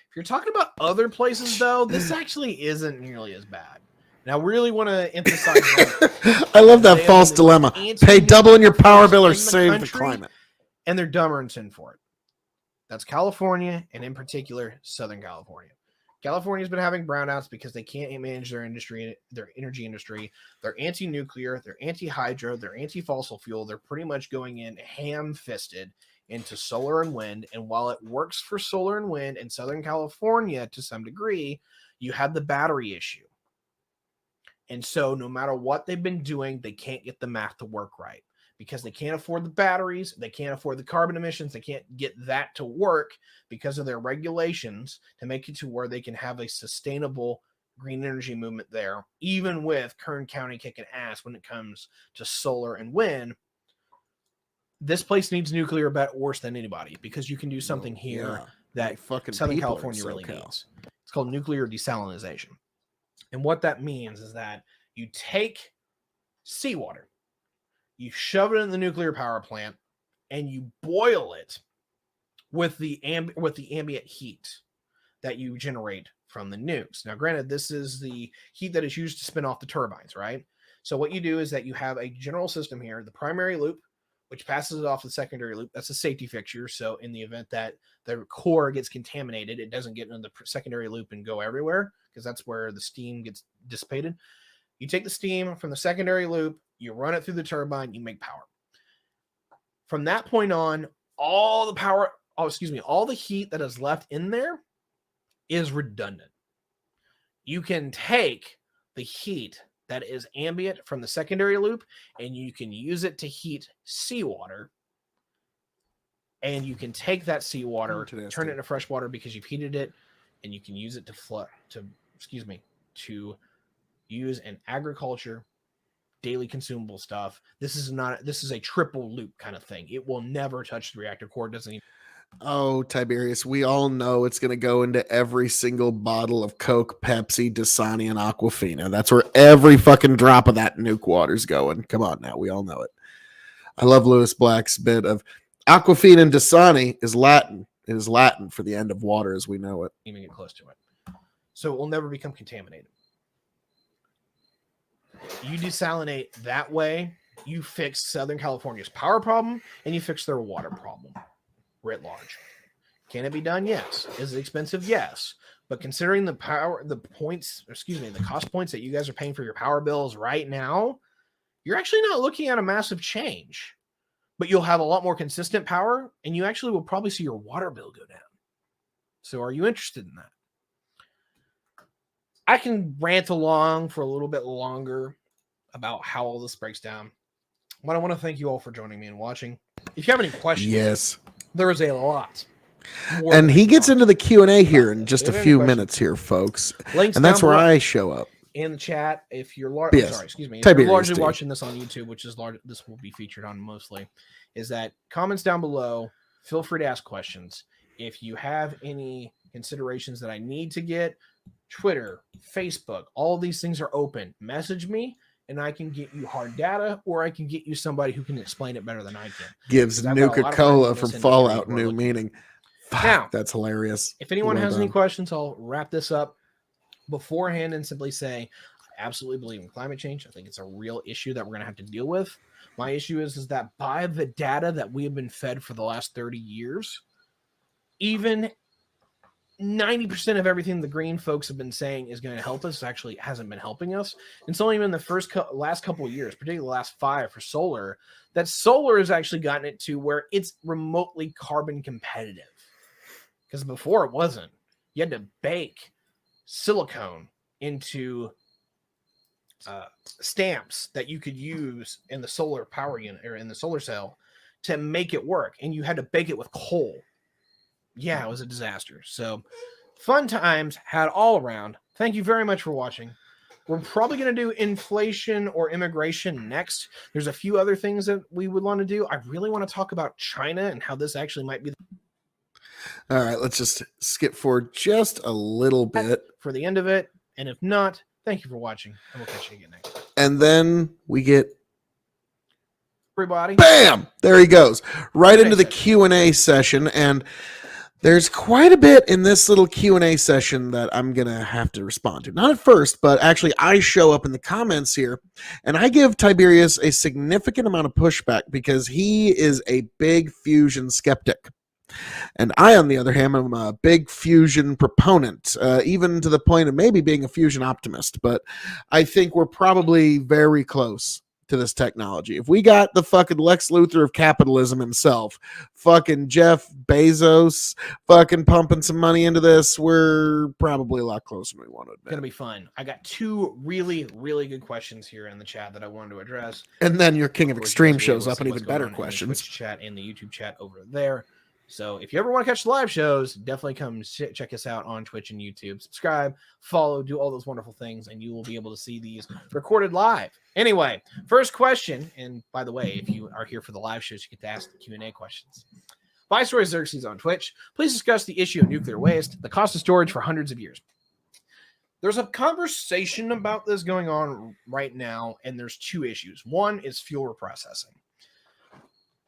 If you're talking about other places, though, this actually isn't nearly as bad. Now, really want to emphasize I love that false dilemma. Pay double in your power bill or save the climate. And they're dumber and sin for it. That's California, and in particular, Southern California. California's been having brownouts because they can't manage their industry, their energy industry. They're anti-nuclear, they're anti-hydro, they're anti-fossil fuel. They're pretty much going in ham-fisted into solar and wind. And while it works for solar and wind in Southern California to some degree, you have the battery issue. And so no matter what they've been doing, they can't get the math to work right, because they can't afford the batteries, they can't afford the carbon emissions, they can't get that to work because of their regulations to make it to where they can have a sustainable green energy movement there, even with Kern County kicking ass when it comes to solar and wind. This place needs nuclear worse than anybody, because you can do something here that fucking Southern California really needs. It's called nuclear desalinization. And what that means is that you take seawater, you shove it in the nuclear power plant, and you boil it with the ambient heat that you generate from the nukes. Now, granted, this is the heat that is used to spin off the turbines, right? So what you do is that you have a general system here, the primary loop, which passes it off the secondary loop. That's a safety fixture. So in the event that the core gets contaminated, it doesn't get into the secondary loop and go everywhere, because that's where the steam gets dissipated. You take the steam from the secondary loop, you run it through the turbine, you make power. From that point on, all the heat that is left in there is redundant. You can take the heat that is ambient from the secondary loop, and you can use it to heat seawater. And you can take that seawater, turn it into fresh water because you've heated it, and you can use it to use in agriculture, daily consumable stuff. This is a triple loop kind of thing. It will never touch the reactor core. It doesn't even. Oh, Tiberius, we all know it's going to go into every single bottle of Coke, Pepsi, Dasani, and Aquafina. That's where every fucking drop of that nuke water's going. Come on now, we all know it. I love Lewis Black's bit of Aquafina and Dasani is Latin. It is Latin for the end of water as we know it. Even get close to it. So it will never become contaminated. You desalinate that way, you fix Southern California's power problem, and you fix their water problem writ large. Can it be done? Yes. Is it expensive? Yes. But considering the cost points that you guys are paying for your power bills right now, you're actually not looking at a massive change. But you'll have a lot more consistent power, and you actually will probably see your water bill go down. So are you interested in that? I can rant along for a little bit longer about how all this breaks down. But I want to thank you all for joining me and watching. If you have any questions, yes, there is a lot. And he gets into the Q&A here in just a few minutes here, folks. Links and that's where I show up. In the chat, if you're If you're largely watching this on YouTube, which is large, this will be featured on mostly, is that comments down below. Feel free to ask questions. If you have any considerations that I need to get, Twitter, Facebook, all these things are open. Message me, and I can get you hard data, or I can get you somebody who can explain it better than I can. Gives Nuka-Cola from Fallout new meaning. Now, that's hilarious. If anyone has any questions, I'll wrap this up beforehand and simply say, I absolutely believe in climate change. I think it's a real issue that we're going to have to deal with. My issue is that by the data that we have been fed for the last 30 years, even 90% of everything the green folks have been saying is going to help us actually hasn't been helping us. It's only been the last couple of years, particularly the last 5 for solar, that solar has actually gotten it to where it's remotely carbon competitive. Because before it wasn't. You had to bake silicone into stamps that you could use in the solar power unit or in the solar cell to make it work. And you had to bake it with coal. Yeah, it was a disaster. So fun times had all around. Thank you very much for watching. We're probably going to do inflation or immigration next. There's a few other things that we would want to do. I really want to talk about China and how this actually might be. All right, let's just skip forward just a little bit for the end of it. And if not, thank you for watching. And we'll catch you again next time. And then we get everybody. Bam! There he goes. Right into the Q&A session. And there's quite a bit in this little Q&A session that I'm going to have to respond to. Not at first, but actually I show up in the comments here, and I give Tiberius a significant amount of pushback because he is a big fusion skeptic. And I, on the other hand, am a big fusion proponent, even to the point of maybe being a fusion optimist. But I think we're probably very close to this technology. If we got the fucking Lex Luthor of capitalism himself, fucking Jeff Bezos, fucking pumping some money into this, we're probably a lot closer than we want to admit. It's going to be fun. I got 2 really, really good questions here in the chat that I wanted to address. And then your King of Extreme shows up and even better questions. Twitch chat and the YouTube chat over there. So if you ever want to catch the live shows, definitely come check us out on Twitch and YouTube. Subscribe, follow, do all those wonderful things, and you will be able to see these recorded live. Anyway, first question, and by the way, if you are here for the live shows, you get to ask the Q&A questions. Viceroy Xerxes on Twitch, please discuss the issue of nuclear waste, the cost of storage for hundreds of years. There's a conversation about this going on right now, and there's two issues. One is fuel reprocessing.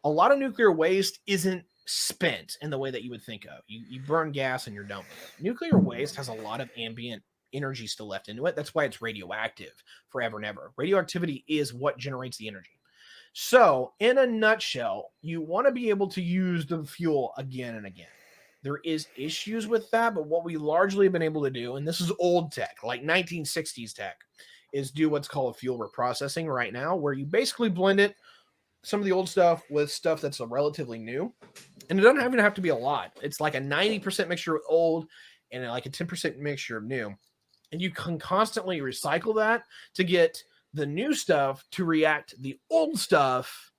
A lot of nuclear waste isn't spent in the way that you would think of. You burn gas and you're done with it. Nuclear waste has a lot of ambient energy still left into it. That's why it's radioactive forever and ever. Radioactivity is what generates the energy. So, in a nutshell, you want to be able to use the fuel again and again. There is issues with that, but what we largely have been able to do, and this is old tech, like 1960s tech, is do what's called fuel reprocessing right now, where you basically blend it, some of the old stuff with stuff that's relatively new. And it doesn't even have to be a lot. It's like a 90% mixture of old and like a 10% mixture of new. And you can constantly recycle that to get the new stuff to react to the old stuff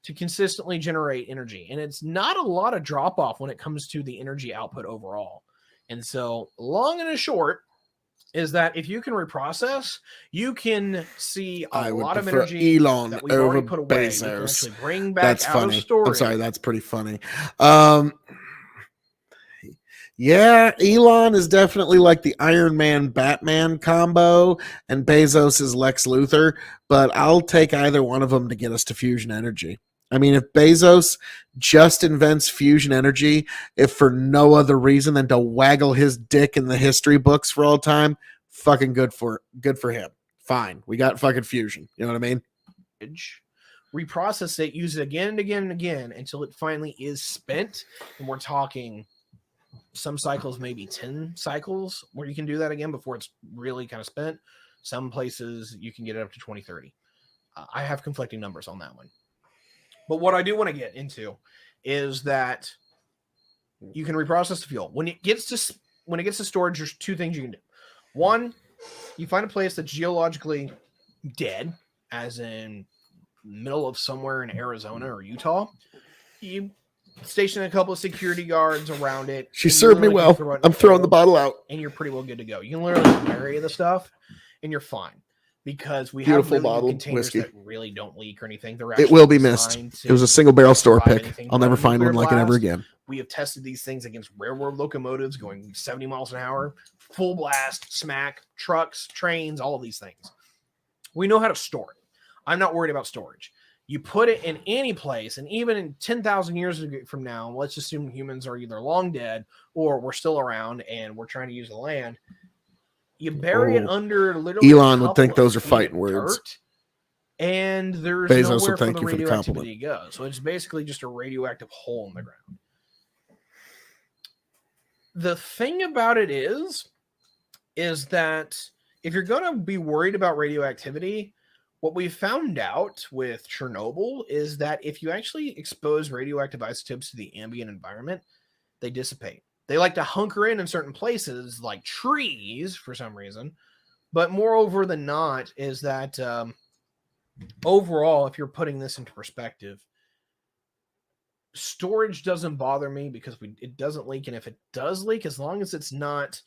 to consistently generate energy. And it's not a lot of drop off when it comes to the energy output overall. And so long and short is that if you can reprocess, you can see a lot of energy Elon that we've already put away. Bezos. We can actually bring back That's out funny. of storage. I'm sorry, that's pretty funny. Yeah, Elon is definitely like the Iron Man Batman combo, and Bezos is Lex Luthor, but I'll take either one of them to get us to fusion energy. I mean, if Bezos just invents fusion energy, if for no other reason than to waggle his dick in the history books for all time, fucking good for him. Fine, we got fucking fusion. You know what I mean? Reprocess it, use it again and again and again until it finally is spent. And we're talking some cycles, maybe 10 cycles where you can do that again before it's really kind of spent. Some places you can get it up to 20, 30. I have conflicting numbers on that one. But what I do want to get into is that you can reprocess the fuel. When it gets to storage, there's two things you can do. One, you find a place that's geologically dead, as in middle of somewhere in Arizona or Utah. You station a couple of security guards around it. She served me well. I'm throwing the bottle out. And you're pretty well good to go. You can literally bury the stuff and you're fine. Because we have really good containers whiskey that really don't leak or anything. It will be missed. It was a single barrel store pick. I'll never find one like it ever again. We have tested these things against railroad locomotives going 70 miles an hour, full blast, smack, trucks, trains, all of these things. We know how to store it. I'm not worried about storage. You put it in any place, and even in 10,000 years from now, let's assume humans are either long dead or we're still around and we're trying to use the land. You bury it under literally Elon would think those are fighting words. And there's Bezos nowhere will thank for the you for the radioactivity to go. So it's basically just a radioactive hole in the ground. The thing about it is that if you're going to be worried about radioactivity, what we found out with Chernobyl is that if you actually expose radioactive isotopes to the ambient environment, they dissipate. They like to hunker in certain places like trees for some reason. But moreover than not is that overall, if you're putting this into perspective, storage doesn't bother me because it doesn't leak. And if it does leak, as long as it's not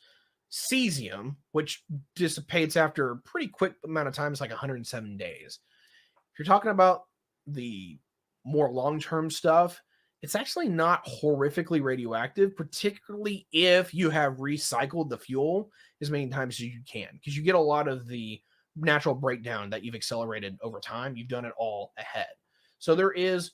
cesium, which dissipates after a pretty quick amount of time, it's like 107 days. If you're talking about the more long-term stuff, it's actually not horrifically radioactive, particularly if you have recycled the fuel as many times as you can, because you get a lot of the natural breakdown that you've accelerated over time. You've done it all ahead. So there is,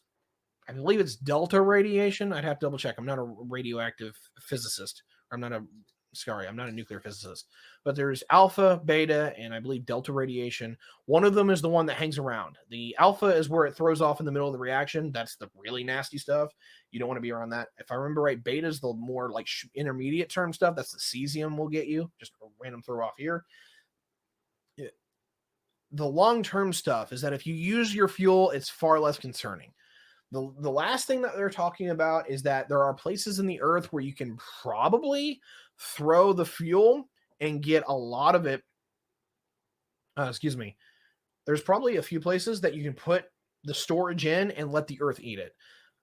I believe it's delta radiation. I'd have to double check. I'm not a radioactive physicist. I'm not a nuclear physicist, but there's alpha, beta, and I believe delta radiation. One of them is the one that hangs around. The alpha is where it throws off in the middle of the reaction. That's the really nasty stuff. You don't want to be around that. If I remember right, beta is the more like intermediate term stuff. That's the cesium will get you. Just a random throw off here. The long-term stuff is that if you use your fuel, it's far less concerning. The last thing that they're talking about is that there are places in the earth where you can probably throw the fuel and get a lot of it. There's probably a few places that you can put the storage in and let the earth eat it.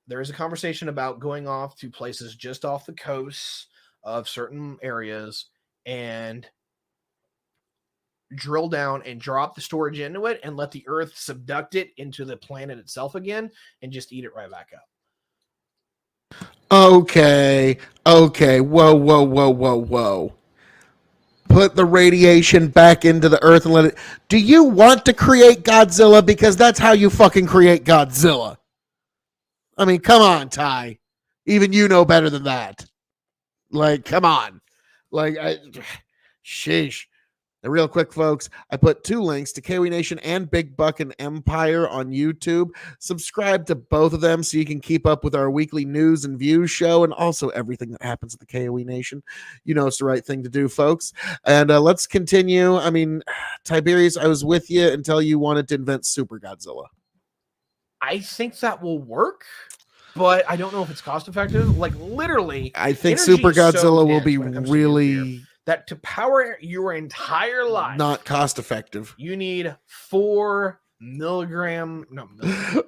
there is a conversation about going off to places just off the coast of certain areas and drill down and drop the storage into it and let the earth subduct it into the planet itself again and just eat it right back up. Okay. Whoa. Put the radiation back into the earth and let it. Do you want to create Godzilla? Because that's how you fucking create Godzilla. I mean, come on, Ty. Even you know better than that. Like, come on. Sheesh. And real quick, folks, I put 2 links to K.O.E Nation and Big Buck and Empire on YouTube. Subscribe to both of them so you can keep up with our weekly news and views show and also everything that happens at the K.O.E Nation. You know it's the right thing to do, folks. And let's continue. I mean, Tiberius, I was with you until you wanted to invent Super Godzilla. I think that will work, but I don't know if it's cost effective. Like, literally, I think energy Super is so Godzilla will dense be when it comes to nuclear really that to power your entire life, not cost effective. you need 4 milligram. No, milligram.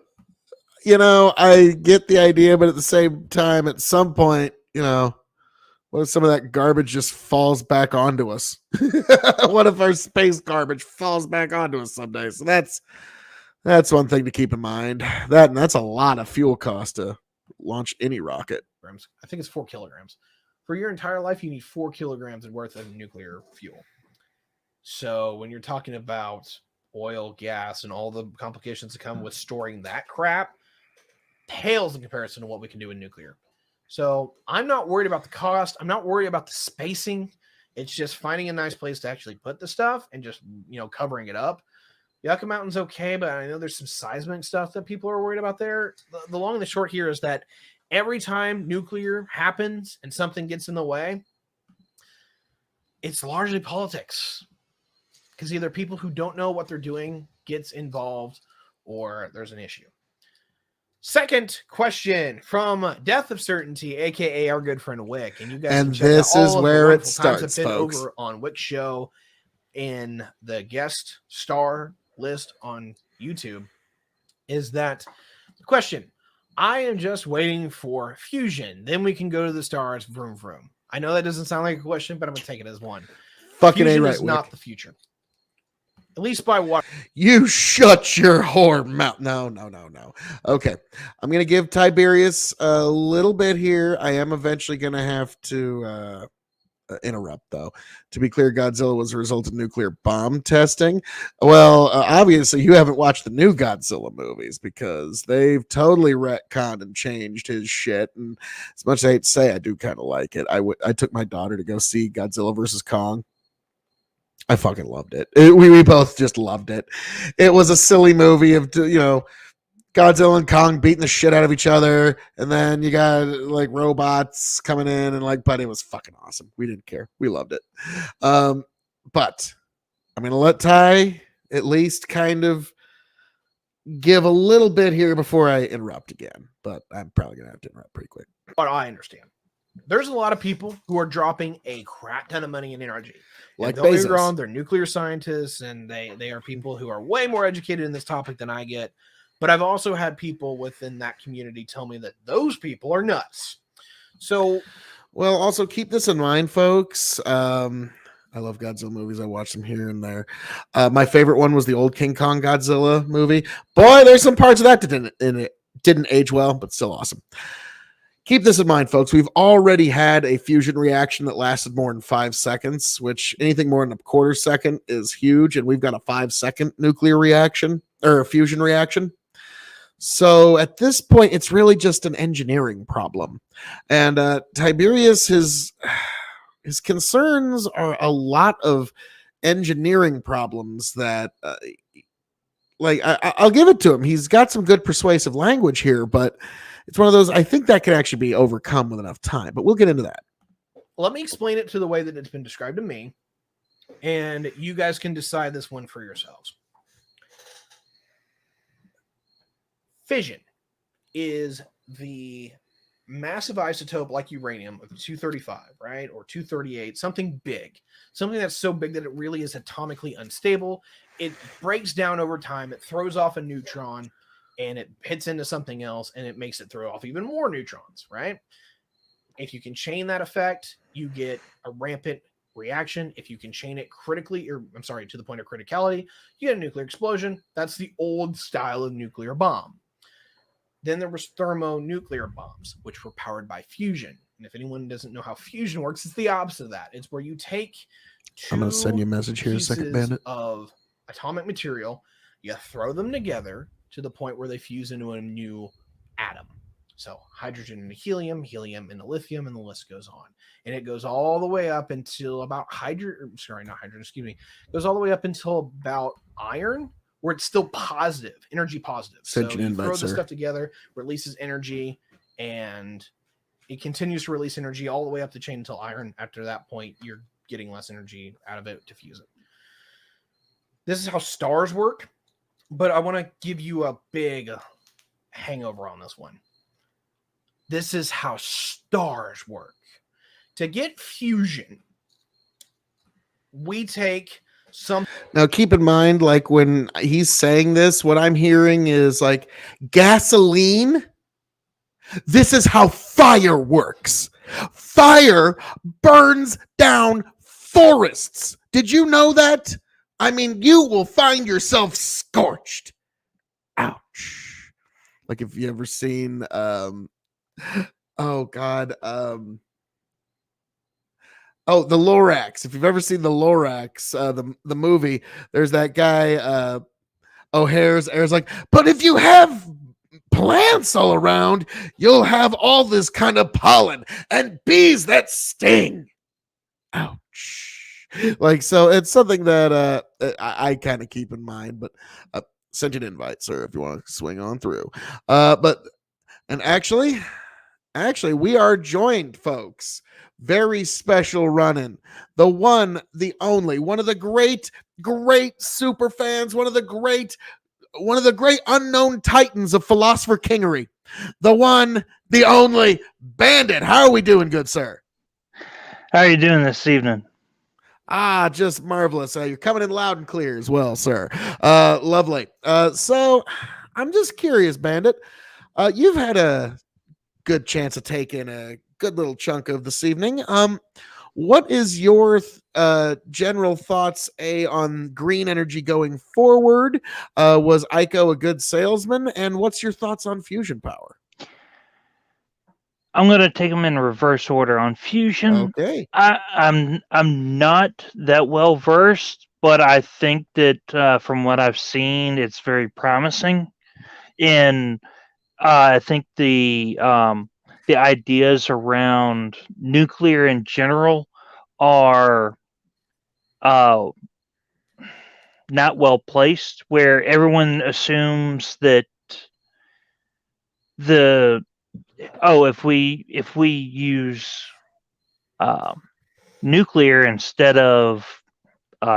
You know, I get the idea, but at the same time, at some point, you know, what if some of that garbage just falls back onto us? What if our space garbage falls back onto us someday? So that's one thing to keep in mind. That's a lot of fuel cost to launch any rocket. I think it's 4 kilograms. For your entire life, you need 4 kilograms worth of nuclear fuel. So when you're talking about oil, gas, and all the complications that come with storing that crap, pales in comparison to what we can do in nuclear. So I'm not worried about the cost. I'm not worried about the spacing. It's just finding a nice place to actually put the stuff and just, covering it up. Yucca Mountain's okay, but I know there's some seismic stuff that people are worried about there. The long and the short here is that every time nuclear happens and something gets in the way, it's largely politics. Because either people who don't know what they're doing gets involved or there's an issue. Second question from Death of Certainty, aka our good friend Wick, and you guys can check this out is all where of it the wonderful times starts, I've been folks. over on Wick's show in the guest star list on YouTube. Is that the question? I am just waiting for fusion. Then we can go to the stars. Vroom vroom. I know that doesn't sound like a question, but I'm gonna take it as one. Fucking Fusion A right, is not Wick. the future. At least by what? You shut your whore mouth. No. Okay. I'm going to give Tiberius a little bit here. I am eventually going to have to interrupt, though. To be clear, Godzilla was a result of nuclear bomb testing. Well, obviously, you haven't watched the new Godzilla movies because they've totally retconned and changed his shit. And as much as I hate to say, I do kind of like it. I took my daughter to go see Godzilla versus Kong. I fucking loved it. We both just loved it. It was a silly movie of, Godzilla and Kong beating the shit out of each other. And then you got like robots coming in and but it was fucking awesome. We didn't care. We loved it. But I'm going to let Ty at least kind of give a little bit here before I interrupt again. But I'm probably going to have to interrupt pretty quick. But I understand. There's a lot of people who are dropping a crap ton of money in energy. Like don't get me Bezos. wrong, they're nuclear scientists and they are people who are way more educated in this topic than I get. But I've also had people within that community tell me that those people are nuts. So, well, also keep this in mind, folks. I love Godzilla movies. I watch them here and there. My favorite one was the old King Kong Godzilla movie. Boy, there's some parts of that that didn't age well, but still awesome. Keep this in mind, folks. We've already had a fusion reaction that lasted more than 5 seconds, which anything more than a quarter second is huge. And we've got a 5-second nuclear reaction or a fusion reaction. So at this point, it's really just an engineering problem. And Tiberius, his concerns are a lot of engineering problems that, I'll give it to him. He's got some good persuasive language here, but it's one of those, I think that can actually be overcome with enough time, but we'll get into that. Let me explain it to the way that it's been described to me, and you guys can decide this one for yourselves. Fission is the massive isotope like uranium of 235, right? Or 238, something big. Something that's so big that it really is atomically unstable. It breaks down over time. It throws off a neutron. and it hits into something else and it makes it throw off even more neutrons, right? If you can chain that effect, you get a rampant reaction. If you can chain it critically, or I'm sorry, to the point of criticality, you get a nuclear explosion. That's the old style of nuclear bomb. Then there was thermonuclear bombs, which were powered by fusion. And if anyone doesn't know how fusion works, it's the opposite of that. It's where you take I'm gonna send you a two message here in a second, pieces Bandit. of atomic material, you throw them together to the point where they fuse into a new atom. So hydrogen into helium, helium into lithium, and the list goes on. And it goes all the way up until about it goes all the way up until about iron, where it's still positive, energy positive. Send So you an you invite, throw the sir. stuff together, releases energy, and it continues to release energy all the way up the chain until iron. After that point, you're getting less energy out of it to fuse it. This is how stars work, but I want to give you a big hangover on this one. This is how stars work. To get fusion, we take some. Now, keep in mind, like when he's saying this, what I'm hearing is like gasoline. This is how fire works. Fire burns down forests. Did you know that? I mean, you will find yourself scorched. Ouch. Like if you ever seen oh god, oh, the Lorax. If you've ever seen the Lorax, the movie, there's that guy O'Hare's like, but if you have plants all around, you'll have all this kind of pollen and bees that sting. Ouch. Like, so it's something that I kind of keep in mind, but send you an invite, sir, if you want to swing on through. And actually, we are joined, folks. Very special run-in. The one, the only, one of the great super fans, one of the great unknown titans of philosopher kingery. The one, the only Bandit. How are we doing, good sir? How are you doing this evening? Just marvelous. You're coming in loud and clear as well, sir. Lovely. So I'm just curious, Bandit. You've had a good chance of taking a good little chunk of this evening. What is your general thoughts on green energy going forward? Was Ico a good salesman? And what's your thoughts on fusion power? I'm going to take them in reverse order. On fusion, Okay. I'm not that well versed, but I think that from what I've seen, it's very promising. And I think the ideas around nuclear in general are not well placed, where everyone assumes that if we use nuclear instead of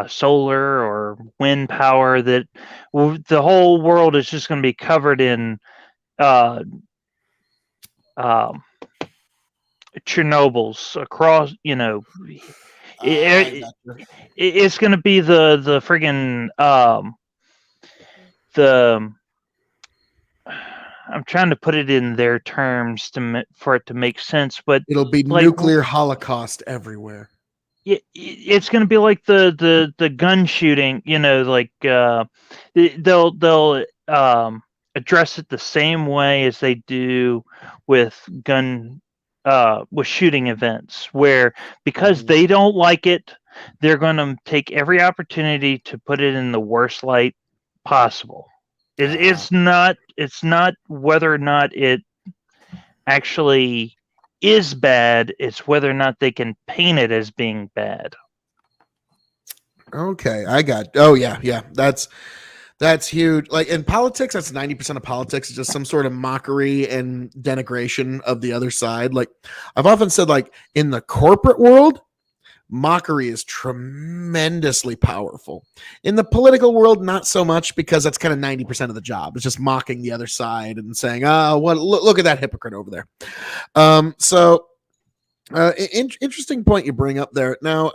solar or wind power, that the whole world is just going to be covered in Chernobyls across, it's going to be the friggin' I'm trying to put it in their terms for it to make sense, but it'll be like, nuclear holocaust everywhere. It's going to be like the gun shooting, like they'll address it the same way as they do with with shooting events, where because they don't like it, they're going to take every opportunity to put it in the worst light possible. It's not whether or not it actually is bad, it's whether or not they can paint it as being bad. Okay, yeah. That's huge. Like in politics, that's 90% of politics is just some sort of mockery and denigration of the other side. Like I've often said, like in the corporate world, mockery is tremendously powerful. In the political world, not so much, because that's kind of 90% of the job. It's just mocking the other side and saying, look at that hypocrite over there. Interesting point you bring up there. Now,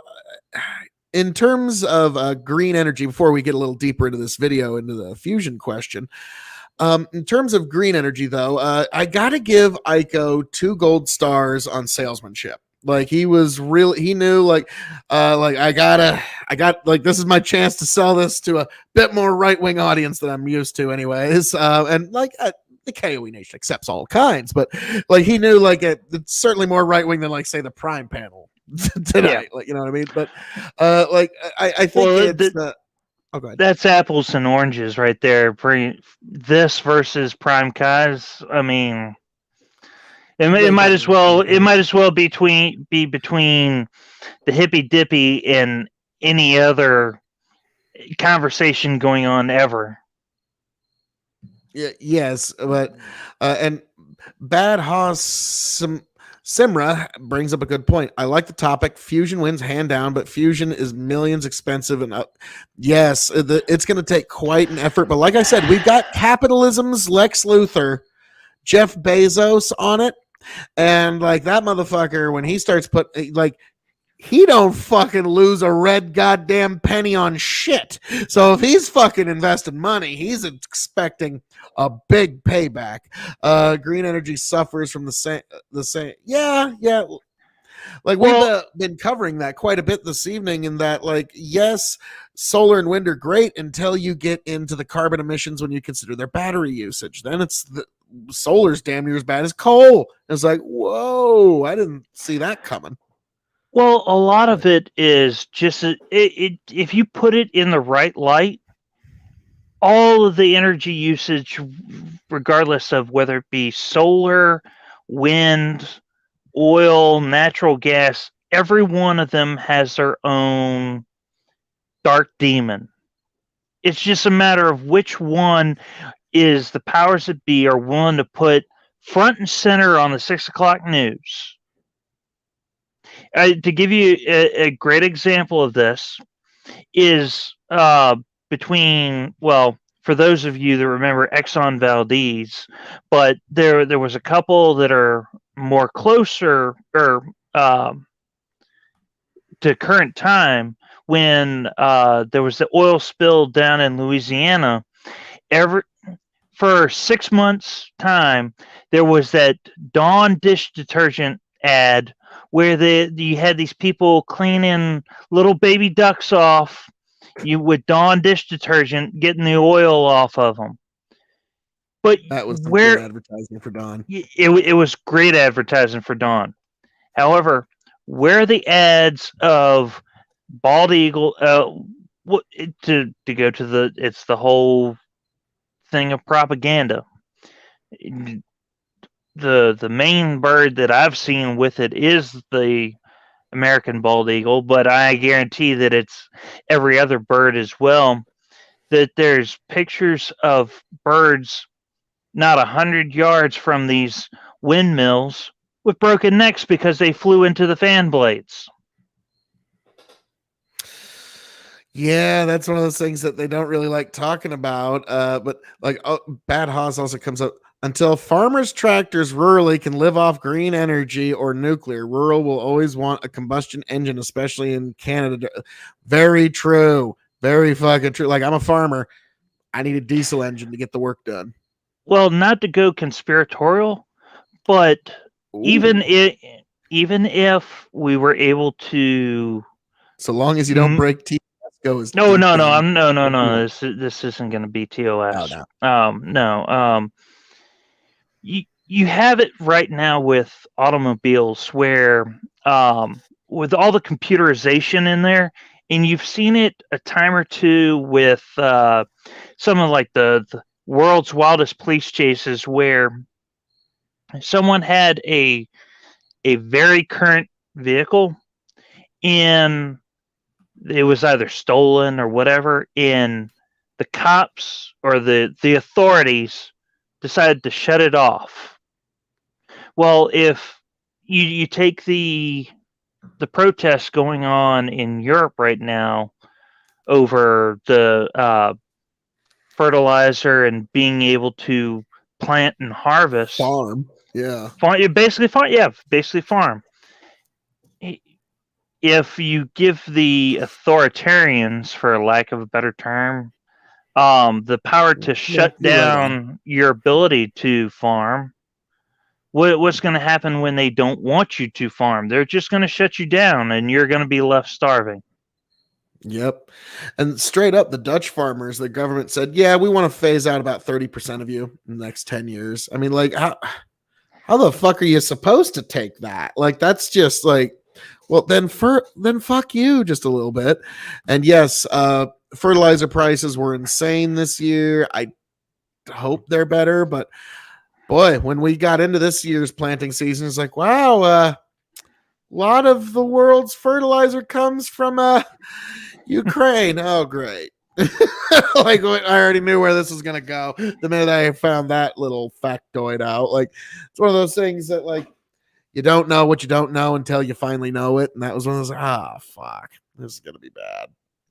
in terms of green energy, before we get a little deeper into this video, into the fusion question, In terms of green energy, though, I gotta give Ico 2 gold stars on salesmanship. Like he was really, he knew like I got like this is my chance to sell this to a bit more right wing audience than I'm used to, anyways. And like the KOE Nation accepts all kinds, but like he knew like it's certainly more right wing than like say the Prime panel tonight. Like you know what I mean? But like I think it's oh, go ahead. That's apples and oranges right there. This versus Prime Kai's. I mean, it might as well be between the hippy dippy and any other conversation going on ever. Yes, but and Bad Hoss Simra brings up a good point. I like the topic. Fusion wins hand down, but fusion is millions expensive, and yes, it's going to take quite an effort. But like I said, we've got capitalism's Lex Luthor, Jeff Bezos on it, and like that motherfucker when he starts he don't fucking lose a red goddamn penny on shit. So if he's fucking investing money, he's expecting a big payback. Green energy suffers from the same. Yeah. Like we've been covering that quite a bit this evening. In that, like, yes, solar and wind are great until you get into the carbon emissions when you consider their battery usage. Then solar's damn near as bad as coal. It's like, whoa, I didn't see that coming. Well, a lot of it is just if you put it in the right light, all of the energy usage, regardless of whether it be solar, wind, oil, natural gas, every one of them has their own dark demon. It's just a matter of which one is the powers that be are willing to put front and center on the 6 o'clock news. To give you a great example of this is between, well, for those of you that remember Exxon Valdez, but there was a couple that are more closer or to current time when there was the oil spill down in Louisiana. For 6 months' time, there was that Dawn dish detergent ad where you had these people cleaning little baby ducks off with Dawn dish detergent, getting the oil off of them. But that was good advertising for Dawn. It was great advertising for Dawn. However, where are the ads of Bald Eagle? To go to it's the whole thing of propaganda. The main bird that I've seen with it is the American bald eagle, but I guarantee that it's every other bird as well. That there's pictures of birds not 100 yards from these windmills with broken necks because they flew into the fan blades. Yeah, that's one of those things that they don't really like talking about. But like Bad Hoss also comes up. Until farmers' tractors rurally can live off green energy or nuclear, rural will always want a combustion engine, especially in Canada. Very true. Very fucking true. Like, I'm a farmer. I need a diesel engine to get the work done. Well, not to go conspiratorial, but even if we were able to, so long as you don't break TOS, goes. No. This isn't going to be TOS. Oh, no. You have it right now with automobiles where with all the computerization in there, and you've seen it a time or two with some of like the world's wildest police chases where someone had a very current vehicle and it was either stolen or whatever, and the cops or the authorities decided to shut it off. Well, if you take the protests going on in Europe right now over the fertilizer and being able to plant and harvest farm, yeah, basically farm. If you give the authoritarians, for lack of a better term, the power to shut you're right on. down your ability to farm. What's going to happen when they don't want you to farm? They're just going to shut you down, and you're going to be left starving. Yep. And straight up, the Dutch farmers, the government said, yeah, we want to phase out about 30% of you in the next 10 years. I mean, like, how the fuck are you supposed to take that? Like, that's just like, well, then fuck you just a little bit. And yes, fertilizer prices were insane this year. I hope they're better, but boy, when we got into this year's planting season, it's like, wow, a lot of the world's fertilizer comes from Ukraine. Oh, great. Like, I already knew where this was going to go the minute I found that little factoid out. Like, it's one of those things that, like, you don't know what you don't know until you finally know it. And that was one of those, fuck, this is going to be bad.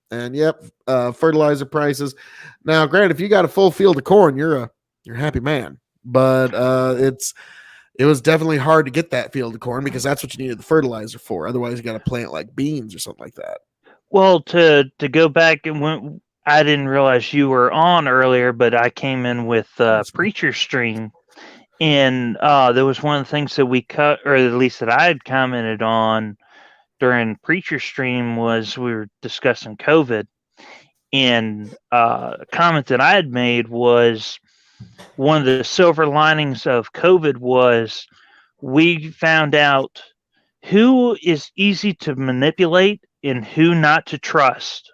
And yep, fertilizer prices. Now, granted, if you got a full field of corn, you're a happy man. But it was definitely hard to get that field of corn because that's what you needed the fertilizer for. Otherwise, you got to plant like beans or something like that. Well, to go back and when I didn't realize you were on earlier, but I came in with Preacher Stream, and there was one of the things that we cut, or at least that I had commented on during Preacher Stream, was we were discussing COVID, and a comment that I had made was one of the silver linings of COVID was we found out who is easy to manipulate and who not to trust.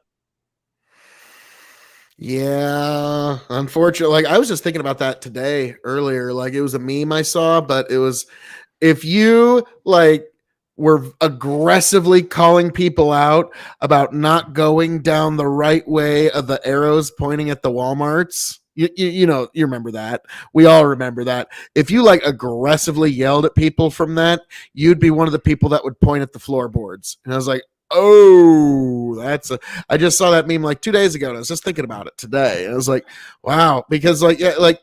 Yeah, unfortunately, like I was just thinking about that today earlier. Like it was a meme I saw, but it was if you like were aggressively calling people out about not going down the right way of the arrows pointing at the Walmarts. You know, you remember that. We all remember that. If you like aggressively yelled at people from that, you'd be one of the people that would point at the floorboards. And I was like, oh, I just saw that meme like 2 days ago and I was just thinking about it today. And I was like, wow, because like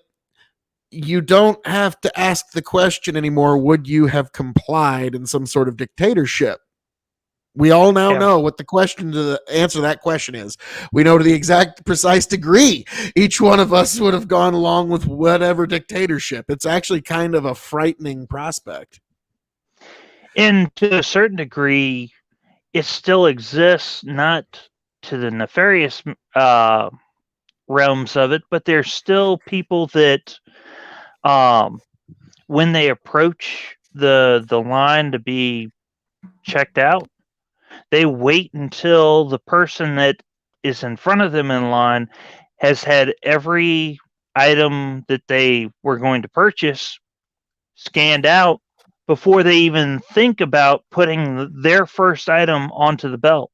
you don't have to ask the question anymore, would you have complied in some sort of dictatorship? We all now know what the question to the answer to that question is. We know to the exact precise degree each one of us would have gone along with whatever dictatorship. It's actually kind of a frightening prospect. And to a certain degree, it still exists, not to the nefarious realms of it, but there's still people that when they approach the line to be checked out, they wait until the person that is in front of them in line has had every item that they were going to purchase scanned out before they even think about putting their first item onto the belt.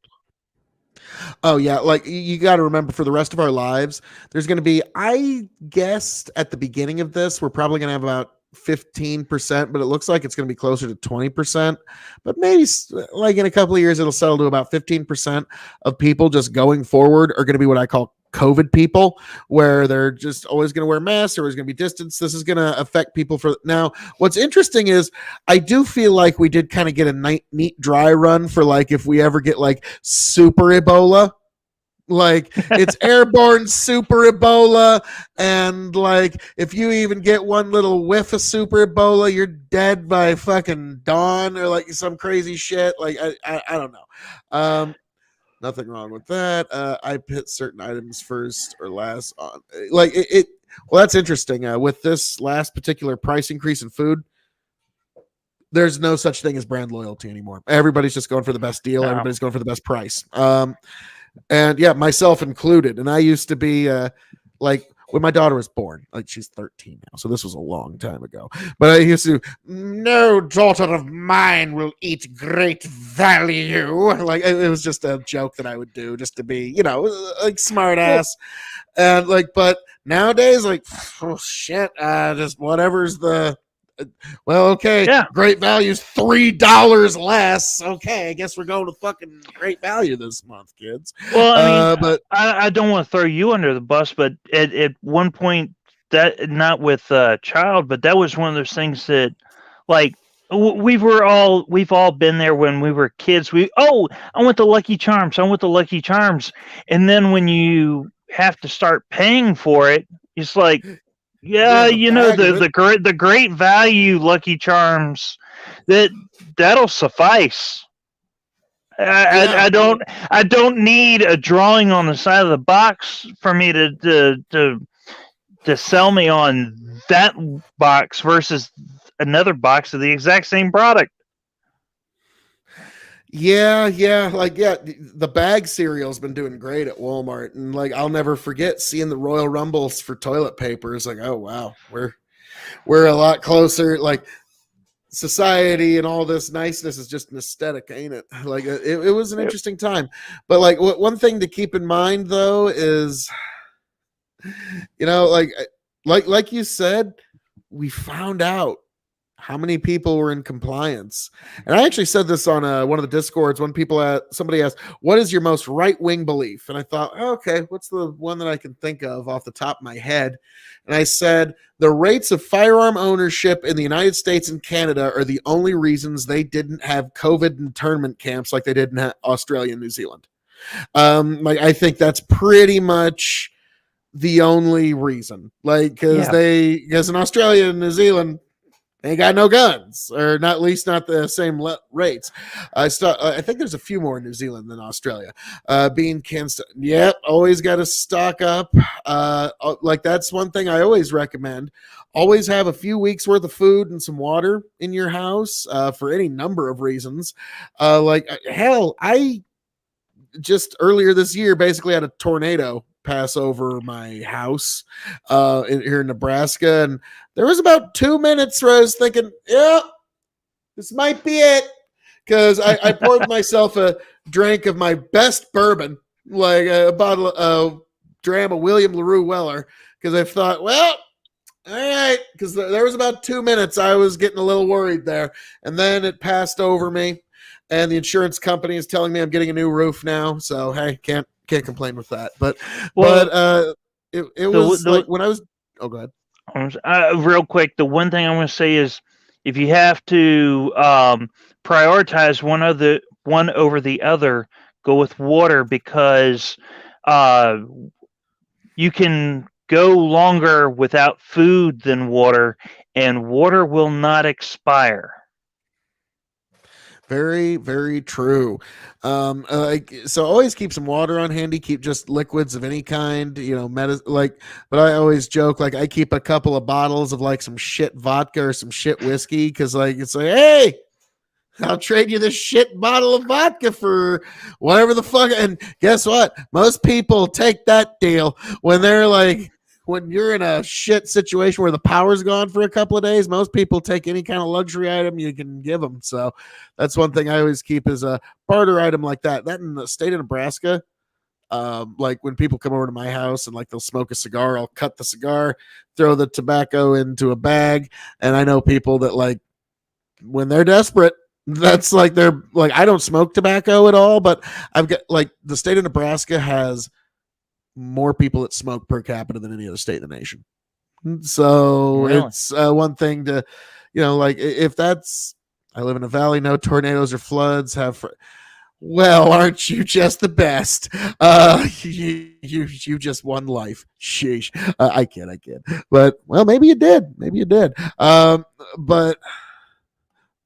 Oh yeah, like you got to remember for the rest of our lives, there's going to be, I guessed at the beginning of this, we're probably going to have about 15%, but it looks like it's going to be closer to 20%. But maybe like in a couple of years, it'll settle to about 15% of people just going forward are going to be what I call COVID people, where they're just always going to wear masks or there's going to be distance. This is going to affect people for now. What's interesting is I do feel like we did kind of get a neat dry run for like if we ever get like super Ebola. Like it's airborne super Ebola, and like if you even get one little whiff of super Ebola, you're dead by fucking dawn or like some crazy shit. Like I don't know. Nothing wrong with that. I put certain items first or last on like it. Well, that's interesting. With this last particular price increase in food, there's no such thing as brand loyalty anymore. Everybody's just going for the best deal. No. Everybody's going for the best price. And yeah, myself included. And I used to be like when my daughter was born, like she's 13 now, so this was a long time ago. But I used to, no daughter of mine will eat Great Value. Like it was just a joke that I would do just to be, you know, like smart ass. And like, but nowadays, like, oh shit, just whatever's the. Well, okay. Yeah. Great Value's $3 less. Okay, I guess we're going to fucking Great Value this month, kids. Well, I mean, but I don't want to throw you under the bus, but at one point, that not with child, but that was one of those things that, like, we've all been there when we were kids. I want the Lucky Charms. I want the Lucky Charms. And then when you have to start paying for it, it's like, Yeah, yeah, the bag of it. the great value Lucky Charms, that that'll suffice. Yeah. I don't need a drawing on the side of the box for me to sell me on that box versus another box of the exact same product. Yeah, like the bag cereal's been doing great at Walmart, and like I'll never forget seeing the Royal Rumbles for toilet paper. It's like, oh wow, we're a lot closer. Like society and all this niceness is just an aesthetic, ain't it? Like it was an interesting time, but like one thing to keep in mind though is, like you said, we found out how many people were in compliance. And I actually said this on one of the discords when somebody asked, what is your most right-wing belief? And I thought, oh, okay, what's the one that I can think of off the top of my head? And I said, the rates of firearm ownership in the United States and Canada are the only reasons they didn't have COVID internment camps like they did in Australia and New Zealand. Like I think that's pretty much the only reason, like because in Australia and New Zealand they ain't got no guns, or not, at least not the same rates. I think there's a few more in New Zealand than Australia. Being Kansas, yep, always got to stock up. Like that's one thing I always recommend. Always have a few weeks worth of food and some water in your house for any number of reasons. Hell, I just earlier this year basically had a tornado pass over my house here in Nebraska, and there was about 2 minutes where I was thinking, yeah, this might be it, because I poured myself a drink of my best bourbon, like a dram of William LaRue Weller, because I thought, well, all right, because there was about 2 minutes I was getting a little worried there, and then it passed over me, and the insurance company is telling me I'm getting a new roof now, so hey, can't complain with that. But it was like when I was. Oh, go ahead. Real quick, the one thing I'm going to say is, if you have to prioritize one over the other, go with water, because you can go longer without food than water, and water will not expire. Very, very true. So always keep some water on handy. Keep just liquids of any kind, but I always joke, like I keep a couple of bottles of like some shit vodka or some shit whiskey, because like it's like, hey, I'll trade you this shit bottle of vodka for whatever the fuck. And guess what? Most people take that deal when they're like, when you're in a shit situation where the power's gone for a couple of days, most people take any kind of luxury item you can give them. So that's one thing I always keep is a barter item like that. That in the state of Nebraska, like when people come over to my house and like they'll smoke a cigar, I'll cut the cigar, throw the tobacco into a bag. And I know people that like when they're desperate, that's like they're like, I don't smoke tobacco at all, but I've got like the state of Nebraska has more people that smoke per capita than any other state in the nation. So Really? it's one thing to, like if that's, I live in a valley, no tornadoes or floods, well, aren't you just the best? You just won life. Sheesh. I kid. But well, maybe you did. But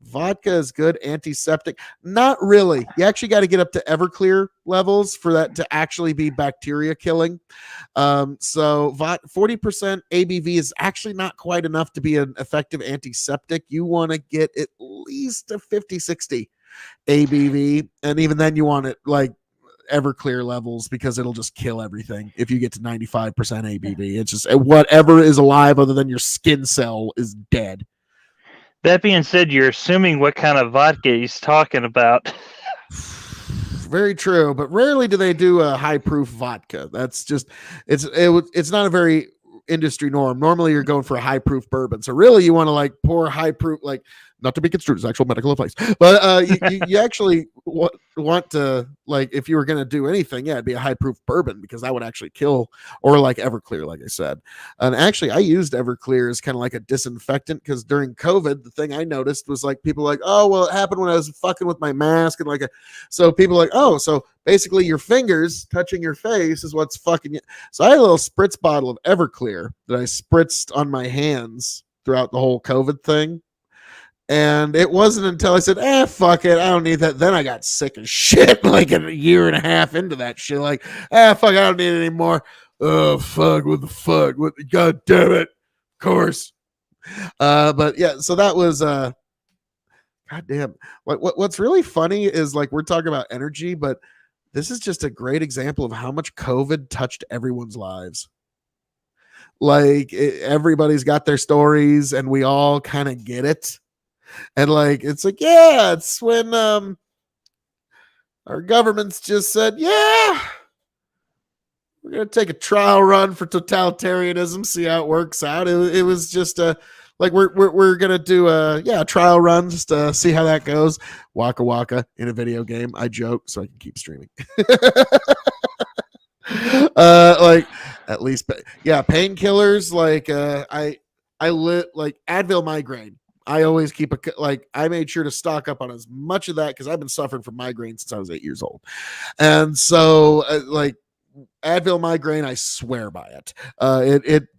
vodka is good antiseptic. Not really. You actually got to get up to Everclear levels for that to actually be bacteria killing. So 40% ABV is actually not quite enough to be an effective antiseptic. You want to get at least a 50-60 ABV. And even then you want it like Everclear levels, because it'll just kill everything. If you get to 95% ABV, it's just whatever is alive other than your skin cell is dead. That being said, you're assuming what kind of vodka he's talking about. Very true, but rarely do they do a high proof vodka. That's just it's not a very industry norm. Normally, you're going for a high proof bourbon. So really, you want to like pour high proof, like not to be construed as actual medical advice, but you actually want to, like, if you were going to do anything, yeah, it'd be a high proof bourbon, because that would actually kill, or like Everclear, like I said. And actually, I used Everclear as kind of like a disinfectant, because during COVID, the thing I noticed was like people like, oh, well, it happened when I was fucking with my mask, and like, so people like, oh, so basically your fingers touching your face is what's fucking you. So I had a little spritz bottle of Everclear that I spritzed on my hands throughout the whole COVID thing. And it wasn't until I said, fuck it, I don't need that. Then I got sick as shit, like a year and a half into that shit. Like, fuck, I don't need it anymore. Oh, fuck, what the fuck? What, God damn it. Of course. But yeah, so that was, God damn. What's really funny is, like, we're talking about energy, but this is just a great example of how much COVID touched everyone's lives. Like, everybody's got their stories, and we all kind of get it. And like, it's like, yeah, it's when our government's just said, yeah, we're gonna take a trial run for totalitarianism, see how it works out. It was just like we're gonna do a trial run just to see how that goes. Waka waka in a video game. I joke so I can keep streaming. Like, at least, yeah, painkillers. Like I lit like Advil migraine. I always keep I made sure to stock up on as much of that, because I've been suffering from migraine since I was 8 years old. And so like Advil migraine, I swear by it.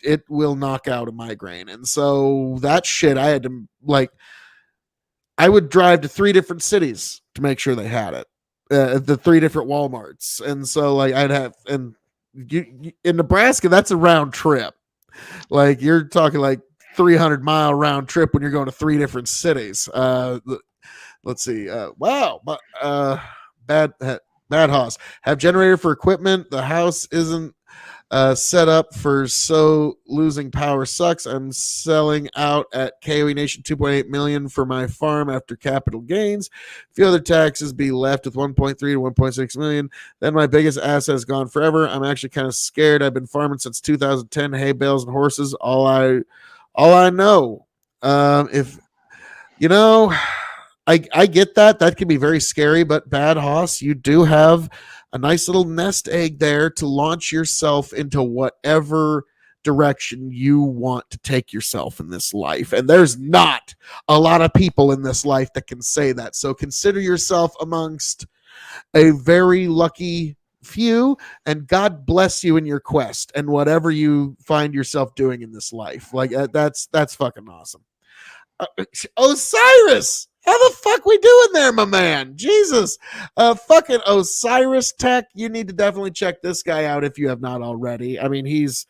It will knock out a migraine. And so that shit, I had to, like, I would drive to 3 different cities to make sure they had it. The 3 different Walmarts. And so like I'd have, and you in Nebraska, that's a round trip. Like, you're talking like 300-mile round trip when you're going to 3 different cities. Let's see. Wow. Bad house. Have generator for equipment. The house isn't set up for, so losing power sucks. I'm selling out at K.O.E Nation 2.8 million for my farm after capital gains. A few other taxes be left with 1.3 to 1.6 million. Then my biggest asset is gone forever. I'm actually kind of scared. I've been farming since 2010. Hay bales and horses. All I know. If you know, I get that. That can be very scary, but Bad Hoss, you do have a nice little nest egg there to launch yourself into whatever direction you want to take yourself in this life. And there's not a lot of people in this life that can say that. So consider yourself amongst a very lucky few, and God bless you in your quest and whatever you find yourself doing in this life. Like, that's fucking awesome. Osiris, how the fuck we doing there, my man? Jesus. Fucking Osiris Tech, you need to definitely check this guy out if you have not already. I mean, he's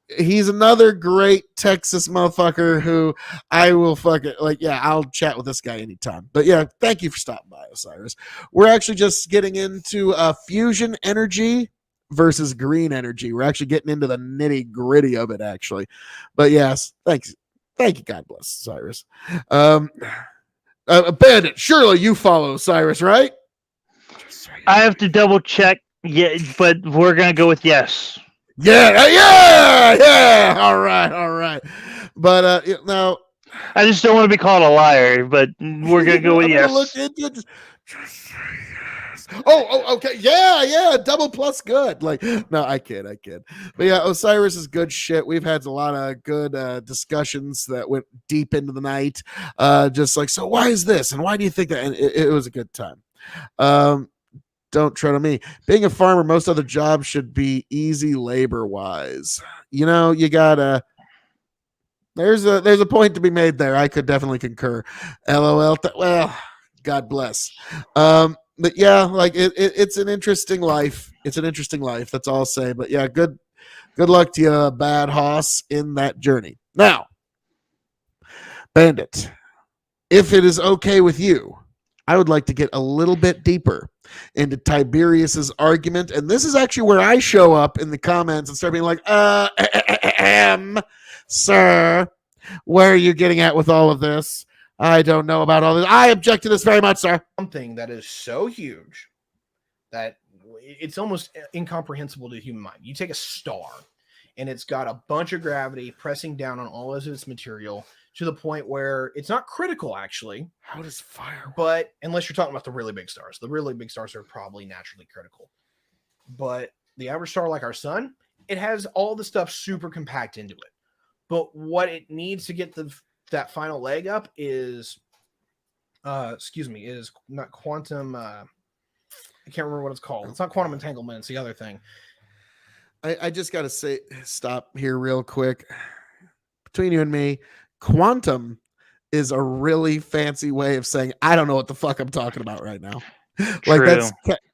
another great Texas motherfucker who I will fucking, like, yeah, I'll chat with this guy anytime. But yeah, thank you for stopping by, Osiris. We're actually just getting into fusion energy versus green energy. We're actually getting into the nitty gritty of it, actually. But yes, thanks. Thank you. God bless, Cyrus. Bandit, surely you follow Cyrus, right? I have to double check. Yeah, but we're gonna go with yes. Yeah. All right. But now, I just don't want to be called a liar. But we're gonna go with yes. Look into it. Oh, okay. Yeah. Double plus good. Like, no, I kid. But yeah, Osiris is good shit. We've had a lot of good discussions that went deep into the night. Just like, so why is this? And why do you think that? And it was a good time. Don't tread on me. Being a farmer, most other jobs should be easy labor wise. You know, you gotta. There's a point to be made there. I could definitely concur. LOL. Well, God bless. But yeah, like it's an interesting life. It's an interesting life. That's all I'll say. But yeah, good luck to you, Bad Hoss, in that journey. Now, Bandit, if it is okay with you, I would like to get a little bit deeper into Tiberius's argument. And this is actually where I show up in the comments and start being like, sir, where are you getting at with all of this? I don't know about all this. I object to this very much, sir. Something that is so huge that it's almost incomprehensible to the human mind. You take a star and it's got a bunch of gravity pressing down on all of its material to the point where it's not critical, actually. How does fire work? But unless you're talking about the really big stars, the really big stars are probably naturally critical. But the average star like our sun, it has all the stuff super compact into it. But what it needs to get that final leg up is, is not quantum. I can't remember what it's called. It's not quantum entanglement. It's the other thing. I just got to stop here real quick. Between you and me, quantum is a really fancy way of saying I don't know what the fuck I'm talking about right now. Like True. that's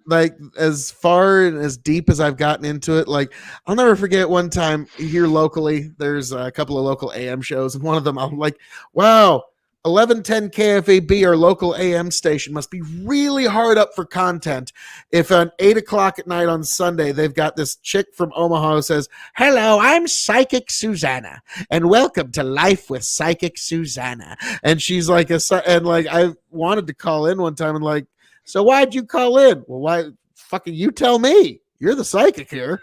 like as far and as deep as I've gotten into it. Like I'll never forget one time here locally, there's a couple of local AM shows, and one of them I'm like, wow, 1110 KFAB, our local AM station, must be really hard up for content if at 8 o'clock at night on Sunday they've got this chick from Omaha who says, hello, I'm Psychic Susanna and welcome to Life with Psychic Susanna. And she's like and like I wanted to call in one time and like, so why'd you call in? Well, why fucking you tell me? You're the psychic here.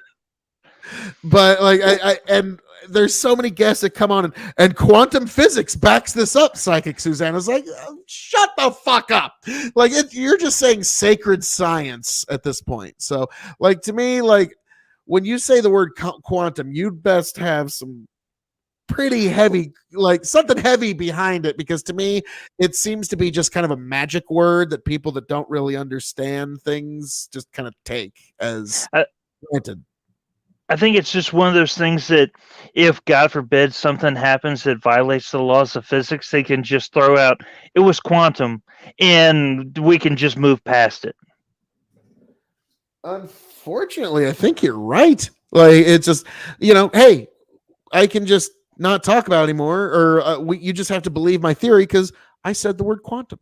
But like I and there's so many guests that come on and quantum physics backs this up. Psychic Susanna's like, oh, shut the fuck up. Like you're just saying sacred science at this point. So like to me, like when you say the word quantum, you'd best have some pretty heavy, like something heavy behind it, because to me it seems to be just kind of a magic word that people that don't really understand things just kind of take as granted. I think it's just one of those things that if, God forbid, something happens that violates the laws of physics, they can just throw out, it was quantum, and we can just move past it. Unfortunately, I think you're right. Like, it's just, hey, I can just not talk about it anymore, or you just have to believe my theory because I said the word quantum.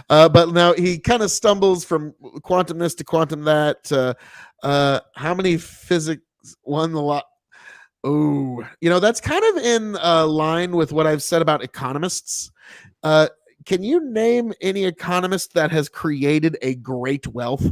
But now he kind of stumbles from quantum this to quantum that. How many physics won the lot? Oh, that's kind of in line with what I've said about economists. Can you name any economist that has created a great wealth?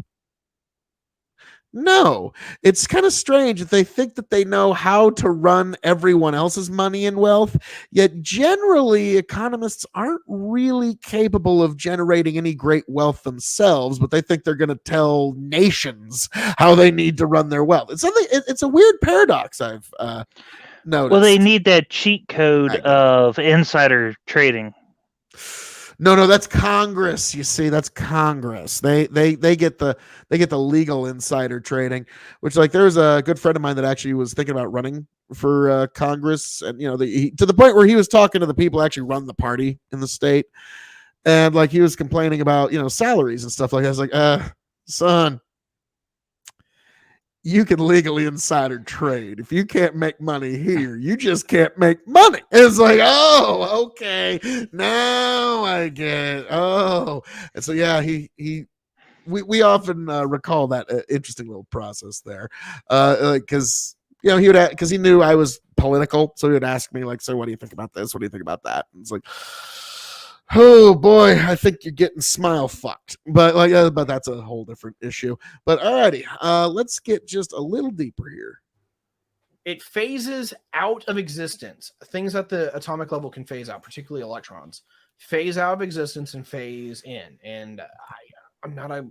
No, it's kind of strange that they think that they know how to run everyone else's money and wealth, yet generally economists aren't really capable of generating any great wealth themselves, but they think they're going to tell nations how they need to run their wealth. It's a weird paradox I've noticed. Well, they need that cheat code of insider trading. No, that's Congress. You see, that's Congress. They get the legal insider trading, which like there's a good friend of mine that actually was thinking about running for Congress, and to the point where he was talking to the people who actually run the party in the state, and like he was complaining about salaries and stuff like that. I was like, son, you can legally insider trade. If you can't make money here, you just can't make money. It's like, oh, okay, now I get it. Oh, and so yeah, we often recall that interesting little process there, because he would because he knew I was political, so he would ask me like, so what do you think about this? What do you think about that? And it's like, oh boy, I think you're getting smile fucked, but but that's a whole different issue. But alrighty, let's get just a little deeper here. It phases out of existence. Things at the atomic level can phase out, particularly electrons, phase out of existence and phase in. And I'm not a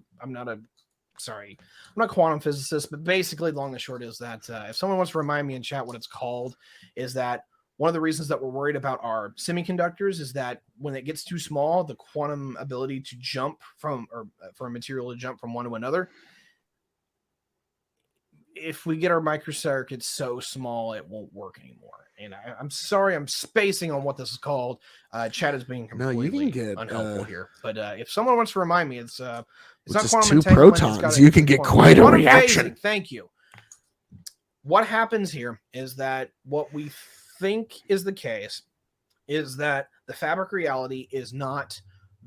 quantum physicist, but basically, long and short is that if someone wants to remind me in chat what it's called, is that one of the reasons that we're worried about our semiconductors is that when it gets too small, the quantum ability to jump for a material to jump from one to another, if we get our microcircuits so small, it won't work anymore. And I'm sorry, I'm spacing on what this is called. Chat is being completely unhelpful here. But if someone wants to remind me, it's not quantum two protons. You can get quite a reaction. Phasing. Thank you. What happens here is that what we think is the case is that the fabric reality is not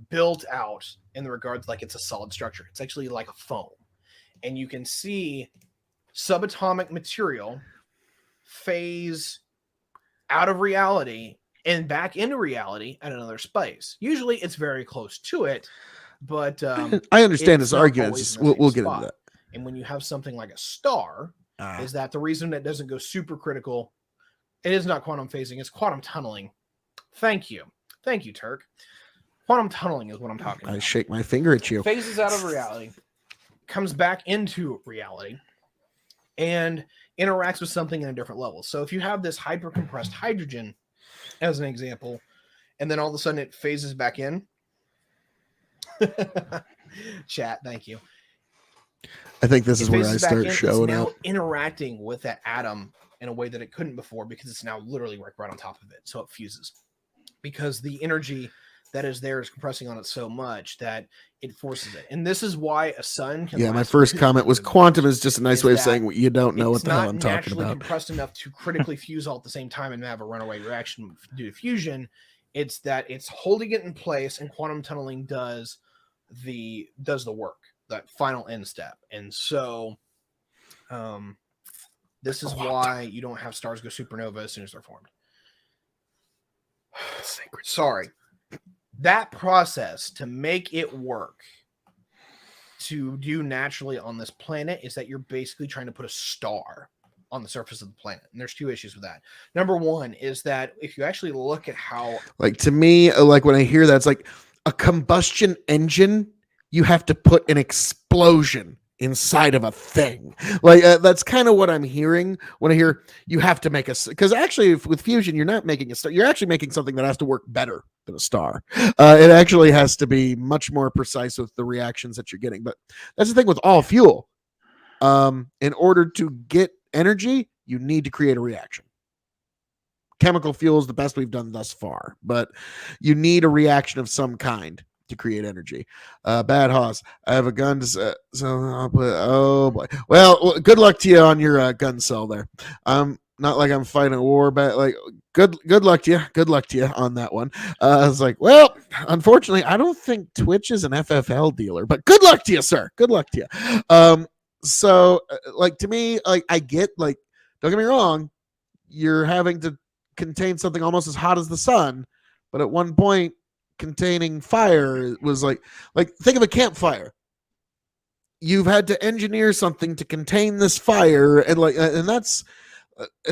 built out in the regards like it's a solid structure. It's actually like a foam, and you can see subatomic material phase out of reality and back into reality at another space. Usually it's very close to it, but I understand his arguments. We'll get into that. And when you have something like a star, is that the reason it doesn't go super critical, it is not quantum phasing, it's quantum tunneling. Thank you, Turk. Quantum tunneling is what I'm talking about. I shake my finger at you. Phases out of reality, comes back into reality, and interacts with something in a different level. So if you have this hyper compressed hydrogen, as an example, and then all of a sudden it phases back in. Chat, thank you. I think this is where I start showing it's now up. interacting with that atom in a way that it couldn't before, because it's now literally right on top of it. So it fuses because the energy that is there is compressing on it so much that it forces it. And this is why a sun can Yeah, my last first 2 comment was billion quantum years, is just a nice way of saying you don't know what the hell I'm talking naturally about. compressed enough to critically fuse all at the same time and have a runaway reaction due to fusion. It's that it's holding it in place, and quantum tunneling does the work, that final end step. And so this is why you don't have stars go supernova as soon as they're formed. Sorry. That process to make it work to do naturally on this planet is that you're basically trying to put a star on the surface of the planet. And there's 2 issues with that. Number one is that if you actually look at how, like, to me, like when I hear that, it's like a combustion engine, you have to put an explosion inside of a thing. Like that's kind of what I'm hearing when I hear you have to make a, because actually with fusion, you're not making a star, you're actually making something that has to work better than a star. It actually has to be much more precise with the reactions that you're getting. But that's the thing with all fuel. In order to get energy, you need to create a reaction. Chemical fuel is the best we've done thus far, but you need a reaction of some kind to create energy. Bad Hoss, I have a gun to so I'll put, oh boy. Well, good luck to you on your gun cell there. Not like I'm fighting a war, but like good luck to you. Good luck to you on that one. I was like, well, unfortunately, I don't think Twitch is an FFL dealer, but good luck to you, sir. Good luck to you. So like to me, like I get, like, don't get me wrong, you're having to contain something almost as hot as the sun, but at one point containing fire was like think of a campfire. You've had to engineer something to contain this fire, and that's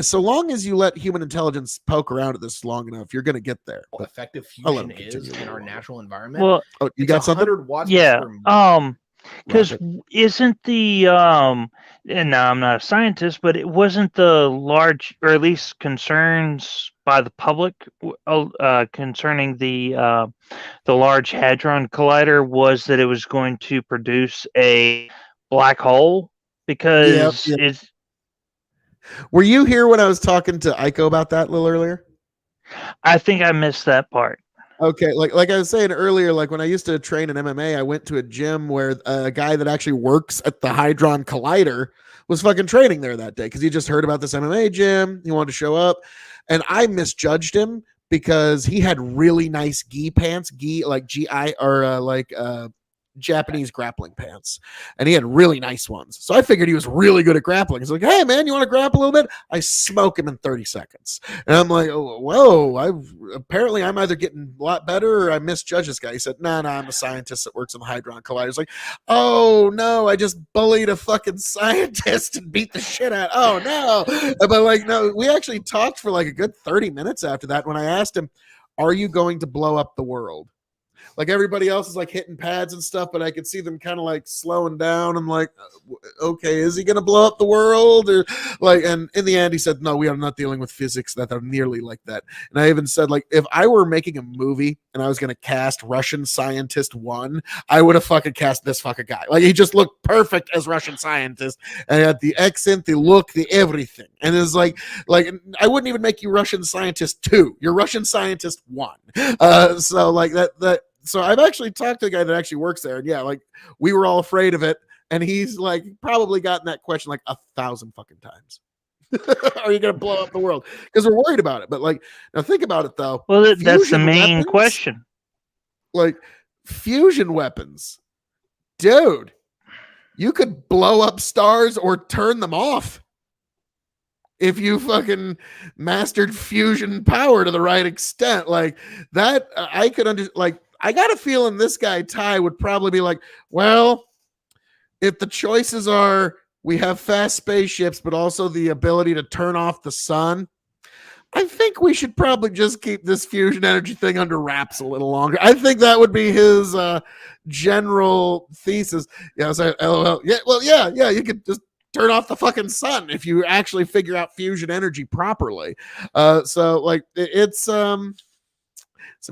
so long as you let human intelligence poke around at this long enough, you're going to get there. Well, effective fusion is in our natural environment. Well, oh, you got something? 100 watts yeah. Because Rocket. isn't the and now I'm not a scientist, but it wasn't the large, or at least concerns by the public concerning the Large Hadron Collider was that it was going to produce a black hole because Yep. it's. Were you here when I was talking to Iko about that a little earlier? I think I missed that part. Okay, like I was saying earlier, like when I used to train in MMA, I went to a gym where a guy that actually works at the Hadron Collider was fucking training there that day because he just heard about this MMA gym. He wanted to show up, and I misjudged him because he had really nice gi pants, like GI or Japanese grappling pants, and he had really nice ones. So I figured he was really good at grappling. He's like, hey man, you want to grapple a little bit? I smoke him in 30 seconds. And I'm like, oh, whoa, apparently I'm either getting a lot better or I misjudged this guy. He said, nah, I'm a scientist that works in the Hadron Collider. It's like, oh no, I just bullied a fucking scientist and beat the shit out. Oh no. But like, no, we actually talked for like a good 30 minutes after that when I asked him, are you going to blow up the world? Like everybody else is like hitting pads and stuff, but I could see them kind of like slowing down. I'm like, okay, is he going to blow up the world? Or like, and in the end, he said, no, we are not dealing with physics that are nearly like that. And I even said, like, if I were making a movie and I was going to cast Russian Scientist 1, I would have fucking cast this fucking guy. Like, he just looked perfect as Russian Scientist. And he had the accent, the look, the everything. And it's like I wouldn't even make you Russian Scientist 2. You're Russian Scientist 1. So like that. So I've actually talked to the guy that actually works there, and yeah, like we were all afraid of it, and he's like probably gotten that question like 1,000 fucking times. Are you gonna blow up the world? Because we're worried about it. But like, now think about it though. Well, that's the main weapons, question. Like fusion weapons, dude, you could blow up stars or turn them off if you fucking mastered fusion power to the right extent. Like that, I could like. I got a feeling this guy, Ty, would probably be like, well, if the choices are we have fast spaceships, but also the ability to turn off the sun. I think we should probably just keep this fusion energy thing under wraps a little longer. I think that would be his general thesis. Yeah, so LOL. Yeah, well, yeah, you could just turn off the fucking sun if you actually figure out fusion energy properly. So like it's some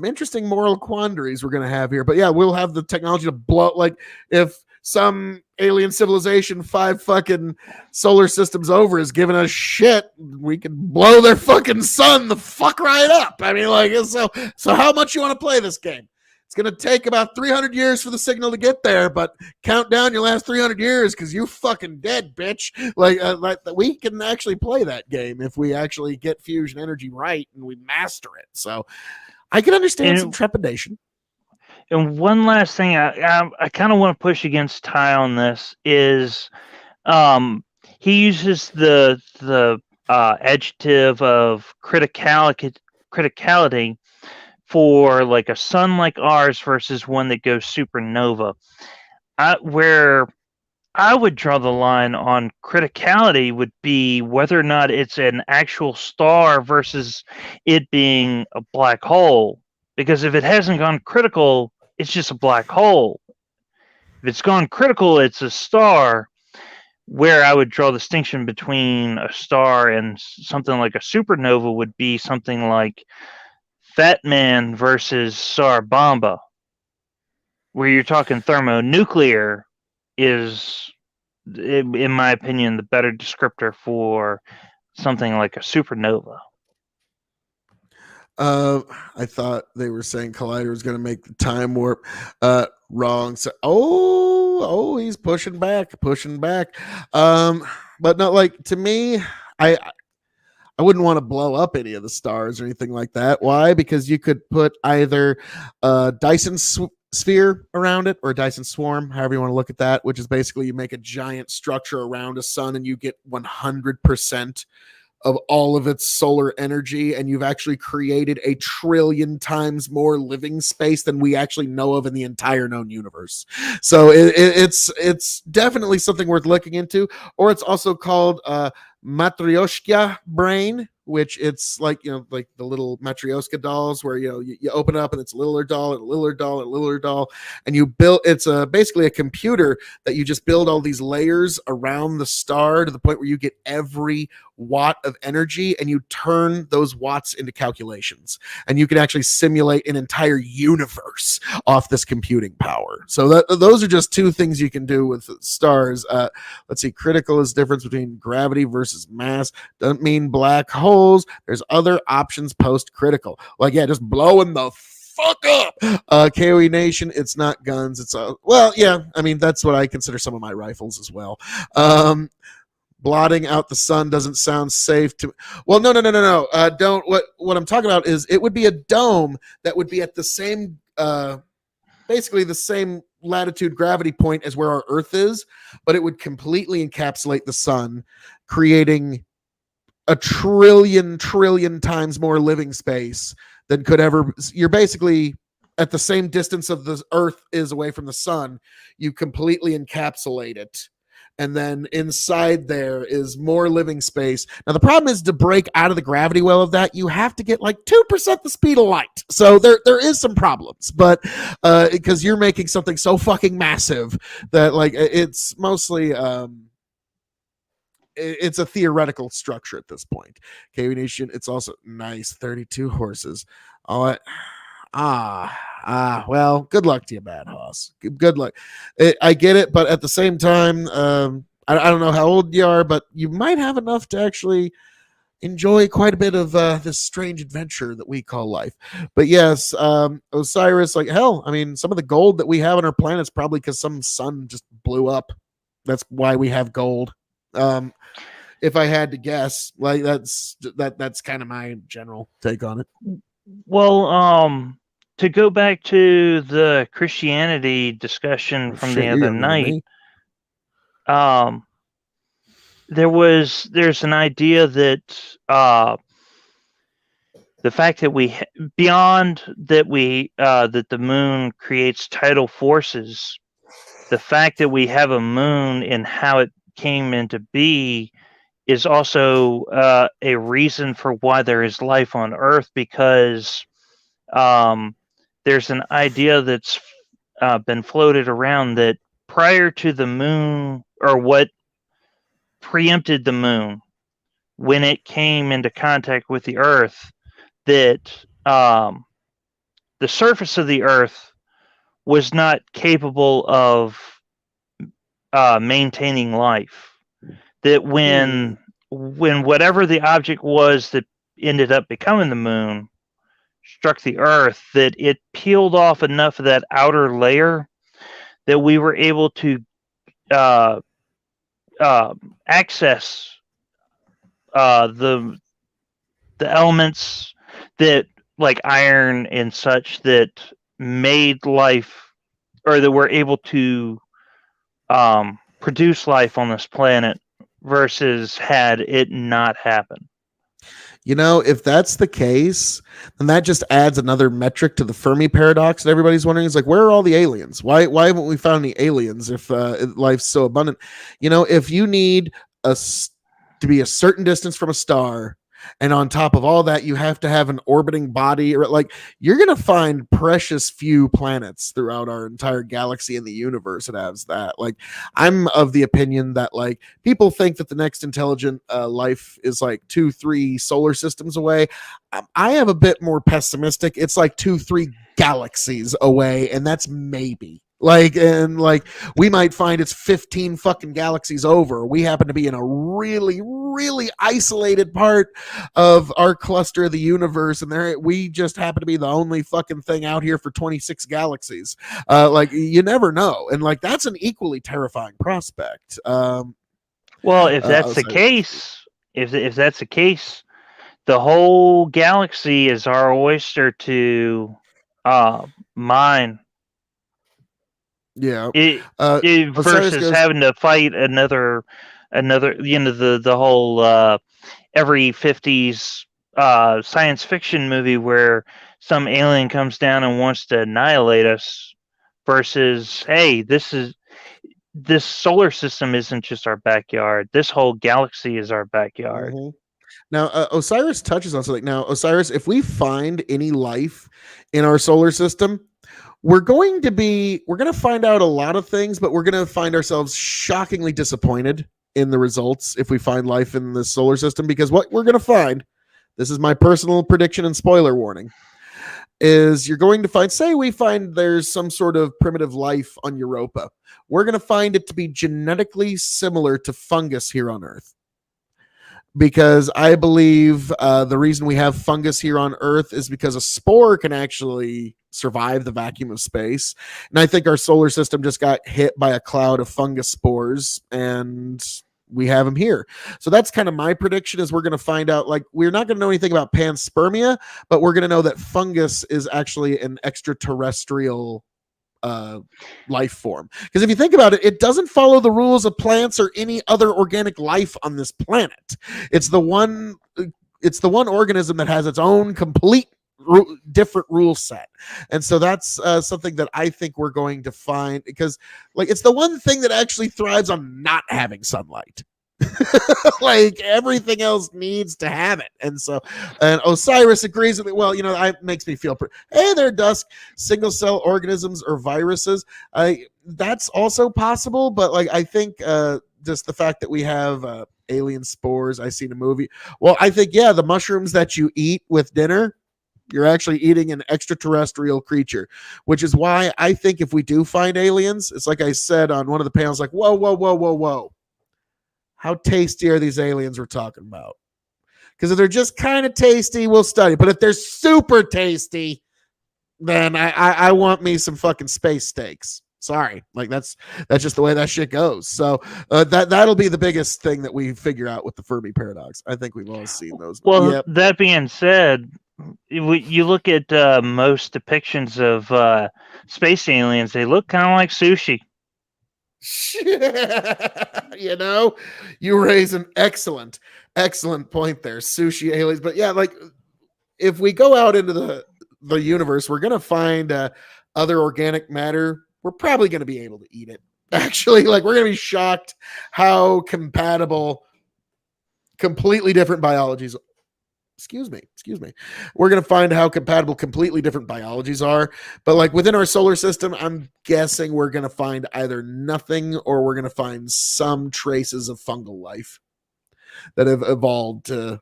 interesting moral quandaries we're gonna have here. But yeah, we'll have the technology to blow. Like if some alien civilization 5 fucking solar systems over is giving us shit, we can blow their fucking sun the fuck right up. I mean, like, so how much you want to play this game? It's going to take about 300 years for the signal to get there, but count down your last 300 years because you fucking dead, bitch. Like we can actually play that game if we actually get fusion energy right and we master it. So I can understand some trepidation. And one last thing I kind of want to push against Ty on this is he uses the adjective of criticality for like a sun like ours versus one that goes supernova. Where I would draw the line on criticality would be whether or not it's an actual star versus it being a black hole. Because if it hasn't gone critical, it's just a black hole. If it's gone critical, it's a star. Where I would draw the distinction between a star and something like a supernova would be something like Fat Man versus Sarabamba, where you're talking thermonuclear is, in my opinion, the better descriptor for something like a supernova. I thought they were saying Collider was going to make the time warp. Wrong. So, he's pushing back. But no, like to me, I wouldn't want to blow up any of the stars or anything like that. Why? Because you could put either a Dyson sphere around it or a Dyson swarm, however you want to look at that, which is basically you make a giant structure around a sun and you get 100% of all of its solar energy, and you've actually created 1 trillion times more living space than we actually know of in the entire known universe. So it's definitely something worth looking into. Or it's also called Matryoshka brain, which it's like, like the little Matryoshka dolls where, you open it up and it's a littler doll and a littler doll and a littler doll. And you build, it's basically a computer that you just build all these layers around the star to the point where you get every watt of energy and you turn those watts into calculations. And you can actually simulate an entire universe off this computing power. So those are just 2 things you can do with stars. Let's see, critical is the difference between gravity versus mass. Doesn't mean black holes. There's other options post-critical. Like, yeah, just blowing the fuck up. K.O.E. Nation, it's not guns. It's well, yeah, I mean, that's what I consider some of my rifles as well. Blotting out the sun doesn't sound safe to. Well, no. Don't. What I'm talking about is it would be a dome that would be at the same, basically the same latitude gravity point as where our Earth is, but it would completely encapsulate the sun, creating 1 trillion times more living space than could ever. You're basically at the same distance of the Earth is away from the sun. You completely encapsulate it. And then inside there is more living space. Now, the problem is to break out of the gravity well of that, you have to get like 2% the speed of light. So there is some problems, but because you're making something so fucking massive that like it's mostly it's a theoretical structure at this point. K.O.E. Nation, it's also nice. 32 horses. All right. Well, good luck to you, Bad Hoss. Good luck. I get it, but at the same time, I don't know how old you are, but you might have enough to actually enjoy quite a bit of this strange adventure that we call life. But yes, Osiris, like hell, I mean, some of the gold that we have on our planet is probably because some sun just blew up. That's why we have gold. If I had to guess, like that's kind of my general take on it. Well, to go back to the Christianity discussion from the other night, there's an idea that the fact that that the moon creates tidal forces, the fact that we have a moon and how it came into be is also a reason for why there is life on Earth, because there's an idea that's been floated around that prior to the moon, or what preempted the moon when it came into contact with the Earth, that the surface of the Earth was not capable of maintaining life. That when whatever the object was that ended up becoming the moon struck the Earth, that it peeled off enough of that outer layer that we were able to uh, access the elements that, like iron and such, that made life, or that were able to produce life on this planet, versus had it not happened. You know, if that's the case, then that just adds another metric to the Fermi paradox that everybody's wondering. Is like, where are all the aliens? Why haven't we found any aliens if life's so abundant? You know, if you need to be a certain distance from a star, and on top of all that, you have to have an orbiting body, or like, you're gonna find precious few planets throughout our entire galaxy and the universe that has that. Like, I'm of the opinion that, like, people think that the next intelligent life is like 2-3 solar systems away. I am a bit more pessimistic. It's like 2-3 galaxies away, and that's maybe. Like, we might find it's 15 fucking galaxies over. We happen to be in a really, really isolated part of our cluster of the universe, and we just happen to be the only fucking thing out here for 26 galaxies. Like, you never know, and like, that's an equally terrifying prospect. Well, if that's the case, the whole galaxy is our oyster to mine. Yeah. Versus having to fight another, the whole every 50s science fiction movie where some alien comes down and wants to annihilate us, versus, hey, this solar system isn't just our backyard. This whole galaxy is our backyard. Mm-hmm. Now, Osiris touches on something. Now, Osiris, if we find any life in our solar system, we're going to find out a lot of things, but we're going to find ourselves shockingly disappointed in the results if we find life in the solar system, because what we're going to find, this is my personal prediction and spoiler warning, is you're going to find, say we find there's some sort of primitive life on Europa. We're going to find it to be genetically similar to fungus here on Earth. Because I believe the reason we have fungus here on Earth is because a spore can actually survive the vacuum of space. And I think our solar system just got hit by a cloud of fungus spores, and we have them here. So that's kind of my prediction, is we're going to find out, like, we're not going to know anything about panspermia, but we're going to know that fungus is actually an extraterrestrial life form. Because if you think about it, it doesn't follow the rules of plants or any other organic life on this planet. It's the one organism that has its own complete different rule set. And so that's something that I think we're going to find, because, like, it's the one thing that actually thrives on not having sunlight. Like, everything else needs to have it. And Osiris agrees with me. Well, it makes me feel hey there, Dusk. Single cell organisms or viruses, that's also possible, but like, I think just the fact that we have alien spores I see in a movie, well, I think, yeah, the mushrooms that you eat with dinner, you're actually eating an extraterrestrial creature, which is why I think if we do find aliens, it's like I said on one of the panels, like, whoa, how tasty are these aliens we're talking about? Because if they're just kind of tasty, we'll study. But if they're super tasty, then I want me some fucking space steaks. Sorry, like, that's just the way that shit goes. So that'll be the biggest thing that we figure out with the Fermi paradox. I think we've all seen those. Well, yep. That being said, you look at most depictions of space aliens, they look kind of like sushi. You raise an excellent point there. Sushi aliens. But yeah, like, if we go out into the universe, we're going to find other organic matter. We're probably going to be able to eat it. Actually, like we're gonna be shocked how compatible completely different biologies. Excuse me. We're gonna find how compatible completely different biologies are. But like within our solar system, I'm guessing we're gonna find either nothing or we're gonna find some traces of fungal life that have evolved to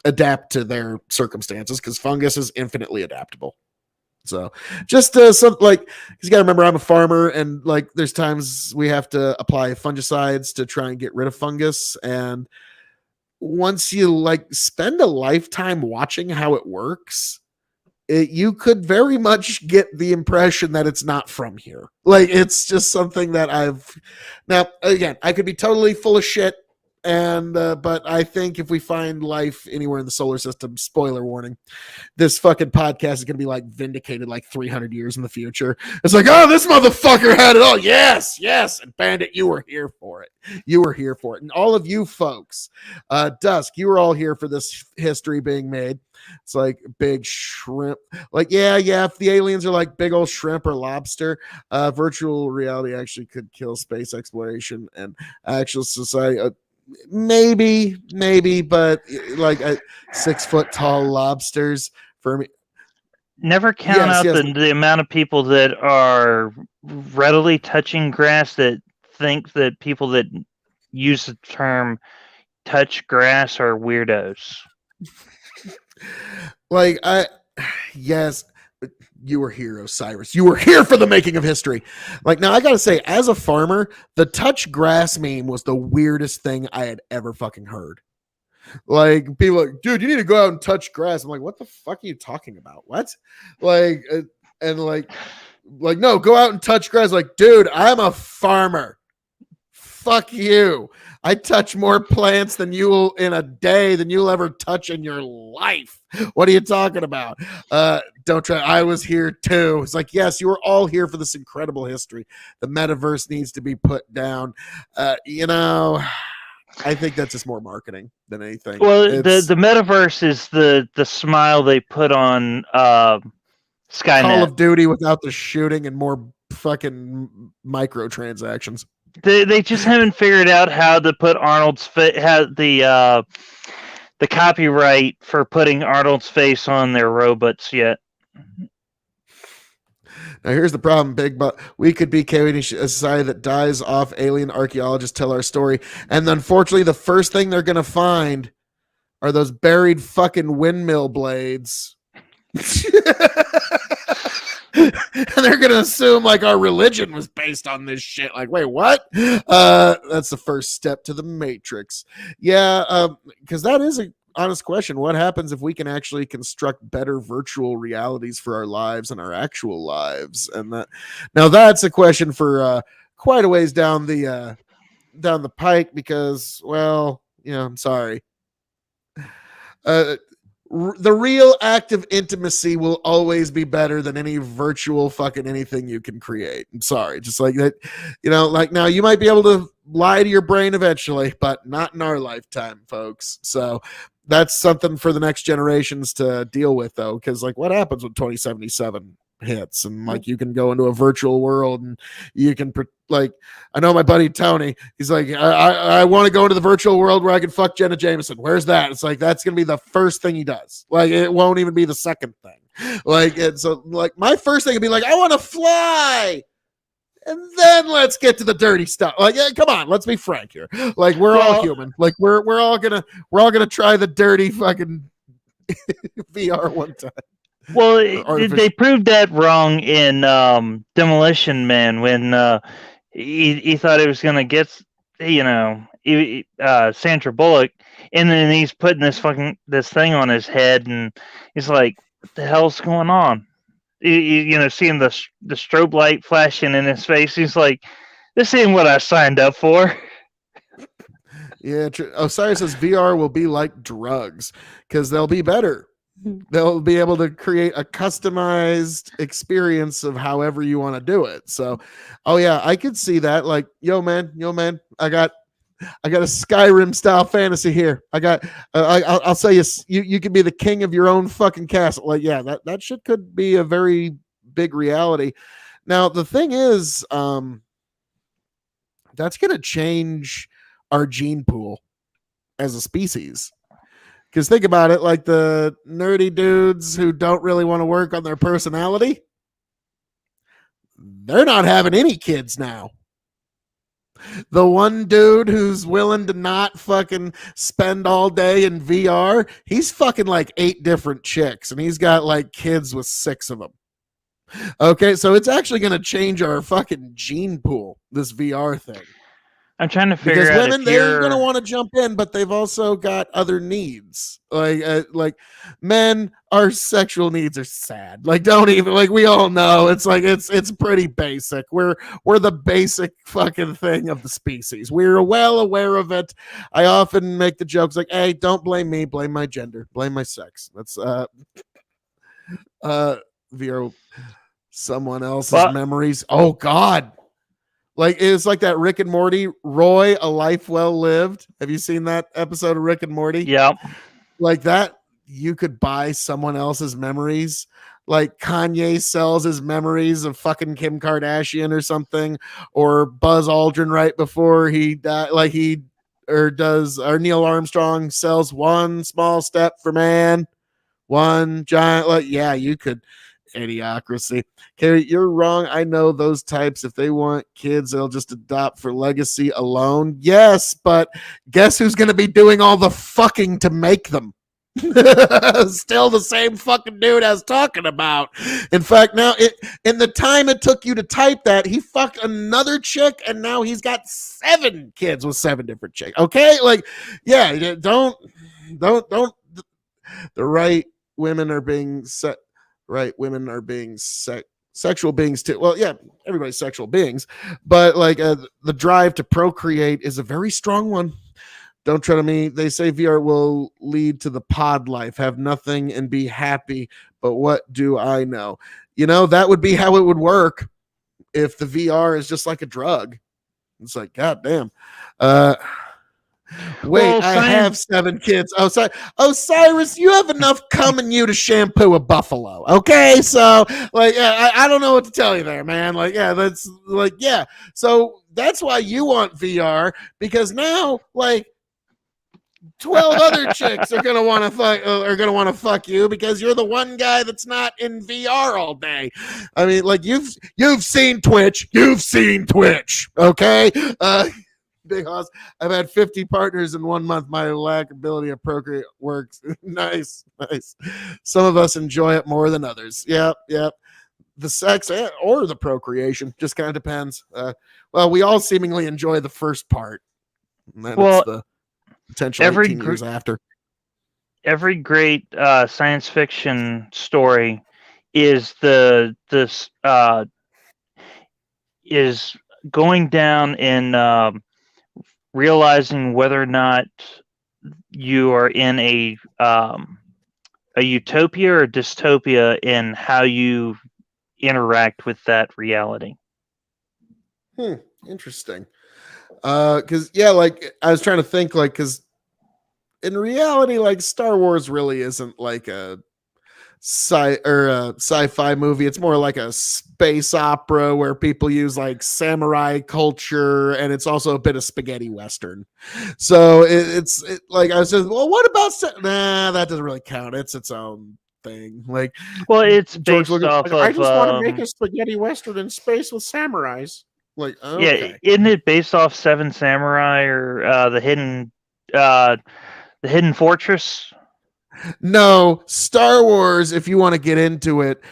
adapt to their circumstances because fungus is infinitely adaptable. So just some like you got to remember I'm a farmer and like there's times we have to apply fungicides to try and get rid of fungus, and once you like spend a lifetime watching how it works, you could very much get the impression that it's not from here. Like it's just something that I've now again I could be totally full of shit, and but I think if we find life anywhere in the solar system, spoiler warning, this fucking podcast is going to be like vindicated like 300 years in the future. It's like, oh, this motherfucker had it all. Yes. And Bandit, you were here for it. And all of you folks, Dusk, you were all here for this history being made. It's like big shrimp. Like, yeah. If the aliens are like big old shrimp or lobster, virtual reality actually could kill space exploration and actual society. Maybe, but like 6 foot tall lobsters for me. Never count out the amount of people that are readily touching grass that think that people that use the term touch grass are weirdos. Like yes, you were here, Osiris. You were here for the making of history. Like now I gotta say, as a farmer, the touch grass meme was the weirdest thing I had ever fucking heard. Like people are like, dude, you need to go out and touch grass. I'm like, what the fuck are you talking about? What? Like and like no, go out and touch grass. Like, dude, I'm a farmer. Fuck you. I touch more plants than you will in a day than you'll ever touch in your life. What are you talking about? Don't try. I was here too. It's like, yes, you were all here for this incredible history. The metaverse needs to be put down. You know, I think that's just more marketing than anything. Well, the metaverse is the smile they put on Skynet. Call of Duty without the shooting and more fucking microtransactions. They just haven't figured out how to put Arnold's the copyright for putting Arnold's face on their robots yet. Now here's the problem, Big But we could be K.O.E, a society that dies off. Alien archaeologists tell our story, and unfortunately, the first thing they're gonna find are those buried fucking windmill blades. And they're gonna assume like our religion was based on this shit. Like, wait, what? That's the first step to the Matrix. Yeah, because that is a honest question. What happens if we can actually construct better virtual realities for our lives and our actual lives? And that's a question for quite a ways down the pike. Because, well, I'm sorry. The real act of intimacy will always be better than any virtual fucking anything you can create. I'm sorry. Just like that, like now you might be able to lie to your brain eventually, but not in our lifetime, folks. So that's something for the next generations to deal with, though. Because like what happens when 2077 hits and like you can go into a virtual world and you can like I know my buddy Tony, he's like I want to go into the virtual world where I can fuck Jenna Jameson. Where's that? It's like that's gonna be the first thing he does. Like it won't even be the second thing. Like it's so like my first thing would be like I want to fly, and then let's get to the dirty stuff. Like come on, let's be frank here. Like we're all human. Like we're all gonna try the dirty fucking VR one time. Well, they proved that wrong in Demolition Man when he thought it was going to get, Sandra Bullock, and then he's putting this thing on his head, and he's like, "What the hell's going on?" Seeing the strobe light flashing in his face, he's like, "This ain't what I signed up for." Yeah, Osiris says VR will be like drugs because they'll be better. They'll be able to create a customized experience of however you want to do it. So, oh yeah, I could see that. Like, yo man, I got a Skyrim style fantasy here. I'll say you can be the king of your own fucking castle. Like, yeah, that shit could be a very big reality. Now, the thing is, that's going to change our gene pool as a species. Because think about it, like the nerdy dudes who don't really want to work on their personality, they're not having any kids now. The one dude who's willing to not fucking spend all day in VR, he's fucking like 8 different chicks and he's got like kids with 6 of them. Okay, so it's actually going to change our fucking gene pool, this VR thing. I'm trying to figure Because out women, if they're going to you're want to jump in, but they've also got other needs. Like men, our sexual needs are sad. Like, don't even, like, we all know it's like it's pretty basic. We're the basic fucking thing of the species. We're well aware of it. I often make the jokes like, hey, don't blame me, blame my gender, blame my sex. That's VR, someone else's Well, memories. Oh God. Like it's like that Rick and Morty, Roy, a life well lived. Have you seen that episode of Rick and Morty? yeah. Like that, you could buy someone else's memories. Like Kanye sells his memories of fucking Kim Kardashian or something, or Buzz Aldrin right before he died. Like or Neil Armstrong sells one small step for man, one giant. Like yeah, you could. Idiocracy. Carrie, you're wrong. I know those types. If they want kids, they'll just adopt for legacy alone. Yes, but guess who's going to be doing all the fucking to make them? Still the same fucking dude I was talking about. In fact, now in the time it took you to type that, he fucked another chick, and now he's got 7 kids with 7 different chicks. Okay, like, yeah, don't. The right women are being set. Right, women are being sexual beings too. Well, yeah, everybody's sexual beings, but like the drive to procreate is a very strong one. Don't try to me. They say VR will lead to the pod life, have nothing and be happy. But what do I know? You know, that would be how it would work if the VR is just like a drug. It's like, God damn. Wait, Well, I have 7 kids. Oh, sorry. Osiris, you have enough cum in you to shampoo a buffalo. Okay, so like, I don't know what to tell you there, man. Like, yeah, that's like, yeah. So that's why you want VR because now, like, 12 other chicks are gonna want to fuck you because you're the one guy that's not in VR all day. I mean, like you've seen Twitch, okay? Big Hoss. I've had 50 partners in 1 month. My lack ability of procreate works. Nice. Some of us enjoy it more than others. Yep. The sex or the procreation just kind of depends. Well, we all seemingly enjoy the first part. And then well, it's the potential every 18 years after. every great science fiction story is this is going down and realizing whether or not you are in a utopia or dystopia in how you interact with that reality. Interesting. Because yeah, like I was trying to think, like, because in reality, like Star Wars really isn't like a sci-fi movie. It's more like a space opera where people use like samurai culture, and it's also a bit of spaghetti western. So it's like I was just, well, what about nah? That doesn't really count. It's its own thing. Like, Well, it's George based Lucas, off like, I of just want to make a spaghetti western in space with samurais. Like, yeah, okay. isn't it based off Seven Samurai or the Hidden Fortress? No, Star Wars, if you want to get into it,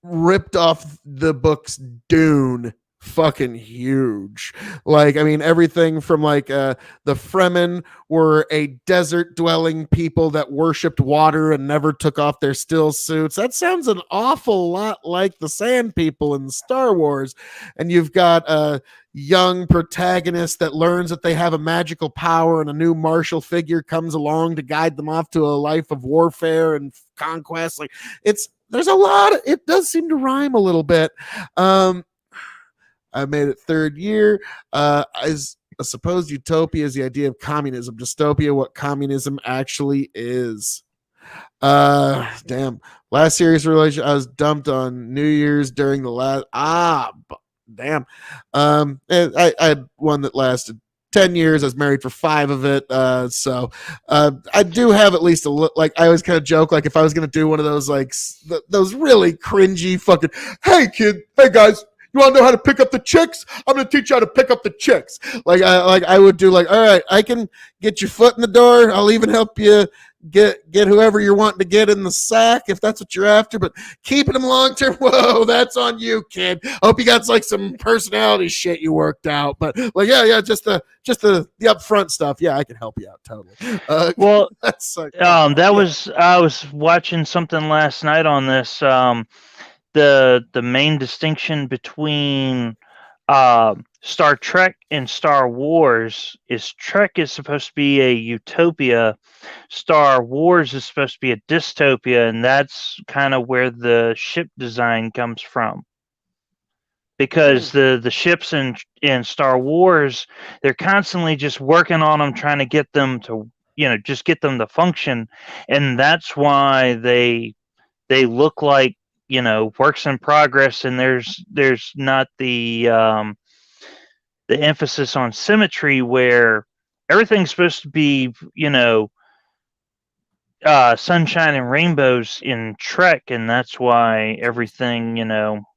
ripped off the books Dune fucking huge. Like, I mean, everything from like the Fremen were a desert dwelling people that worshipped water and never took off their still suits. That sounds an awful lot like the Sand People in Star Wars. And you've got a young protagonist that learns that they have a magical power and a new martial figure comes along to guide them off to a life of warfare and conquest. Like, there's a lot of, it does seem to rhyme a little bit. I made it 3rd year. As a supposed utopia is the idea of communism. Dystopia, what communism actually is. Damn. Last serious relation, I was dumped on New Year's during the last. damn. And I had one that lasted 10 years. I was married for 5 of it. So I do have at least a look. Like, I always kind of joke, like, if I was going to do one of those, like, those really cringy fucking, hey, kid, hey, guys, you want to know how to pick up the chicks? I'm going to teach you how to pick up the chicks. I would do, like, all right, I can get your foot in the door. I'll even help you get whoever you're wanting to get in the sack if that's what you're after, but keeping them long term, whoa, that's on you, kid. Hope you got like some personality shit you worked out, but like, yeah, just the upfront stuff. Yeah, I can help you out totally. Well, that's like, I was watching something last night on this. The main distinction between Star Trek and Star Wars is Trek is supposed to be a utopia. Star Wars is supposed to be a dystopia, and that's kind of where the ship design comes from. Because the ships in Star Wars, they're constantly just working on them, trying to get them to, just get them to function, and that's why they look like, works in progress, and there's not the emphasis on symmetry where everything's supposed to be, sunshine and rainbows in Trek, and that's why everything,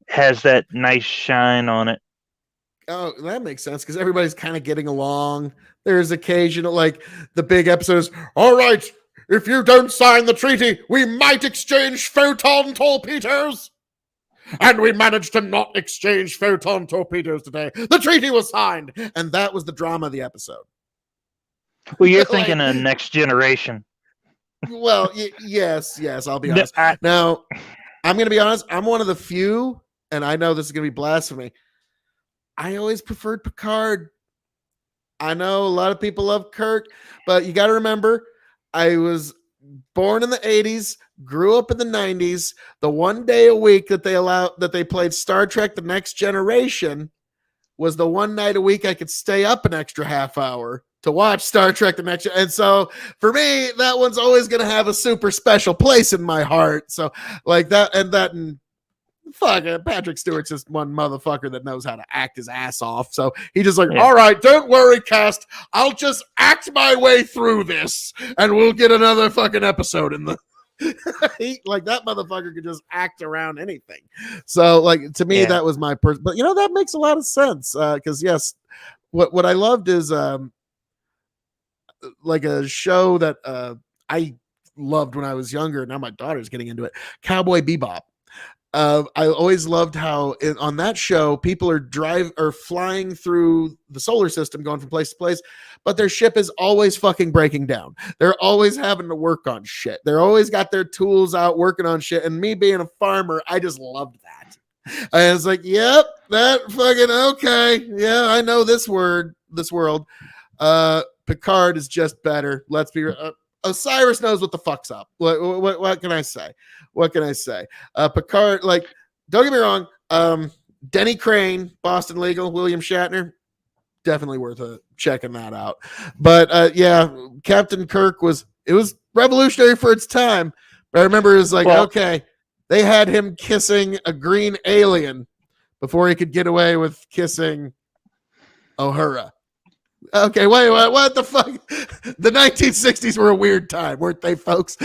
has that nice shine on it. Oh, that makes sense because everybody's kind of getting along. There's occasional, like, the big episodes. All right, if you don't sign the treaty, we might exchange photon torpedoes. And we managed to not exchange photon torpedoes today. The treaty was signed. And that was the drama of the episode. Well, you're thinking of Next Generation. Well, yes, I'll be honest. Now, I'm going to be honest. I'm one of the few, and I know this is going to be blasphemy. I always preferred Picard. I know a lot of people love Kirk, but you got to remember, I was born in the 80s, grew up in the 90s. The one day a week that they played Star Trek The Next Generation was the one night a week I could stay up an extra half hour to watch Star Trek The Next. And so for me, that one's always going to have a super special place in my heart. So like that and fuck it, Patrick Stewart's just one motherfucker that knows how to act his ass off. So he just like, all right, don't worry, cast. I'll just act my way through this, and we'll get another fucking episode in the. Like that motherfucker could just act around anything. So like to me, that was my person. But that makes a lot of sense because yes, what I loved is like a show that I loved when I was younger. Now my daughter's getting into it. Cowboy Bebop. I always loved how on that show people are flying through the solar system, going from place to place, but their ship is always fucking breaking down. They're always having to work on shit. They're always got their tools out working on shit. And me being a farmer, I just loved that. I was like, yep, that fucking okay. Yeah, I know this world. Picard is just better. Let's be Osiris knows what the fuck's up. What can I say? What can I say? Picard, like, don't get me wrong. Denny Crane, Boston Legal, William Shatner, definitely worth checking that out. But yeah, Captain Kirk was revolutionary for its time. But I remember it was like, okay, they had him kissing a green alien before he could get away with kissing Uhura. Okay, wait, what the fuck? The 1960s were a weird time, weren't they, folks?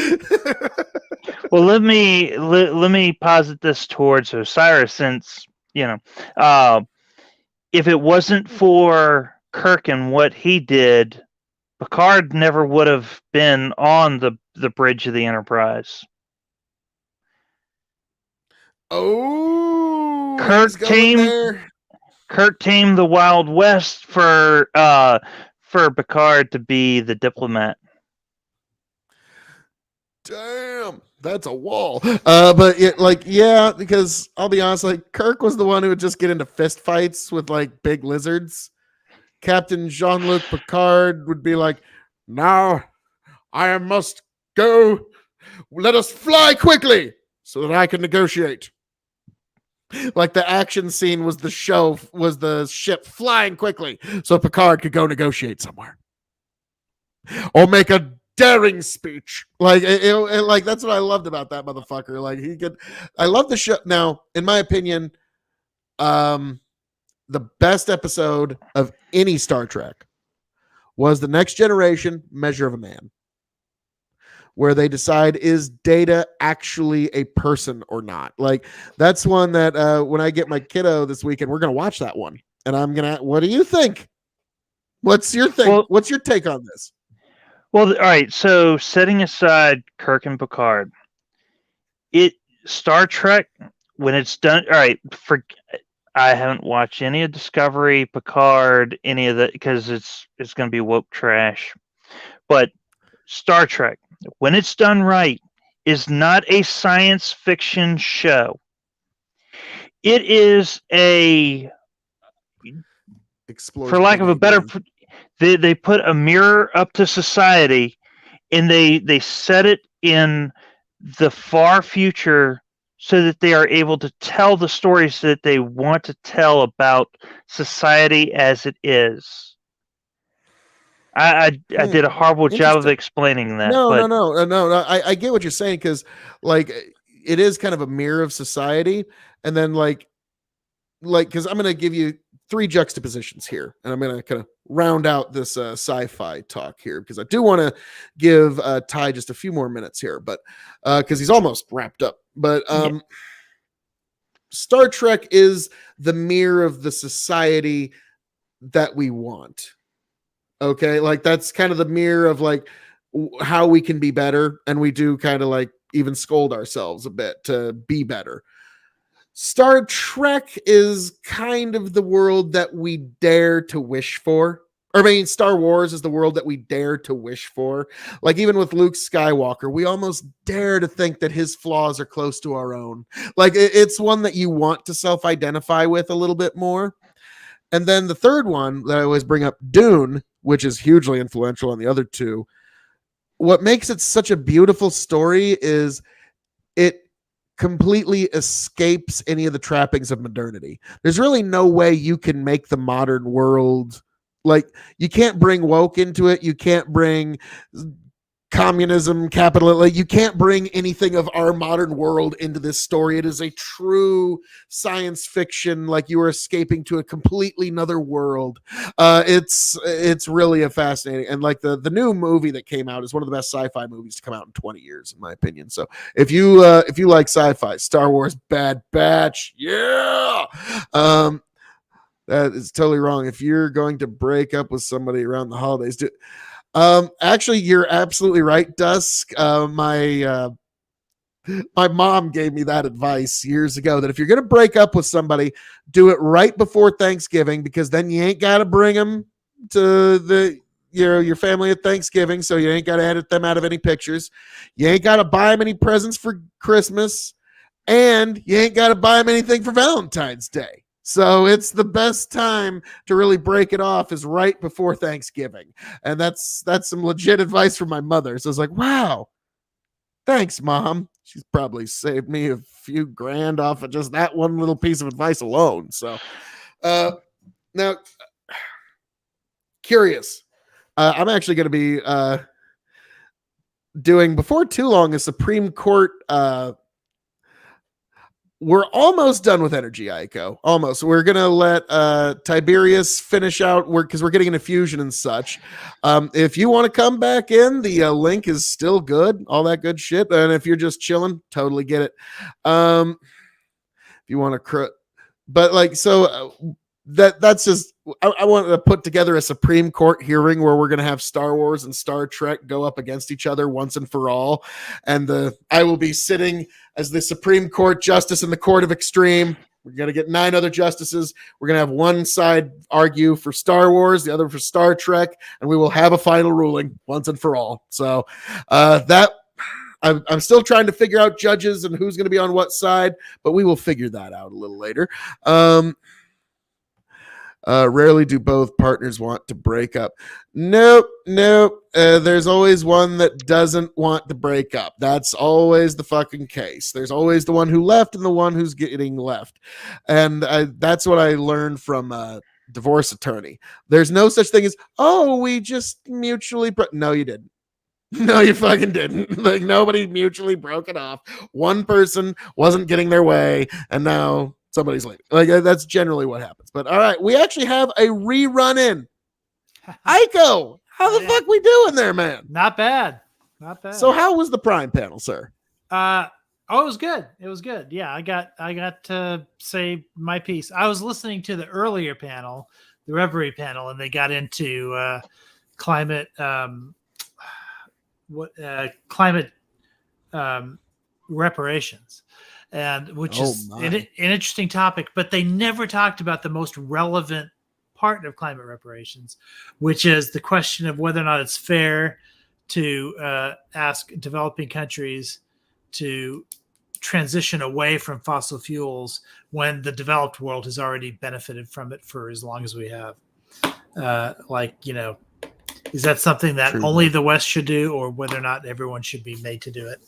Well, let me posit this towards Osiris, since if it wasn't for Kirk and what he did, Picard never would have been on the bridge of the Enterprise. Oh, Kirk tamed the Wild West for Picard to be the diplomat. Damn, that's a wall. But because I'll be honest, like Kirk was the one who would just get into fist fights with like big lizards. Captain Jean-Luc Picard would be like, "Now I must go. Let us fly quickly so that I can negotiate." Like the action scene was the ship flying quickly so Picard could go negotiate somewhere or make a daring speech. Like like that's what I loved about that motherfucker. Like I love the show. Now, in my opinion, the best episode of any Star Trek was the Next Generation Measure of a Man, where they decide, is Data actually a person or not? Like, that's one that when I get my kiddo this weekend, we're going to watch that one. And I'm going to, what do you think? What's your thing? Well- What's your take on this? Well, all right. So setting aside Kirk and Picard, Star Trek, when it's done, all right. I haven't watched any of Discovery, Picard, any of that, because it's going to be woke trash. But Star Trek, when it's done right, is not a science fiction show. It is a, Explores for lack of a big better, aliens. they put a mirror up to society, and they set it in the far future so that they are able to tell the stories that they want to tell about society as it is. I did a horrible job of Interesting. explaining that, No, but no. I get what you're saying, because like it is kind of a mirror of society, and then like because I'm going to give you three juxtapositions here, and I'm going to kind of round out this sci-fi talk here, because I do want to give Ty just a few more minutes here, but because he's almost wrapped up. But Yeah. Star Trek is the mirror of the society that we want. Okay, like that's kind of the mirror of like how we can be better, and we do kind of like even scold ourselves a bit to be better. Star Trek is kind of the world that we dare to wish for. Or, I mean, Star Wars is the world that we dare to wish for. Like, even with Luke Skywalker, we almost dare to think that his flaws are close to our own. Like, it's one that you want to self identify with a little bit more. And then the third one that I always bring up, Dune, which is hugely influential on the other two. What makes it such a beautiful story is it completely escapes any of the trappings of modernity. There's really no way you can make the modern world, like, you can't bring woke into it. You can't bring communism, capital. Like, you can't bring anything of our modern world into this story. It is a true science fiction, like you are escaping to a completely another world. It's really a fascinating, and like the new movie that came out is one of the best sci-fi movies to come out in 20 years, in my opinion. So if you like sci-fi, Star Wars, Bad Batch, yeah. That is totally wrong. If you're going to break up with somebody around the holidays, actually, you're absolutely right, Dusk. My mom gave me that advice years ago, that if you're going to break up with somebody, do it right before Thanksgiving, because then you ain't got to bring them to your family at Thanksgiving, so you ain't got to edit them out of any pictures. You ain't got to buy them any presents for Christmas, and you ain't got to buy them anything for Valentine's Day. So it's the best time to really break it off is right before Thanksgiving. And that's some legit advice from my mother. So it's like, wow, thanks, Mom. She's probably saved me a few grand off of just that one little piece of advice alone. So now, curious. I'm actually going to be doing, before too long, a Supreme Court we're almost done with Energy Ico. Almost. We're gonna let Tiberius finish out work, because we're getting an infusion and such. If you want to come back in, the link is still good. All that good shit. And if you're just chilling, totally get it. If you want to, but like, so that's just, I want to put together a Supreme Court hearing where we're going to have Star Wars and Star Trek go up against each other once and for all. And I will be sitting as the Supreme Court justice in the court of extreme. We're going to get 9 other justices. We're going to have one side argue for Star Wars, the other for Star Trek, and we will have a final ruling once and for all. So that I'm still trying to figure out judges and who's going to be on what side, but we will figure that out a little later. Rarely do both partners want to break up. Nope. There's always one that doesn't want to break up. That's always the fucking case. There's always the one who left and the one who's getting left. And that's what I learned from a divorce attorney. There's no such thing as, oh, we just mutually no, you didn't. No, you fucking didn't. Like, nobody mutually broke it off. One person wasn't getting their way, and now somebody's leaving. Like that's generally what happens. But all right, we actually have a rerun in. Aiko, how the fuck we doing there, man? Not bad. Not bad. So how was the Prime panel, sir? Oh, it was good. It was good. Yeah, I got to say my piece. I was listening to the earlier panel, the Reverie panel, and they got into climate reparations, and which is an interesting topic, but they never talked about the most relevant part of climate reparations, which is the question of whether or not it's fair to ask developing countries to transition away from fossil fuels when the developed world has already benefited from it for as long as we have. Is that something that only the West should do, or whether or not everyone should be made to do it?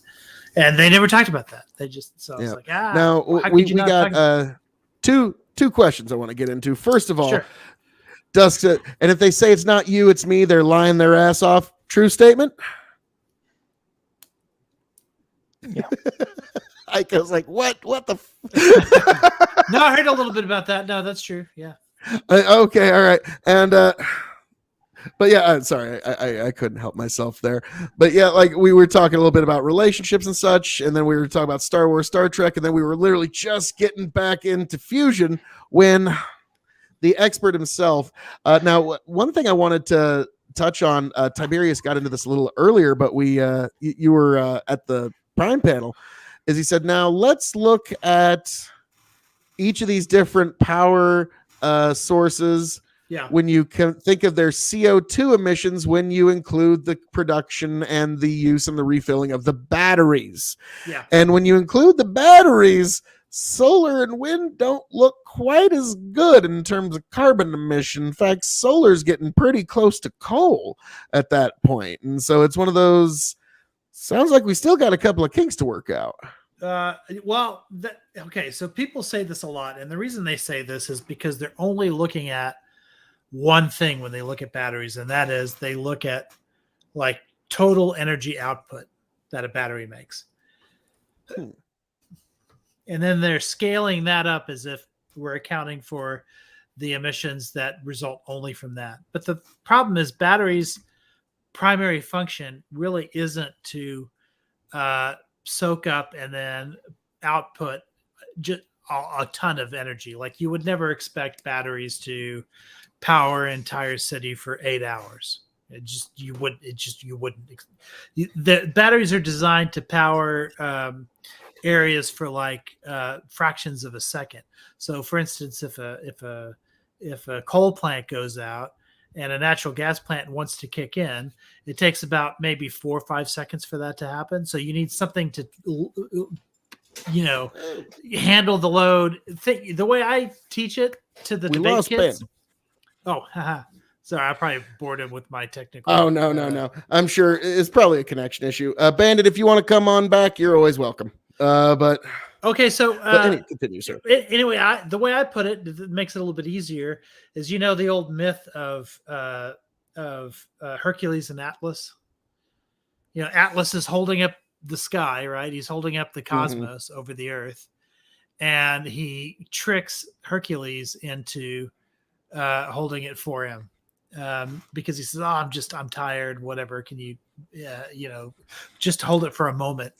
And they never talked about that. They just I was like, now we got two questions I want to get into. First of all, sure. Dusk said, and if they say it's not you, it's me, they're lying their ass off. True statement? Yeah. Aiko's like, what the? No, I heard a little bit about that. No, that's true. Yeah. Okay, all right, and but yeah, sorry, I couldn't help myself there. But yeah, like we were talking a little bit about relationships and such, and then we were talking about Star Wars, Star Trek, and then we were literally just getting back into fusion when the expert himself. Now, one thing I wanted to touch on, Tiberius got into this a little earlier, but you were at the Prime panel, is he said, now let's look at each of these different power sources. Yeah. When you can think of their CO2 emissions, when you include the production and the use and the refilling of the batteries. Yeah. And when you include the batteries, solar and wind don't look quite as good in terms of carbon emission. In fact, solar's getting pretty close to coal at that point. And so it's one of those, sounds like we still got a couple of kinks to work out. Okay. So people say this a lot. And the reason they say this is because they're only looking at one thing when they look at batteries. And that is they look at like total energy output that a battery makes. And then they're scaling that up as if we're accounting for the emissions that result only from that. But the problem is batteries' primary function really isn't to soak up and then output just a ton of energy. Like you would never expect batteries to power an entire city for 8 hours. You wouldn't. The batteries are designed to power areas for like fractions of a second. So, for instance, if a coal plant goes out and a natural gas plant wants to kick in, it takes about maybe 4 or 5 seconds for that to happen. So you need something to, handle the load. The way I teach it to the debate kids. Ben. Oh, sorry, I probably bored him with my technical. Oh, no. I'm sure it's probably a connection issue. Bandit, if you want to come on back, you're always welcome. But okay, so continue, sir. Anyway, the way I put it, that makes it a little bit easier, is the old myth of Hercules and Atlas. Atlas is holding up the sky, right? He's holding up the cosmos over the earth, and he tricks Hercules into holding it for him because he says, "Oh, I'm tired. Whatever. Can you, just hold it for a moment."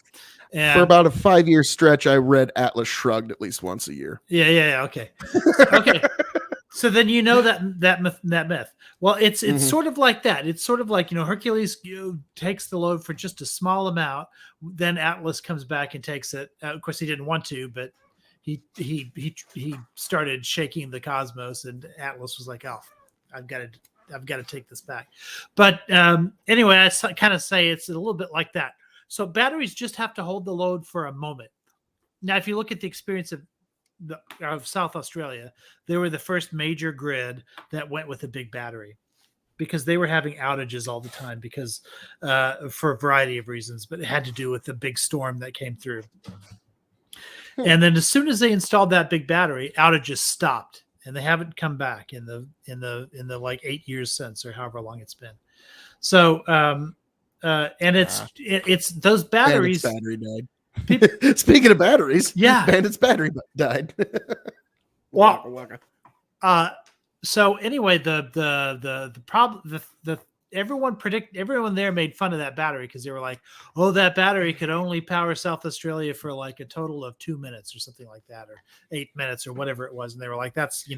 And for about a 5-year stretch, I read Atlas Shrugged at least once a year. Yeah. Okay. So then that myth. Well, it's sort of like that. It's sort of like Hercules takes the load for just a small amount. Then Atlas comes back and takes it. Of course, he didn't want to, but he started shaking the cosmos, and Atlas was like, "Oh, I've got to take this back." But anyway, I kind of say it's a little bit like that. So batteries just have to hold the load for a moment. Now, if you look at the experience of South Australia, they were the first major grid that went with a big battery because they were having outages all the time because for a variety of reasons, but it had to do with the big storm that came through. And then as soon as they installed that big battery, outages stopped, and they haven't come back in the like 8 years since, or however long it's been. So and it's those batteries. Bandit's battery died. Speaking of batteries, yeah, Bandit's battery died. Well, Waka waka. So anyway, the problem the everyone there made fun of that battery because they were like, oh, that battery could only power South Australia for like a total of 2 minutes or something like that, or 8 minutes or whatever it was. And they were like, that's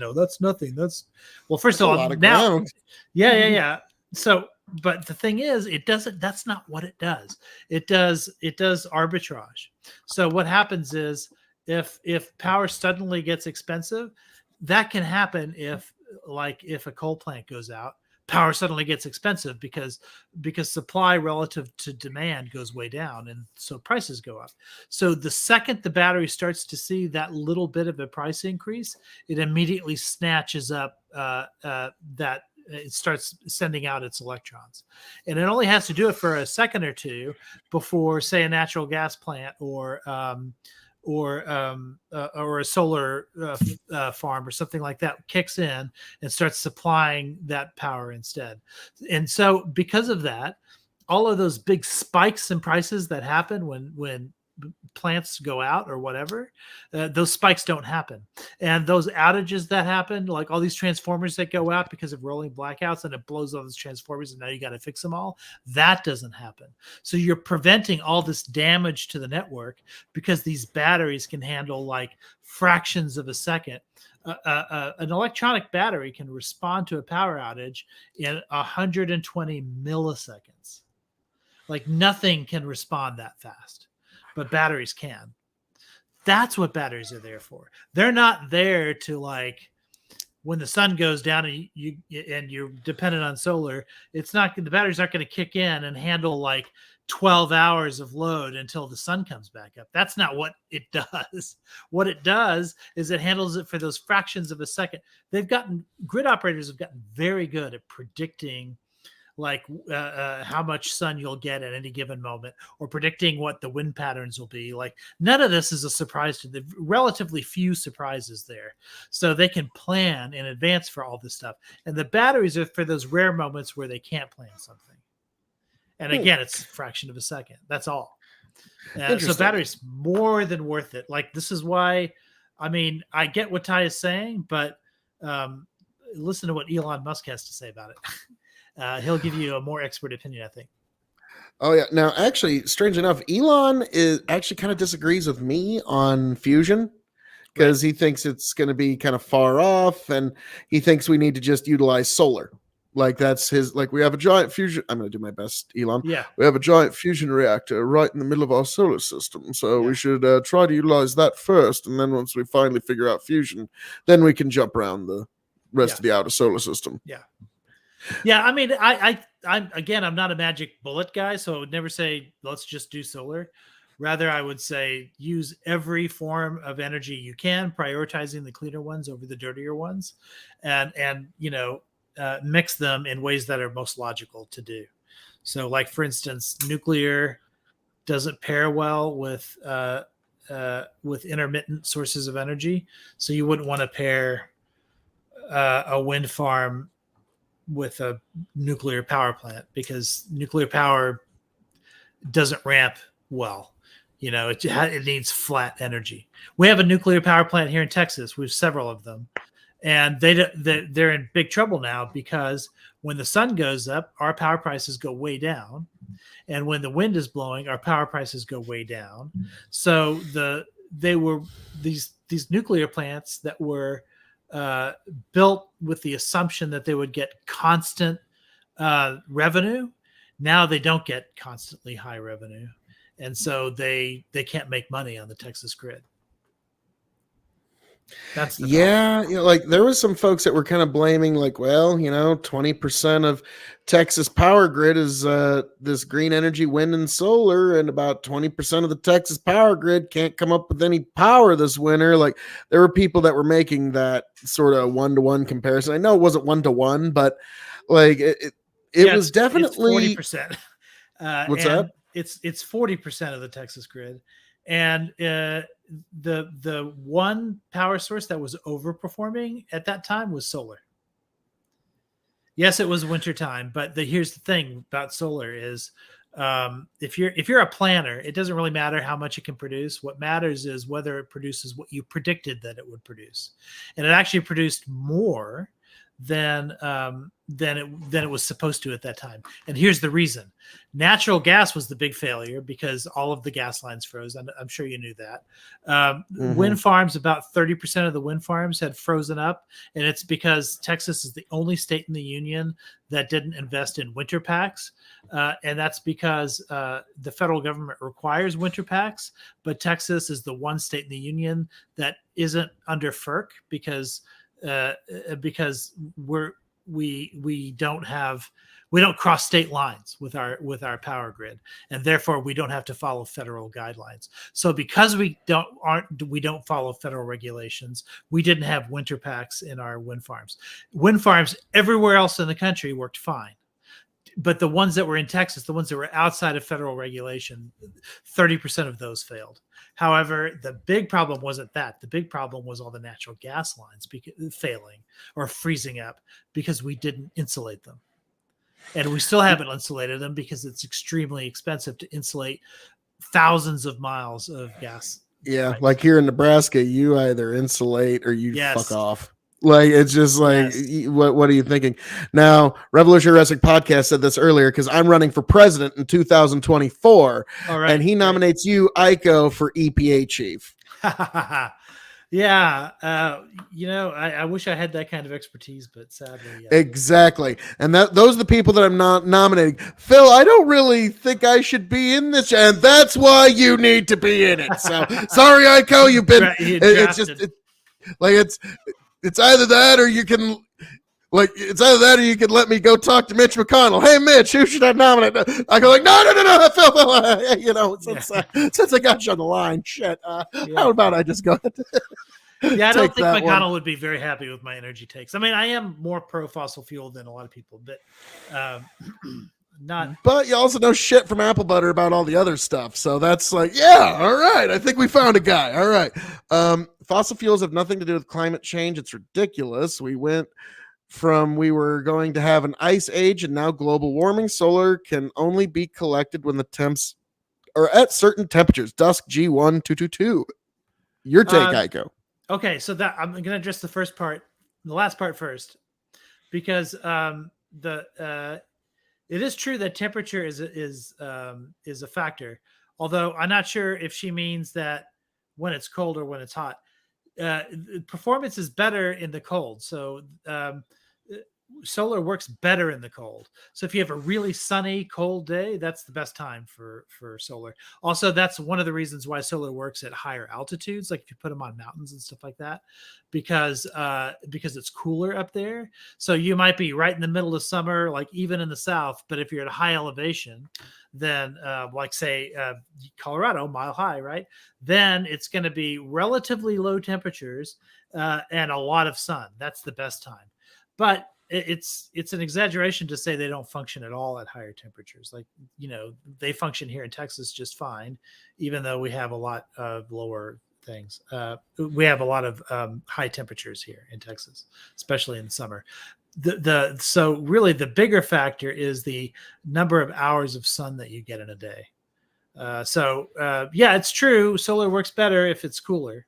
nothing. That's well, first That's of a all, lot of now, ground. yeah. So, but the thing is, it doesn't. That's not what it does. It does arbitrage. So what happens is if power suddenly gets expensive, that can happen if a coal plant goes out, power suddenly gets expensive because supply relative to demand goes way down, and so prices go up. So the second the battery starts to see that little bit of a price increase, it immediately snatches up that it starts sending out its electrons, and it only has to do it for a second or two before, say, a natural gas plant or a solar farm or something like that kicks in and starts supplying that power instead. And so because of that, all of those big spikes in prices that happen when plants go out or whatever, those spikes don't happen. And those outages that happen, like all these transformers that go out because of rolling blackouts and it blows all those transformers and now you got to fix them all, that doesn't happen. So you're preventing all this damage to the network because these batteries can handle like fractions of a second. An electronic battery can respond to a power outage in 120 milliseconds. Like nothing can respond that fast, but batteries can. That's what batteries are there for. They're not there to, like, when the sun goes down and you're dependent on solar, it's not, the batteries aren't going to kick in and handle like 12 hours of load until the sun comes back up. That's not what it does. What it does is it handles it for those fractions of a second. Grid operators have gotten very good at predicting like how much sun you'll get at any given moment, or predicting what the wind patterns will be. Like none of this is a surprise to the relatively few surprises there. So they can plan in advance for all this stuff. And the batteries are for those rare moments where they can't plan something. And again, it's a fraction of a second. That's all. So batteries more than worth it. Like this is why, I mean, I get what Ty is saying, but listen to what Elon Musk has to say about it. He'll give you a more expert opinion, I think. Oh yeah. Now, actually, strange enough, Elon is actually kind of disagrees with me on fusion because he thinks it's going to be kind of far off, and he thinks we need to just utilize solar. Like that's his. Like we have a giant fusion. I'm going to do my best, Elon. Yeah. We have a giant fusion reactor right in the middle of our solar system, so we should try to utilize that first, and then once we finally figure out fusion, then we can jump around the rest of the outer solar system. Yeah. Yeah, I mean, I'm not a magic bullet guy, so I would never say let's just do solar. Rather, I would say use every form of energy you can, prioritizing the cleaner ones over the dirtier ones, and mix them in ways that are most logical to do. So, like for instance, nuclear doesn't pair well with intermittent sources of energy, so you wouldn't want to pair a wind farm with a nuclear power plant because nuclear power doesn't ramp well. It needs flat energy. We have a nuclear power plant here in Texas. We have several of them, and they're in big trouble now because when the sun goes up, our power prices go way down, and when the wind is blowing, our power prices go way down. So these nuclear plants that were built with the assumption that they would get constant revenue. Now they don't get constantly high revenue, and so they can't make money on the Texas grid. That's the problem. Like there was some folks that were kind of blaming, like, well, 20% of Texas power grid is this green energy, wind and solar, and about 20% of the Texas power grid can't come up with any power this winter. Like there were people that were making that sort of 1-to-1 comparison. I know it wasn't 1-to-1, but like it was definitely 40%. What's that? It's 40% of the Texas grid, and the one power source that was overperforming at that time was solar. Yes, it was winter time, but here's the thing about solar is If you're a planner, it doesn't really matter how much it can produce. What matters is whether it produces what you predicted that it would produce, and it actually produced more than it was supposed to at that time. And here's the reason: natural gas was the big failure because all of the gas lines froze. I'm sure you knew that. Wind farms, about 30% of the wind farms had frozen up, and it's because Texas is the only state in the union that didn't invest in winter packs. And that's because the federal government requires winter packs, but Texas is the one state in the union that isn't under FERC because we don't cross state lines with our power grid, and therefore we don't have to follow federal guidelines. So because we don't follow federal regulations, we didn't have winter packs in our wind farms. Wind farms everywhere else in the country worked fine, but the ones that were in Texas, the ones that were outside of federal regulation, 30% of those failed. However, the big problem wasn't that. The big problem was all the natural gas lines failing or freezing up because we didn't insulate them. And we still haven't insulated them because it's extremely expensive to insulate thousands of miles of gas. Yeah, pipes. Like here in Nebraska, you either insulate or you Yes. fuck off. Like, it's just like, yes. What are you thinking? Now, Revolutionary Wrestling Podcast said this earlier because I'm running for president in 2024. All right, and he nominates you, Aiko, for EPA chief. Yeah. I wish I had that kind of expertise, but sadly. Exactly. And those are the people that I'm not nominating. Phil, I don't really think I should be in this, and that's why you need to be in it. So, sorry, Aiko, you've been, it's just, it's either that or you can let me go talk to Mitch McConnell. Hey, Mitch, who should I nominate? I go like, no, Phil, since I got you on the line, shit. How about I just go ahead? Yeah, I don't think McConnell would be very happy with my energy takes. I mean, I am more pro fossil fuel than a lot of people, but not. But you also know shit from Apple Butter about all the other stuff. So that's like, yeah, all right. I think we found a guy. All right. Fossil fuels have nothing to do with climate change. It's ridiculous. We were going to have an ice age and now global warming. Solar can only be collected when the temps are at certain temperatures. Dusk G1 222. Your take, Aiko. Okay, so that I'm going to address the last part first, because it is true that temperature is a factor. Although I'm not sure if she means that when it's cold or when it's hot. Performance is better in the cold. So solar works better in the cold. So if you have a really sunny, cold day, that's the best time for solar. Also, that's one of the reasons why solar works at higher altitudes, like if you put them on mountains and stuff like that, because it's cooler up there. So you might be right in the middle of summer, like even in the south, but if you're at a high elevation, then like say Colorado, mile high, right? Then it's going to be relatively low temperatures and a lot of sun. That's the best time. But it's an exaggeration to say they don't function at all at higher temperatures. Like, they function here in Texas just fine, even though we have a lot of lower things. We have a lot of high temperatures here in Texas, especially in the summer. So really the bigger factor is the number of hours of sun that you get in a day. Yeah, it's true. Solar works better if it's cooler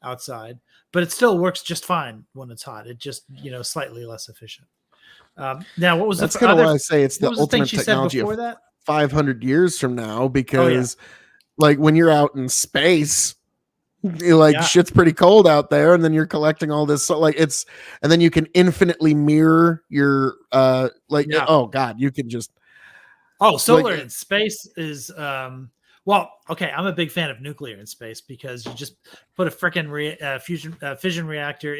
outside, but it still works just fine when it's hot. It just, slightly less efficient. Now, what was that's kind of why I say it's the ultimate technology of that? 500 years from now, because like when you're out in space, shit's pretty cold out there, and then you're collecting all this, so and then you can infinitely mirror your oh god, you can just solar in space is well, okay, I'm a big fan of nuclear in space because you just put a freaking fission reactor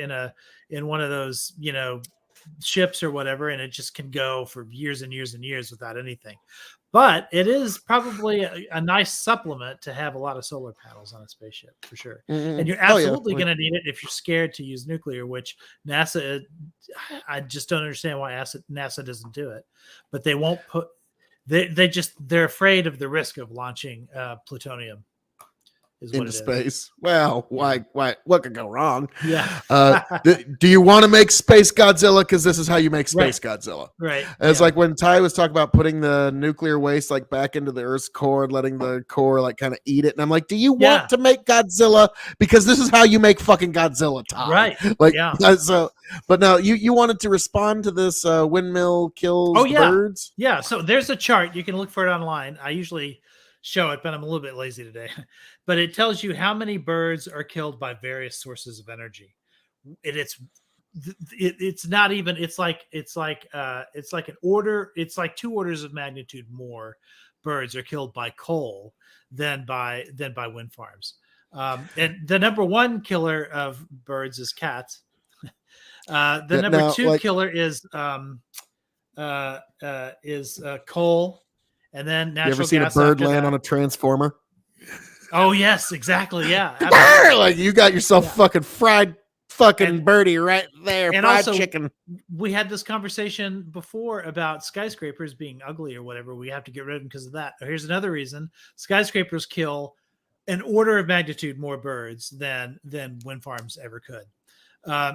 in one of those, ships or whatever, and it just can go for years and years and years without anything. But it is probably a nice supplement to have a lot of solar panels on a spaceship, for sure. Mm-hmm. And you're absolutely going to need it if you're scared to use nuclear, which NASA, I just don't understand why NASA doesn't do it. But they won't they're afraid of the risk of launching plutonium. is what into it is. space. Well, why? What could go wrong? Yeah. Do you want to make Space Godzilla? Because this is how you make Space Godzilla. Right. It's Yeah. like when Ty was talking about putting the nuclear waste like back into the Earth's core and letting the core like kind of eat it. And I'm like, do you Yeah. want to make Godzilla? Because this is how you make fucking Godzilla, Ty. Right. Like, Yeah. so, but now you wanted to respond to this windmill kills Oh, the yeah. birds. Yeah. So there's a chart. You can look for it online. I usually show it, but I'm a little bit lazy today. But it tells you how many birds are killed by various sources of energy. It's not even, it's like an order. It's like 2 orders of magnitude more birds are killed by coal than by wind farms. And the number 1 killer of birds is cats. The number Now, 2 like- killer is coal, and then natural You ever seen a gas bird after land that. on a transformer? Oh yes, exactly. Yeah, absolutely. Like you got yourself Yeah. fucking fried fucking And- birdie right there, and fried also- chicken. We had this conversation before about skyscrapers being ugly or whatever. We have to get rid of them because of that. Here's another reason: skyscrapers kill an order of magnitude more birds than wind farms ever could.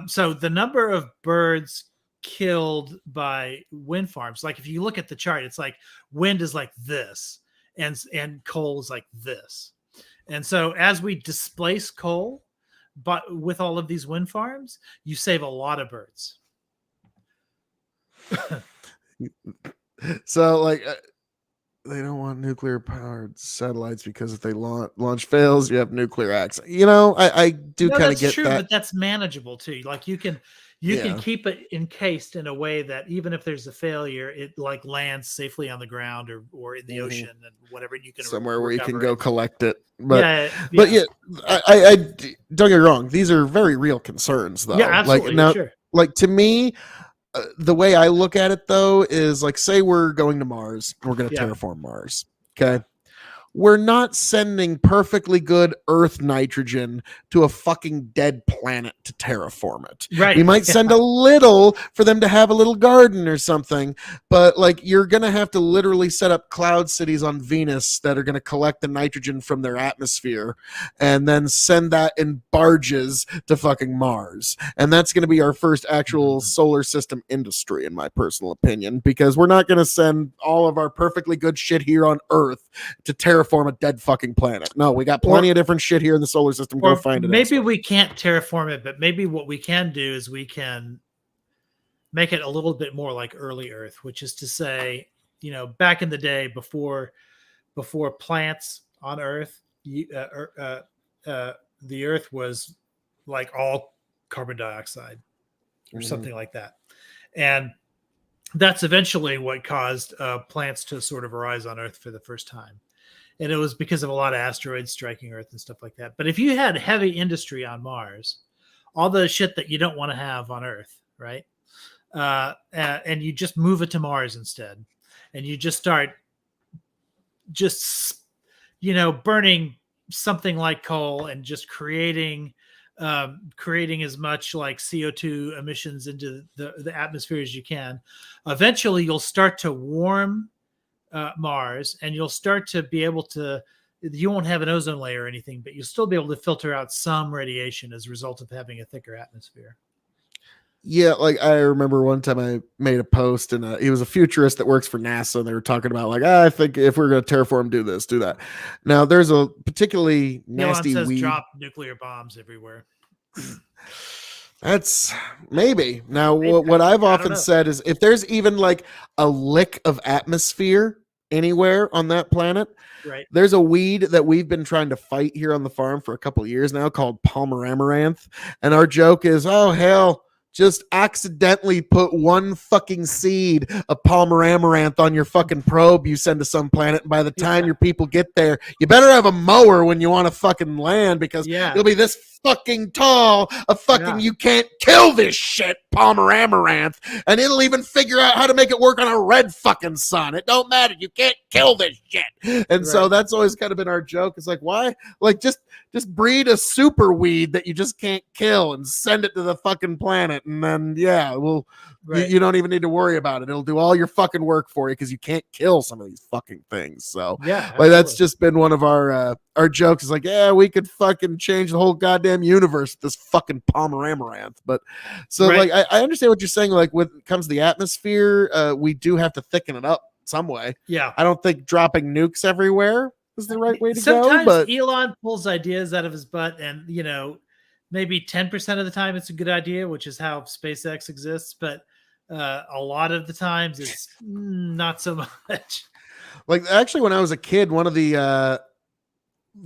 So the number of birds killed by wind farms, like if you look at the chart, it's like wind is like this, and coal is like this. And so as we displace coal, but with all of these wind farms, you save a lot of birds. So like they don't want nuclear powered satellites because if they launch fails, you have nuclear accident. You know, I do kind of That's get true, that. but that's manageable too. Like you can Yeah. keep it encased in a way that even if there's a failure, it like lands safely on the ground or in the Mhm. ocean and whatever. And you can Somewhere where you can recover go it. collect it. But yeah, but yeah, I don't get me wrong. These are very real concerns, though. yeah, absolutely. Like now, Sure. like to me, the way I look at it though is like, say we're going to Mars and we're going to Yeah. terraform Mars. Okay. We're not sending perfectly good Earth nitrogen to a fucking dead planet to terraform it. Right. We might send a little for them to have a little garden or something, but like you're going to have to literally set up cloud cities on Venus that are going to collect the nitrogen from their atmosphere and then send that in barges to fucking Mars. And that's going to be our first actual solar system industry, in my personal opinion, because we're not going to send all of our perfectly good shit here on Earth to terraform a dead fucking planet. No, we got plenty of different shit here in the solar system. Go find it. Maybe elsewhere. we can't terraform it, but maybe what we can do is we can make it a little bit more like early Earth, which is to say, you know, back in the day before plants on Earth, the Earth was like all carbon dioxide or something like that, and that's eventually what caused plants to sort of arise on Earth for the first time. And it was because of a lot of asteroids striking Earth and stuff like that. But if you had heavy industry on Mars, all the shit that you don't want to have on Earth, right? And you just move it to Mars instead, and you just start burning something like coal and just creating as much like CO2 emissions into the atmosphere as you can. Eventually, you'll start to warm Mars, and you'll start to be able to, you won't have an ozone layer or anything, but you'll still be able to filter out some radiation as a result of having a thicker atmosphere. Yeah, like I remember one time I made a post, and he was a futurist that works for NASA, and they were talking about like, I think if we're going to terraform, do this, do that. Now, there's a particularly nasty Elon says weed. drop nuclear bombs everywhere. That's maybe. Now, Maybe. what I've I don't often know. said is if there's even like a lick of atmosphere anywhere on that planet, Right. there's a weed that we've been trying to fight here on the farm for a couple of years now called Palmer amaranth. And our joke is, oh, hell, just accidentally put one fucking seed of Palmer amaranth on your fucking probe you send to some planet. And by the time your people get there, you better have a mower when you want to fucking land, because Yeah. it'll be this fucking tall a fucking you can't kill this shit Palmer amaranth, and it'll even figure out how to make it work on a red fucking sun. It don't matter, you can't kill this shit. And so Right. that's always kind of been our joke. It's like, why, like, just breed a super weed that you just can't kill and send it to the fucking planet, and then we'll Right. You don't even need to worry about it. It'll do all your fucking work for you because you can't kill some of these fucking things. So Yeah. like that's absolutely. just been one of our jokes. Is like, yeah, we could fucking change the whole goddamn universe with this fucking Pomeramaranth. But so Right. like I understand what you're saying. Like when it comes to the atmosphere, we do have to thicken it up some way. Yeah. I don't think dropping nukes everywhere is the right way to go. Sometimes But Elon pulls ideas out of his butt, and maybe 10% of the time it's a good idea, which is how SpaceX exists. But a lot of the times it's not so much. like actually, when I was a kid, one of the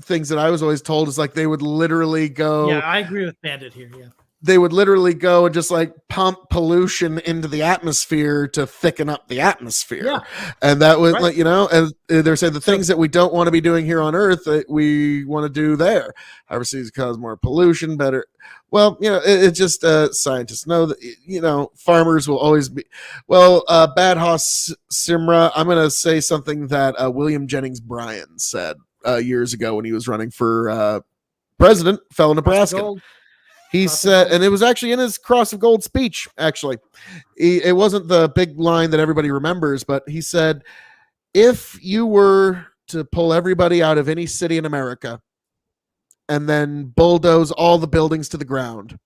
things that I was always told is like they would literally go. Yeah, I agree with Bandit here. Yeah. They would literally go and just like pump pollution into the atmosphere to thicken up the atmosphere. Yeah. And that was Right. like, and they're saying the things that we don't want to be doing here on Earth that we want to do there. Overseas cause more pollution, better. Well, it's just scientists know that, farmers will always be. Well, Bad Hoss Simra, I'm going to say something that William Jennings Bryan said years ago when he was running for president, fellow Nebraskan. He said, and it was actually in his Cross of Gold speech, actually. It wasn't the big line that everybody remembers, but he said, if you were to pull everybody out of any city in America and then bulldoze all the buildings to the ground,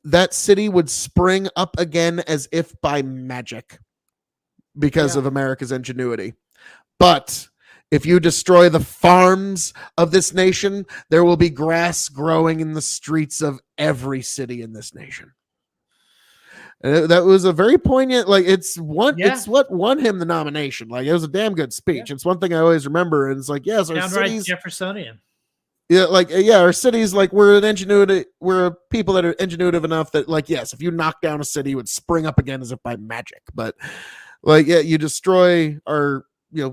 that city would spring up again as if by magic because of America's ingenuity. But if you destroy the farms of this nation, there will be grass growing in the streets of every city in this nation. And that was a very poignant, like it's what won him the nomination. Like it was a damn good speech. It's one thing I always remember. And it's like, yes, our cities, Jeffersonian. Yeah, our cities, like we're people that are ingenuitive enough that, like, yes, if you knock down a city, it would spring up again as if by magic. But like, yeah, you destroy our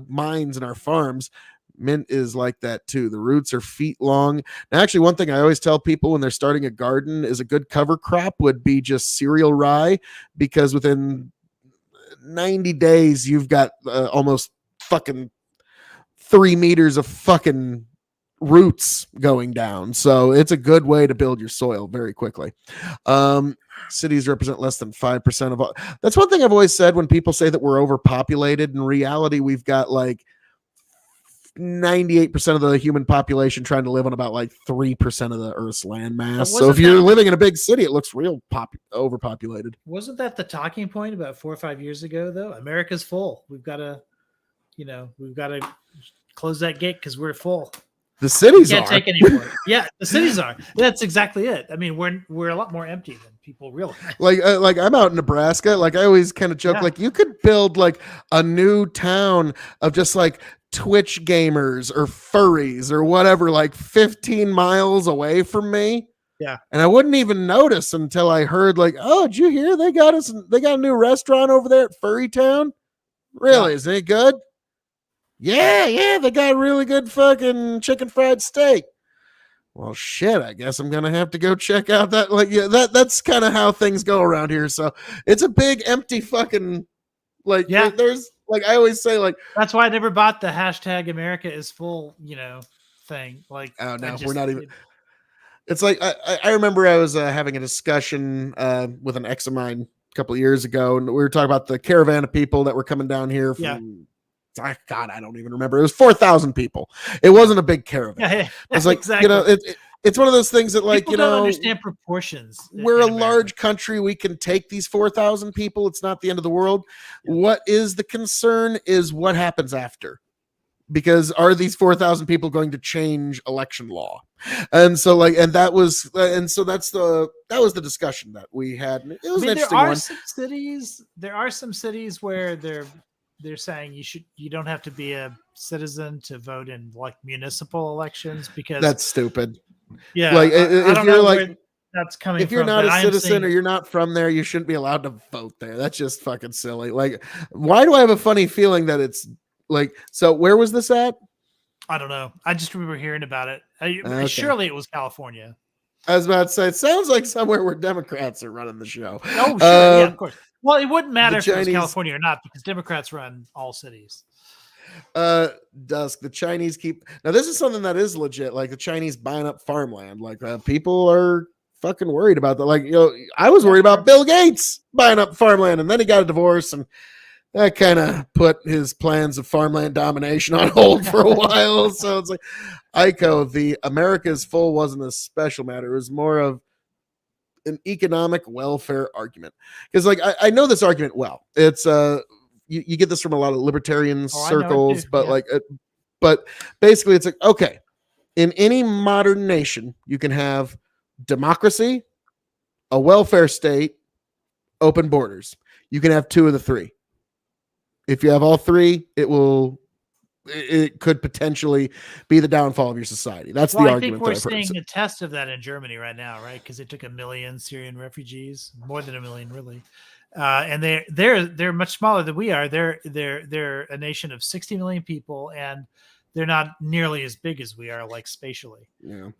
mines and our farms. Mint is like that too. The roots are feet long. And actually, one thing I always tell people when they're starting a garden is a good cover crop would be just cereal rye, because within 90 days you've got almost fucking 3 meters of fucking roots going down. So it's a good way to build your soil very quickly. Cities represent less than 5% of all. That's one thing I've always said when people say that we're overpopulated. In reality, we've got like 98% of the human population trying to live on about like 3% of the Earth's land mass. So if you're living in a big city, it looks real overpopulated. Wasn't that the talking point about 4 or 5 years ago, though? America's full. We've got to close that gate because we're full. The cities can't are. Take any more. Yeah, the cities are. That's exactly it. I mean, we're a lot more empty than people realize. Like I'm out in Nebraska. Like I always kind of joke, like you could build like a new town of just like Twitch gamers or furries or whatever, like 15 miles away from me. Yeah. And I wouldn't even notice until I heard like, oh, did you hear they got a new restaurant over there at Furry Town? Really? Is it good? Yeah, they got really good fucking chicken fried steak. Well, shit, I guess I'm gonna have to go check out that. Like, yeah, that's kind of how things go around here. So it's a big empty fucking like. Yeah. There's like I always say like. That's why I never bought the hashtag America is full, thing. Like, oh no, we're not even. It's like I remember I was having a discussion with an ex of mine a couple of years ago, and we were talking about the caravan of people that were coming down here from. Yeah. God, I don't even remember. It was 4,000 people. It wasn't a big caravan. Yeah, it's like exactly. It's one of those things that like people don't understand proportions. We're a large country. We can take these 4,000 people. It's not the end of the world. Yeah. What is the concern is what happens after. Because are these 4,000 people going to change election law? And so that was the discussion that we had. It was an interesting one. There are some cities where they're saying you don't have to be a citizen to vote in like municipal elections, because that's stupid. Yeah. Like if you're like that's coming if you're not a citizen or you're not from there, you shouldn't be allowed to vote there. That's just fucking silly. Like, why do I have a funny feeling that it's like, so where was this at? I don't know. I just remember hearing about it. Surely it was California. I was about to say, it sounds like somewhere where Democrats are running the show. Oh, sure. Yeah, of course. Well, it wouldn't matter if it was California or not, because Democrats run all cities. Dusk, the Chinese keep. Now, this is something that is legit. Like the Chinese buying up farmland. Like people are fucking worried about that. Like, I was worried about Bill Gates buying up farmland, and then he got a divorce, and that kind of put his plans of farmland domination on hold for a while. So it's like, Ico, the America is full wasn't a special matter. It was more of an economic welfare argument. Because, like, I know this argument well. It's you get this from a lot of libertarian circles, but but basically, it's like, okay, in any modern nation, you can have democracy, a welfare state, open borders. You can have two of the three. If you have all three, it could potentially be the downfall of your society. That's the argument. I think we're seeing a test of that in Germany right now, right? Because they took 1 million Syrian refugees, more than 1 million, really, and they're much smaller than we are. They're a nation of 60 million people, and they're not nearly as big as we are, like spatially. Yeah.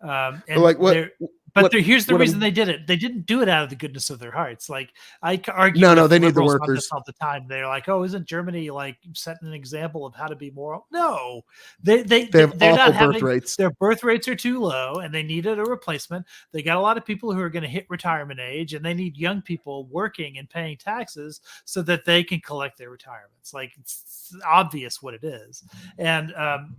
And like what? But here's the reason they did it. They didn't do it out of the goodness of their hearts. Like, I argue, no, they need the workers all the time. They're like, "Oh, isn't Germany like setting an example of how to be moral?" No, they're not having birth rates. Their birth rates are too low, and they needed a replacement. They got a lot of people who are going to hit retirement age, and they need young people working and paying taxes so that they can collect their retirements. Like, it's obvious what it is, and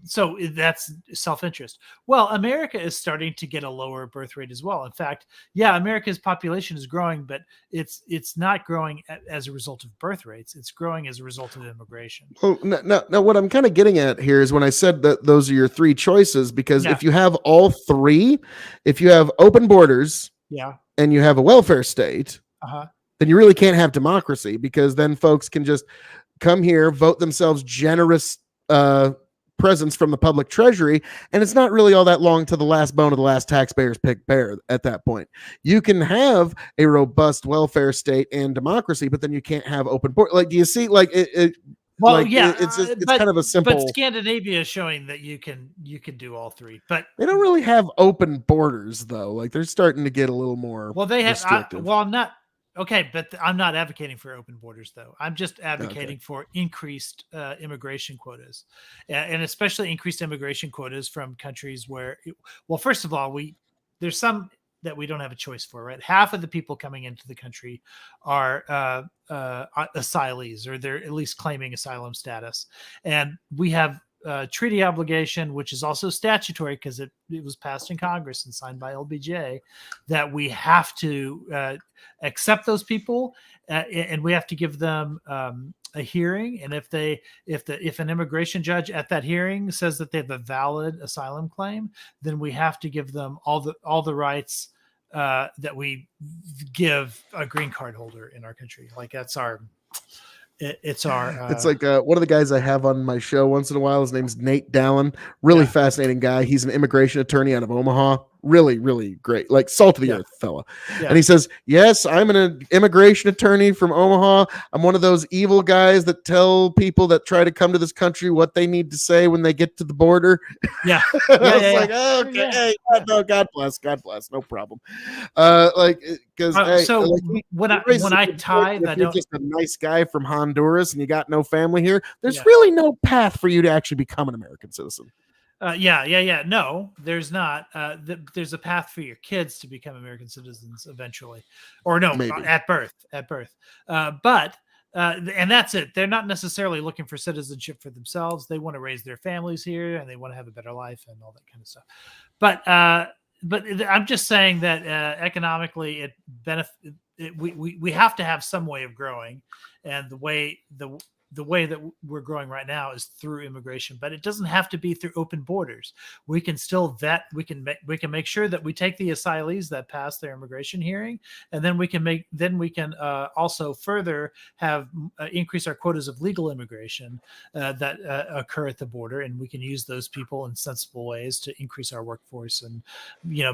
so that's self-interest. Well, America is starting to get a lower birth rate as well. In fact, America's population is growing, but it's not growing as a result of birth rates. It's growing as a result of immigration. Well, no, what I'm kind of getting at here is when I said that those are your three choices, because if you have all three, if you have open borders, and you have a welfare state, then you really can't have democracy, because then folks can just come here, vote themselves generous presence from the public treasury, and it's not really all that long to the last bone of the last taxpayer's pick bear at that point. You can have a robust welfare state and democracy, but then you can't have open border. Like, do you see, like, it's kind of a simple. But Scandinavia is showing that you can do all three, but they don't really have open borders, though. Like, they're starting to get a little more. Well, they have. I'm not. Okay, but I'm not advocating for open borders, though. I'm just advocating for increased immigration quotas, and especially increased immigration quotas from countries where, first of all, there's some that we don't have a choice for, right? Half of the people coming into the country are asylees, or they're at least claiming asylum status, and we have treaty obligation, which is also statutory because it was passed in Congress and signed by LBJ, that we have to accept those people, and we have to give them a hearing. And if an immigration judge at that hearing says that they have a valid asylum claim, then we have to give them all the rights that we give a green card holder in our country. Like, that's our. It's like one of the guys I have on my show once in a while. His name's Nate Dallin. Really fascinating guy. He's an immigration attorney out of Omaha. Really, really great. Like, salt of the earth fella. Yeah. And he says, yes, I'm an immigration attorney from Omaha. I'm one of those evil guys that tell people that try to come to this country what they need to say when they get to the border. Yeah. Like, okay, hey, no, God bless, no problem. Because when I tithe, I don't. Just a nice guy from Honduras and you got no family here, there's really no path for you to actually become an American citizen. No, there's not. There's a path for your kids to become American citizens eventually, or no, maybe. at birth. But and that's it. They're not necessarily looking for citizenship for themselves. They want to raise their families here, and they want to have a better life and all that kind of stuff. But I'm just saying that economically, we have to have some way of growing, and the way that we're growing right now is through immigration, but it doesn't have to be through open borders. We can still vet. We can make sure that we take the asylees that pass their immigration hearing, and then we can also further have increase our quotas of legal immigration that occur at the border, and we can use those people in sensible ways to increase our workforce, and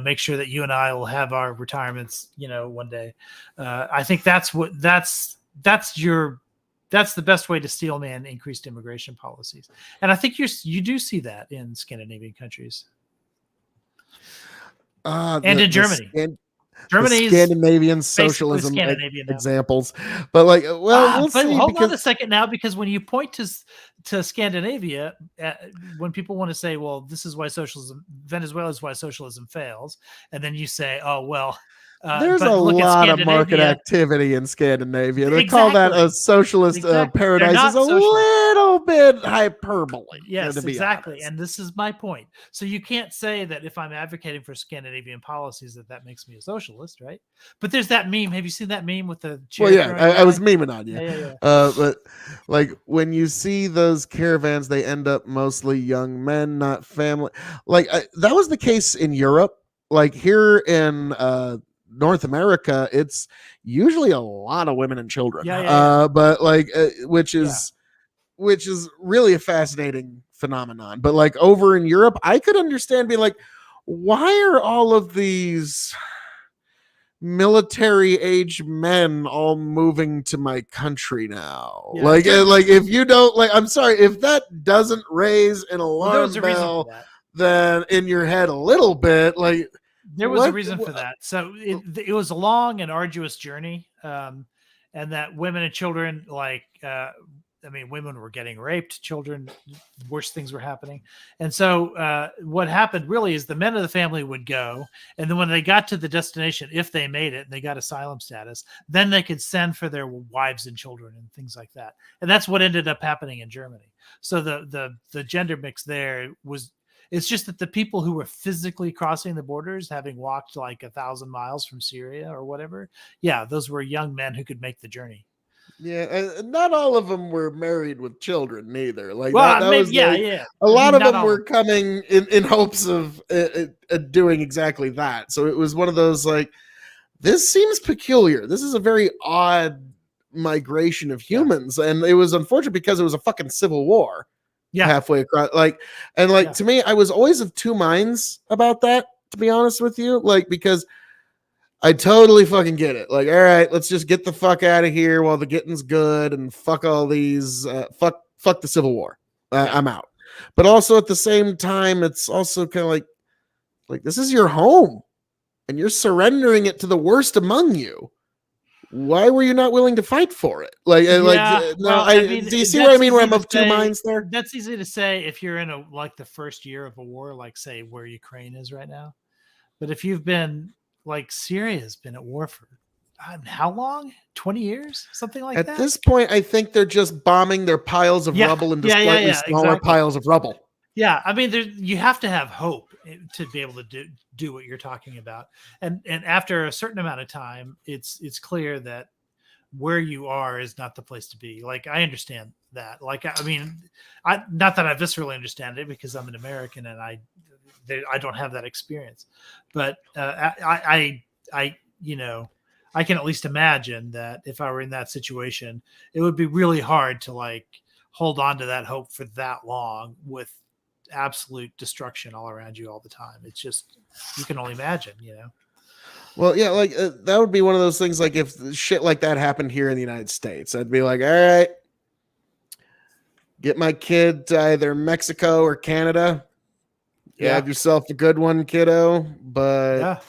make sure that you and I will have our retirements one day. I think that's the best way to steel man increased immigration policies. And I think you do see that in Scandinavian countries. And in Germany. Germany's Scandinavian socialism examples. But we'll see. Hold on a second now, because when you point to Scandinavia, when people want to say, well, this is why Venezuela is why socialism fails. And then you say, oh, well, There's but a look at lot of market Scandinavia. activity in Scandinavia. To call that a Exactly. socialist They're paradise is not a socialist. little bit hyperbole. Yes, To be exactly. honest. And this is my point. So you can't say that if I'm advocating for Scandinavian policies that makes me a socialist, right? But there's that meme. Have you seen that meme with the chair Well, yeah, throwing I was guy? memeing on you. Yeah. But like when you see those caravans, they end up mostly young men, not family. Like that was the case in Europe. Like here in North America, it's usually a lot of women and children. Yeah. But like which Yeah. is really a fascinating phenomenon. But like over in Europe, I could understand being like, why are all of these military age men all moving to my country now? Yeah, like there- like if you don't like, I'm sorry, if that doesn't raise an Well, there alarm was a reason bell for that. then in your head a little bit, like There was a what- reason for that. So it was a long and arduous journey, and that women and children, women were getting raped, children, worse things were happening. And so what happened really is the men of the family would go, and then when they got to the destination, if they made it and they got asylum status, then they could send for their wives and children and things like that. And that's what ended up happening in Germany. So the gender mix there was. It's just that the people who were physically crossing the borders, having walked like 1,000 miles from Syria or whatever, yeah, those were young men who could make the journey. yeah, and not all of them were married with children neither. Like Well, that maybe, was yeah, like, yeah. a lot of not them all. were coming in hopes of doing exactly that. So it was one of those like, this seems peculiar. This is a very odd migration of humans, and it was unfortunate because it was a fucking civil war. Yeah. Halfway across, to me, I was always of two minds about that, to be honest with you, like, because I totally fucking get it. Like, all right, let's just get the fuck out of here while the getting's good, and fuck all these fuck the Civil War. I'm out. But also at the same time, it's also kind of like this is your home and you're surrendering it to the worst among you. Why were you not willing to fight for it? Do you see what I mean? Where I'm of two minds there. That's easy to say if you're in the first year of a war, like say where Ukraine is right now. But if you've been like Syria's been at war for how long? 20 years, something like that. At this point, I think they're just bombing their piles of rubble into slightly smaller piles of rubble. Yeah, I mean, you have to have hope to be able to do what you're talking about, and after a certain amount of time, it's clear that where you are is not the place to be. Like, I understand that. Like, I mean, not that I viscerally understand it because I'm an American and I don't have that experience, but I can at least imagine that if I were in that situation, it would be really hard to like hold on to that hope for that long with absolute destruction all around you all the time. It's just, you can only imagine, Well, yeah, like that would be one of those things. Like if shit like that happened here in the United States, I'd be like, all right, get my kid to either Mexico or Canada. Yeah, have yourself a good one, kiddo. But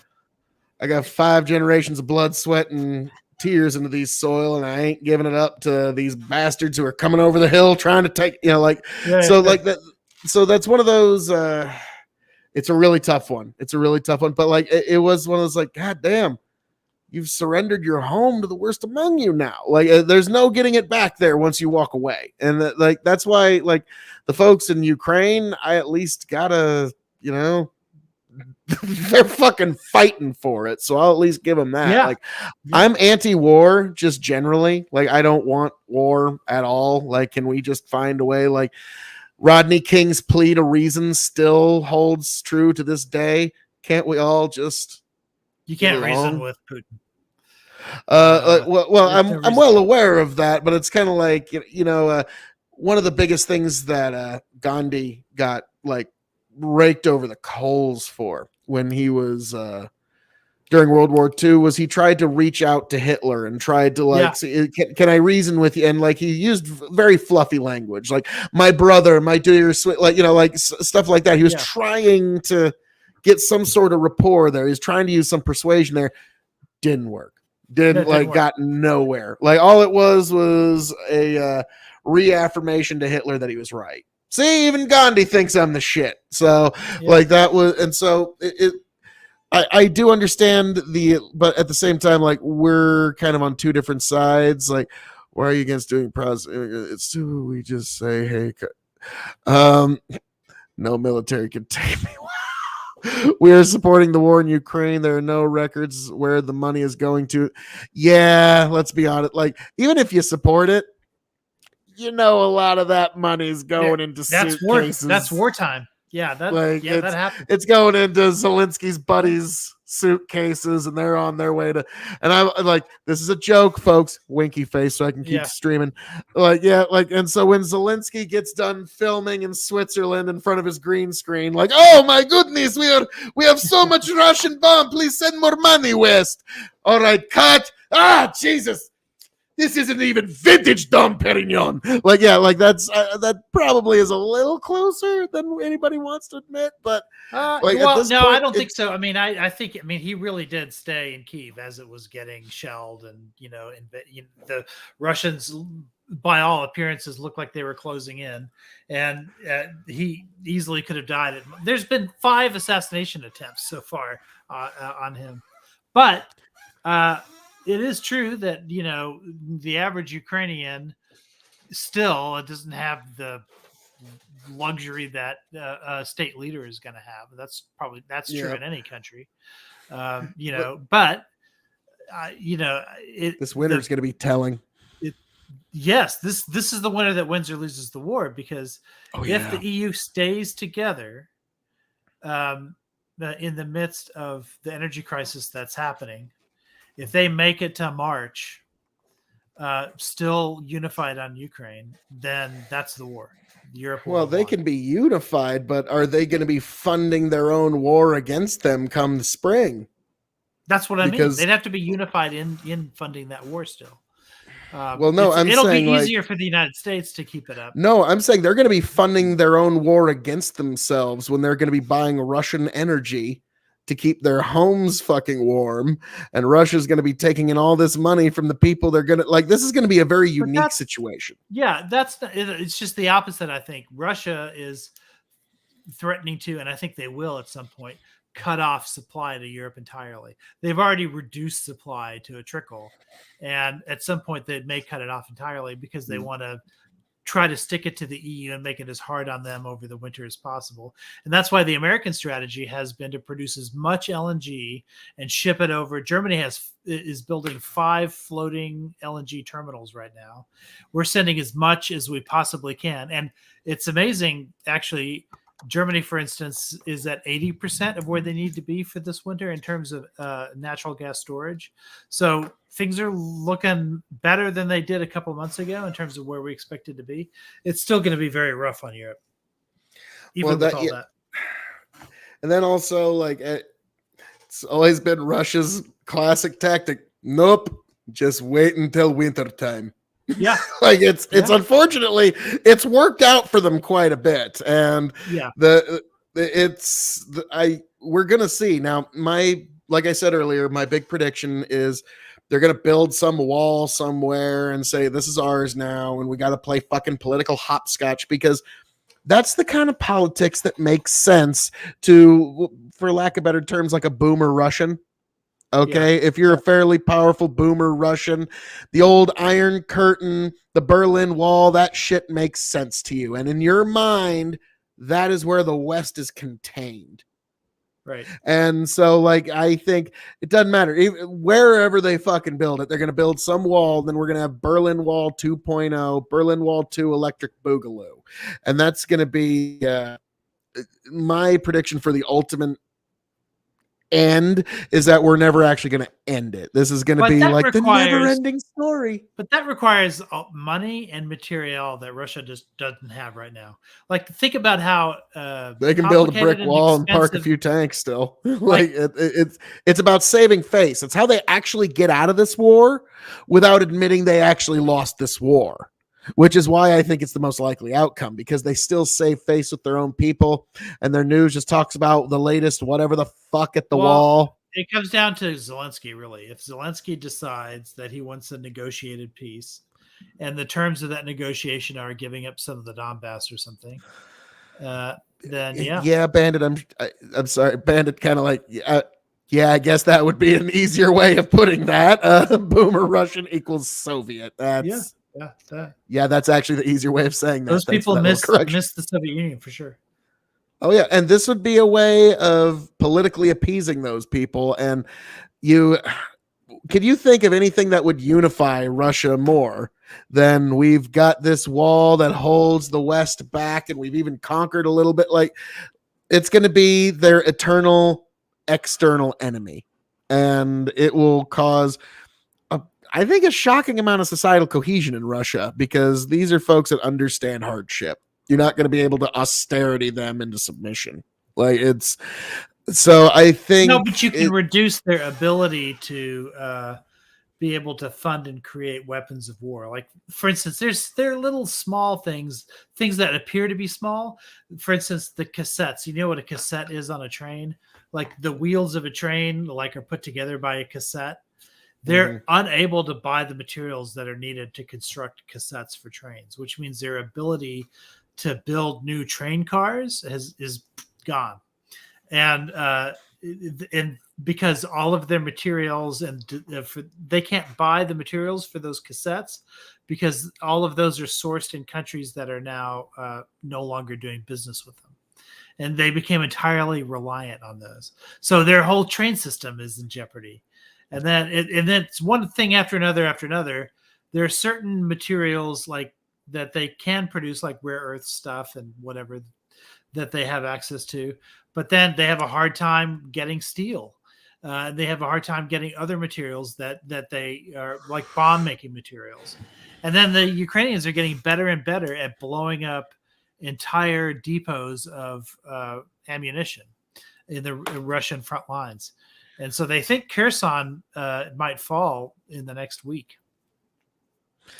I got 5 generations of blood, sweat, and tears into these soil, and I ain't giving it up to these bastards who are coming over the hill trying to take, like that. So that's one of those. It's a really tough one. But like it was one of those like, God damn, you've surrendered your home to the worst among you now. Like there's no getting it back there once you walk away. And that's why like the folks in Ukraine, I at least gotta, they're fucking fighting for it. So I'll at least give them that. Yeah. Like I'm anti-war just generally. Like I don't want war at all. Like, can we just find a way? Like Rodney King's plea to reason still holds true to this day. Can't we all just? You can't reason with Putin. I'm well aware of that, but it's kind of like one of the biggest things that Gandhi got like raked over the coals for when he was during World War II was he tried to reach out to Hitler and tried to say, can I reason with you? And like he used very fluffy language, like my brother, my dear, stuff like that. He was trying to get some sort of rapport there. He's trying to use some persuasion there. Didn't work. Got nowhere. Like all it was a reaffirmation to Hitler that he was right. See, even Gandhi thinks I'm the shit. So like that was, and so it I do understand but at the same time, like, we're kind of on two different sides. Like, why are you against doing it's we just say, hey, um, no military can take me. We are supporting the war in Ukraine. There are no records where the money is going to. Yeah, let's be honest. Like, even if you support it, a lot of that money is going into suitcases. That's wartime. Yeah, that happened. It's going into Zelensky's buddies' suitcases, and they're on their way to. And I'm like, this is a joke, folks. Winky face, so I can keep streaming. And so when Zelensky gets done filming in Switzerland in front of his green screen, like, oh my goodness, we have so much Russian bomb. Please send more money west. All right, cut. Jesus. This isn't even vintage Dom Perignon. That's that probably is a little closer than anybody wants to admit. But I don't think so. I mean, I think he really did stay in Kyiv as it was getting shelled, and the Russians, by all appearances, looked like they were closing in, and he easily could have died. There's been 5 assassination attempts so far on him, but. It is true that the average Ukrainian still doesn't have the luxury that a state leader is going to have. That's true in any country, But this winter is going to be telling. Yes, this is the winner that wins or loses the war, because if the EU stays together, in the midst of the energy crisis that's happening. If they make it to March, still unified on Ukraine, then that's the war. Europe. They can be unified, but are they going to be funding their own war against them come the spring? That's what I mean. They'd have to be unified in funding that war still. It'll be easier for the United States to keep it up. No, I'm saying they're going to be funding their own war against themselves when they're going to be buying Russian energy to keep their homes fucking warm, and Russia's going to be taking in all this money from the people. They're going to this is going to be a very unique situation. Yeah, it's just the opposite. I think Russia is threatening to, and I think they will at some point, cut off supply to Europe entirely. They've already reduced supply to a trickle, and at some point they may cut it off entirely because they want to try to stick it to the EU and make it as hard on them over the winter as possible. And that's why the American strategy has been to produce as much LNG and ship it over. Germany is building 5 floating LNG terminals right now. We're sending as much as we possibly can. And it's amazing, actually. Germany, for instance, is at 80% of where they need to be for this winter in terms of natural gas storage. So things are looking better than they did a couple months ago in terms of where we expected to be. It's still going to be very rough on Europe, even with all that. And then also, it's always been Russia's classic tactic. Nope, just wait until winter time. Yeah. It's unfortunately it's worked out for them quite a bit. And we're gonna see. Now, like I said earlier, my big prediction is they're gonna build some wall somewhere and say this is ours now, and we gotta play fucking political hopscotch, because that's the kind of politics that makes sense to, for lack of better terms, like a boomer Russian. Okay, if you're a fairly powerful boomer Russian, the old Iron Curtain, the Berlin Wall, that shit makes sense to you. And in your mind, that is where the West is contained. Right. And so, I think it doesn't matter. Wherever they fucking build it, they're going to build some wall. Then we're going to have Berlin Wall 2.0, Berlin Wall 2 Electric Boogaloo. And that's going to be my prediction for the ultimate end, is that we're never actually going to end it. This is going to be like the never-ending story. But that requires money and material that Russia just doesn't have right now. Think about how they can build a brick wall and park a few tanks still. It's about saving face. It's how they actually get out of this war without admitting they actually lost this war. Which is why I think it's the most likely outcome, because they still save face with their own people, and their news just talks about the latest whatever the fuck at the wall. It comes down to Zelensky, really. If Zelensky decides that he wants a negotiated peace, and the terms of that negotiation are giving up some of the Donbass or something, then Bandit. I'm sorry, Bandit. Kind of Yeah, I guess that would be an easier way of putting that. Boomer Russian equals Soviet. That's that's actually the easier way of saying that. Those Thanks for people that little correction. miss the Soviet Union for sure. Oh yeah, and this would be a way of politically appeasing those people. And you could you think of anything that would unify Russia more than we've got this wall that holds the West back, and we've even conquered a little bit. Like it's going to be their eternal external enemy, and it will cause I think a shocking amount of societal cohesion in Russia, because these are folks that understand hardship. You're not going to be able to austerity them into submission. Like it's so I think no, but you can reduce their ability to be able to fund and create weapons of war. Like for instance, there are little small things that appear to be small. For instance, the cassettes. You know what a cassette is on a train? Like the wheels of a train, like are put together by a cassette. They're unable to buy the materials that are needed to construct cassettes for trains, which means their ability to build new train cars is gone. And because all of their materials they can't buy the materials for those cassettes, because all of those are sourced in countries that are now no longer doing business with them, and they became entirely reliant on those. So their whole train system is in jeopardy. And then it's one thing after another. There are certain materials like that they can produce, like rare earth stuff and whatever that they have access to, but then they have a hard time getting steel. They have a hard time getting other materials that they are like bomb making materials. And then the Ukrainians are getting better and better at blowing up entire depots of ammunition in the Russian front lines. And so they think Kherson might fall in the next week.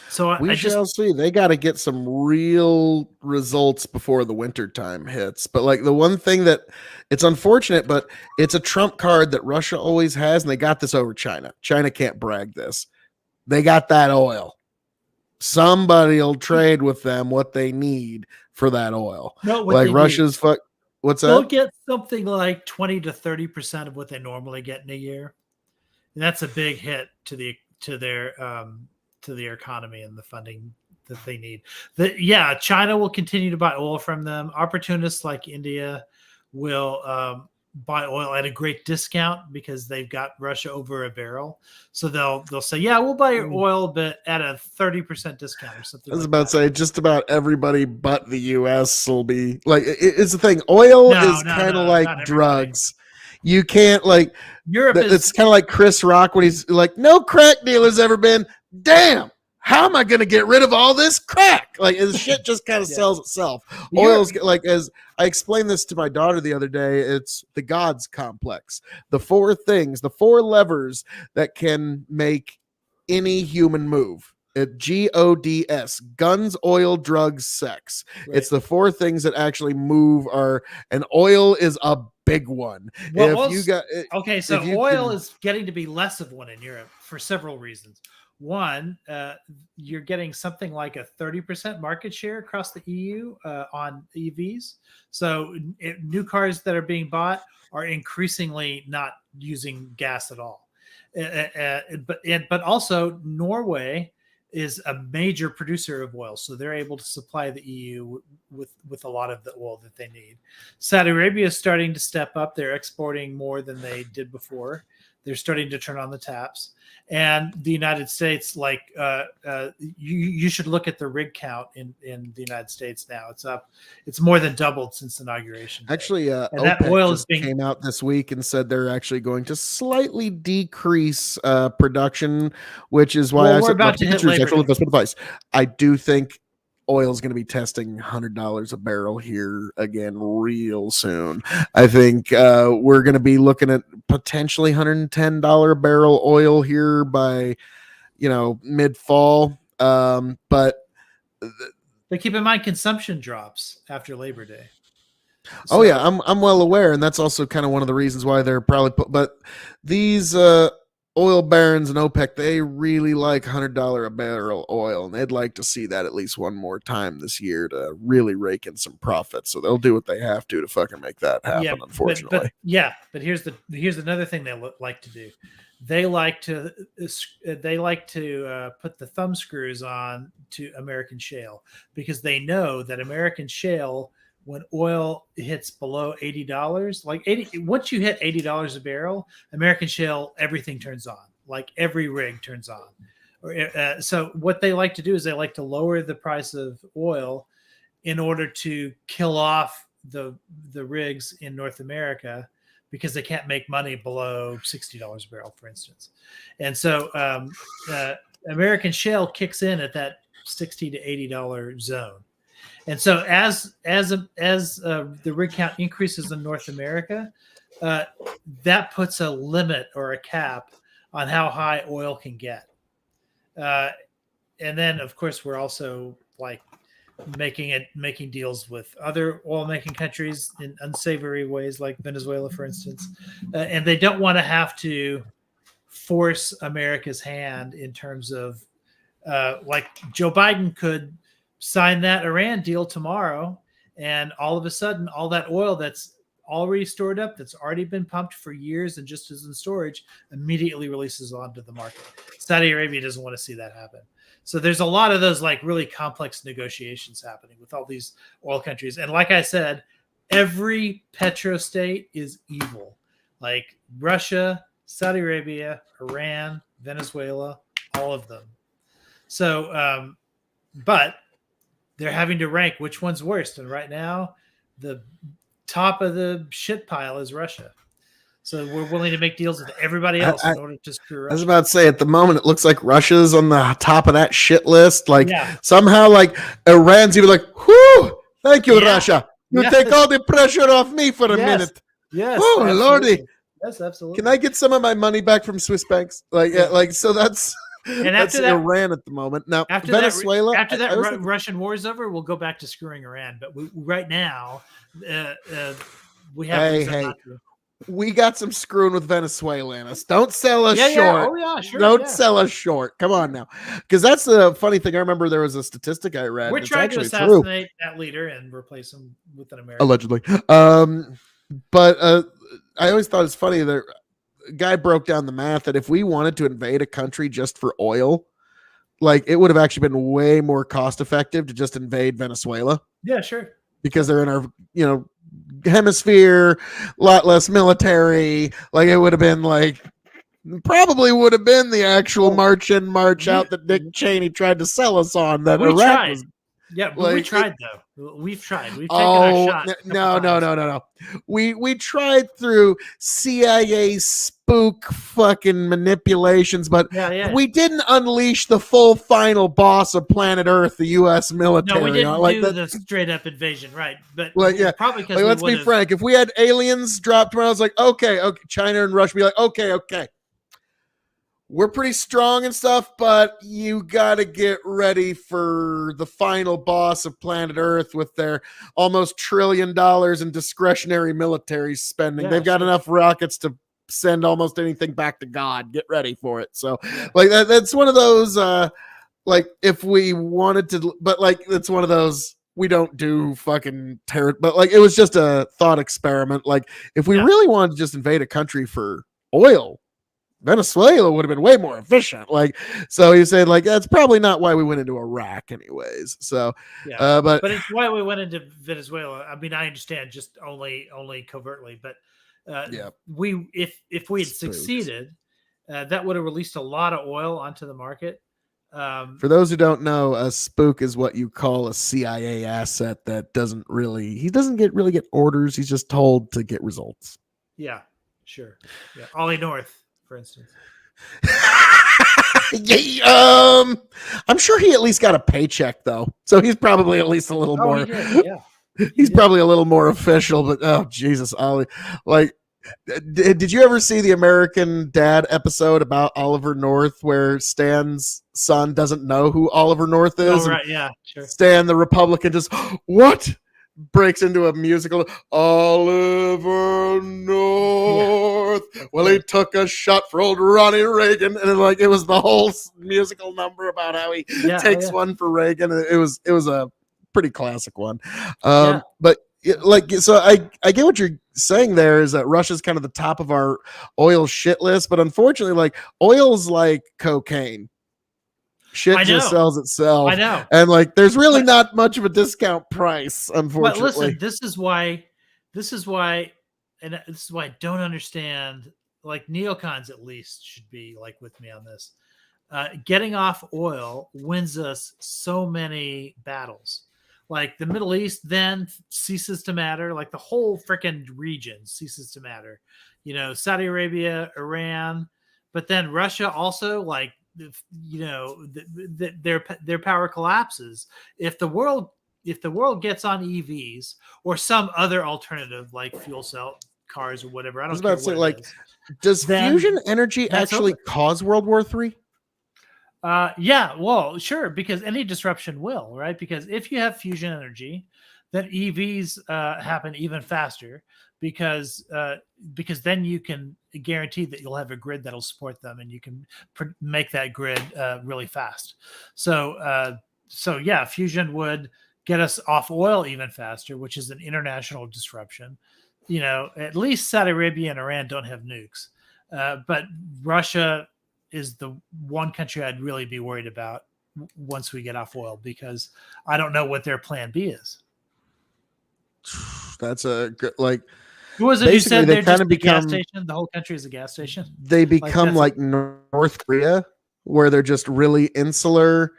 So we shall see. They got to get some real results before the winter time hits. But like the one thing that it's unfortunate, but it's a trump card that Russia always has, and they got this over China. China can't brag this. They got that oil. Somebody will trade with them what they need for that oil. No, like Russia's fuck. What's that? They'll get something like 20 to 30% of what they normally get in a year, and that's a big hit to their economy and the funding that they need. China will continue to buy oil from them. Opportunists like India will buy oil at a great discount because they've got Russia over a barrel. So they'll say, yeah, we'll buy your oil, but at a 30% discount or something. I was about to say, just about everybody but the U.S. will be like, it's the thing. Oil is kind of like drugs. You can't like Europe. It's kind of like Chris Rock when he's like, no crack dealer's ever been. Damn. How am I going to get rid of all this crack? Like, the shit just kind of sells itself. Oil's like, as I explained this to my daughter the other day, it's the gods complex. The four things, the four levers that can make any human move. GODS, guns, oil, drugs, sex. Right. It's the four things that actually move and oil is a big one. Well, oil is getting to be less of one in Europe for several reasons. One, you're getting something like a 30% market share across the EU on EVs. So new cars that are being bought are increasingly not using gas at all. But also Norway is a major producer of oil, so they're able to supply the EU with a lot of the oil that they need. Saudi Arabia is starting to step up. They're exporting more than they did before. They're starting to turn on the taps. And the United States, like you should look at the rig count in the United States now. It's up. It's more than doubled since inauguration. Actually, and that oil came out this week and said they're actually going to slightly decrease production, which is why we're about to hit Labor Day. I do think oil is going to be testing $100 a barrel here again real soon. I think we're going to be looking at potentially $110 a barrel oil here by, mid-fall. But keep in mind consumption drops after Labor Day. So, I'm well aware, and that's also kind of one of the reasons why they're probably but these oil barons and OPEC, they really like $100 a barrel oil, and they'd like to see that at least one more time this year to really rake in some profits. So they'll do what they have to fucking make that happen. Unfortunately, but here's another thing they like to do. They like to put the thumb screws on to American shale, because they know that American shale, when oil hits below $80, once you hit $80 a barrel, American shale, everything turns on. Like every rig turns on. So what they like to do is they like to lower the price of oil in order to kill off the rigs in North America, because they can't make money below $60 a barrel, for instance. And so American shale kicks in at that $60 to $80 zone. And so as the rig count increases in North America, that puts a limit or a cap on how high oil can get. And then, of course, we're also like making deals with other oil making countries in unsavory ways, like Venezuela, for instance. And they don't want to have to force America's hand in terms of like Joe Biden could sign that Iran deal tomorrow, and all of a sudden, all that oil that's already stored up, that's already been pumped for years and just is in storage, immediately releases onto the market. Saudi Arabia doesn't want to see that happen. So there's a lot of those like really complex negotiations happening with all these oil countries. And like I said, every petrostate is evil. Like Russia, Saudi Arabia, Iran, Venezuela, all of them. So, but they're having to rank which one's worst. And right now, the top of the shit pile is Russia. So we're willing to make deals with everybody else in order to screw Russia. I was about to say, at the moment, it looks like Russia's on the top of that shit list. Like somehow, like Iran's even like, whoo, thank you, Russia. You take all the pressure off me for a minute. Yes. Oh, Lordy. Yes, absolutely. Can I get some of my money back from Swiss banks? Like, so that's... And after that, Iran at the moment. Now, after Venezuela. That Russian war is over, we'll go back to screwing Iran. But right now, we have. We got some screwing with Venezuela in us. Don't sell us short. Yeah. Oh yeah, sure. Don't sell us short. Come on now, because that's the funny thing. I remember there was a statistic I read. We're trying to assassinate that leader and replace him with an American. Allegedly. But I always thought it's funny that guy broke down the math that if we wanted to invade a country just for oil, like it would have actually been way more cost effective to just invade Venezuela. Yeah, sure. Because they're in our, hemisphere, a lot less military. Like it would have been probably would have been the actual march in, march out that Dick Cheney tried to sell us on. That Iraq was. Yeah, but we tried though. We've tried. We've taken our shot. No. We tried through CIA spook fucking manipulations, but we didn't unleash the full final boss of planet Earth, the U.S. military. No, we didn't do the straight up invasion, right? But probably because let's be frank. If we had aliens drop tomorrow, I was like, okay, China and Russia be like, okay. We're pretty strong and stuff, but you got to get ready for the final boss of planet Earth with their almost $1 trillion in discretionary military spending. They've got enough rockets to send almost anything back to God. Get ready for it. So, that's one of those, if we wanted to, but it's one of those, we don't do fucking terror, but it was just a thought experiment. If we really wanted to just invade a country for oil, Venezuela would have been way more efficient. So he said, that's probably not why we went into Iraq anyways. So, but it's why we went into Venezuela. I mean, I understand just only covertly, but if we had succeeded, that would have released a lot of oil onto the market. For those who don't know, a spook is what you call a CIA asset that doesn't really get orders. He's just told to get results. Yeah, sure. Yeah, Ollie North, for instance. I'm sure he at least got a paycheck though, so he's probably at least a little more. He did, yeah. He's probably a little more official. But oh Jesus, Ollie! Did you ever see the American Dad episode about Oliver North, where Stan's son doesn't know who Oliver North is? Oh right, yeah, sure. Stan, the Republican, just what? Breaks into a musical Oliver North. North. Well, he took a shot for old Ronnie Reagan, and like it was the whole musical number about how he takes one for Reagan. It was a pretty classic one. But like, so I get what you're saying there is that Russia's kind of the top of our oil shit list, but unfortunately, like oil's like cocaine. Shit just sells itself. I know. And like there's really not much of a discount price, unfortunately. But listen, this is why and this is why I don't understand, like neocons at least should be like with me on this. Getting off oil wins us so many battles. Like the Middle East then ceases to matter. Like the whole freaking region ceases to matter. You know, Saudi Arabia, Iran, but then Russia also, like, you know, their power collapses if the world gets on EVs or some other alternative like fuel cell cars or whatever. I was about to say, like, does fusion energy actually cause World War III? Yeah, well, sure, because any disruption will, right? Because if you have fusion energy, then EVs happen even faster because then you can guarantee that you'll have a grid that'll support them, and you can make that grid really fast. So yeah, fusion would get us off oil even faster, which is an international disruption. You know, at least Saudi Arabia and Iran don't have nukes, but Russia is the one country I'd really be worried about once we get off oil, because I don't know what their plan B is. That's a good, like, who was it you said they're just a gas station? The whole country is a gas station. They become like North Korea, where they're just really insular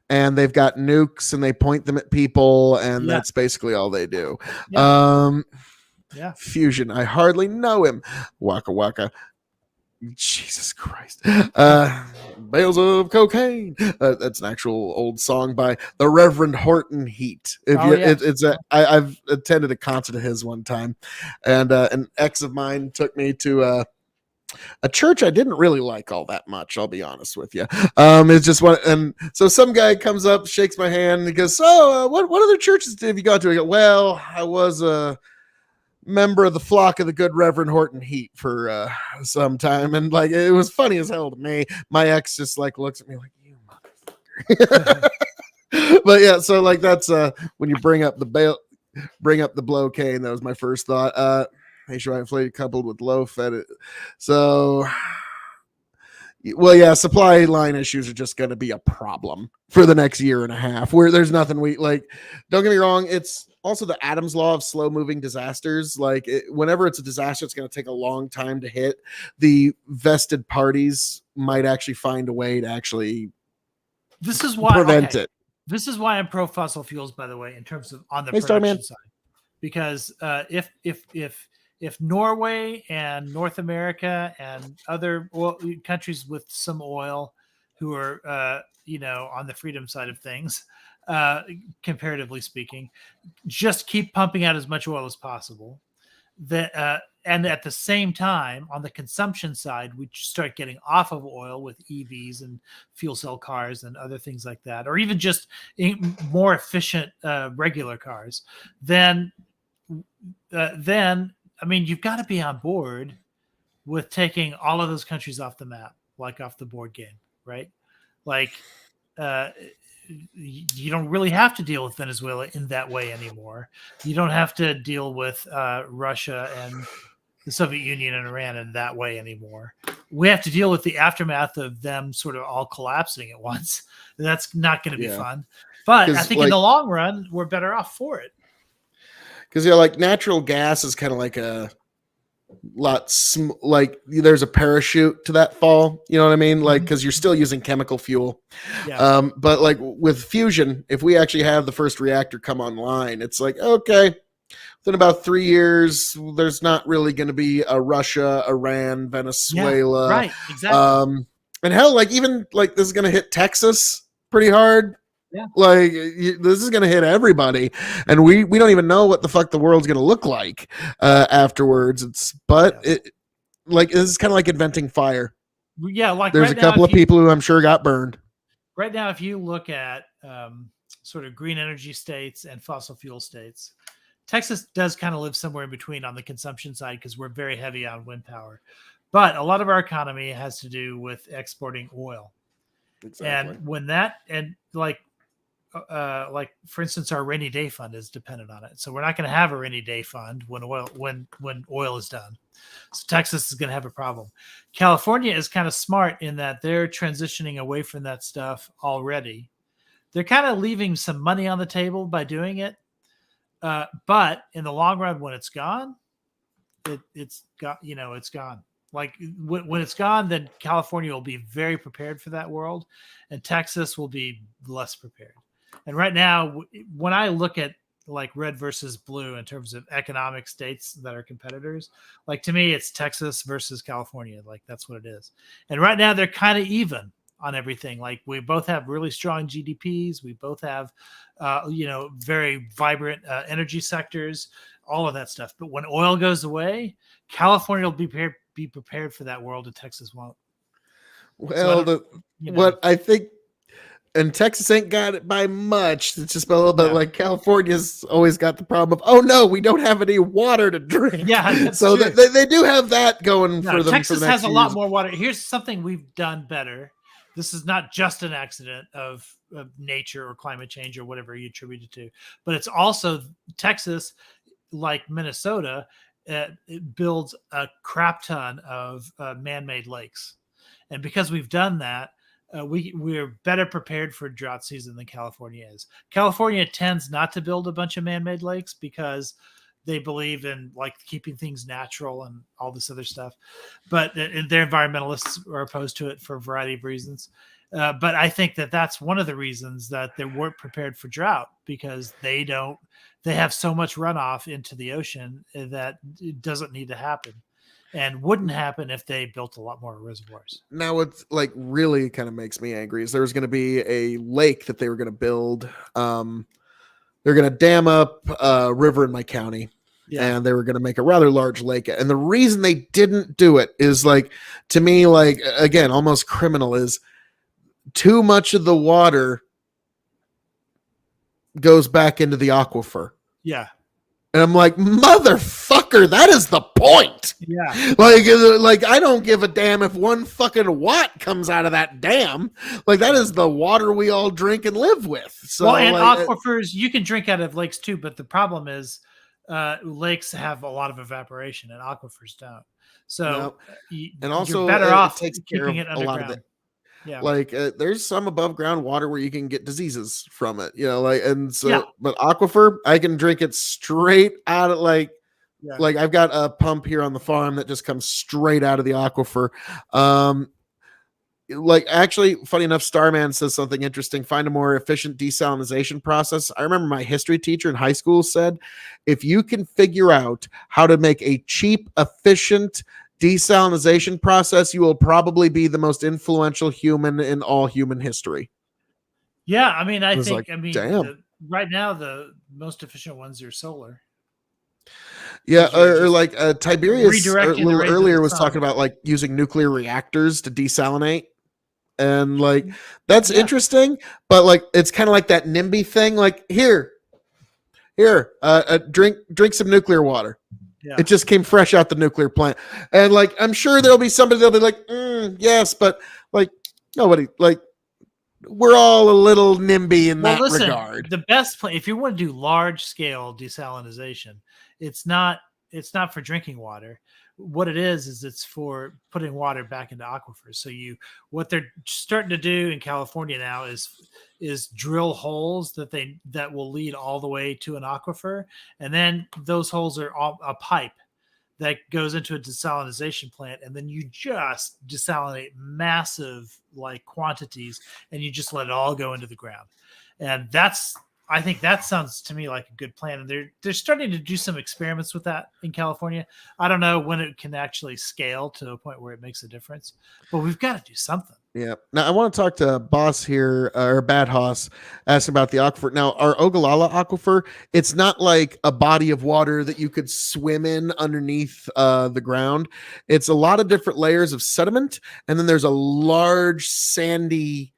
and they've got nukes and they point them at people, and that's basically all they do. Fusion, I hardly know him. Waka waka. Jesus Christ. Bales of cocaine. That's an actual old song by the Reverend Horton Heat. I've attended a concert of his one time, and an ex of mine took me to a church I didn't really like all that much, I'll be honest with you. It's just one, and so some guy comes up, shakes my hand, and he goes, "So, what other churches have you gone to?" I go, "Well, I was a member of the flock of the good Reverend Horton Heat for some time," and like it was funny as hell to me. My ex just like looks at me like, "You motherfucker." But yeah, so like that's when you bring up the blow cane, that was my first thought. Nationwide inflated coupled with low fed. So, well, yeah, supply line issues are just going to be a problem for the next year and a half, where there's nothing we like. Don't get me wrong. It's also the Adams law of slow moving disasters. Like whenever it's a disaster, it's going to take a long time to hit. The vested parties might actually find a way to actually prevent it. This is why I'm pro fossil fuels, by the way, in terms of on the production side, because if Norway and North America and other countries with some oil who are, on the freedom side of things, comparatively speaking, just keep pumping out as much oil as possible, and at the same time, on the consumption side, we start getting off of oil with EVs and fuel cell cars and other things like that, or even just more efficient regular cars, then I mean, you've got to be on board with taking all of those countries off the map, like off the board game, right? Like, you don't really have to deal with Venezuela in that way anymore. You don't have to deal with Russia and the Soviet Union and Iran in that way anymore. We have to deal with the aftermath of them sort of all collapsing at once. That's not going to be fun. But I think in the long run, we're better off for it. Because like natural gas is kind of like a lot, like there's a parachute to that fall. You know what I mean? Like, because you're still using chemical fuel. Yeah. But like with fusion, if we actually have the first reactor come online, it's like, okay, within about 3 years, there's not really going to be a Russia, Iran, Venezuela. Yeah, right. Exactly. And hell, like even like this is going to hit Texas pretty hard. Yeah. Like this is going to hit everybody, and we don't even know what the fuck the world's going to look like afterwards. It like this is kind of like inventing fire. Yeah, like there's a couple of people who I'm sure got burned. Right now, if you look at sort of green energy states and fossil fuel states, Texas does kind of live somewhere in between on the consumption side because we're very heavy on wind power. But a lot of our economy has to do with exporting oil. Exactly. And when that, and like for instance, our rainy day fund is dependent on it. So we're not going to have a rainy day fund when oil is done. So Texas is going to have a problem. California is kind of smart in that they're transitioning away from that stuff already. They're kind of leaving some money on the table by doing it. But in the long run, when it's gone, it's gone. Like when it's gone, then California will be very prepared for that world, and Texas will be less prepared. And right now, when I look at like red versus blue in terms of economic states that are competitors, like to me, it's Texas versus California. Like that's what it is. And right now, they're kind of even on everything. Like we both have really strong GDPs. We both have, very vibrant energy sectors, all of that stuff. But when oil goes away, California will be prepared for that world, and Texas won't. Well, what I think, and Texas ain't got it by much. It's just a little bit like California's always got the problem of, oh no, we don't have any water to drink. Yeah, so they do have that going for them. Texas has a lot more water. Here's something we've done better. This is not just an accident of nature or climate change or whatever you attribute it to, but it's also Texas, like Minnesota, it builds a crap ton of man-made lakes. And because we've done that, we're better prepared for drought season than California is. California tends not to build a bunch of man-made lakes because they believe in like keeping things natural and all this other stuff, but their environmentalists are opposed to it for a variety of reasons. But I think that that's one of the reasons that they weren't prepared for drought, because they have so much runoff into the ocean that it doesn't need to happen, and wouldn't happen if they built a lot more reservoirs. Now, what's like really kind of makes me angry is there was going to be a lake that they were going to build. They're going to dam up a river in my county. Yeah. And they were going to make a rather large lake. And the reason they didn't do it is like, to me, like, again, almost criminal, is too much of the water goes back into the aquifer. Yeah. And I'm like, motherfucker, that is the point. Yeah. Like I don't give a damn if one fucking watt comes out of that dam. Like that is the water we all drink and live with. So, well, and aquifers, you can drink out of lakes too, but the problem is lakes have a lot of evaporation and aquifers don't. So and also you're better off takes keeping it underground. A lot of it. Yeah. Like there's some above ground water where you can get diseases from it, like, and so, but aquifer, I can drink it straight out of like I've got a pump here on the farm that just comes straight out of the aquifer. Like actually, funny enough, Starman says something interesting. Find a more efficient desalinization process. I remember my history teacher in high school said, if you can figure out how to make a cheap, efficient desalinization process, you will probably be the most influential human in all human history. Yeah, I mean, I think, damn. Right now the most efficient ones are solar. Yeah, or like Tiberius a little earlier was talking about like using nuclear reactors to desalinate. And like that's interesting, but like it's kind of like that NIMBY thing. Like here, drink some nuclear water. Yeah. It just came fresh out the nuclear plant, and like I'm sure there'll be somebody that'll be like, yes, but like nobody, like we're all a little NIMBY in that regard. The best plan, if you want to do large scale desalinization, it's not for drinking water. What it is it's for putting water back into aquifers. So what they're starting to do in California now is drill holes that will lead all the way to an aquifer, and then those holes are all a pipe that goes into a desalinization plant, and then you just desalinate massive like quantities, and you just let it all go into the ground. And I think that sounds to me like a good plan. And they're starting to do some experiments with that in California. I don't know when it can actually scale to a point where it makes a difference, but we've got to do something. Yeah. Now I want to talk to Boss here, or Bad Hoss, asking about the aquifer. Now our Ogallala aquifer, it's not like a body of water that you could swim in underneath the ground. It's a lot of different layers of sediment, and then there's a large sandy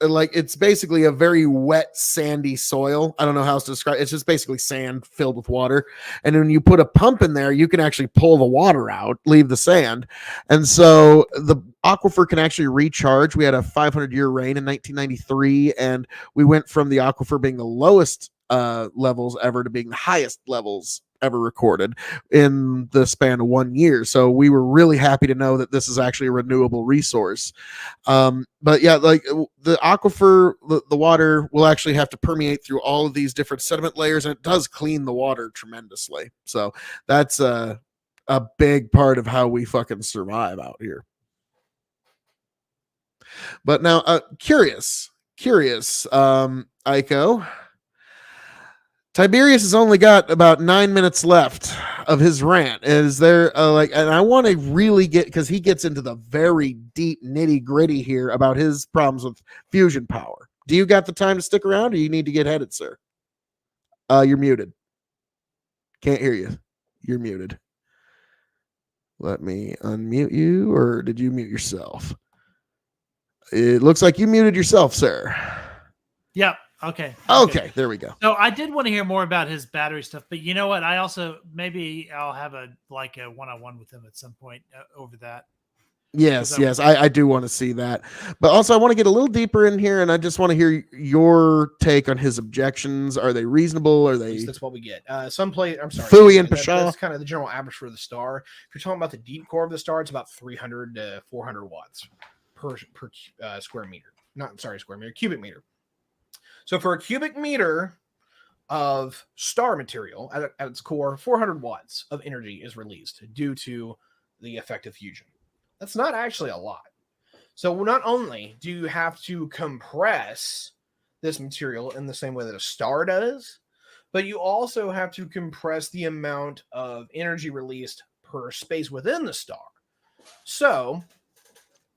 like it's basically a very wet, sandy soil. I don't know how else to describe it. It's just basically sand filled with water. And when you put a pump in there, you can actually pull the water out, leave the sand. And so the aquifer can actually recharge. We had a 500-year rain in 1993, and we went from the aquifer being the lowest levels ever to being the highest levels ever recorded in the span of 1 year. So we were really happy to know that this is actually a renewable resource. But yeah, like the aquifer, the water will actually have to permeate through all of these different sediment layers, and it does clean the water tremendously. So that's a big part of how we fucking survive out here. But now, curious, Aiko. Tiberius has only got about 9 minutes left of his rant. Is there and I want to really get, because he gets into the very deep nitty gritty here about his problems with fusion power. Do you got the time to stick around, or you need to get headed, sir? You're muted. Can't hear you. You're muted. Let me unmute you, or did you mute yourself? It looks like you muted yourself, sir. Yep. Okay. Okay, there we go. So I did want to hear more about his battery stuff, but you know what? I also, maybe I'll have a one-on-one with him at some point over that. Yes, I do want to see that. But also I want to get a little deeper in here, and I just want to hear your take on his objections. Are they reasonable? Are they... That's what we get. I'm sorry. Fooey and Pashaw. That's kind of the general average for the star. If you're talking about the deep core of the star, it's about 300 to 400 watts per square meter. Square meter, cubic meter. So for a cubic meter of star material at its core, 400 watts of energy is released due to the effect of fusion. That's not actually a lot. So not only do you have to compress this material in the same way that a star does, but you also have to compress the amount of energy released per space within the star. So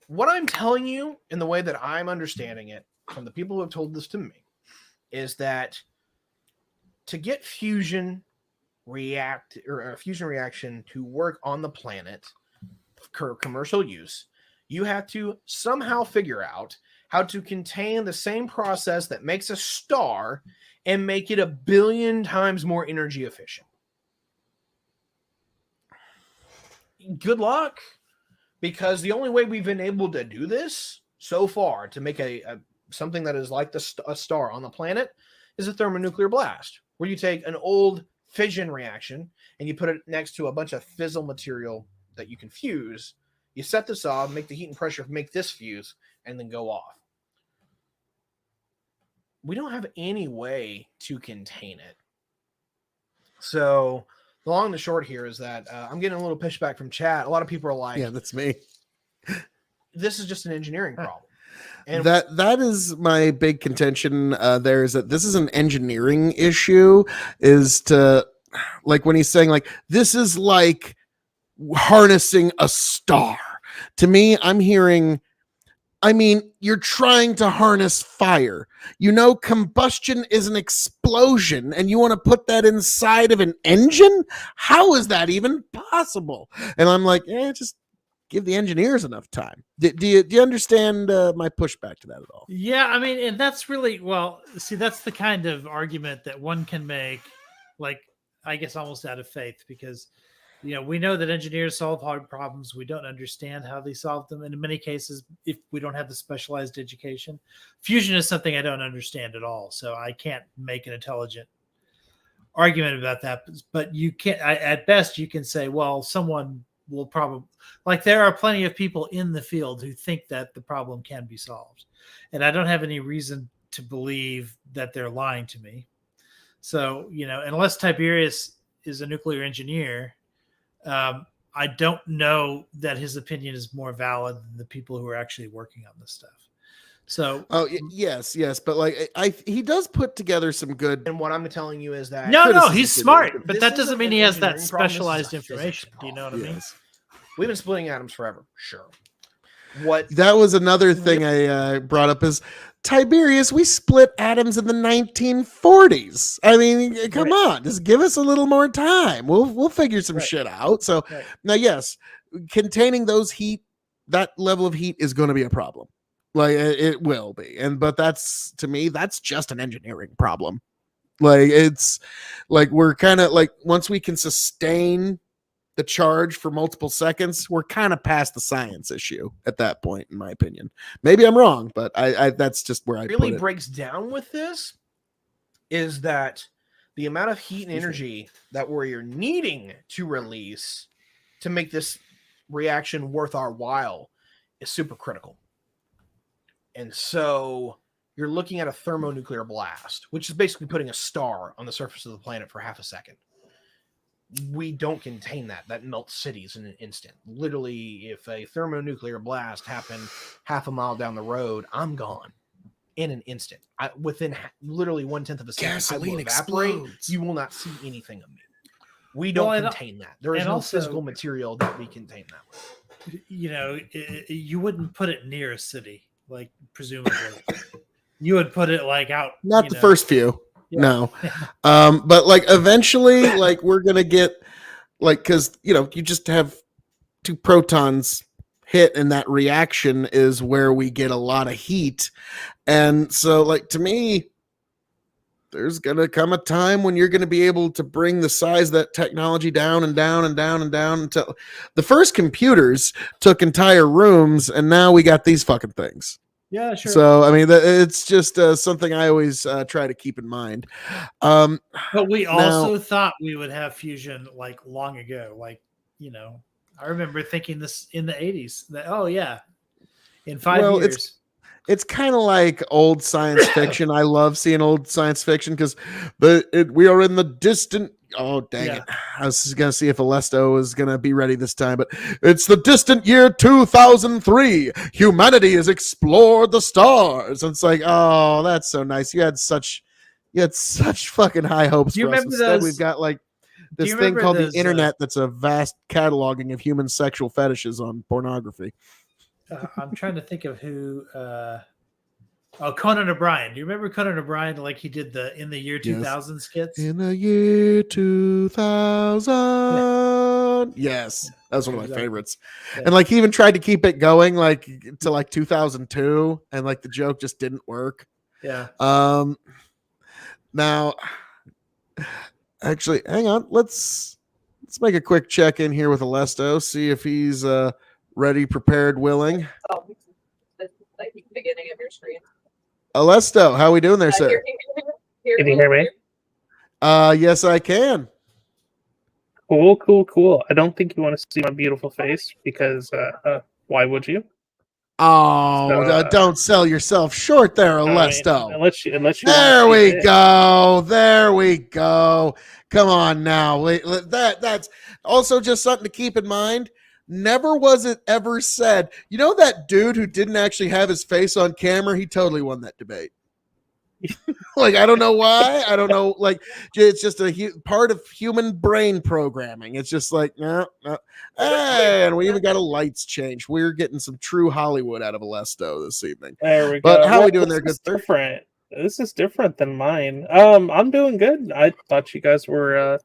what I'm telling you, in the way that I'm understanding it from the people who have told this to me, is that to get fusion reaction to work on the planet for commercial use, you have to somehow figure out how to contain the same process that makes a star and make it 1 billion times more energy efficient. Good luck, because the only way we've been able to do this so far to make something that is like a star on the planet is a thermonuclear blast, where you take an old fission reaction and you put it next to a bunch of fissile material that you can fuse. You set this off, make the heat and pressure, make this fuse, and then go off. We don't have any way to contain it. So the long and the short here is that I'm getting a little pushback from chat. A lot of people are like, yeah, that's me. This is just an engineering problem. And that is my big contention there, is that this is an engineering issue, is to, like, when he's saying, like, this is like harnessing a star. To me, I'm hearing, I mean, you're trying to harness fire. You know, combustion is an explosion, and you want to put that inside of an engine? How is that even possible? And I'm like, just give the engineers enough time. Do you understand my pushback to that at all? Yeah, I mean, and that's really, well, see, that's the kind of argument that one can make, like, I guess almost out of faith, because, you know, we know that engineers solve hard problems. We don't understand how they solve them. And in many cases, if we don't have the specialized education, fusion is something I don't understand at all. So I can't make an intelligent argument about that. But you can't, at best, you can say, well, someone will probably, like, there are plenty of people in the field who think that the problem can be solved. And I don't have any reason to believe that they're lying to me. So, you know, unless Tiberius is a nuclear engineer, I don't know that his opinion is more valid than the people who are actually working on this stuff. So, yes, but like he does put together some good. And what I'm telling you is that no, he's smart, but that isn't doesn't mean an he has that engineering problem, this is a specialized physics information. Do you know what I mean? Yes. We've been splitting atoms forever. Sure. That was another thing I brought up is Tiberius. We split atoms in the 1940s. I mean, come on, just give us a little more time. We'll figure some shit out. So now, yes, containing that level of heat is going to be a problem. Like it will be, but that's, to me, that's just an engineering problem. Like it's like we're kind of like, once we can sustain the charge for multiple seconds, we're kind of past the science issue at that point, in my opinion. Maybe I'm wrong, but I that's just where I Really put it. breaks down with this is that the amount of heat and energy that we're needing to release to make this reaction worth our while is super critical. And so you're looking at a thermonuclear blast, which is basically putting a star on the surface of the planet for half a second. We don't contain that. That melts cities in an instant. Literally, if a thermonuclear blast happened half a mile down the road, I'm gone in an instant. Within literally 1/10 of a second, Gasoline I will evaporate. explodes. You will not see anything of me. We don't contain that. There is no also, physical material that we contain that with. You know, you wouldn't put it near a city, like presumably. You would put it like out. Not the first few. Yeah. No. But like eventually, like we're gonna get, like, because you just have two protons hit, and that reaction is where we get a lot of heat. And so, like, to me, there's gonna come a time when you're gonna be able to bring the size of that technology down and down and down and down until the first computers took entire rooms, and now we got these fucking things. Yeah, sure. So I mean, it's just something I always try to keep in mind. But we also thought we would have fusion like long ago. Like, I remember thinking this in the 80s that, oh yeah, in 5 years. It's kind of like old science fiction. I love seeing old science fiction because we are in the distant. Oh, dang it. I was going to see if Alesto was going to be ready this time, but it's the distant year 2003. Humanity has explored the stars. And it's like, oh, that's so nice. You had such fucking high hopes for us. Instead, we've got like this thing called the internet that's a vast cataloging of human sexual fetishes on pornography. I'm trying to think of who. Conan O'Brien. Do you remember Conan O'Brien? Like he did the in the year 2000 skits. In the year 2000. Yes, that's one of my favorites. Yeah. And like he even tried to keep it going like to like 2002, and like the joke just didn't work. Yeah. Now, actually, hang on. Let's make a quick check in here with Alesto. See if he's ready, prepared, willing. Oh, this is like the beginning of your screen. Alesto, how are we doing there, sir? Can you hear me? Yes, I can. Cool. I don't think you want to see my beautiful face because why would you? Oh, don't sell yourself short there, Alesto. Unless you there we go. There we go. Come on now. That's also just something to keep in mind. Never was it ever said, that dude who didn't actually have his face on camera, he totally won that debate. Like, I don't know why. I don't know. Like, it's just a part of human brain programming. It's just like, no. Hey, and we even got a lights change. We're getting some true Hollywood out of Alesto this evening. There we go. But how are we doing there, good sir? Different. This is different than mine. I'm doing good. I thought you guys were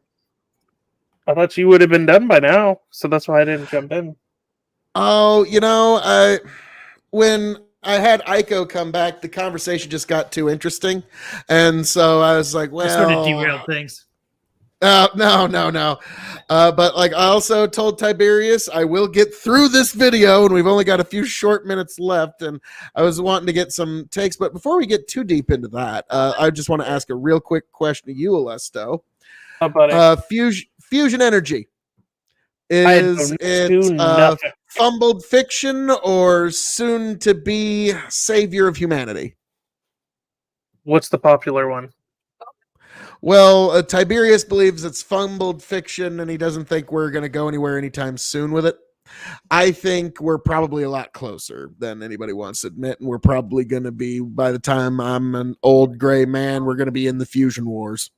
I thought you would have been done by now, so that's why I didn't jump in. Oh, when I had Aiko come back, the conversation just got too interesting, and so I was like, "Well, I sort of derailed things." No. But like, I also told Tiberius I will get through this video, and we've only got a few short minutes left, and I was wanting to get some takes. But before we get too deep into that, I just want to ask a real quick question to you, Alesto. How about it? Fusion energy. Is it fumbled fiction or soon to be savior of humanity? What's the popular one? Well, Tiberius believes it's fumbled fiction, and he doesn't think we're going to go anywhere anytime soon with it. I think we're probably a lot closer than anybody wants to admit, and we're probably going to be, by the time I'm an old gray man, we're going to be in the fusion wars.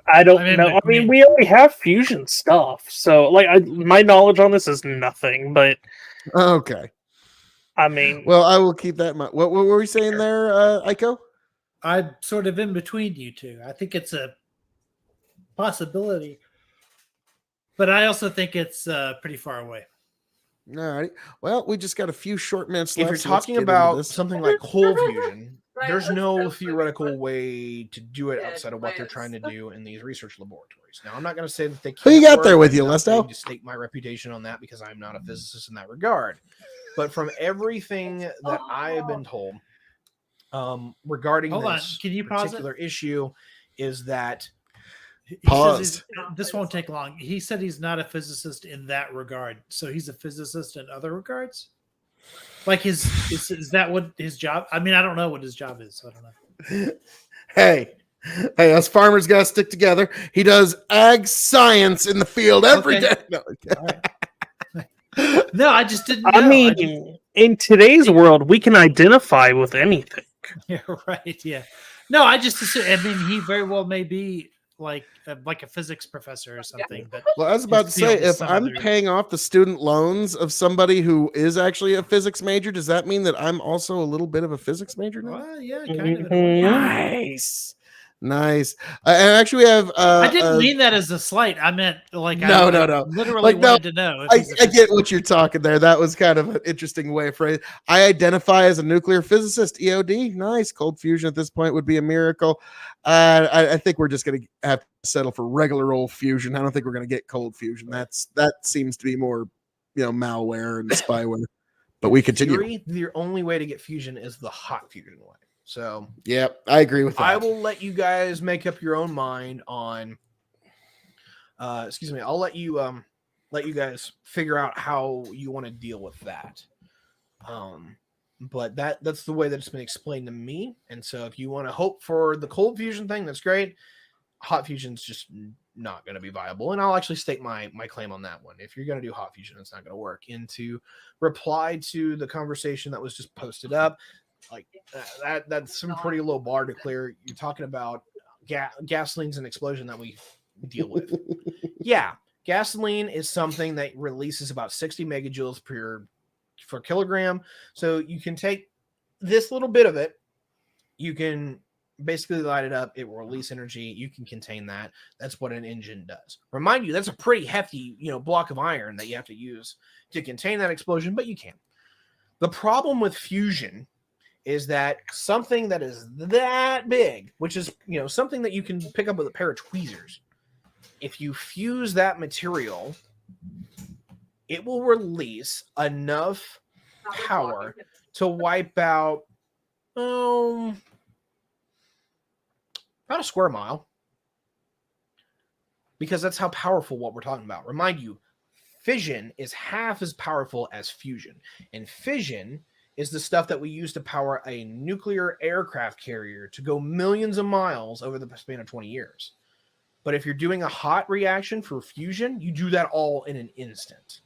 I don't know. I mean, we already have fusion stuff, so like, my knowledge on this is nothing. But okay, I mean, well, I will keep that in mind. What were we saying there, Aiko? I'm sort of in between you two. I think it's a possibility, but I also think it's pretty far away. All right. Well, we just got a few short minutes If left. you're so let's talking get into about this. something like cold fusion, Right, there's let's no go. theoretical way to do it Yeah, outside of what they're plans. trying to do in these research laboratories. Now, I'm not going to say that they can't. Who you got there work. with I'm you, not Lesto? going to stake my reputation on that because I'm not a physicist in that regard. But from everything that I've been told regarding Hold on, this can you pause it? particular issue, is that He says Paused. this won't take long. He said he's not a physicist in that regard, so he's a physicist in other regards. Like is that what his job? I mean, I don't know what his job is, so I don't know. Hey, us farmers got to stick together. He does ag science in the field every Okay. day. No, okay. All right. No, I just didn't know. I mean, in today's world, we can identify with anything. Yeah, right. Yeah. No, I just assume. I mean, he very well may be like a physics professor or something. But Well, I was about to his say, field is if some I'm other- paying off the student loans of somebody who is actually a physics major, does that mean that I'm also a little bit of a physics major now? well, yeah, kind of. Mhm. Nice. Nice. And actually, we have. I didn't mean that as a slight. I meant like No, I no. literally Like, no, wanted to know. If I he's a get physicist. what you're talking there. That was kind of an interesting way of phrasing. I identify as a nuclear physicist. EOD, nice. Cold fusion at this point would be a miracle. I think we're just going to have to settle for regular old fusion. I don't think we're going to get cold fusion. That seems to be more, malware and spyware. But we continue. theory, the only way to get fusion is the hot fusion way. So, Yep, I agree with that. I will let you guys make up your own mind on. I'll let you guys figure out how you want to deal with that. But that's the way that it's been explained to me. And so, if you want to hope for the cold fusion thing, that's great. Hot fusion's just not going to be viable, and I'll actually stake my claim on that one. If you're going to do hot fusion, it's not going to work. And to reply to the conversation that was just posted up. Like that's some pretty low bar to clear. You're talking about gasoline's an explosion that we deal with. Yeah, gasoline is something that releases about 60 megajoules per kilogram. So you can take this little bit of it, you can basically light it up, it will release energy, you can contain that. That's what an engine does. Remind you, that's a pretty hefty, block of iron that you have to use to contain that explosion, but you can. The problem with fusion is that something that is that big, which is, something that you can pick up with a pair of tweezers, if you fuse that material, it will release enough power to wipe out, about a square mile. Because that's how powerful what we're talking about. Remind you, fission is half as powerful as fusion. And fission is the stuff that we use to power a nuclear aircraft carrier to go millions of miles over the span of 20 years. But if you're doing a hot reaction for fusion, you do that all in an instant.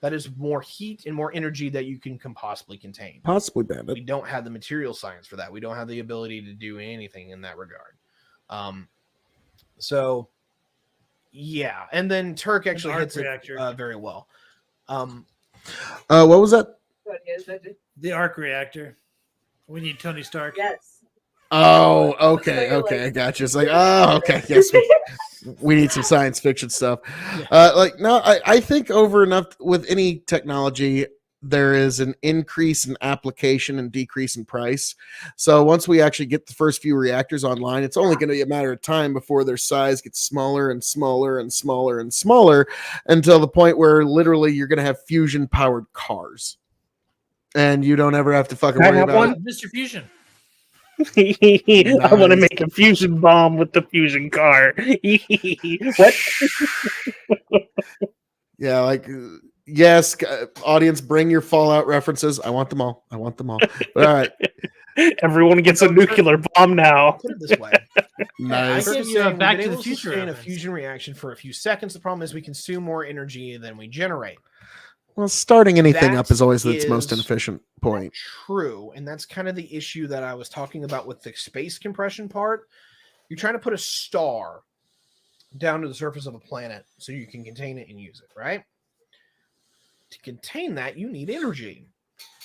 That is more heat and more energy that you can possibly contain. Possibly, Bandit. We don't have the material science for that. We don't have the ability to do anything in that regard. So, yeah. And then Turk actually hits it very well. What was that? The arc reactor. We need Tony Stark. Yes. Oh, okay, I got you. It's like, oh, okay, yes, we need some science fiction stuff. I think over enough with any technology, there is an increase in application and decrease in price. So once we actually get the first few reactors online, it's only going to be a matter of time before their size gets smaller and smaller and smaller and smaller until the point where literally you're going to have fusion powered cars. And you don't ever have to fucking worry about it. Mr. Fusion. I want to make a fusion bomb with the fusion car. What? Yeah, like, yes, audience, bring your Fallout references. I want them all. But, all right. Everyone gets a nuclear bomb now. Put it this way. Nice. I give you a Back to the Future in a reference. fusion reaction for a few seconds. The problem is we consume more energy than we generate. Well, starting anything That up is always its most is inefficient point. True, and that's kind of the issue that I was talking about with the space compression part. You're trying to put a star down to the surface of a planet so you can contain it and use it, right? To contain that, you need energy.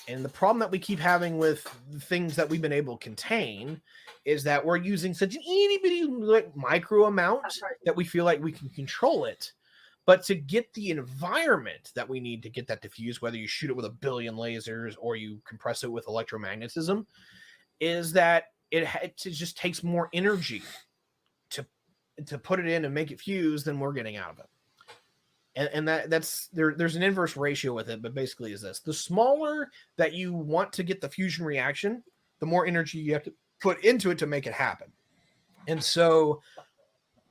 And the problem that we keep having with the things that we've been able to contain is that we're using such an itty bitty micro amount that we feel like we can control it. But to get the environment that we need to get that diffused, whether you shoot it with a billion lasers or you compress it with electromagnetism, is that it just takes more energy to put it in and make it fuse than we're getting out of it. And that's there's an inverse ratio with it, but basically is this: the smaller that you want to get the fusion reaction, the more energy you have to put into it to make it happen. And so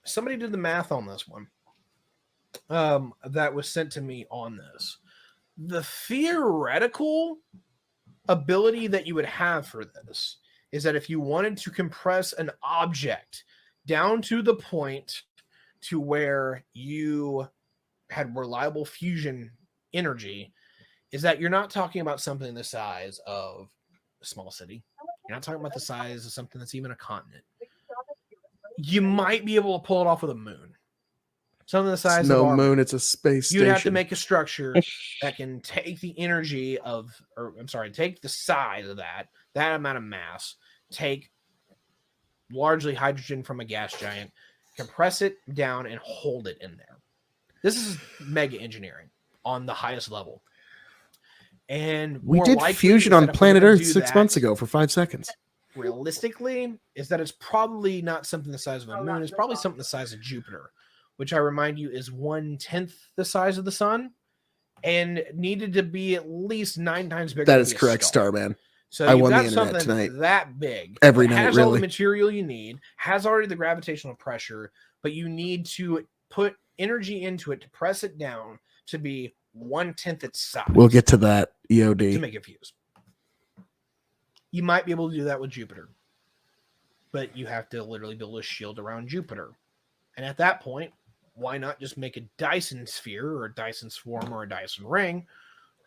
somebody did the math on this one that was sent to me on this. The theoretical ability that you would have for this is that if you wanted to compress an object down to the point to where you had reliable fusion energy, is that you're not talking about something the size of a small city. You're not talking about the size of something that's even a continent. You might be able to pull it off with a moon. Something the size no of our moon, it's a space station. You'd have to make a structure that can take the energy of, or I'm sorry, take the size of that amount of mass, take largely hydrogen from a gas giant, compress it down, and hold it in there. This is mega engineering on the highest level. And we more did likely fusion is on that if we're planet gonna Earth do 6 that, months ago for 5 seconds. realistically, is that it's probably not something the size of a moon. It's probably something the size of Jupiter, which I remind you is 1/10 the size of the sun and needed to be at least 9 times bigger. That to is be a correct, star. Starman. So I you've won the got internet something tonight. that big, Every that night, has all really. the material you need, has already the gravitational pressure, but you need to put energy into it to press it down to be 1/10 its size. We'll get to that, to EOD. make it fuse. You might be able to do that with Jupiter, but you have to literally build a shield around Jupiter. And at that point, why not just make a Dyson sphere or a Dyson swarm or a Dyson ring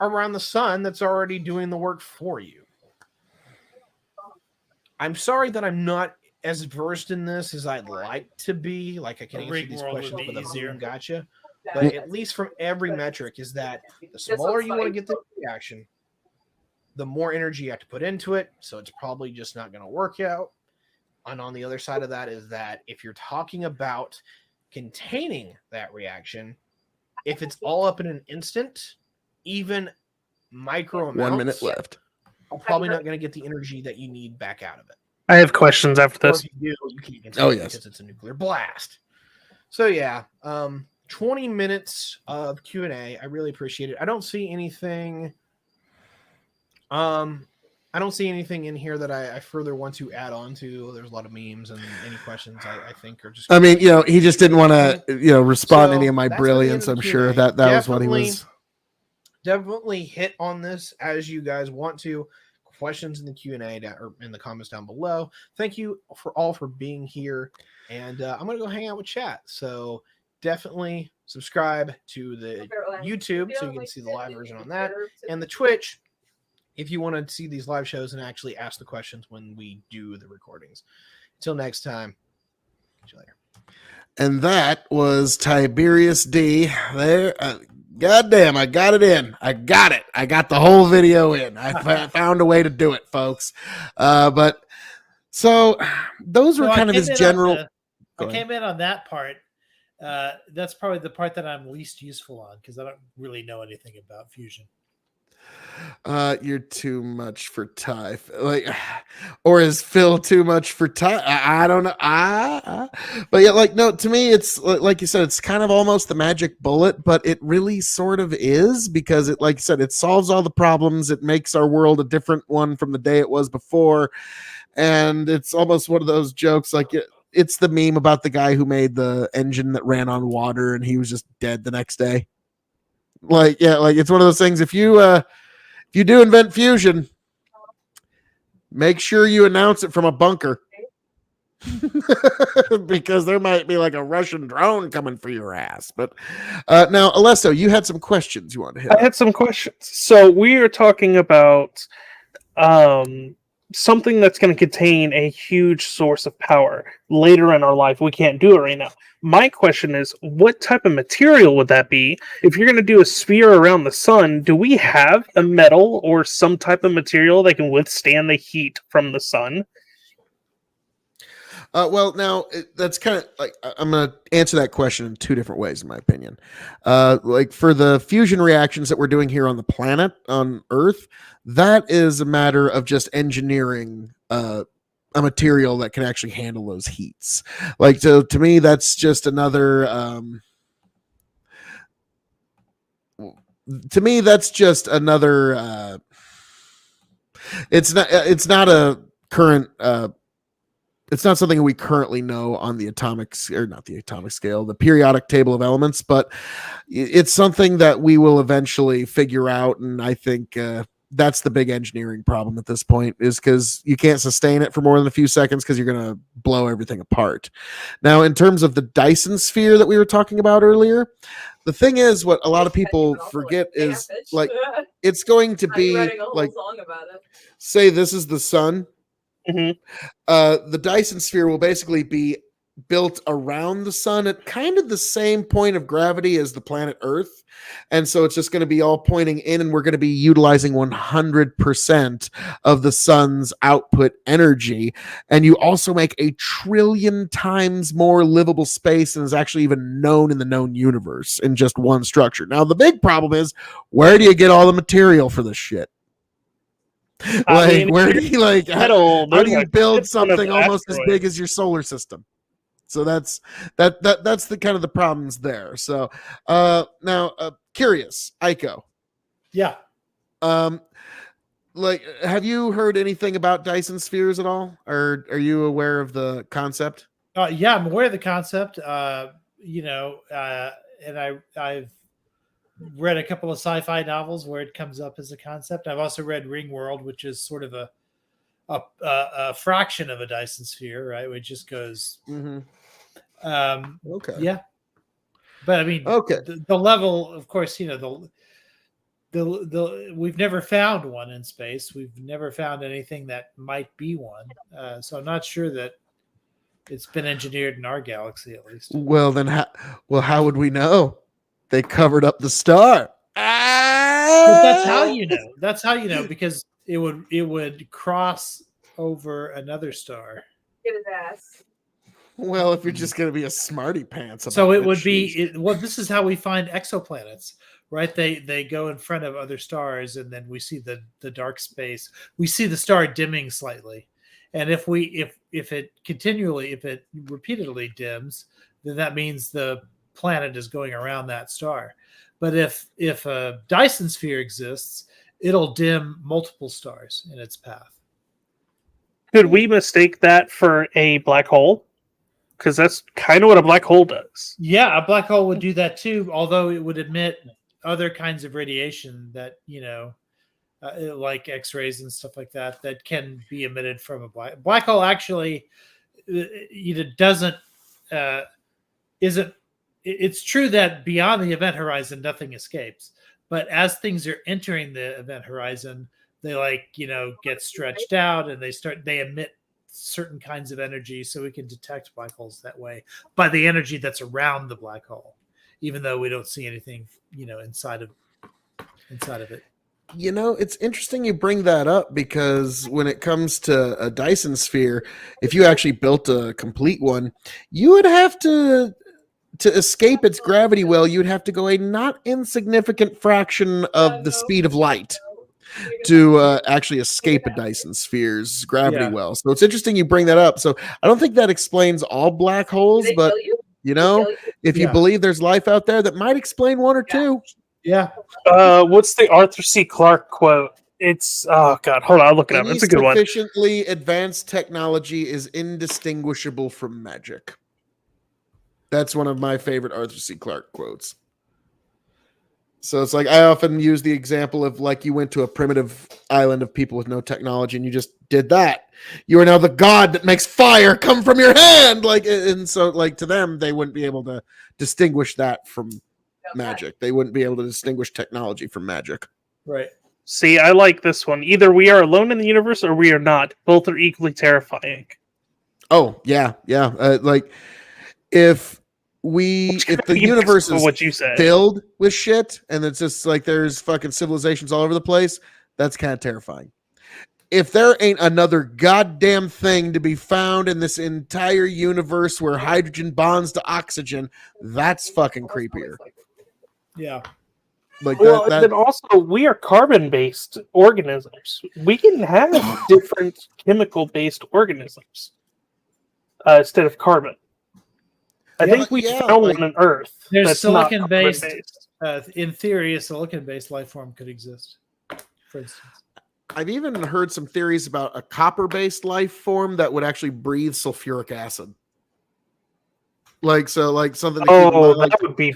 around the sun that's already doing the work for you? I'm sorry that I'm not as versed in this as I'd like to be. Like I can A answer rig these world would questions be with a easier. boom gotcha. But at least from every metric is that the smaller you want to get the reaction, the more energy you have to put into it. So it's probably just not going to work out. And on the other side of that is that if you're talking about containing that reaction, if it's all up in an instant, even micro amounts, 1 minute left. you're probably not going to get the energy that you need back out of it. I have questions after Or this. if you do, you can't contain Oh, it yes. because it's a nuclear blast. So yeah, 20 minutes of Q&A. I really appreciate it. I don't see anything. I don't see anything in here that I further want to add on to. There's a lot of memes and any questions I think are just. I mean, he just didn't want to, respond to any of my So, that's been the end brilliance. of I'm the sure Q&A. that was what he was. Definitely hit on this as you guys want to. Questions in the Q&A or in the comments down below. Thank you for being here, and I'm gonna go hang out with chat. So definitely subscribe to the YouTube so you can see the live version on that, and the Twitch if you want to see these live shows and actually ask the questions when we do the recordings. Until next time, see you later. And that was Tiberius D. There. Goddamn, I got it in. I got it. I got the whole video in. I found a way to do it, folks. But so those were So I kind of came his in on general. the- I came in on that part. That's probably the part that I'm least useful on because I don't really know anything about fusion. You're too much for Ty. Or is Phil too much for Ty? I don't know. But yeah, no, to me, it's like you said, it's kind of almost the magic bullet, but it really sort of is because it, like you said, it solves all the problems. It makes our world a different one from the day it was before. And it's almost one of those jokes, it's the meme about the guy who made the engine that ran on water and he was just dead the next day. It's one of those things. If you do invent fusion, make sure you announce it from a bunker because there might be a Russian drone coming for your ass. But now, Alesso, you had some questions you wanted to hit. I had some questions. So we are talking about something that's going to contain a huge source of power later in our life. We can't do it right now. My question is, what type of material would that be? If you're going to do a sphere around the sun, do we have a metal or some type of material that can withstand the heat from the sun? Well, now that's kind of like I'm going to answer that question in two different ways, in my opinion. Like for the fusion reactions that we're doing here on the planet, on Earth, that is a matter of just engineering a material that can actually handle those heats. Like to me, that's just another. To me, that's just another. It's not. It's not a current. It's not something we currently know on the atomic or not the atomic scale, the periodic table of elements, but it's something that we will eventually figure out. And I think that's the big engineering problem at this point, is because you can't sustain it for more than a few seconds because you're going to blow everything apart. Now, in terms of the Dyson sphere that we were talking about earlier, the thing is, what a lot of people forget is like it's going to be like, say this is the sun. Mhm. The Dyson sphere will basically be built around the sun at kind of the same point of gravity as the planet Earth. And so it's just going to be all pointing in, and we're going to be utilizing 100% of the sun's output energy. And you also make a trillion times more livable space than is actually even known in the known universe in just one structure. Now, the big problem is, where do you get all the material for this shit? Like, where do you metal? how do you build shit ton of something almost as asteroids. big as your solar system? So that's the kind of the problems there. So now curious, Aiko. Yeah. Like, have you heard anything about Dyson spheres at all? Or are you aware of the concept? Yeah, I'm aware of the concept. And I've read a couple of sci-fi novels where it comes up as a concept. I've also read Ringworld, which is sort of a fraction of a Dyson sphere, right? Which just goes, Okay. yeah. But I mean, Okay. the level, of course, the we've never found one in space. We've never found anything that might be one. So I'm not sure that it's been engineered in our galaxy, at least. Well, then, how would we know? They covered up the star. But that's how you know. That's how you know, because it would cross over another star. Get his ass. Well, if you're just going to be a smarty pants about So it it, would sheesh. be well. This is how we find exoplanets, right? They go in front of other stars, and then we see the dark space. We see the star dimming slightly, and if it repeatedly dims, then that means the planet is going around that star. But if a Dyson sphere exists, it'll dim multiple stars in its path. Could we mistake that for a black hole? Because that's kind of what a black hole does. Yeah, a black hole would do that too, although it would emit other kinds of radiation that, like X-rays and stuff like that, that can be emitted from a black hole. Actually, doesn't isn't. It's true that beyond the event horizon, nothing escapes. But as things are entering the event horizon, they get stretched out, and they emit certain kinds of energy, so we can detect black holes that way by the energy that's around the black hole, even though we don't see anything inside of it. It's interesting you bring that up, because when it comes to a Dyson sphere, if you actually built a complete one, you would have to escape its gravity well, you'd have to go a not insignificant fraction of the speed of light to actually escape a Dyson sphere's gravity well. So it's interesting you bring that up. So I don't think that explains all black holes, but if you believe there's life out there, that might explain one or two. Yeah. What's the Arthur C. Clarke quote? It's hold on, I'll look it up. It's a good one. Sufficiently advanced technology is indistinguishable from magic. That's one of my favorite Arthur C. Clarke quotes. So it's like, I often use the example of, like, you went to a primitive island of people with no technology and you just did that. You are now the god that makes fire come from your hand. And so to them, they wouldn't be able to distinguish that from magic. They wouldn't be able to distinguish technology from magic. Right. See, I like this one. Either we are alone in the universe or we are not. Both are equally terrifying. Oh, yeah. Yeah. If the universe is what you said, filled with shit, and it's just like there's fucking civilizations all over the place, that's kind of terrifying. if there ain't another goddamn thing to be found in this entire universe where hydrogen bonds to oxygen, that's fucking creepier. Yeah. Like Well, and that then also we are carbon-based organisms. We can have different chemical-based organisms instead of carbon. I Yeah, think we yeah, found like- one on Earth. There's that's not silicon-based. carbon-based. In theory, a silicon-based life form could exist, for instance. I've even heard some theories about a copper-based life form that would actually breathe sulfuric acid. Like something to keep in Oh, mind, that would be.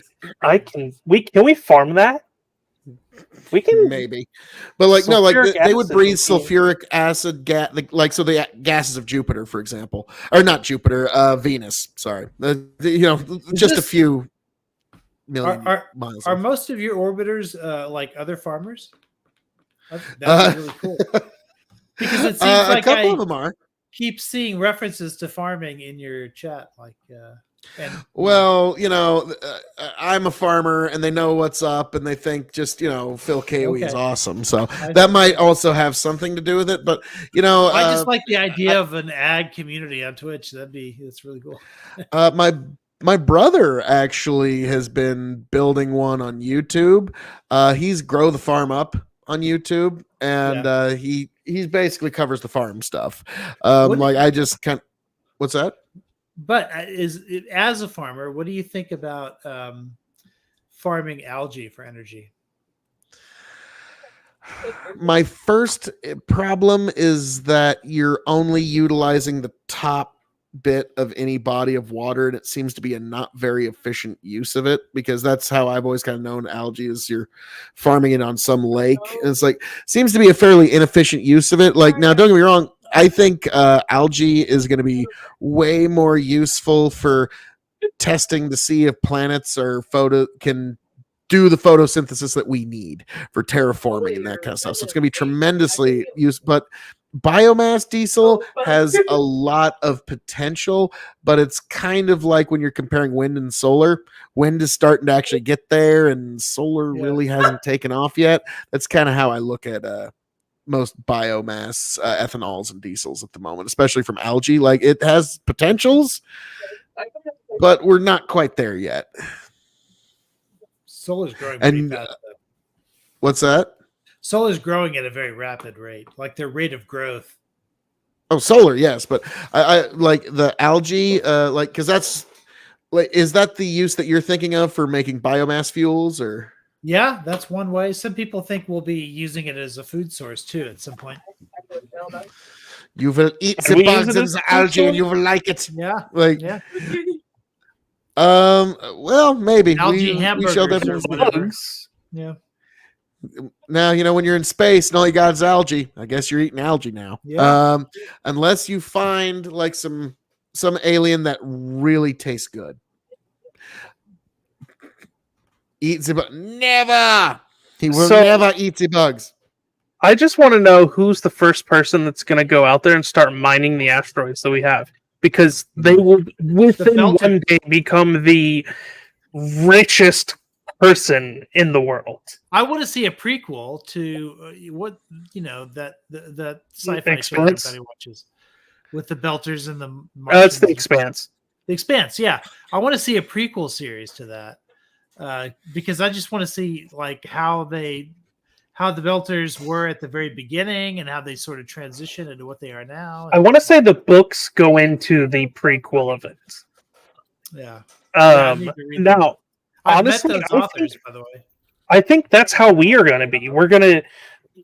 Can we farm that? We can. maybe, but like Sulfuric they would acid breathe would be- sulfuric acid gas, so the gases of Jupiter, for example, or not Jupiter, Venus. Sorry, just a this- few million Are miles. are most of your orbiters like other farmers? That'd be really cool. Because it seems a like couple I of them are. keep seeing references to farming in your chat, and Well, I'm a farmer, and they know what's up, and they think just Phil K.O.E. is Okay. awesome. So I that see. might also have something to do with it. But I just like the idea of an ag community on Twitch. That's really cool. my brother actually has been building one on YouTube. He's Grow the Farm Up on YouTube, and he basically covers the farm stuff. I just kind. What's that? But as a farmer, what do you think about farming algae for energy? My first problem is that you're only utilizing the top bit of any body of water, and it seems to be a not very efficient use of it, because that's how I've always kind of known algae is you're farming it on some lake, and it's like seems to be a fairly inefficient use of it. Like, now don't get me wrong, I think algae is going to be way more useful for testing to see if planets can do the photosynthesis that we need for terraforming and that kind of stuff. So it's going to be tremendously used. But biomass diesel has a lot of potential, but it's kind of like when you're comparing wind and solar. Wind is starting to actually get there, and solar really hasn't taken off yet. That's kind of how I look at most biomass ethanols and diesels at the moment, especially from algae. Like, it has potentials, but we're not quite there yet. Solar's growing pretty And fast. what's that? Solar's growing at a very rapid rate, like their rate of growth. Oh, solar, yes, but I like the algae, because that's like, is that the use that you're thinking of for making biomass fuels, or? Yeah, that's one way. Some people think we'll be using it as a food source too at some point. You will eat Can the we use bugs it and as the food algae, and source? you will like it. Yeah, Like, yeah. well, maybe Algae we shall hamburgers or definitely. whatever. Bugs. Yeah, Now, when you're in space and all you got is algae, I guess you're eating algae now. Yeah. Unless you find like some alien that really tastes good. Eats the never. He will So- never eat the bugs. I just want to know who's the first person that's going to go out there and start mining the asteroids that we have, because they will within Belter. one day become the richest person in the world. I want to see a prequel to that sci-fi show Expanse? everybody watches with the Belters and the. That's the Martians. Expanse. The Expanse, yeah. I want to see a prequel series to that because I just want to see like how the Belters were at the very beginning and how they sort of transition into what they are now. I want to say the books go into the prequel of it. Yeah. I need to read them. Now, I've honestly, met those I authors, think- by the way. I think that's how we are going to be. We're going to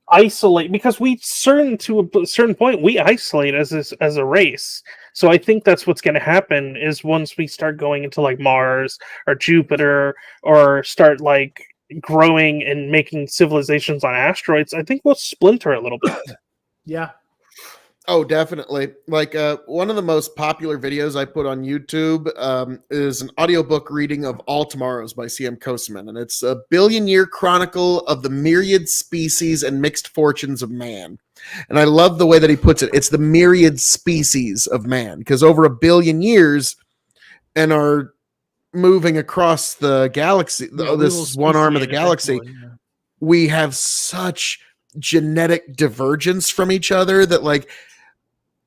isolate, because to a certain point we isolate as a race. So I think that's what's going to happen is once we start going into like Mars or Jupiter, or start like growing and making civilizations on asteroids, I think we'll splinter a little bit. Yeah. Oh, definitely. Like one of the most popular videos I put on YouTube is an audiobook reading of All Tomorrows by C.M. Koseman, and it's a billion-year chronicle of the myriad species and mixed fortunes of man. And I love the way that he puts it. It's the myriad species of man, because over 1 billion years and are moving across the galaxy, Yeah, we will this one arm of the speciate galaxy, eventually, yeah. we have such genetic divergence from each other that like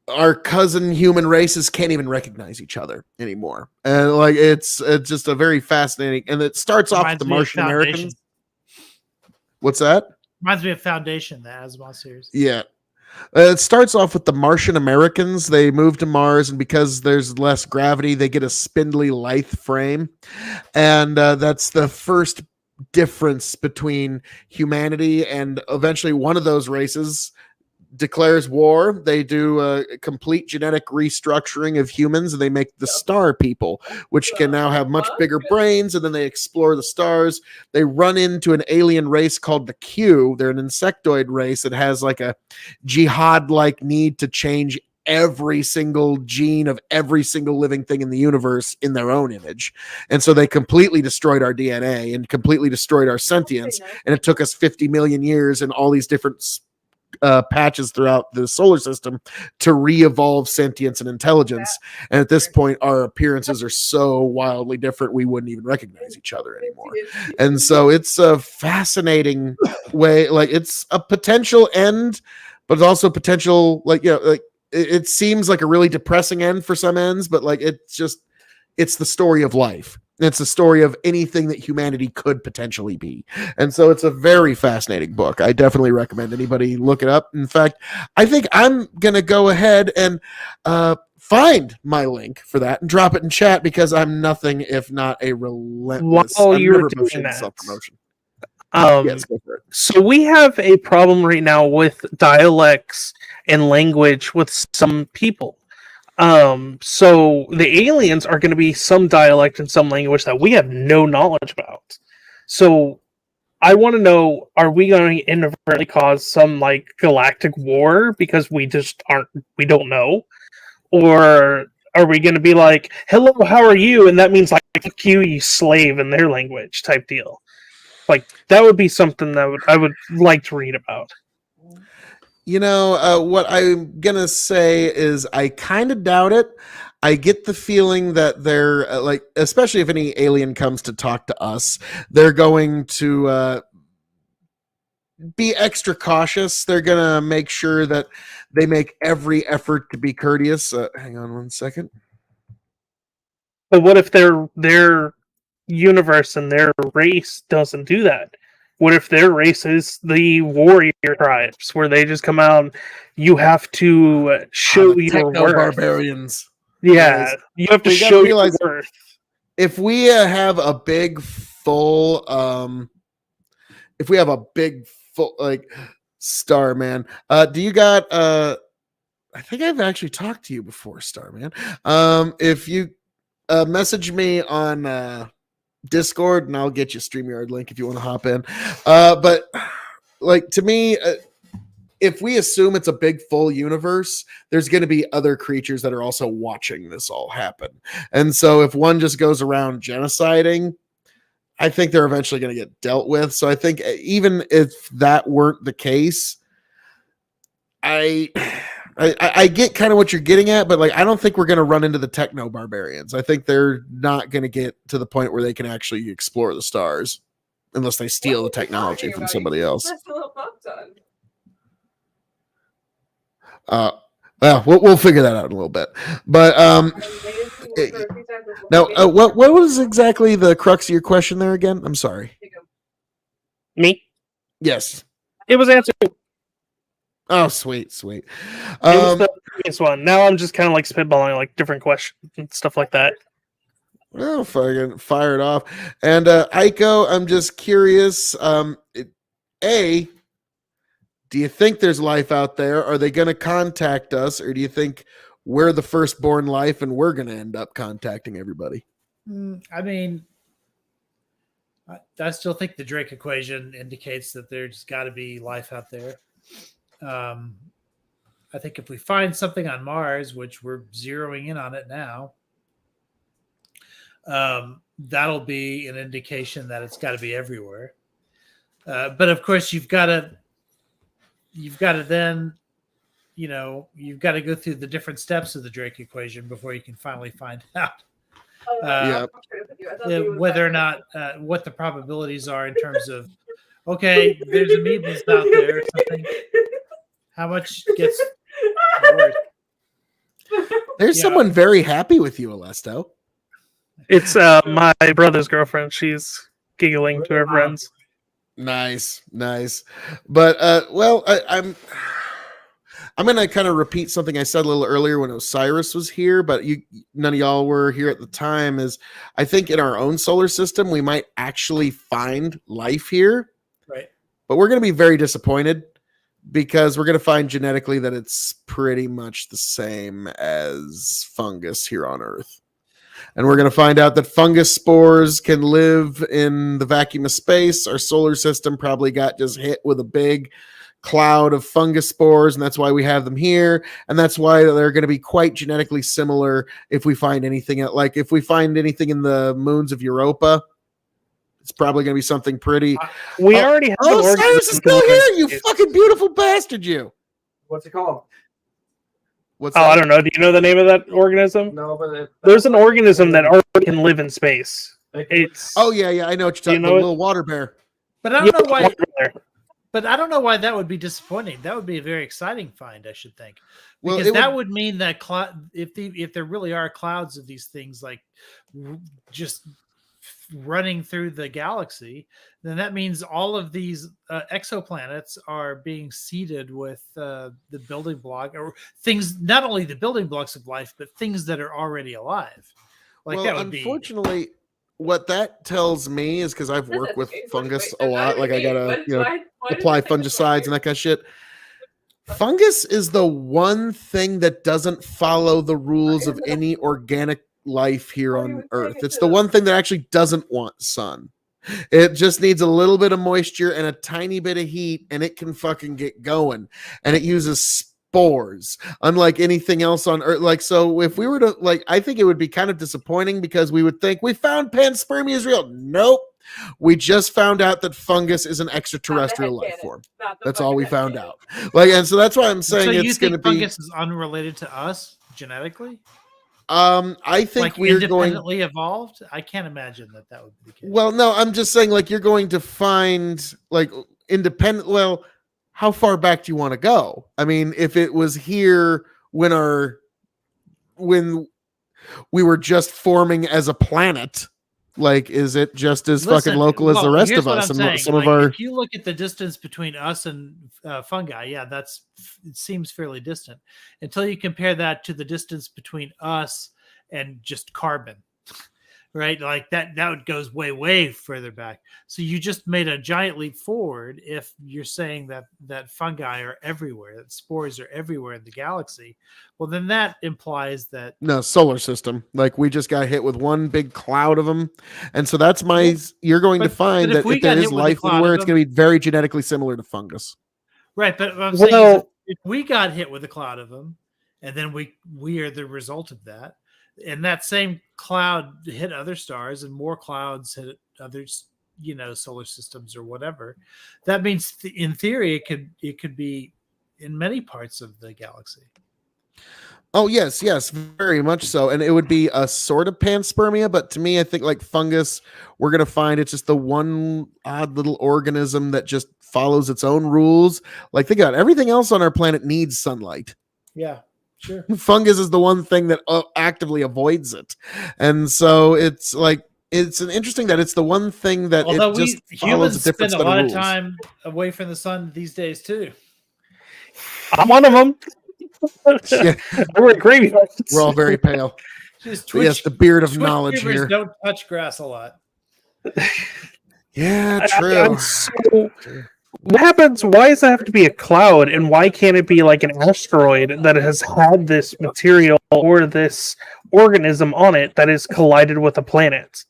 our cousin human races can't even recognize each other anymore. And like it's just a very fascinating, and it starts off with the Reminds me of Martian Foundation. Americans. What's that? Reminds me of Foundation, the Asimov series. Yeah. It starts off with the Martian Americans. They move to Mars, and because there's less gravity, they get a spindly lithe frame. And that's the first difference between humanity, and eventually one of those races declares war. They do a complete genetic restructuring of humans, and they make the star people, which can now have much bigger brains. And then they explore the stars. They run into an alien race called the Q. They're an insectoid race that has like a jihad like need to change every single gene of every single living thing in the universe in their own image. And so they completely destroyed our DNA and completely destroyed our sentience. And it took us 50 million years and all these different patches throughout the solar system to re-evolve sentience and intelligence. And at this point, our appearances are so wildly different we wouldn't even recognize each other anymore. And so it's a fascinating way. Like it's a potential end, but it's also potential, like, you know, like it seems like a really depressing end for some ends, but like it's the story of life. It's the story of anything that humanity could potentially be. And so it's a very fascinating book. I definitely recommend anybody look it up. In fact, I think I'm going to go ahead and find my link for that and drop it in chat, because I'm nothing if not a relentless. While I'm you're never doing motion that, self-promotion. Um, Yes, go for it. So we have a problem right now with dialects and language with some people. So the aliens are going to be some dialect and some language that we have no knowledge about. So I want to know, are we going to inadvertently cause some like galactic war because we don't know? Or are we going to be like, hello, how are you? And that means like, fuck you, you slave in their language type deal. Like that would be something that I would like to read about. You know, what I'm going to say is I kind of doubt it. I get the feeling that they're like, especially if any alien comes to talk to us, they're going to be extra cautious. They're going to make sure that they make every effort to be courteous. Hang on one second. But what if their universe and their race doesn't do that? What if their race is the warrior tribes, where they just come out and you have to show your worth? Barbarians. Yeah, Guys, you have to we gotta show realize- your worth. If we have a big full, if we have a big full, like, Starman, do you got, I think I've actually talked to you before, Starman. If you message me on Discord, and I'll get you a StreamYard link if you want to hop in. But like, to me, if we assume it's a big full universe, there's going to be other creatures that are also watching this all happen. And so if one just goes around genociding, I think they're eventually going to get dealt with. So I think even if that weren't the case, I get kind of what you're getting at, but like, I don't think we're going to run into the techno barbarians. I think they're not going to get to the point where they can actually explore the stars unless they steal the technology from somebody else. Well, we'll figure that out in a little bit. But now, what was exactly the crux of your question there again? I'm sorry. Me? Yes. It was answered. Oh, sweet. It was the previous one. Now I'm just kind of like spitballing like different questions and stuff like that. Well, fucking fire it off. And Aiko, I'm just curious. Do you think there's life out there? Are they going to contact us, or do you think we're the firstborn life and we're going to end up contacting everybody? I mean, I still think the Drake equation indicates that there's got to be life out there. I think if we find something on Mars, which we're zeroing in on it now, that'll be an indication that it's got to be everywhere. But of course, you've got to then, you've got to go through the different steps of the Drake equation before you can finally find out whether or not what the probabilities are in terms of Okay, there's amoebas out there or something. How much gets worse? There's Yeah. someone very happy with you, Alesto. It's my brother's girlfriend. She's giggling to her friends. Nice, nice. But well, I'm gonna kind of repeat something I said a little earlier when Osiris was here, but none of y'all were here at the time. Is I think in our own solar system we might actually find life here, Right. but we're gonna be very disappointed because we're gonna find genetically that it's pretty much the same as fungus here on Earth. And we're going to find out that fungus spores can live in the vacuum of space. Our solar system probably got just hit with a big cloud of fungus spores, and that's why we have them here. And that's why they're going to be quite genetically similar if we find anything. Like if we find anything in the moons of Europa, it's probably going to be something pretty. We already have an Cyrus is organism still to here, live in you space. fucking beautiful bastard, you. What's it called? What's Oh, that? I don't know. Do you know the name of that organism? No, but There's an organism that already can live in space. It's Oh, yeah, I know what you're talking You about. know The little water bear. But I don't know why. why. But I don't know why that would be disappointing. That would be a very exciting find, I should think, Well, because it that would mean that if there really are clouds of these things, like just running through the galaxy, then that means all of these exoplanets are being seeded with the building block or things, not only the building blocks of life, but things that are already alive. Like well, that would be. unfortunately, what that tells me is because I've worked with fungus a Wait, lot. Like I gotta, why apply does it say fungicides and that kind of shit. Fungus is the one thing that doesn't follow the rules of any organic life here on Earth. It's the one thing that actually doesn't want sun. It just needs a little bit of moisture and a tiny bit of heat, and it can fucking get going. And it uses spores, unlike anything else on Earth. Like, so if we were to, like, I think it would be kind of disappointing because we would think we found panspermia is real. Nope. We just found out that fungus is an extraterrestrial life form. That's all we found out. Like, and so that's why I'm saying So you it's going to think be. fungus is unrelated to us genetically? I think Like we're going. independently evolved? I can't imagine that would be the case. Well, no, I'm just saying, like, you're going to find, like, independent. Well, how far back do you want to go? I mean, if it was here when we were just forming as a planet, like, is it just as fucking local as the rest here's of what us? I'm And saying. some Like, of our. if you look at the distance between us and fungi, yeah, it seems fairly distant until you compare that to the distance between us and just carbon, right? Like that goes way further back. So you just made a giant leap forward if you're saying that fungi are everywhere, that spores are everywhere in the galaxy. Well, then that implies that No, solar system. Like, we just got hit with one big cloud of them. And so that's my. You're going to but find if that we if there got is hit with a life cloud anywhere, of it's going to be very genetically similar to fungus. right, but what I'm saying is Well, if we got hit with a cloud of them, and then we are the result of that, and that same cloud hit other stars, and more clouds hit others, solar systems or whatever. That means, in theory, it could be in many parts of the galaxy. Oh, yes, very much so. And it would be a sort of panspermia, but to me, I think like fungus, we're going to find it's just the one odd little organism that just follows its own rules. Like, think about it, everything else on our planet needs sunlight. Yeah, sure. Fungus is the one thing that actively avoids it. And so it's like, it's an interesting that it's the one thing that Although it just we follows humans a different spend a set of lot of rules. time away from the sun these days too. I'm one of them. Yeah. I work graveyards. We're all very pale. Just But yes, the beard of Twitch knowledge streamers here. don't touch grass a lot. Yeah, true. I'm so- what happens? Why does it have to be a cloud, and why can't it be like an asteroid that has had this material or this organism on it that has collided with a planet?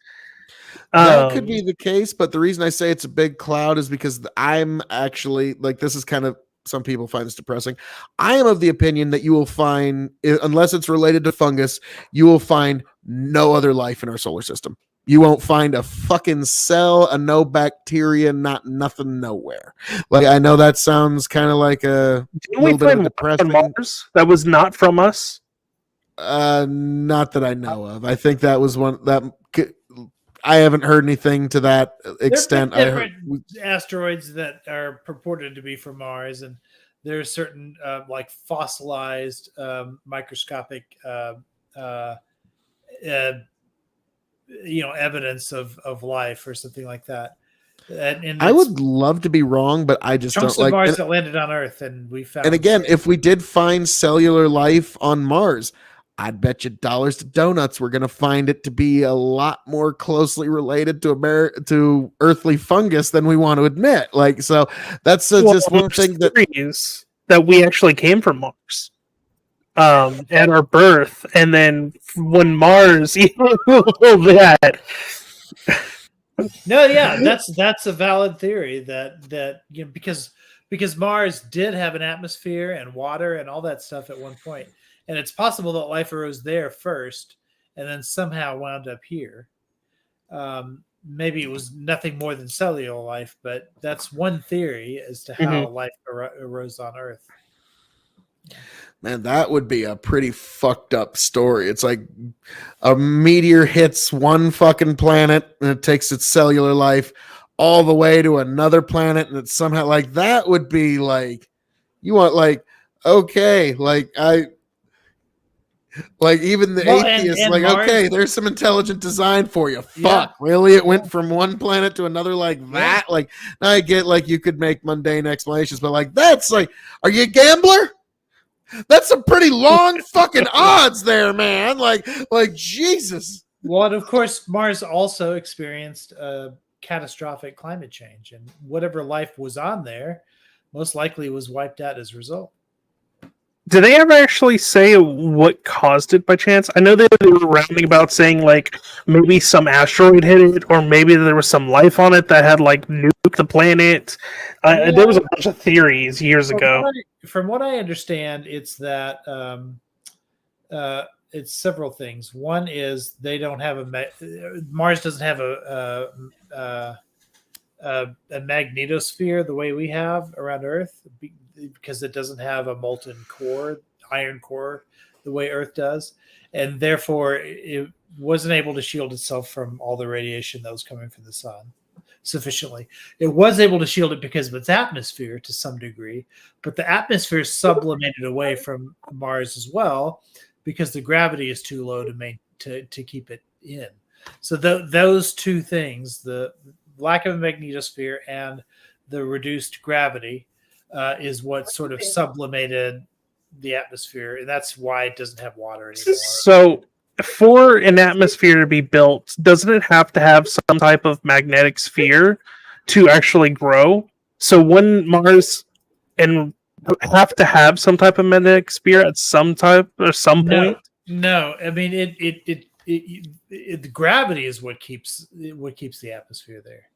That could be the case, but the reason I say it's a big cloud is because I'm actually, like, this is kind of, some people find this depressing. I am of the opinion that you will find, unless it's related to fungus, you will find no other life in our solar system. You won't find a fucking cell, a no bacteria, not nothing, nowhere. Like, I know that sounds kind of like a Didn't we little bit of find a life on depressing. Mars that was not from us? Not that I know of. I think that was one that I haven't heard anything to that extent. There I have heard. been different asteroids that are purported to be from Mars, and there's certain like fossilized microscopic uh, uh, evidence of life or something like that. And I it's would love to be wrong, but I just chunks don't of like. Mars that landed on Earth, and we found. And again, if we did find cellular life on Mars, I'd bet you dollars to donuts we're going to find it to be a lot more closely related to earthly fungus than we want to admit. Like, so that's just one there's thing that theories that we actually came from Mars at our birth, and then when Mars that No, yeah, that's a valid theory that because Mars did have an atmosphere and water and all that stuff at one point, and it's possible that life arose there first and then somehow wound up here. Maybe it was nothing more than cellular life, but that's one theory as to how life arose on Earth. man, that would be a pretty fucked up story. It's like a meteor hits one fucking planet and it takes its cellular life all the way to another planet, and it's somehow like that would be like you want like okay, like even the atheists, and like Mars, okay, there's some intelligent design for you. Yeah. Fuck, really? It went from one planet to another like that. Like now I get like you could make mundane explanations, but like that's like, are you a gambler? That's some pretty long fucking odds there, man. Like Jesus. Well, and of course, Mars also experienced catastrophic climate change, and whatever life was on there most likely was wiped out as a result. Did they ever actually say what caused it by chance? I know they were rounding about saying like maybe some asteroid hit it, or maybe there was some life on it that had like nuked the planet. There was a bunch of theories years ago. From what I understand, it's that it's several things. One is they don't have Mars doesn't have a magnetosphere the way we have around Earth, because it doesn't have a molten core, iron core, the way Earth does, and therefore it wasn't able to shield itself from all the radiation that was coming from the sun sufficiently. It was able to shield it because of its atmosphere to some degree, but the atmosphere sublimated away from Mars as well because the gravity is too low to keep it in. So those two things, the lack of a magnetosphere and the reduced gravity, is what sort of sublimated the atmosphere, and that's why it doesn't have water anymore. So for an atmosphere to be built, doesn't it have to have some type of magnetic sphere to actually grow? So wouldn't Mars and have to have some type of magnetic sphere at some type or some point? No, I mean the gravity is what keeps the atmosphere there,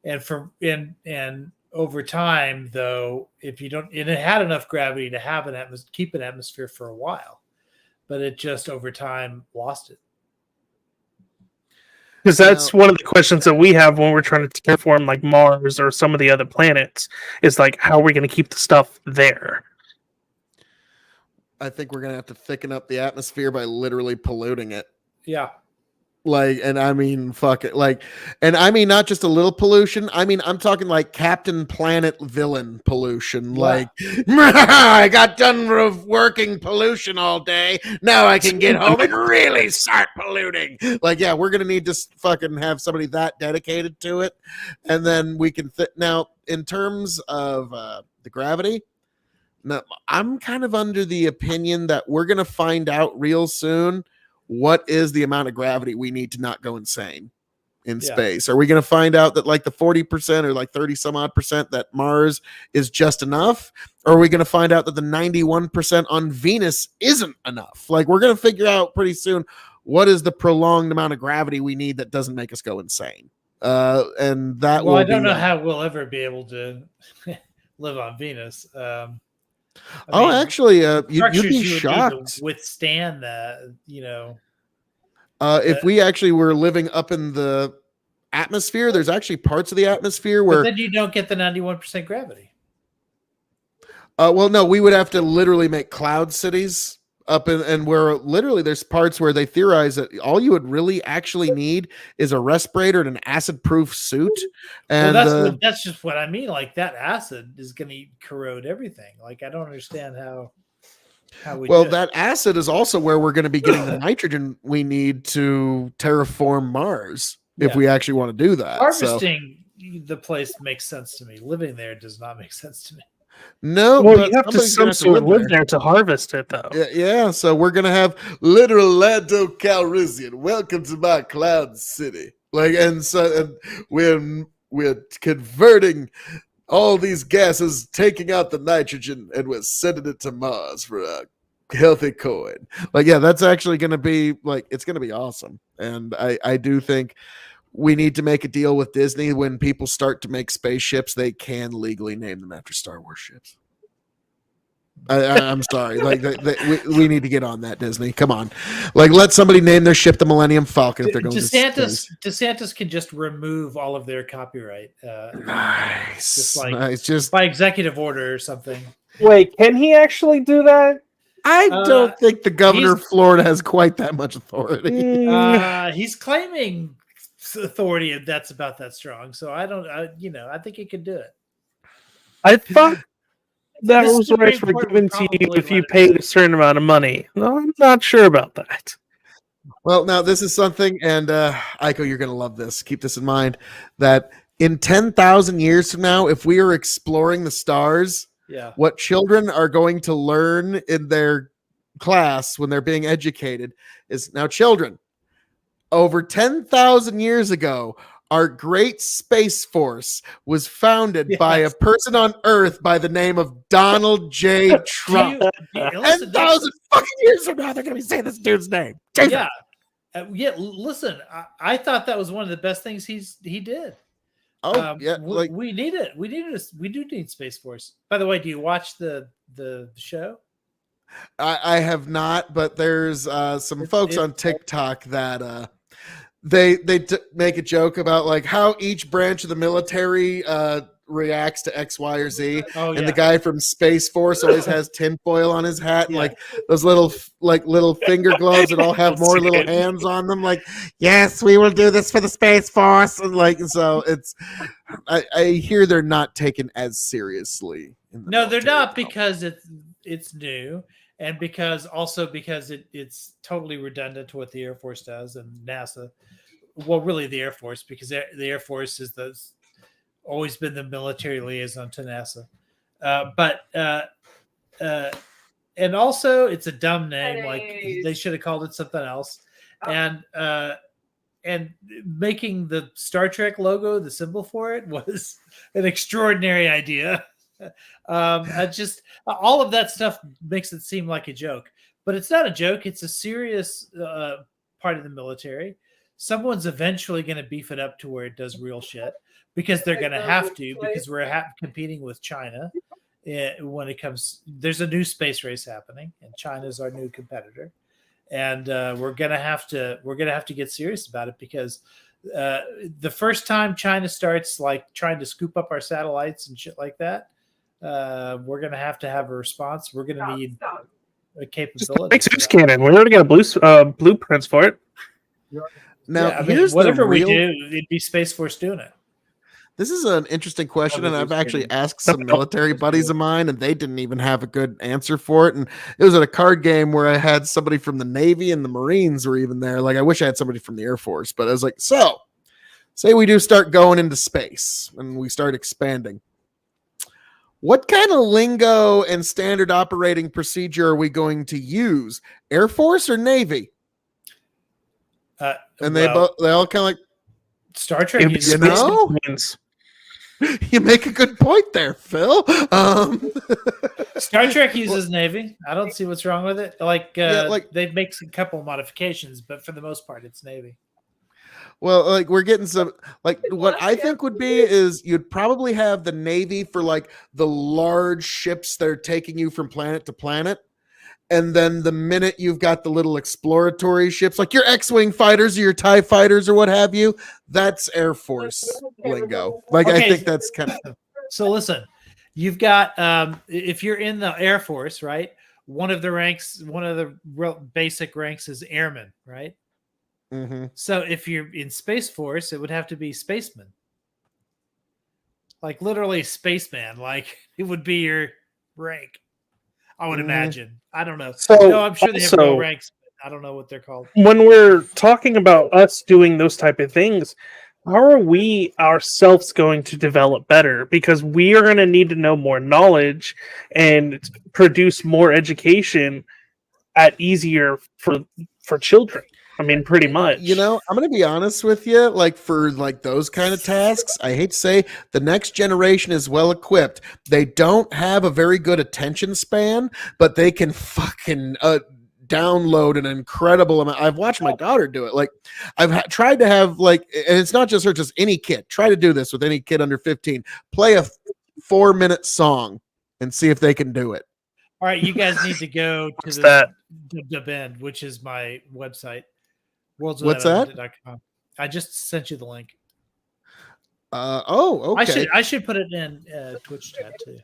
and over time, though, if you don't, and it had enough gravity to have keep an atmosphere for a while, but it just over time lost it. Because that's one of the questions that we have when we're trying to terraform like Mars or some of the other planets is like, how are we going to keep the stuff there? I think we're gonna have to thicken up the atmosphere by literally polluting it. Yeah. Like, and I mean, fuck it. Like, and I mean, not just a little pollution. I mean, I'm talking like Captain Planet villain pollution. Yeah. Like, I got done working pollution all day. Now I can get home and really start polluting. Like, yeah, we're going to need to fucking have somebody that dedicated to it. And then we can now, in terms of the gravity, now, I'm kind of under the opinion that we're going to find out real soon what is the amount of gravity we need to not go insane in space. Are we going to find out that like the 40% or like 30 some odd percent that Mars is just enough? Or are we going to find out that the 91% on Venus isn't enough? Like, we're going to figure out pretty soon what is the prolonged amount of gravity we need that doesn't make us go insane. And that I don't know how we'll ever be able to live on Venus. Actually, you'd be shocked to withstand that. If we actually were living up in the atmosphere, there's actually parts of the atmosphere where but then you don't get the 91% gravity. well, no, we would have to literally make cloud cities up in, and where literally there's parts where they theorize that all you would really actually need is a respirator and an acid-proof suit. And that's just what I mean. Like that acid is going to corrode everything. Like I don't understand how we well, do it. that acid is also where we're going to be getting the nitrogen we need to terraform Mars if Yeah. we actually want to do that. So, Harvesting the place makes sense to me. Living there does not make sense to me. no, Well, but you have to somebody's gonna some sort live there to harvest it, though. Yeah, so we're gonna have literal Lando Calrissian. Welcome to my cloud city. Like, and we're converting all these gases, taking out the nitrogen, and we're sending it to Mars for a healthy coin. Like, yeah, that's actually gonna be like, it's gonna be awesome. And I do think we need to make a deal with Disney. When people start to make spaceships, they can legally name them after Star Wars ships. I'm sorry. Like we need to get on that, Disney. Come on, like let somebody name their ship the Millennium Falcon if they're going to space. DeSantis can just remove all of their copyright. Nice, just by executive order or something. Wait, can he actually do that? I don't think the governor of Florida has quite that much authority. He's claiming authority that's about that strong. So I don't, I think he could do it. I thought that those rights were given to you if you paid a certain amount of money. No, I'm not sure about that. Well, now this is something, and Aiko, you're going to love this. Keep this in mind, that in 10,000 years from now, if we are exploring the stars, what children are going to learn in their class when they're being educated is, now children, over 10,000 years ago, our great space force was founded by a person on Earth by the name of Donald J. Trump. 10,000 fucking years from now, they're going to be saying this dude's name. Yeah. Listen, I thought that was one of the best things he did. Oh, yeah. We need it. We do need Space Force. By the way, do you watch the show? I have not, but there's some folks on TikTok that they make a joke about like how each branch of the military reacts to X, Y, or Z. And the guy from Space Force always has tinfoil on his hat and like those little finger gloves that all have more little hands on them. Like, yes, we will do this for the Space Force. And like, so it's, I hear they're not taken as seriously. No, they're not, because it's new. And because it's totally redundant to what the Air Force does and NASA. Well, really the Air Force, because the Air Force is always been the military liaison to NASA. And also it's a dumb name. Like they should have called it something else. And making the Star Trek logo the symbol for it was an extraordinary idea. All of that stuff makes it seem like a joke, but it's not a joke. It's a serious part of the military. Someone's eventually going to beef it up to where it does real shit, because they're going to have to, because we're competing with China when it comes. There's a new space race happening, and China's our new competitor, and we're going to have to get serious about it, because the first time China starts like trying to scoop up our satellites and shit like that, we're going to have a response. We're going to need a capability. Make Zeus cannon. We already got blueprints for it. Now, whatever we do, it'd be Space Force doing it. This is an interesting question, and I've actually asked some military buddies of mine, and they didn't even have a good answer for it. And it was at a card game where I had somebody from the Navy and the Marines were even there. Like, I wish I had somebody from the Air Force, but I was like, so, say we do start going into space and we start expanding. What kind of lingo and standard operating procedure are we going to use? Air Force or Navy? And they all kind of like Star Trek. You know, you make a good point there, Phil. Star Trek uses Navy. I don't see what's wrong with it. They make a couple of modifications, but for the most part, it's Navy. Well, like we're getting some, like what I think would be is you'd probably have the Navy for like the large ships that are taking you from planet to planet. And then the minute you've got the little exploratory ships, like your X-Wing fighters or your TIE fighters or what have you, that's Air Force lingo. Like, okay. I think that's kind of... So listen, you've got, if you're in the Air Force, right? one of the real basic ranks is airman, right? Mm-hmm. So if you're in Space Force, it would have to be spaceman, like literally spaceman. Like it would be your rank. I would Mhm. imagine. I don't know. So No, I'm sure they have real also, ranks. But I don't know what they're called. when we're talking about us doing those type of things, how are we ourselves going to develop better? Because we are going to need to know more knowledge and produce more education at easier for children. I mean, pretty much. You know, I'm gonna be honest with you. Like for like those kind of tasks, I hate to say, the next generation is well equipped. They don't have a very good attention span, but they can fucking download an incredible amount. I've watched my daughter do it. Like I've tried to have like, and it's not just her, just any kid. Try to do this with any kid under 15. Play a 4-minute song and see if they can do it. All right, you guys need to go to What's the that? Dub End, which is my website, What's that? worldswithoutended.com. I just sent you the link. Oh, okay. I should put it in Twitch chat too.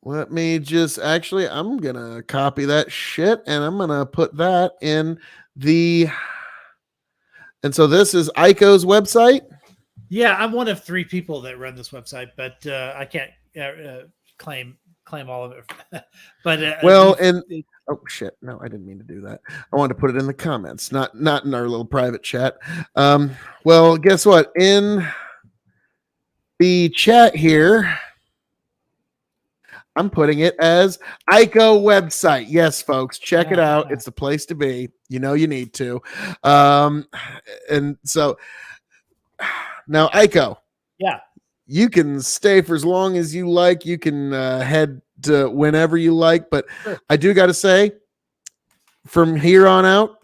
Let me just actually, I'm gonna copy that shit and I'm gonna put that in the. And so this is Ico's website. Yeah, I'm one of 3 people that run this website, but I can't claim all of it. But Well, and oh shit, no, I didn't mean to do that. I wanted to put it in the comments, not in our little private chat. Well, guess what? In the chat here, I'm putting it as Ico website. Yes, folks, check it out. It's the place to be. You know you need to. And so now Ico. Yeah. You can stay for as long as you like. You can head to whenever you like. But Sure. I do got to say, from here on out,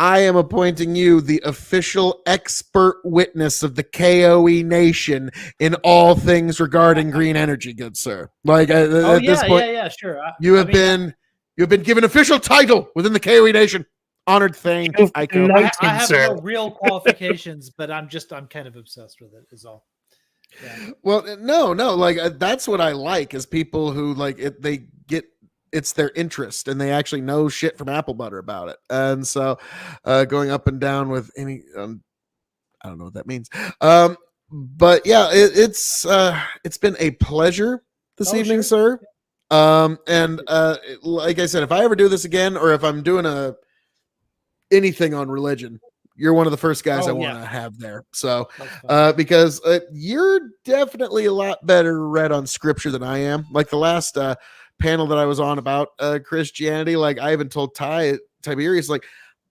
I am appointing you the official expert witness of the KOE Nation in all things regarding green energy, good sir. Like at this point, sure. you have been given official title within the KOE Nation. Honored thing, You've Ico. knighted, I have sir. no real qualifications, but I'm kind of obsessed with it. Is all. Yeah. Well, no, like that's what I like is people who like it. They get it's their interest and they actually know shit from apple butter about it. And so, going up and down with any, I don't know what that means. But yeah, it's been a pleasure this evening, sir. And like I said, if I ever do this again, or if I'm doing anything on religion, you're one of the first guys I want to have there. So, because you're definitely a lot better read on scripture than I am. Like the last panel that I was on about Christianity, like I even told Tiberius, like,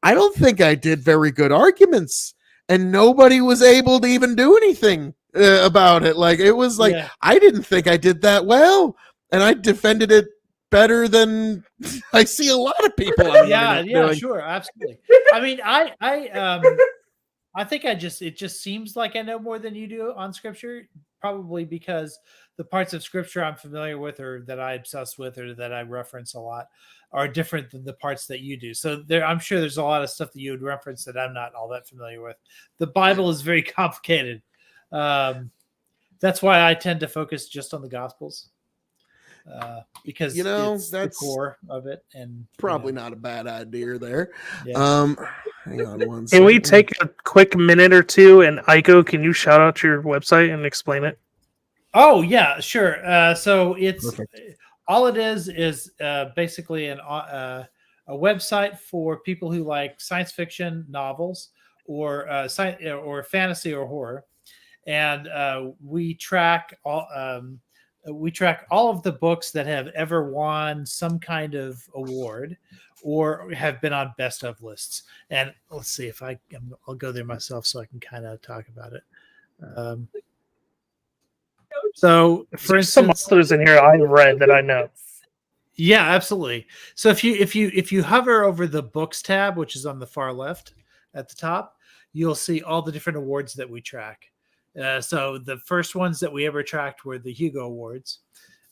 I don't think I did very good arguments, and nobody was able to even do anything about it. Like it was like I didn't think I did that well, and I defended it better than I see a lot of people. Sure, absolutely. I mean, I think it just seems like I know more than you do on scripture, probably because the parts of scripture I'm familiar with or that I obsess with or that I reference a lot are different than the parts that you do. So I'm sure there's a lot of stuff that you would reference that I'm not all that familiar with. The Bible is very complicated. That's why I tend to focus just on the Gospels. Because it's that's the core of it, and probably not a bad idea there. Yeah. Hang on one Can second. we take a quick minute or two? And Ico, can you shout out your website and explain it? Oh yeah, sure. So it's Perfect. all it is basically a website for people who like science fiction novels or or fantasy or horror, and we track all of the books that have ever won some kind of award or have been on best of lists. And let's see if I'll go there myself so I can kind of talk about it. So, for There's some instance, authors in here I've read that I know. yeah, absolutely. So if you hover over the books tab, which is on the far left at the top, you'll see all the different awards that we track. So the first ones that we ever tracked were the Hugo Awards,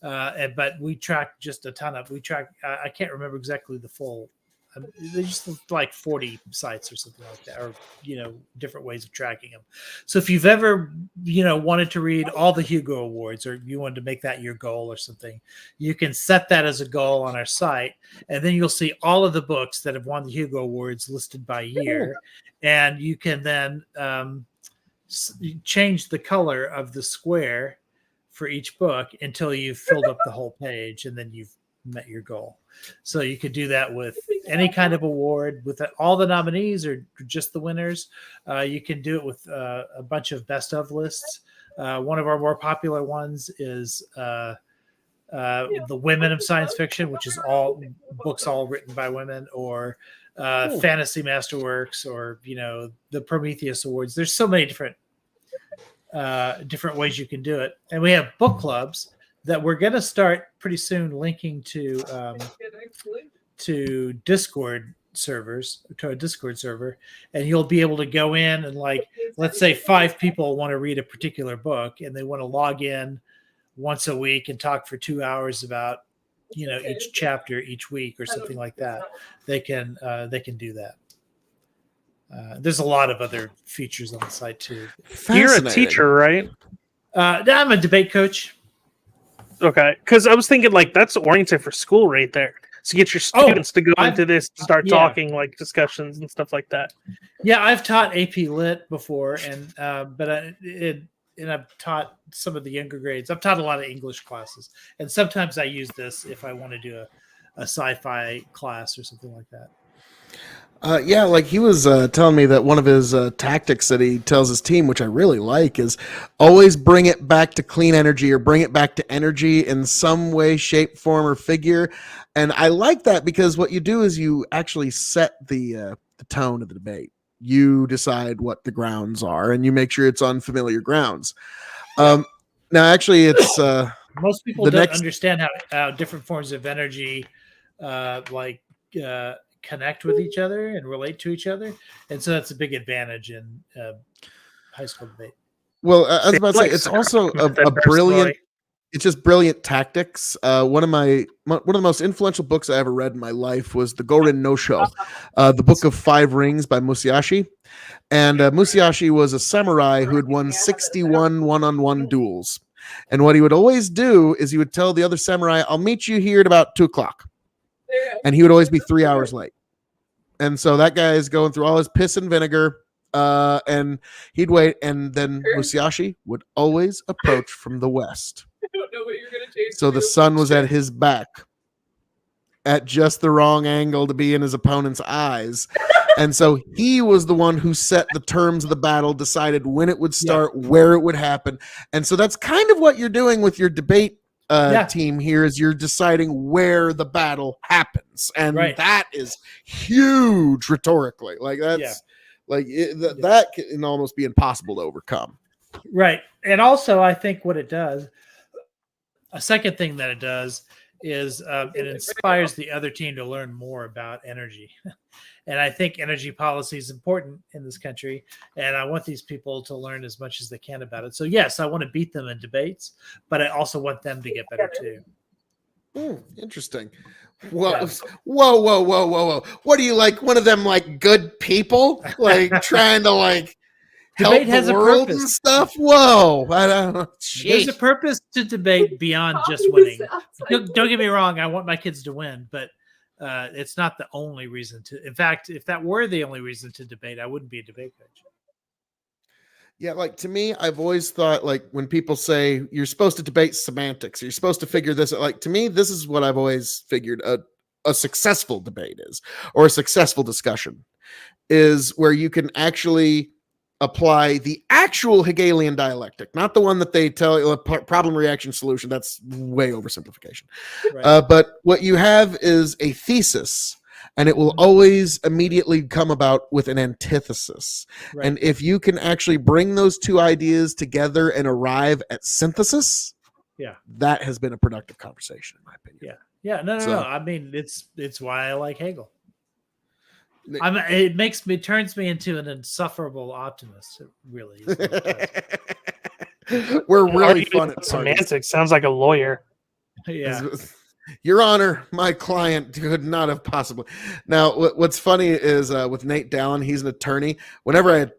but we tracked just a ton of. I can't remember exactly the full There's just like 40 sites or something like that, or different ways of tracking them. So if you've ever wanted to read all the Hugo Awards, or you wanted to make that your goal or something, you can set that as a goal on our site, and then you'll see all of the books that have won the Hugo Awards listed by year, and you can then change the color of the square for each book until you've filled up the whole page, and then you've met your goal. So you could do that with any kind of award, with all the nominees or just the winners. You can do it with a bunch of best of lists. One of our more popular ones is the Women of Science Fiction, which is all books all written by women, or Fantasy Masterworks, or the Prometheus Awards. There's so many different ways you can do it, and we have book clubs that we're going to start pretty soon linking to Discord servers, to a Discord server, and you'll be able to go in and, like, let's say 5 people want to read a particular book and they want to log in once a week and talk for 2 hours about each chapter each week or something like that. They can do that. There's a lot of other features on the site too. You're a teacher, right? I'm a debate coach. Okay, because I was thinking like that's oriented for school right there. So get your students to go into this, start talking, like discussions and stuff like that. Yeah, I've taught AP Lit before, and I've taught some of the younger grades. I've taught a lot of English classes, and sometimes I use this if I want to do a sci-fi class or something like that. Yeah, like he was telling me that one of his tactics that he tells his team, which I really like, is always bring it back to clean energy, or bring it back to energy in some way, shape, form, or figure. And I like that because what you do is you actually set the tone of the debate. You decide what the grounds are, and you make sure it's on familiar grounds. Now, actually, it's most people don't understand how different forms of energy, connect with each other and relate to each other, and so that's a big advantage in high school debate. Well, I was about to say it's also a brilliant. It's just brilliant tactics. One of the most influential books I ever read in my life was the Gorin no Sho, the Book of 5 Rings by Musashi. And Musashi was a samurai who had won 61 one-on-one duels. And what he would always do is he would tell the other samurai, "I'll meet you here at about 2:00." And he would always be 3 hours late. And so that guy is going through all his piss and vinegar, and he'd wait. And then Musashi would always approach from the west. I don't know what you're gonna change. So the sun was at his back at just the wrong angle to be in his opponent's eyes. And so he was the one who set the terms of the battle, decided when it would start, where it would happen. And so that's kind of what you're doing with your debate team here, is you're deciding where the battle happens. And that is huge rhetorically. Like that's that can almost be impossible to overcome. Right. And also I think what it does, a second thing that it does is it inspires the other team to learn more about energy. And I think energy policy is important in this country, and I want these people to learn as much as they can about it. So yes, I want to beat them in debates, but I also want them to get better too. Interesting. Whoa. What are you, like one of them like good people, like trying to like help debate has the a world purpose and stuff? Whoa, I don't know. There's a purpose to debate beyond just winning. Don't get me wrong, I want my kids to win, but it's not the only reason to. In fact, if that were the only reason to debate, I wouldn't be a debate coach. Yeah, like to me, I've always thought, like when people say you're supposed to debate semantics, you're supposed to figure this, like to me, this is what I've always figured a successful debate is, or a successful discussion is, where you can actually apply the actual Hegelian dialectic, not the one that they tell you, problem, reaction, solution. That's way oversimplification. Right. But what you have is a thesis, and it will always immediately come about with an antithesis. Right. And if you can actually bring those two ideas together and arrive at synthesis, that has been a productive conversation, in my opinion. No. I mean, it's why I like Hegel. It turns me into an insufferable optimist. It really is. We're really fun at semantics. Sounds like a lawyer. Yeah. Your Honor, my client could not have possibly. Now, what's funny is with Nate Dallin, he's an attorney. Whenever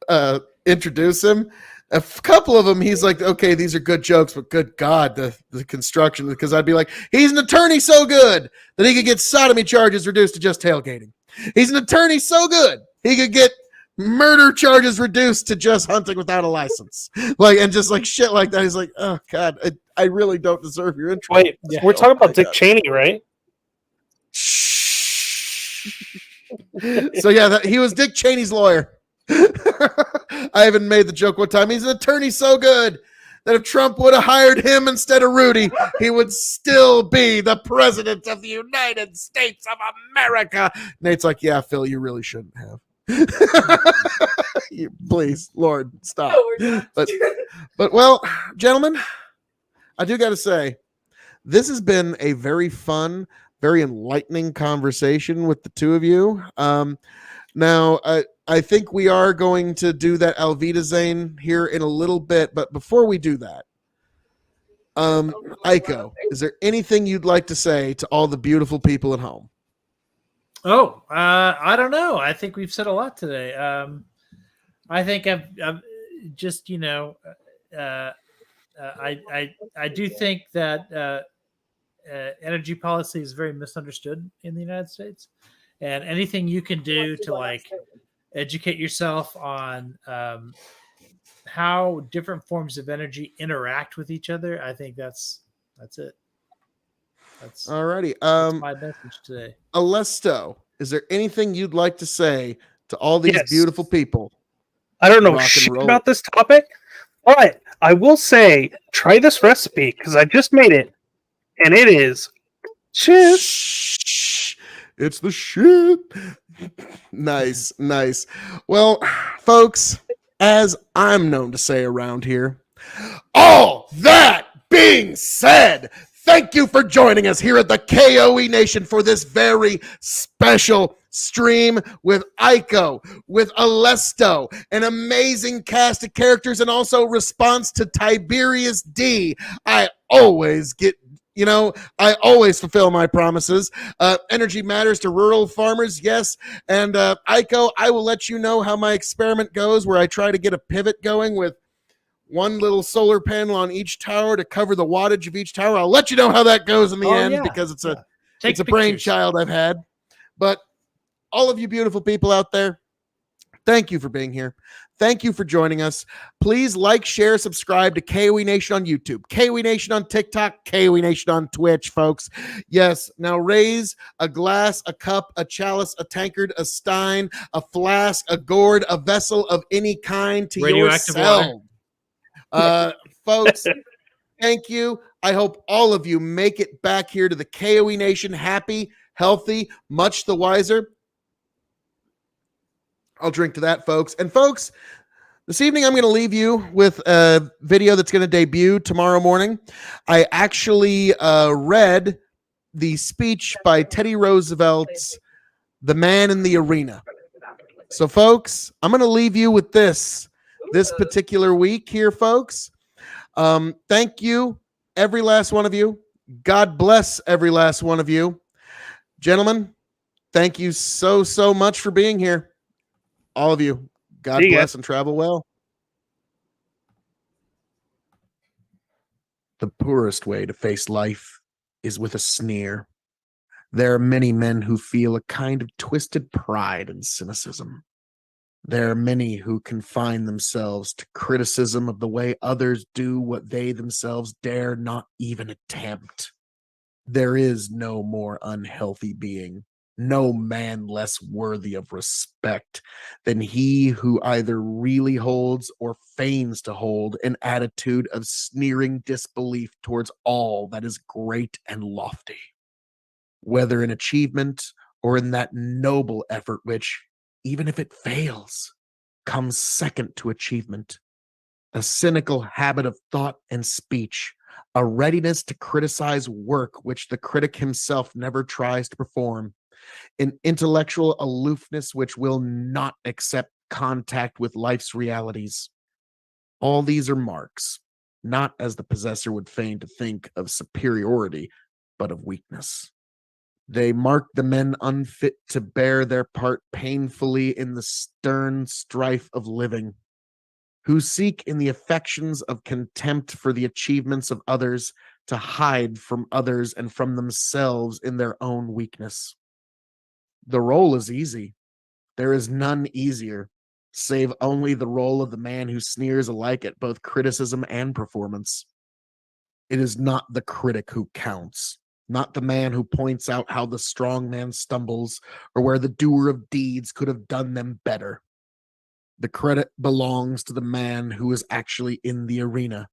I introduce him, a couple of them, he's like, okay, these are good jokes, but good God, the construction, because I'd be like, he's an attorney so good that he could get sodomy charges reduced to just tailgating. He's an attorney so good he could get murder charges reduced to just hunting without a license. Like, and just like shit like that. He's like, oh God, I really don't deserve your interest. Wait, we're talking about Dick Cheney, right? So yeah, he was Dick Cheney's lawyer. I even made the joke one time. He's an attorney so good that if Trump would have hired him instead of Rudy, he would still be the president of the United States of America. Nate's like, yeah, Phil, you really shouldn't have. Please, Lord, stop. But well, gentlemen, I do got to say, this has been a very fun, very enlightening conversation with the two of you. Now, I think we are going to do that Alvita Zane here in a little bit, but before we do that, Aiko, is there anything you'd like to say to all the beautiful people at home? Oh, I don't know. I think we've said a lot today. I think I've just, I do think that energy policy is very misunderstood in the United States, and anything you can do to like educate yourself on how different forms of energy interact with each other, I think that's it. That's alrighty. that's my message today. Alesto, is there anything you'd like to say to all these Yes. beautiful people? I don't know Rock and shit roll. about this topic, but I will say try this recipe because I just made it, and it is shit. Shh, it's the shit. Nice, nice. Well, folks, as I'm known to say around here, all that being said, thank you for joining us here at the K.O.E. Nation for this very special stream with Aiko, with Alesto, an amazing cast of characters, and also response to Tiberius D. I always fulfill my promises. Energy matters to rural farmers, yes. And Aiko, I will let you know how my experiment goes, where I try to get a pivot going with one little solar panel on each tower to cover the wattage of each tower. I'll let you know how that goes in the end, because it's a brainchild I've had. But all of you beautiful people out there, thank you for being here. Thank you for joining us. Please like, share, subscribe to K.O.E. Nation on YouTube, K.O.E. Nation on TikTok, K.O.E. Nation on Twitch, folks. Yes, now raise a glass, a cup, a chalice, a tankard, a stein, a flask, a gourd, a vessel of any kind to Radioactive yourself. Folks, thank you. I hope all of you make it back here to the K.O.E. Nation happy, healthy, much the wiser. I'll drink to that, folks. And folks, this evening I'm going to leave you with a video that's going to debut tomorrow morning. I actually read the speech by Teddy Roosevelt's The Man in the Arena. So, folks, I'm going to leave you with this particular week here, folks. Thank you, every last one of you. God bless every last one of you. Gentlemen, thank you so, so much for being here. All of you. God bless and travel well. The poorest way to face life is with a sneer. There are many men who feel a kind of twisted pride and cynicism. There are many who confine themselves to criticism of the way others do what they themselves dare not even attempt. There is no more unhealthy being, no man less worthy of respect than he who either really holds or feigns to hold an attitude of sneering disbelief towards all that is great and lofty, whether in achievement or in that noble effort which, even if it fails, comes second to achievement. A cynical habit of thought and speech, a readiness to criticize work which the critic himself never tries to perform, an intellectual aloofness which will not accept contact with life's realities. All these are marks, not as the possessor would feign to think of superiority, but of weakness. They mark the men unfit to bear their part painfully in the stern strife of living, who seek in the affections of contempt for the achievements of others to hide from others and from themselves in their own weakness. The role is easy. There is none easier, save only the role of the man who sneers alike at both criticism and performance. It is not the critic who counts, not the man who points out how the strong man stumbles or where the doer of deeds could have done them better. The credit belongs to the man who is actually in the arena,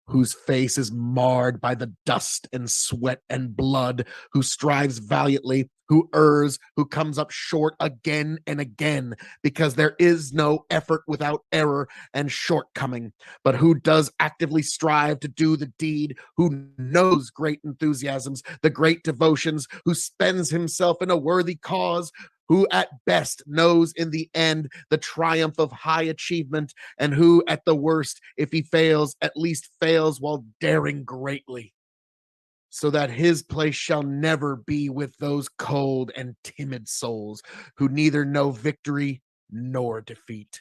whose face is marred by the dust and sweat and blood, who strives valiantly, who errs, who comes up short again and again, because there is no effort without error and shortcoming, but who does actively strive to do the deed, who knows great enthusiasms, the great devotions, who spends himself in a worthy cause, who at best knows in the end the triumph of high achievement, and who at the worst, if he fails, at least fails while daring greatly, so that his place shall never be with those cold and timid souls who neither know victory nor defeat.